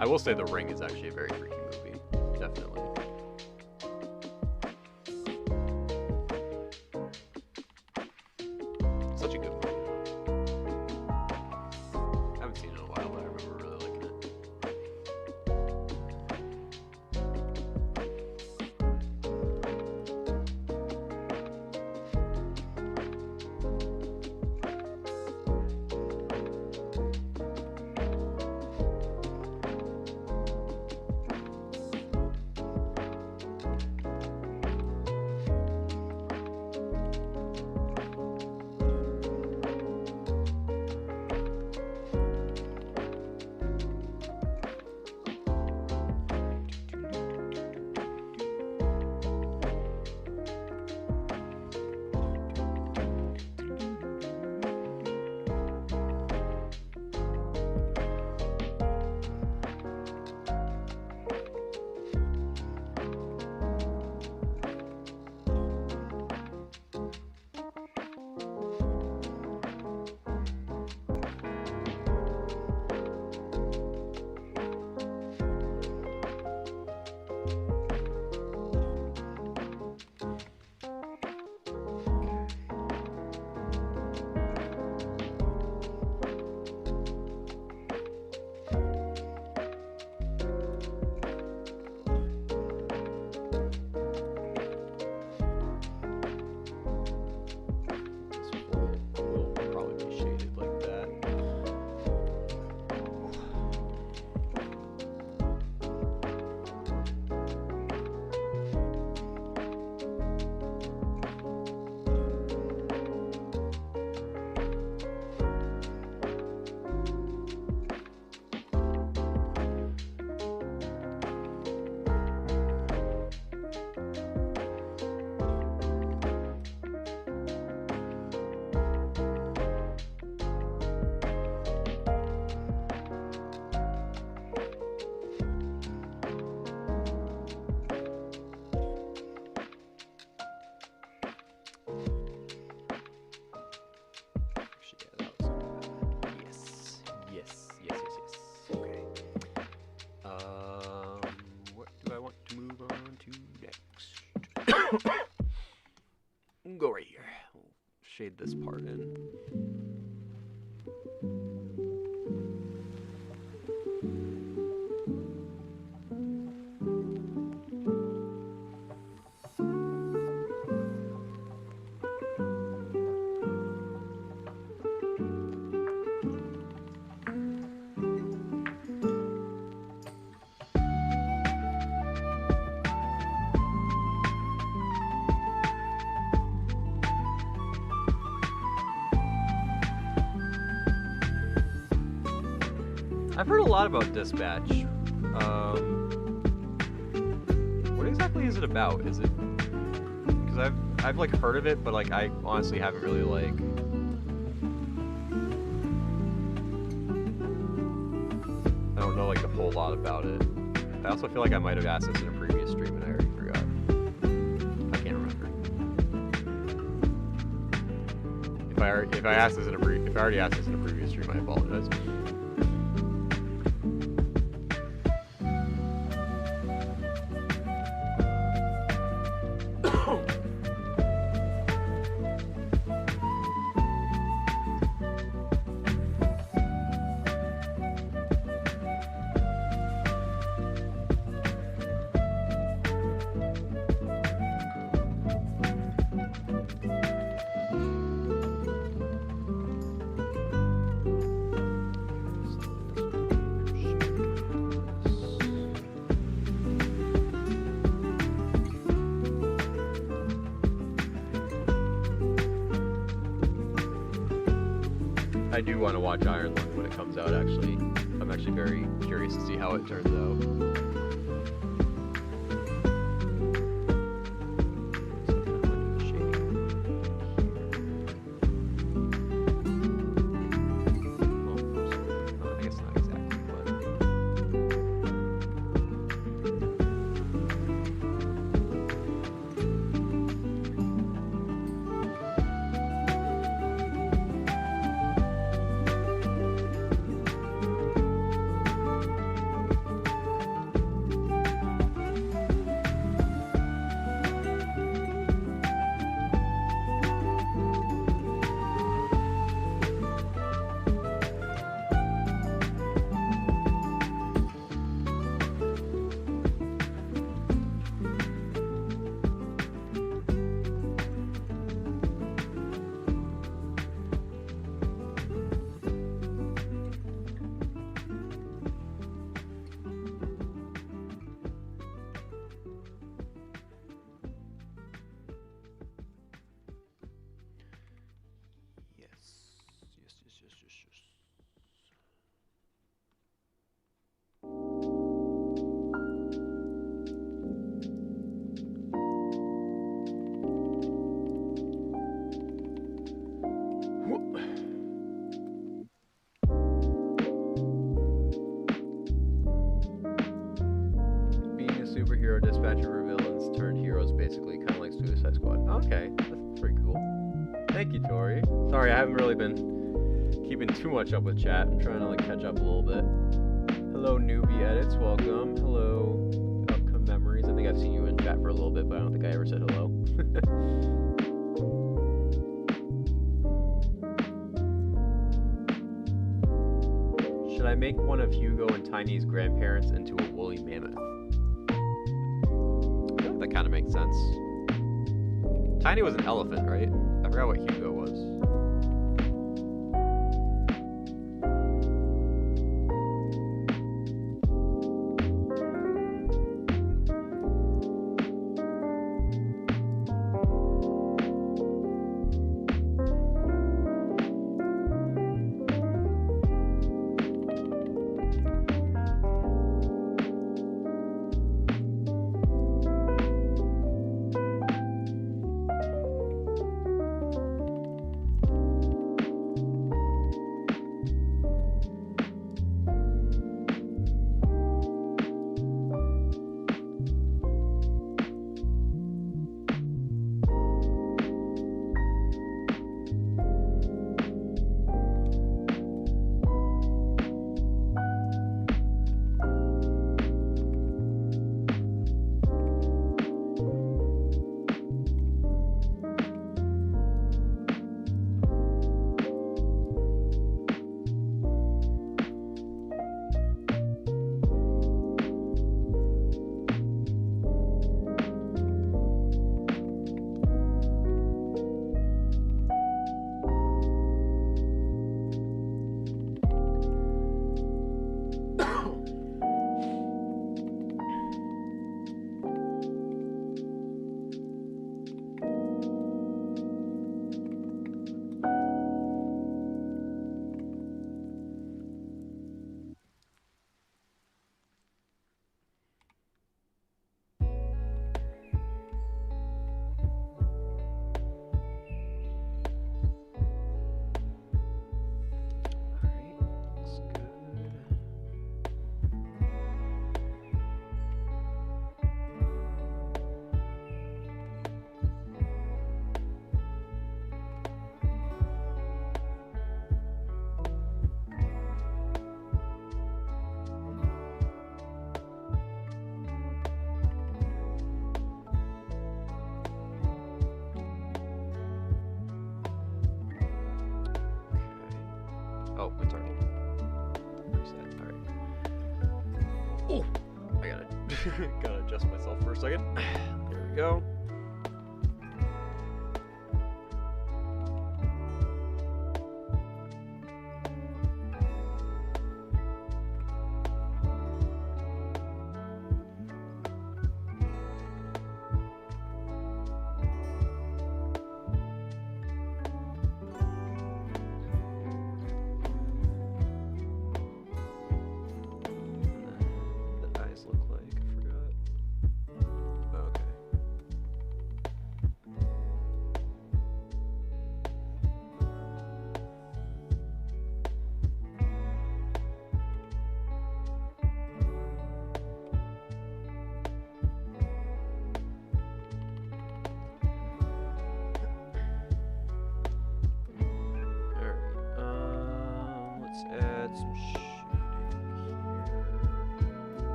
I will say The Ring is actually a very freaky movie. Definitely. Such a good movie. I haven't seen it in a while, but I remember really liking it. Go right here. We'll shade this part in. I've heard a lot about Dispatch. What exactly is it about? Is it because I've like heard of it, but like I honestly haven't really like. I don't know like a whole lot about it. I also feel like I might have asked this in a previous stream and I already forgot. I can't remember. If I already asked this in a previous stream, I apologize. I do want to watch Iron Lung when it comes out, actually. I'm actually very curious to see how it turns out. Thank you, Tori. Sorry, I haven't really been keeping too much up with chat. I'm trying to like catch up a little bit. Hello, newbie edits. Welcome. Hello, outcome memories. I think I've seen you in chat for a little bit, but I don't think I ever said hello. Should I make one of Hugo and Tiny's grandparents into a woolly mammoth? I feel like that kind of makes sense. Tiny was an elephant, right? I forgot what Hugo was. Oh, it's already reset. Alright. Oh! I gotta adjust myself for a second. There we go.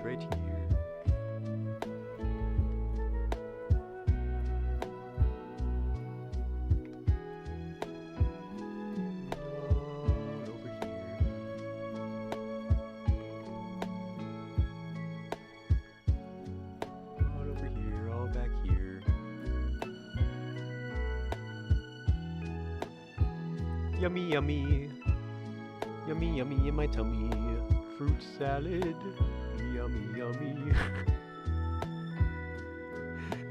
Right here. All over here. All over here, all back here. Yummy, yummy. Yummy, yummy in my tummy. Fruit salad. Yummy, yummy.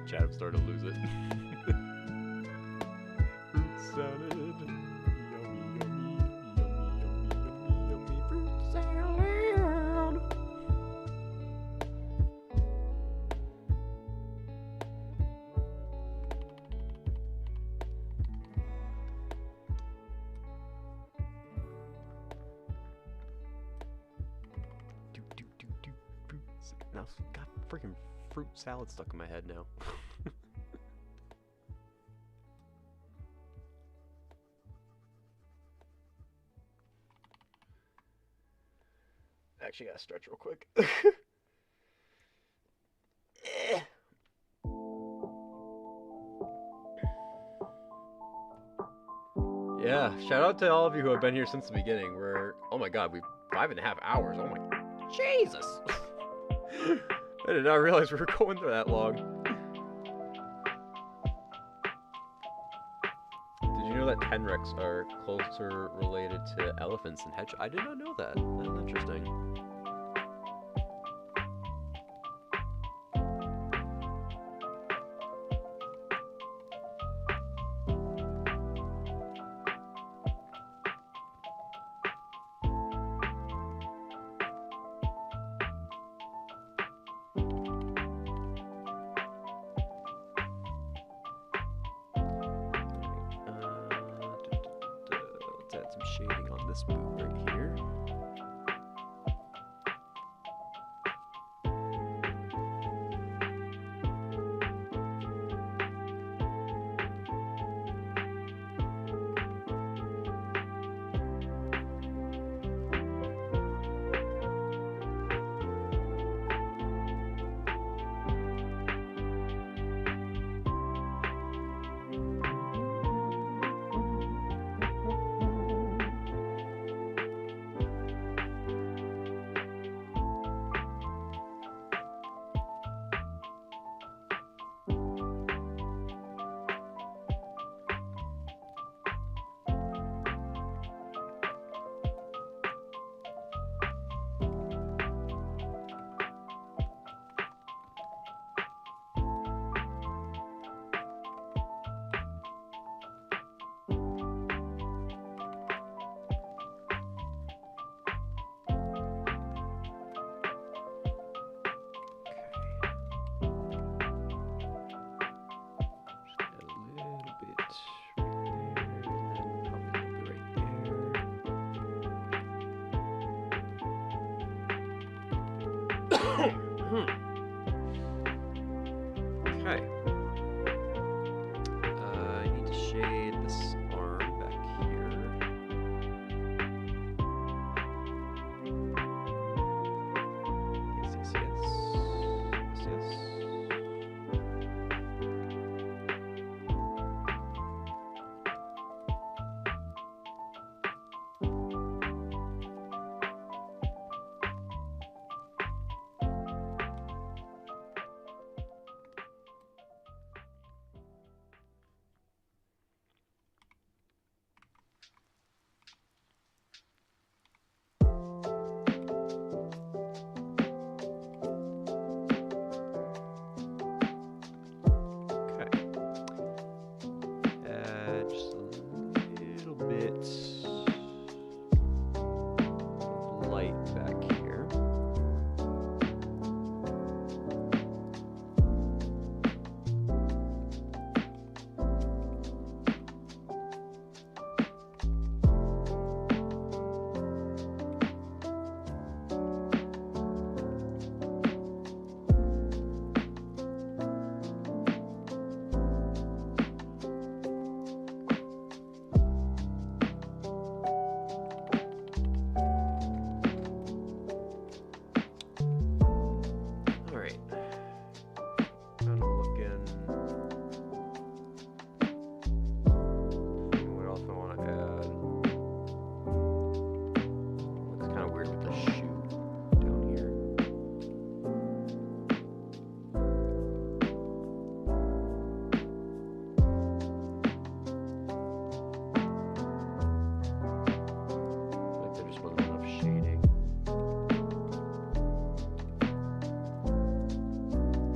Chat, I'm starting to lose it. Fruit salad. Yummy, yummy. Now, got freaking fruit salad stuck in my head now. Actually, gotta stretch real quick. Yeah, shout out to all of you who have been here since the beginning. We're, oh my god, we've 5.5 hours. Oh my, Jesus! I did not realize we were going for that long. Did you know that tenrecs are closer related to elephants than hedgehogs? I did not know that. That's interesting. Let's add some shading on this boot right here. Okay. I need to shade this arm back here. Yes, yes, yes. Yes, yes. Just a little bit of light back here.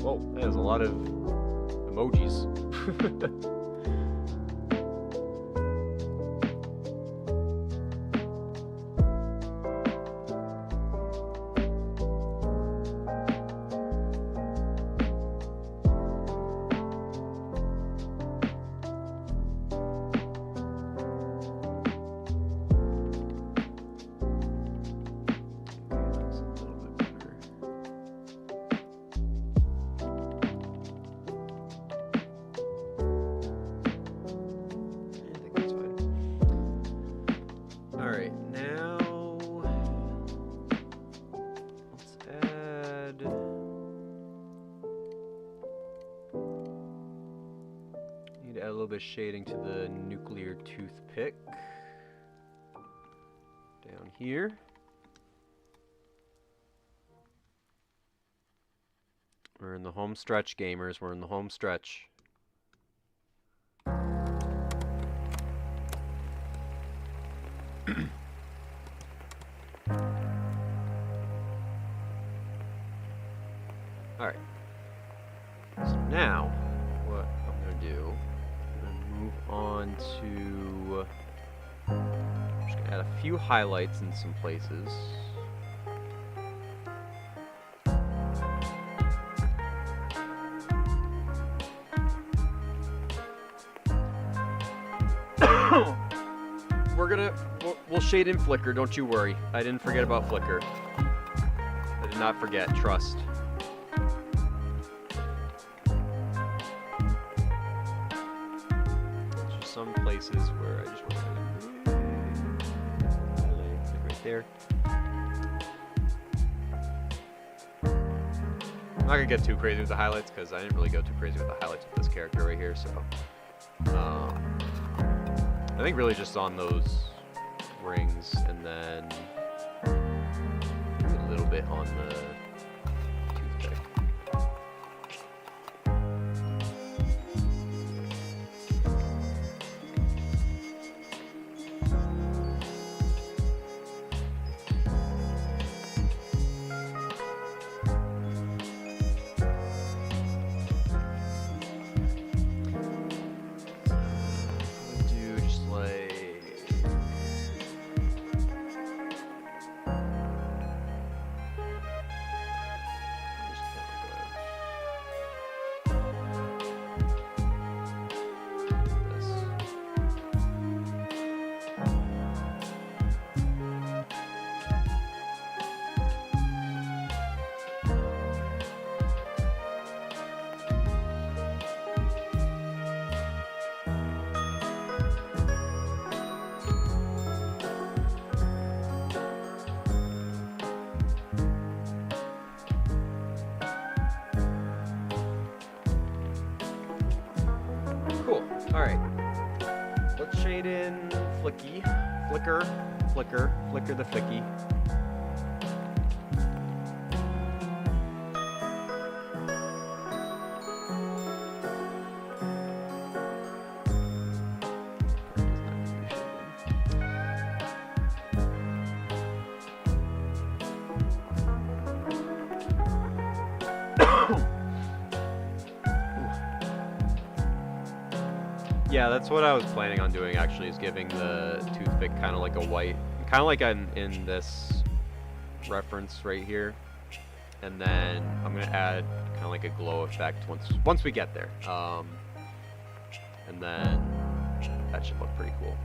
Whoa, there's a lot of emojis. Alright, now let's add. Need to add a little bit of shading to the nuclear toothpick down here. We're in the home stretch, gamers. We're in the home stretch. Alright. So now, what I'm going to do, I'm going to move on to... I'm just going to add a few highlights in some places. We'll shade in flicker, don't you worry. I didn't forget about flicker. I did not forget, trust. There's just some places where I just want to highlight, like right there. I'm not gonna get too crazy with the highlights because I didn't really go too crazy with the highlights with this character right here, so I think really just on those rings, and then maybe a little bit on the toothpick. Do just like alright. Let's shade in flicky. Flicker the flicky. Yeah, that's what I was planning on doing actually, is giving the toothpick kind of like a white, kind of like in this reference right here. And then I'm gonna add kind of like a glow effect once we get there. And then that should look pretty cool.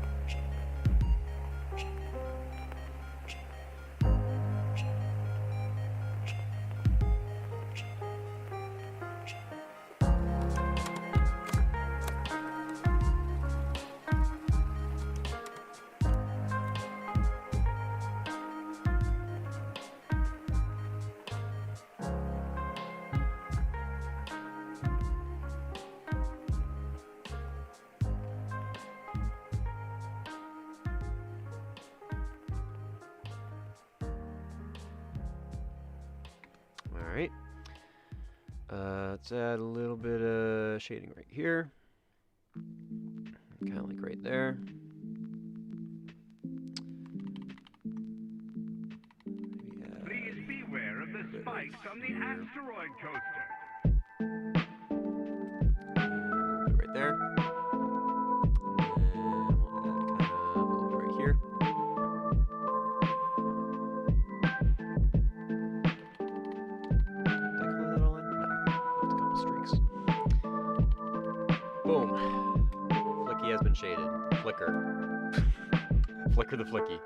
Alright, let's add a little bit of shading right here, kind of like right there. Please beware of the spikes on the asteroid coaster. Right there. And we'll add kind of a little bit right here. Boom. Flicky has been shaded. Flicker. Flicker the flicky.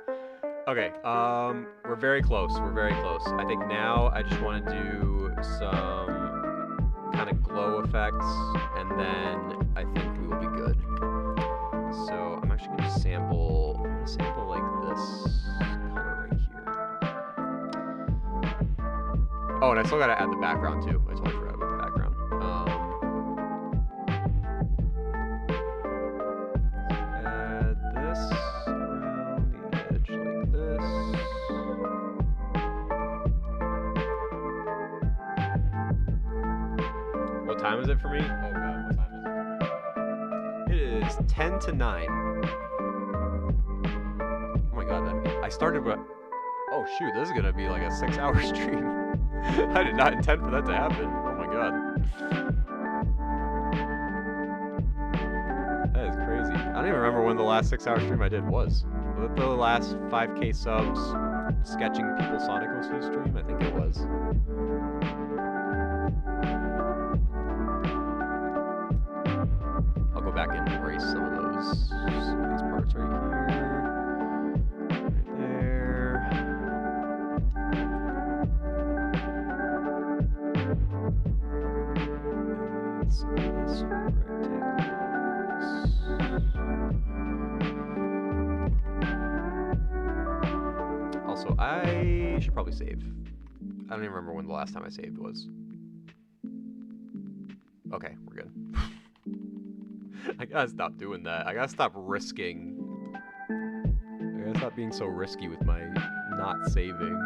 Okay, we're very close. We're very close. I think now I just want to do some kind of glow effects, and then I think we will be good. So I'm actually going to sample like this this color right here. Oh, and I still gotta add the background too. I totally forgot about the background. Add this around the edge like this. What time is it for me? Oh god, what time is it? It is 10 to 9. Oh my god, I started with... Oh shoot, this is gonna be like a 6-hour stream. I did not intend for that to happen. Oh my god. That is crazy. I don't even remember when the last 6-hour stream I did was. Was it the last 5K subs sketching people Sonic OC stream? I think it was. I'll go back and erase some of those. Some of these parts right here. Right there. And some of this rectangles. Also, I should probably save. I don't even remember when the last time I saved was. Okay, we're good. I gotta stop doing that. I gotta stop risking. I gotta stop being so risky with my not saving.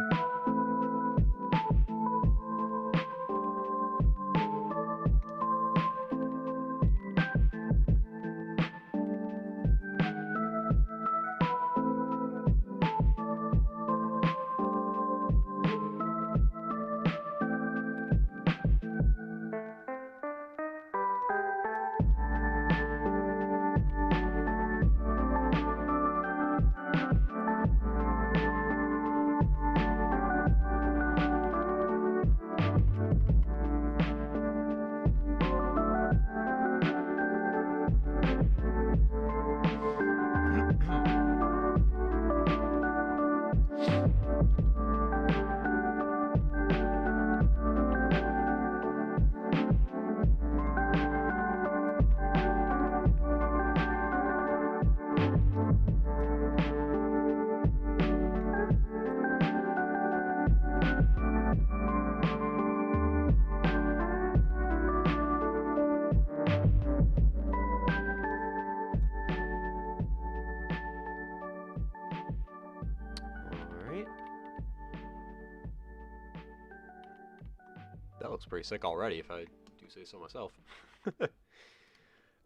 That looks pretty sick already, if I do say so myself.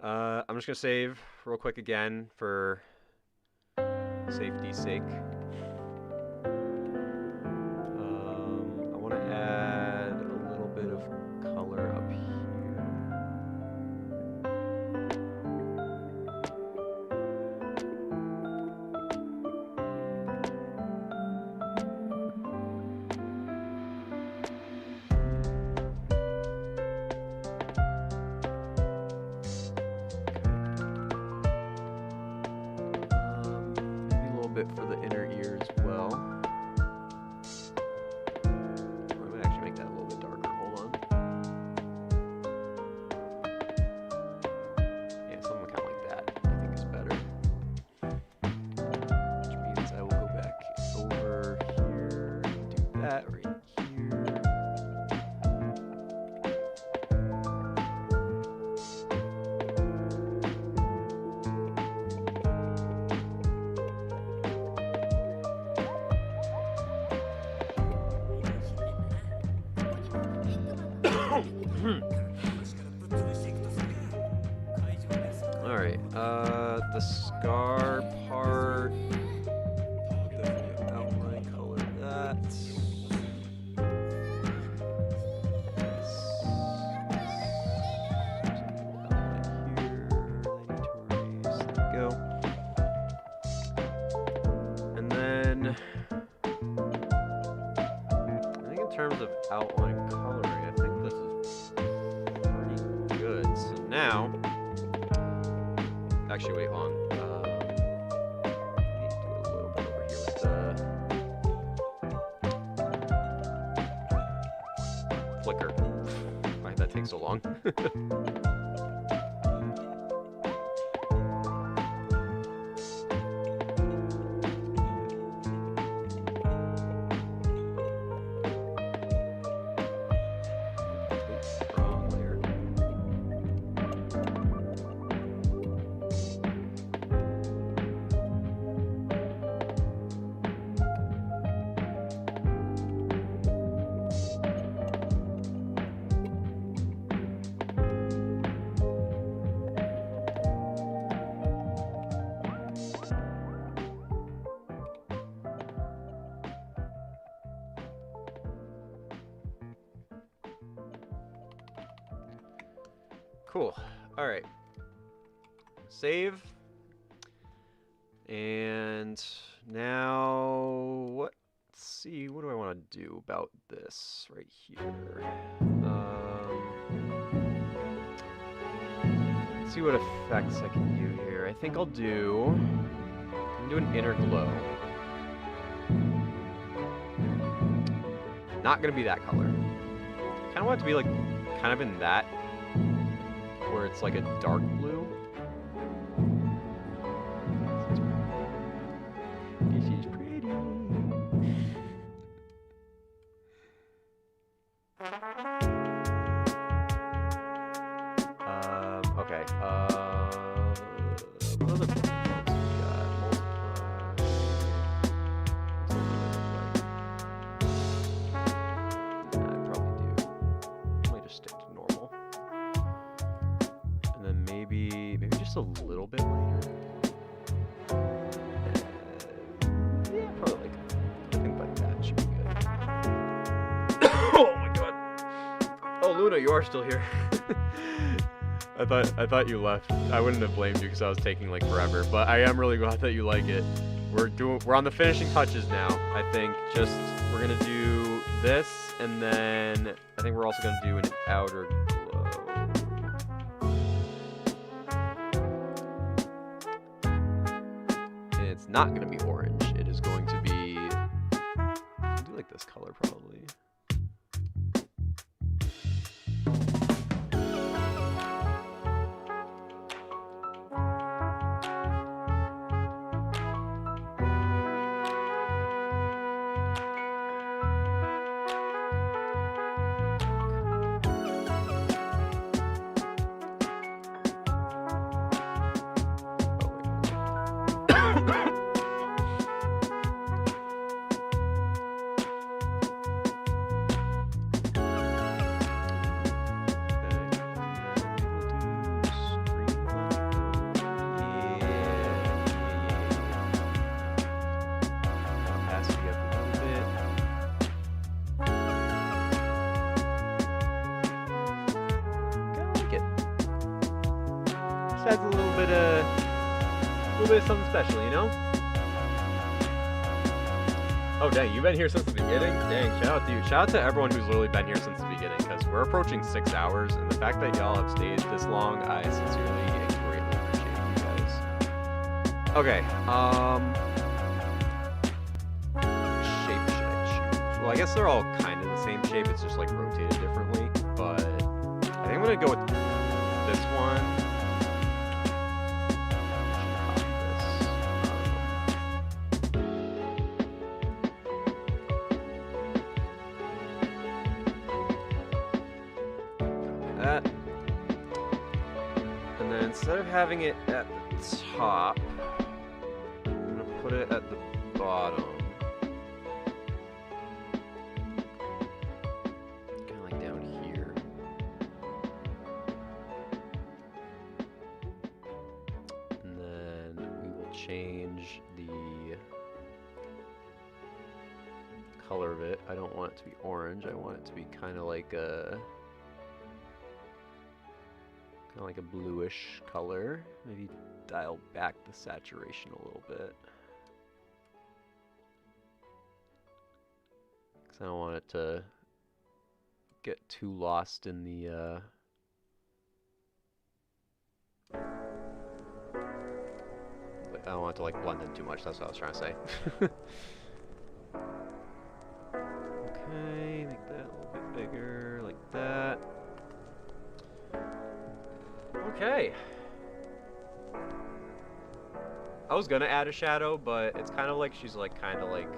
I'm just gonna save real quick again for safety's sake. I want to add a little bit of color up here. For the inner ear as well. I'm gonna actually make that a little bit darker. Hold on. Yeah, something kind of like that I think is better. Which means I will go back over here and do that right here. Alright, the scar part, definitely outline color that. And then, I think in terms of outline coloring, I think this is pretty good. So now, actually, wait, hold on. I need to do a little bit over here with the flicker. Why did that take so long? Cool. All right. Save. And now, let's see, what do I want to do about this right here? Let's see what effects I can do here. I think I'm gonna do an inner glow. Not gonna be that color. Kind of want it to be like, kind of in that, where it's like a dark blue. This is pretty. Okay. What other buttons we got? Multiply. I'd probably do. I might just stick to normal. And then maybe just a little bit lighter. Yeah, probably like, I think like that should be good. Oh my god. Oh, Luna, you are still here. I thought you left. I wouldn't have blamed you because I was taking like forever, but I am really glad that you like it. We're on the finishing touches now. I think we're gonna do this, and then I think we're also gonna do an outer glow. And it's not gonna be orange. It is going to be. I do like this color probably. Adds a little bit of something special, you know? Oh dang, you've been here since the beginning? Dang, shout out to you. Shout out to everyone who's literally been here since the beginning, because we're approaching 6 hours, and the fact that y'all have stayed this long, I sincerely and greatly appreciate you guys. Okay, shape should I choose? Well, I guess they're all kind of the same shape, it's just like rotated differently, but I think I'm gonna go with this one. That. And then instead of having it at the top, I'm going to put it at the bottom. Kind of like down here. And then we will change the color of it. I don't want it to be orange. I want it to be kind of like a bluish color. Maybe dial back the saturation a little bit. Because I don't want it to get too lost in the I don't want it to like blend in too much, that's what I was trying to say. Okay, make that a little bit bigger, like that. Okay. I was gonna add a shadow, but it's kind of like she's like kind of like,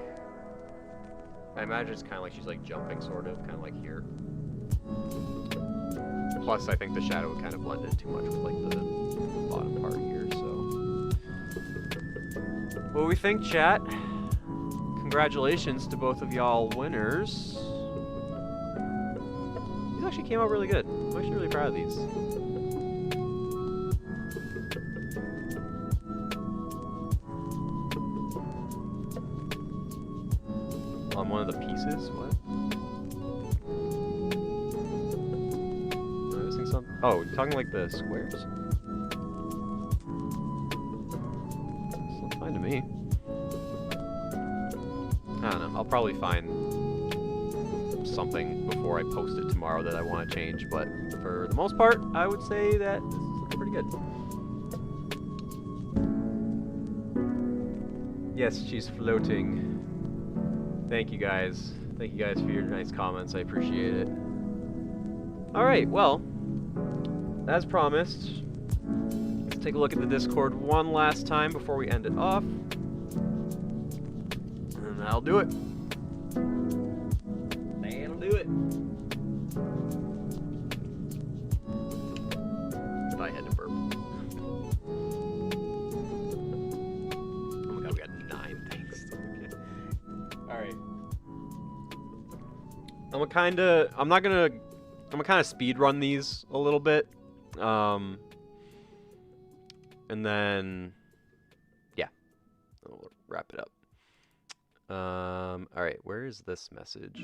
I imagine it's kind of like she's like jumping sort of, kind of like here. Plus I think the shadow would kind of blend in too much with like the bottom part here, so. What do we think, chat? Congratulations to both of y'all winners. These actually came out really good. I'm actually really proud of these. On one of the pieces? What? Am I missing something? Oh, you're talking like the squares? Looks fine to me. I don't know. I'll probably find something before I post it tomorrow that I want to change, but for the most part, I would say that this is pretty good. Yes, she's floating. Thank you guys. Thank you guys for your nice comments. I appreciate it. Alright, well, as promised, let's take a look at the Discord one last time before we end it off. And that'll do it. That'll do it. If I had to burp. Oh my god, we got 9 things. Okay. Alright. I'm gonna speed run these a little bit. And then, yeah, we'll wrap it up. All right, where is this message?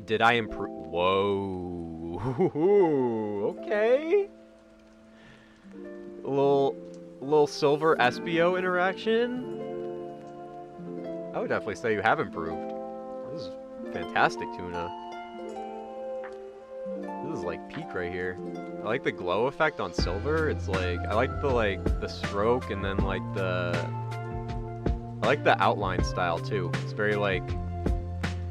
Did I improve? Whoa, okay. A little silver SBO interaction. I would definitely say you have improved. This is fantastic, Tuna. This is like peak right here. I like the glow effect on silver. It's like, I like the stroke, and then I like the outline style too. It's very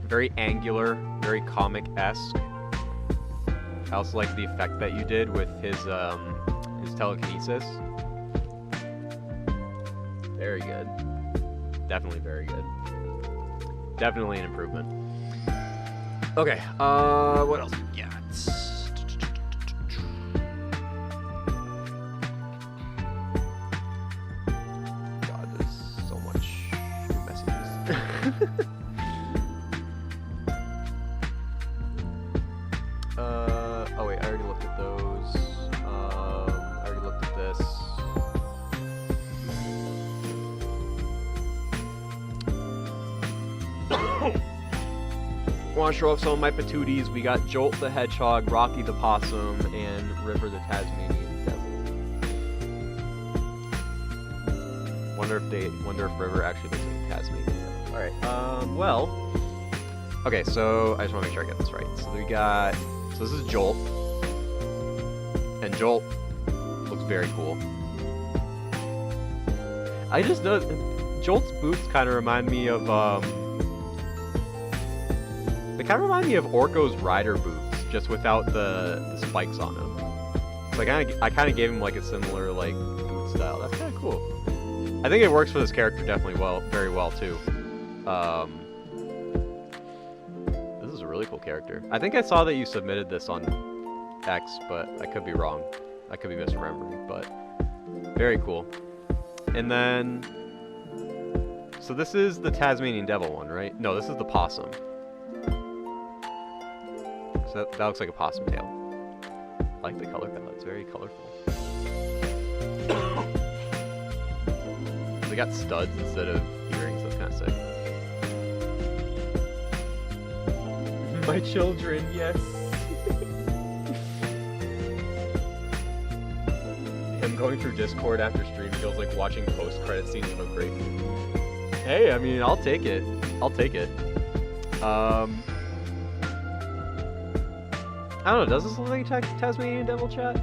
very angular, very comic-esque. I also like the effect that you did with his telekinesis. Very good. Definitely very good. Definitely an improvement. Okay, what else we got? God, there's so much messages. Oh wait, I already looked at those. I already looked at this. Want to show off some of my patooties. We got Jolt the Hedgehog, Rocky the Possum, and River the Tasmanian Devil. Wonder if River actually looks like Tasmanian Devil. Alright, well, okay, so I just want to make sure I get this right. So this is Jolt, and Jolt looks very cool. I just know Jolt's boots kind of remind me of they kind of remind me of Orko's rider boots, just without the spikes on them. So I kind of gave him like a similar boot style. That's kind of cool. I think it works for this character definitely very well too. This is a really cool character. I think I saw that you submitted this on X, but I could be wrong. I could be misremembering, but very cool. And then, so this is the Tasmanian Devil one, right? No, this is the possum. So that looks like a possum tail. I like the color palette. It's very colorful. They got studs instead of earrings. That's kind of sick. My children, yes. Him going through Discord after stream feels like watching post-credit scenes of a great movie. Hey, I mean, I'll take it. I'll take it. I don't know, does this look like a Tasmanian Devil, chat?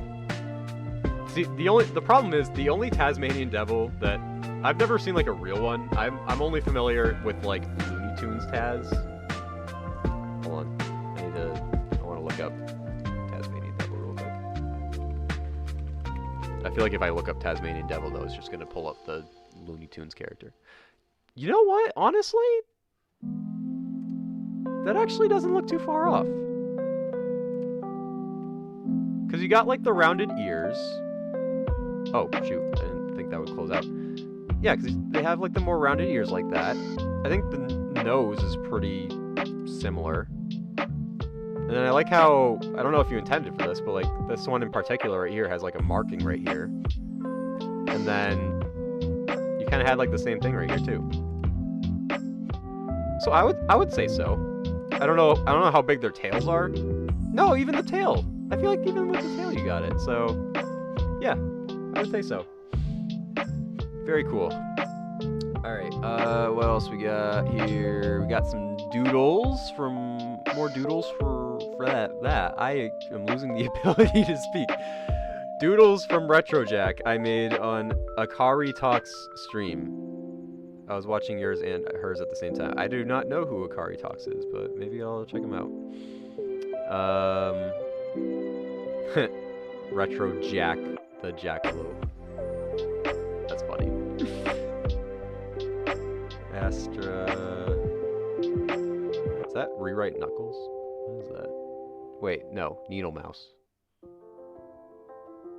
See, the problem is, the only Tasmanian Devil that... I've never seen, like, a real one. I'm only familiar with, like, Looney Tunes Taz. Hold on. I want to look up Tasmanian Devil real quick. I feel like if I look up Tasmanian Devil, though, it's just going to pull up the Looney Tunes character. You know what? Honestly, that actually doesn't look too far off. Because you got, like, the rounded ears. Oh, shoot. I didn't think that would close out. Yeah, because they have, like, the more rounded ears like that. I think the nose is pretty similar. And then I like how... I don't know if you intended for this, but, like, this one in particular right here has, like, a marking right here. And then you kind of had, like, the same thing right here, too. So I would say so. I don't know how big their tails are. No, even the tail. I feel like even with the tail you got it. So, yeah, I would say so. Very cool. All right, what else we got here? We got some doodles more doodles for that. I am losing the ability to speak. Doodles from RetroJack I made on Akari Talks stream. I was watching yours and hers at the same time. I do not know who Akari Talks is, but maybe I'll check him out. RetroJack the Jackalope. That's funny. Astra. Is that Rewrite Knuckles? What is that? Wait, no. Needle Mouse.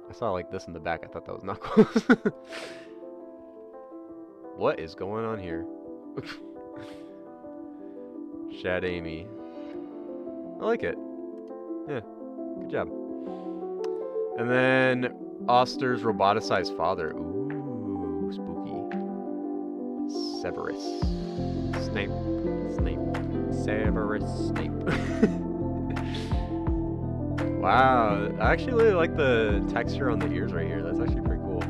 I saw like this in the back. I thought that was Knuckles. What is going on here? Shad Amy. I like it. Yeah. Good job. And then Oster's roboticized father. Ooh, spooky. Severus. Snape. Severus Snape. Wow, I actually really like the texture on the ears right here. That's actually pretty cool.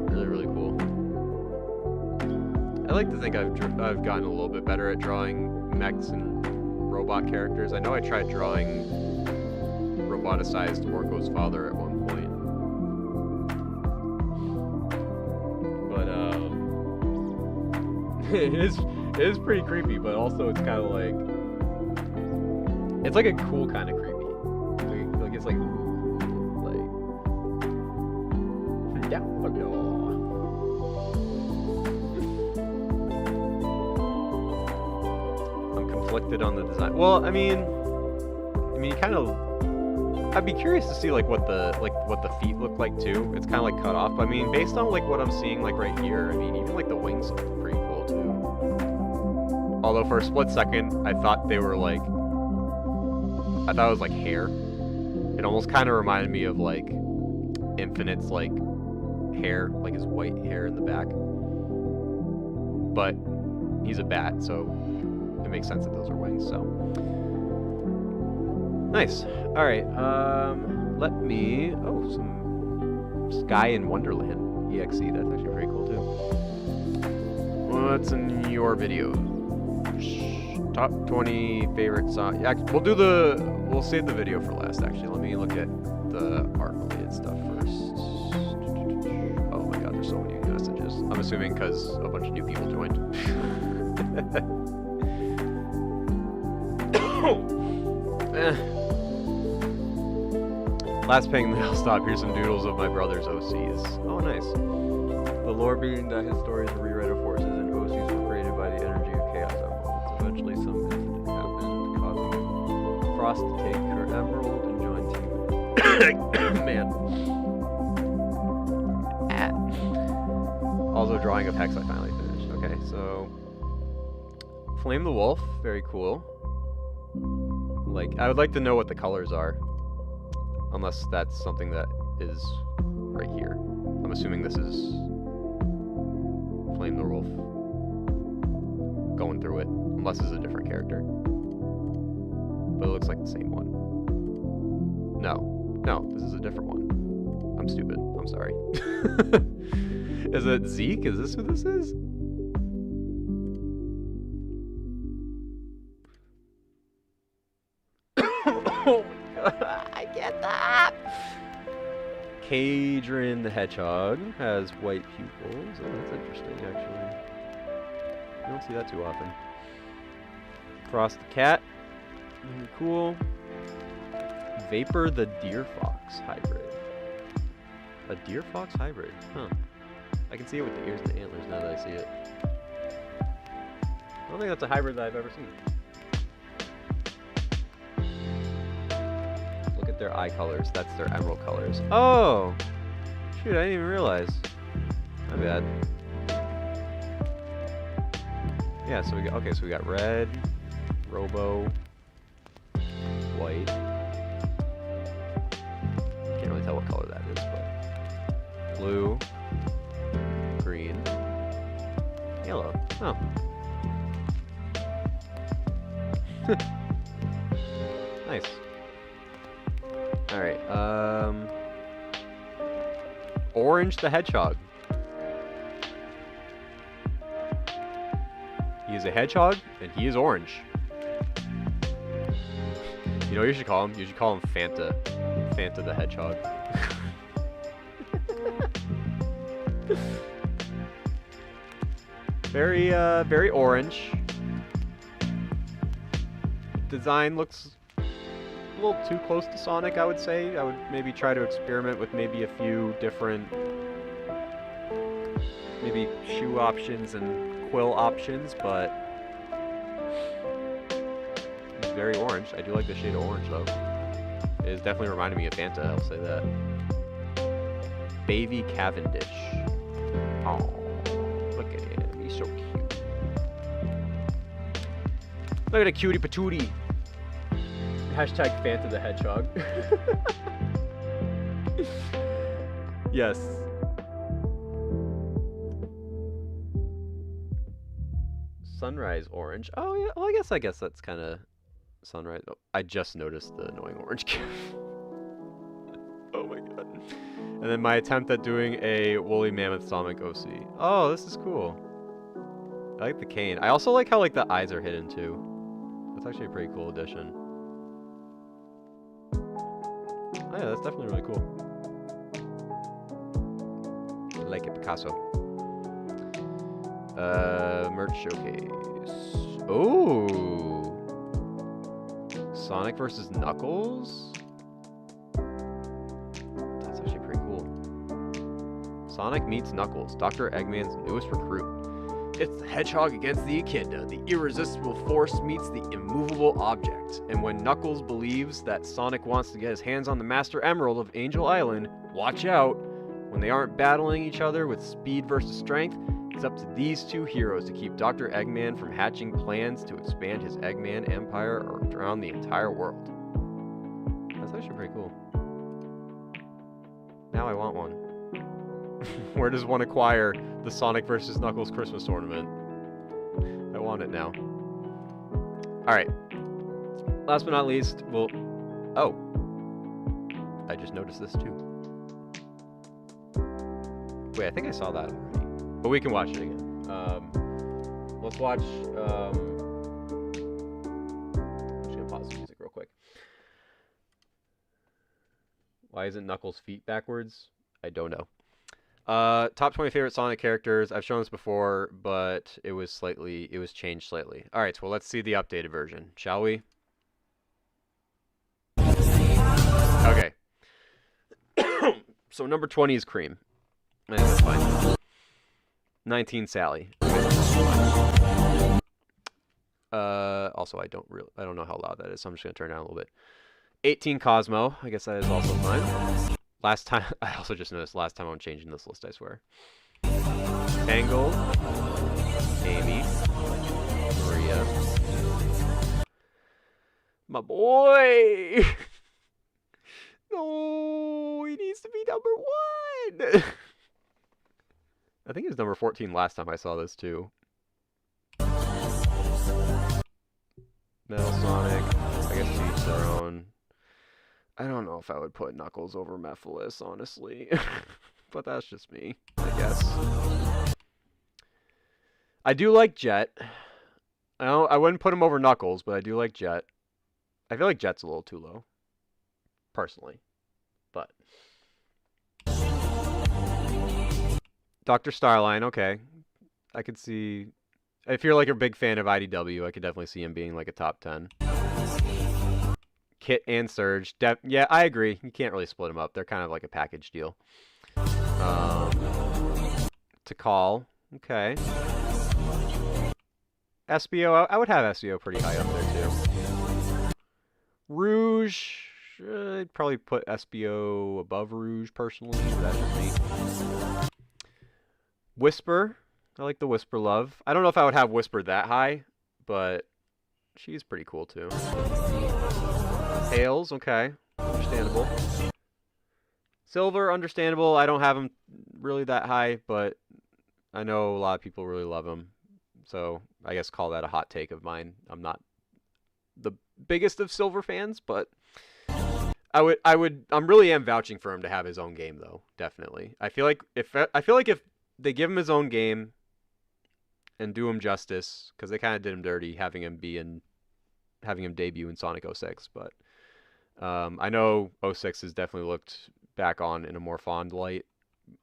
Really, really cool. I like to think I've gotten a little bit better at drawing mechs and robot characters. I know I tried drawing roboticized Orko's father at one point. But, it is pretty creepy, but also it's kind of like... It's like a cool kind of creepy. Like it's like... Yeah, fuck no. I'm conflicted on the design. Well, I mean, kind of... I'd be curious to see like what the feet look like too. It's kind of like cut off. But, I mean, based on like what I'm seeing like right here, I mean, even like the wings look pretty cool too. Although for a split second, I thought they were like... I thought it was like hair. It almost kind of reminded me of like Infinite's like hair, like his white hair in the back. But he's a bat, so it makes sense that those are wings. So nice. All right. Let me. Oh, some Sky in Wonderland EXE. That's actually pretty cool too. What's in your video? Top 20 favorite songs. Yeah, we'll save the video for last, actually. Let me look at the art-related stuff first. Oh my god, there's so many messages. I'm assuming because a bunch of new people joined. Last paying the mail stop. Here's some doodles of my brother's OCs. Oh, nice. The lore being that his stories are rewrite of forces and OCs were created by the energy of chaos emeralds. Eventually, some incident happened, causing Frost to take her emerald and join Team. Man. Also, drawing of Hex I finally finished. Okay, so Flame the Wolf, very cool. Like, I would like to know what the colors are, unless that's something that is right here. I'm assuming this is Flame the Wolf going through it, unless it's a different character. But it looks like the same one. No, this is a different one. I'm stupid. I'm sorry. Is it Zeke? Is this who this is? Oh my god, I get that! Cadron the Hedgehog has white pupils. Oh, that's interesting, actually. You don't see that too often. Frost the Cat. Very cool. Vapor the Deer Fox hybrid. A Deer Fox hybrid? Huh. I can see it with the ears and the antlers now that I see it. I don't think that's a hybrid that I've ever seen. Look at their eye colors. That's their emerald colors. Oh! Shoot, I didn't even realize. My bad. Yeah, so we got red, Robo, white. Can't really tell what color that is, but blue, green, yellow. Oh. Nice. Alright, Orange the Hedgehog. He is a hedgehog, and he is orange. You know what you should call him? You should call him Fanta. Fanta the Hedgehog. Very orange. Design looks a little too close to Sonic, I would say. I would maybe try to experiment with maybe a few different, maybe shoe options and quill options, but it's very orange. I do like the shade of orange, though. It is definitely reminding me of Fanta, I'll say that. Baby Cavendish. Oh, look at him. He's so cute. Look at a cutie patootie. Hashtag Fanta the Hedgehog. Yes. Sunrise orange. Oh yeah. Well, I guess that's kind of sunrise. Oh, I just noticed the annoying orange gift. Oh my god. And then my attempt at doing a woolly mammoth Sonic OC. Oh, this is cool. I like the cane. I also like how like the eyes are hidden too. That's actually a pretty cool addition. Oh yeah, that's definitely really cool. I like it, Picasso. Merch showcase. Oh, Sonic versus Knuckles. That's actually pretty cool. Sonic meets Knuckles, Dr. Eggman's newest recruit. It's the Hedgehog against the Echidna. The irresistible force meets the immovable object. And when Knuckles believes that Sonic wants to get his hands on the Master Emerald of Angel Island, watch out. When they aren't battling each other with speed versus strength, it's up to these two heroes to keep Dr. Eggman from hatching plans to expand his Eggman empire around the entire world. That's actually pretty cool. Now I want one. Where does one acquire the Sonic vs. Knuckles Christmas ornament? I want it now. Alright. Last but not least, we'll... Oh. I just noticed this too. Wait, I think I saw that already. But we can watch it again. Let's watch... I'm just gonna pause the music real quick. Why isn't Knuckles' feet backwards? I don't know. Top 20 favorite Sonic characters. I've shown this before, but it was changed slightly. Alright, well let's see the updated version, shall we? Okay. So number 20 is Cream. That's fine. 19 Sally. Also I don't know how loud that is, so I'm just gonna turn it down a little bit. 18 Cosmo. I guess that is also fine. Last time, I also just noticed last time I'm changing this list, I swear. Tangled, Amy, Maria, my boy. No, he needs to be number 1. I think he was number 14 last time I saw this too. Metal Sonic, I guess to each their own. I don't know if I would put Knuckles over Mephiles, honestly. But that's just me, I guess. I do like Jet. I wouldn't put him over Knuckles, but I do like Jet. I feel like Jet's a little too low. Personally. But. Dr. Starline, okay. I could see... If you're like a big fan of IDW, I could definitely see him being like a top 10. Kit and Surge. Yeah, I agree. You can't really split them up. They're kind of like a package deal. Tikal. Okay. SBO. I would have SBO pretty high up there too. Rouge. I'd probably put SBO above Rouge personally. That's just me. Whisper. I like the Whisper love. I don't know if I would have Whisper that high, but she's pretty cool too. Tails, okay. Understandable. Silver, understandable. I don't have him really that high, but I know a lot of people really love him. So I guess call that a hot take of mine. I'm not the biggest of Silver fans, but I really am vouching for him to have his own game though. Definitely. I feel like if they give him his own game and do him justice, because they kind of did him dirty having him debut in Sonic 06, but I know 06 has definitely looked back on in a more fond light.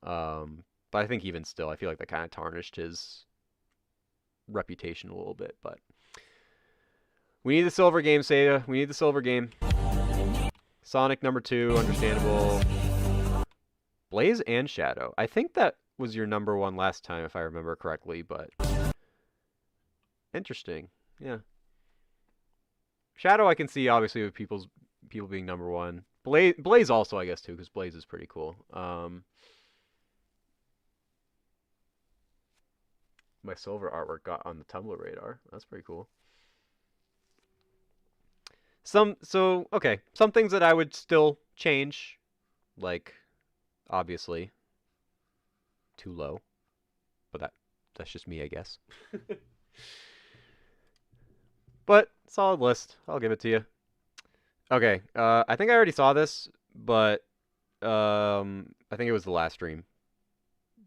But I think even still, I feel like that kind of tarnished his reputation a little bit. But we need the silver game, Sega. We need the silver game. Sonic number 2, understandable. Blaze and Shadow. I think that was your number 1 last time, if I remember correctly. But interesting, yeah. Shadow, I can see obviously with people being number 1. Blaze also, I guess, too, because Blaze is pretty cool. My silver artwork got on the Tumblr radar. That's pretty cool. Okay, some things that I would still change, like obviously too low, but that's just me, I guess. But solid list. I'll give it to you. Okay, I think I already saw this, but I think it was the last stream.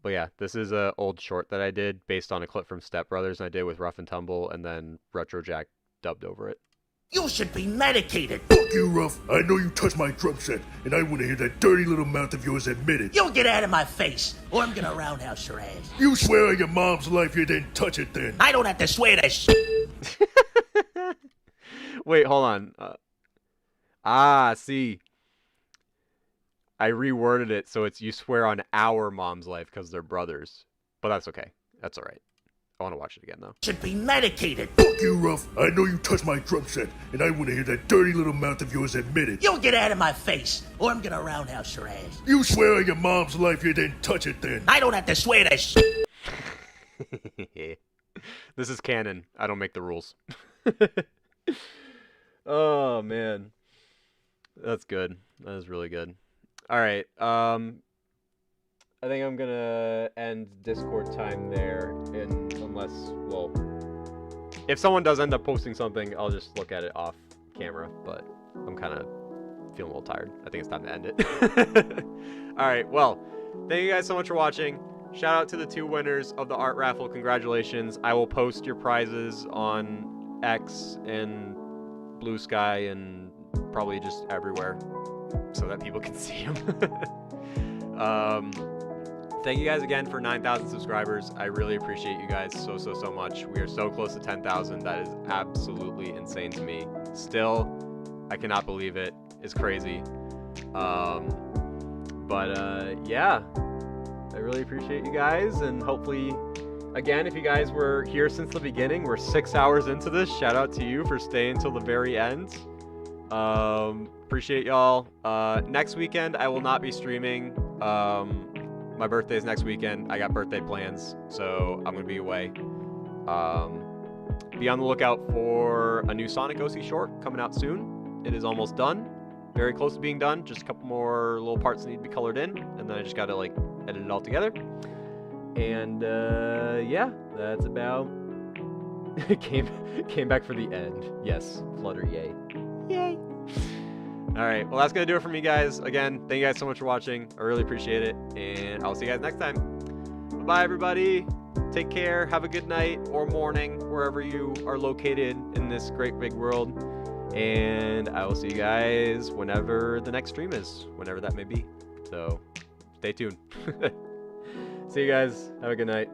But yeah, this is an old short that I did based on a clip from Step Brothers, and I did with Rough and Tumble, and then Retro Jack dubbed over it. You should be medicated. Fuck you, Ruff. I know you touched my drum set, and I want to hear that dirty little mouth of yours admit it. You'll get out of my face, or I'm gonna roundhouse your ass. You swear on your mom's life you didn't touch it then. I don't have to swear that shit. Wait, hold on. See. I reworded it so it's you swear on our mom's life because they're brothers. But that's okay. That's alright. I want to watch it again, though. Should be medicated. Fuck you, Ruff. I know you touched my drum set, and I want to hear that dirty little mouth of yours admit it. You'll get out of my face, or I'm gonna roundhouse your ass. You swear on your mom's life you didn't touch it then. I don't have to swear that shit. This is canon. I don't make the rules. Oh, man. That's good. That is really good. Alright, I think I'm gonna end Discord time there, unless, well, if someone does end up posting something, I'll just look at it off camera, but I'm kind of feeling a little tired. I think it's time to end it. Alright, well, thank you guys so much for watching. Shout out to the 2 winners of the art raffle. Congratulations. I will post your prizes on X and Blue Sky and probably just everywhere, so that people can see them. Thank you guys again for 9,000 subscribers. I really appreciate you guys so much. We are so close to 10,000. That is absolutely insane to me. Still, I cannot believe it. It's crazy. Yeah, I really appreciate you guys, and hopefully, again, if you guys were here since the beginning, we're 6 hours into this. Shout out to you for staying till the very end. Appreciate y'all. Next weekend I will not be streaming. My birthday is next weekend. I got birthday plans, so I'm gonna be away. Be on the lookout for a new Sonic OC short coming out soon. It is almost done, very close to being done. Just a couple more little parts that need to be colored in, and then I just gotta like edit it all together. And yeah, that's about. came back for the end. Yes, Flutter, yay. Yay. Alright, well that's going to do it for me, guys. Again, thank you guys so much for watching. I really appreciate it, and I'll see you guys next time. Bye-bye, everybody. Take care. Have a good night or morning, wherever you are located in this great big world. And I will see you guys whenever the next stream is, whenever that may be. So, stay tuned. See you guys. Have a good night.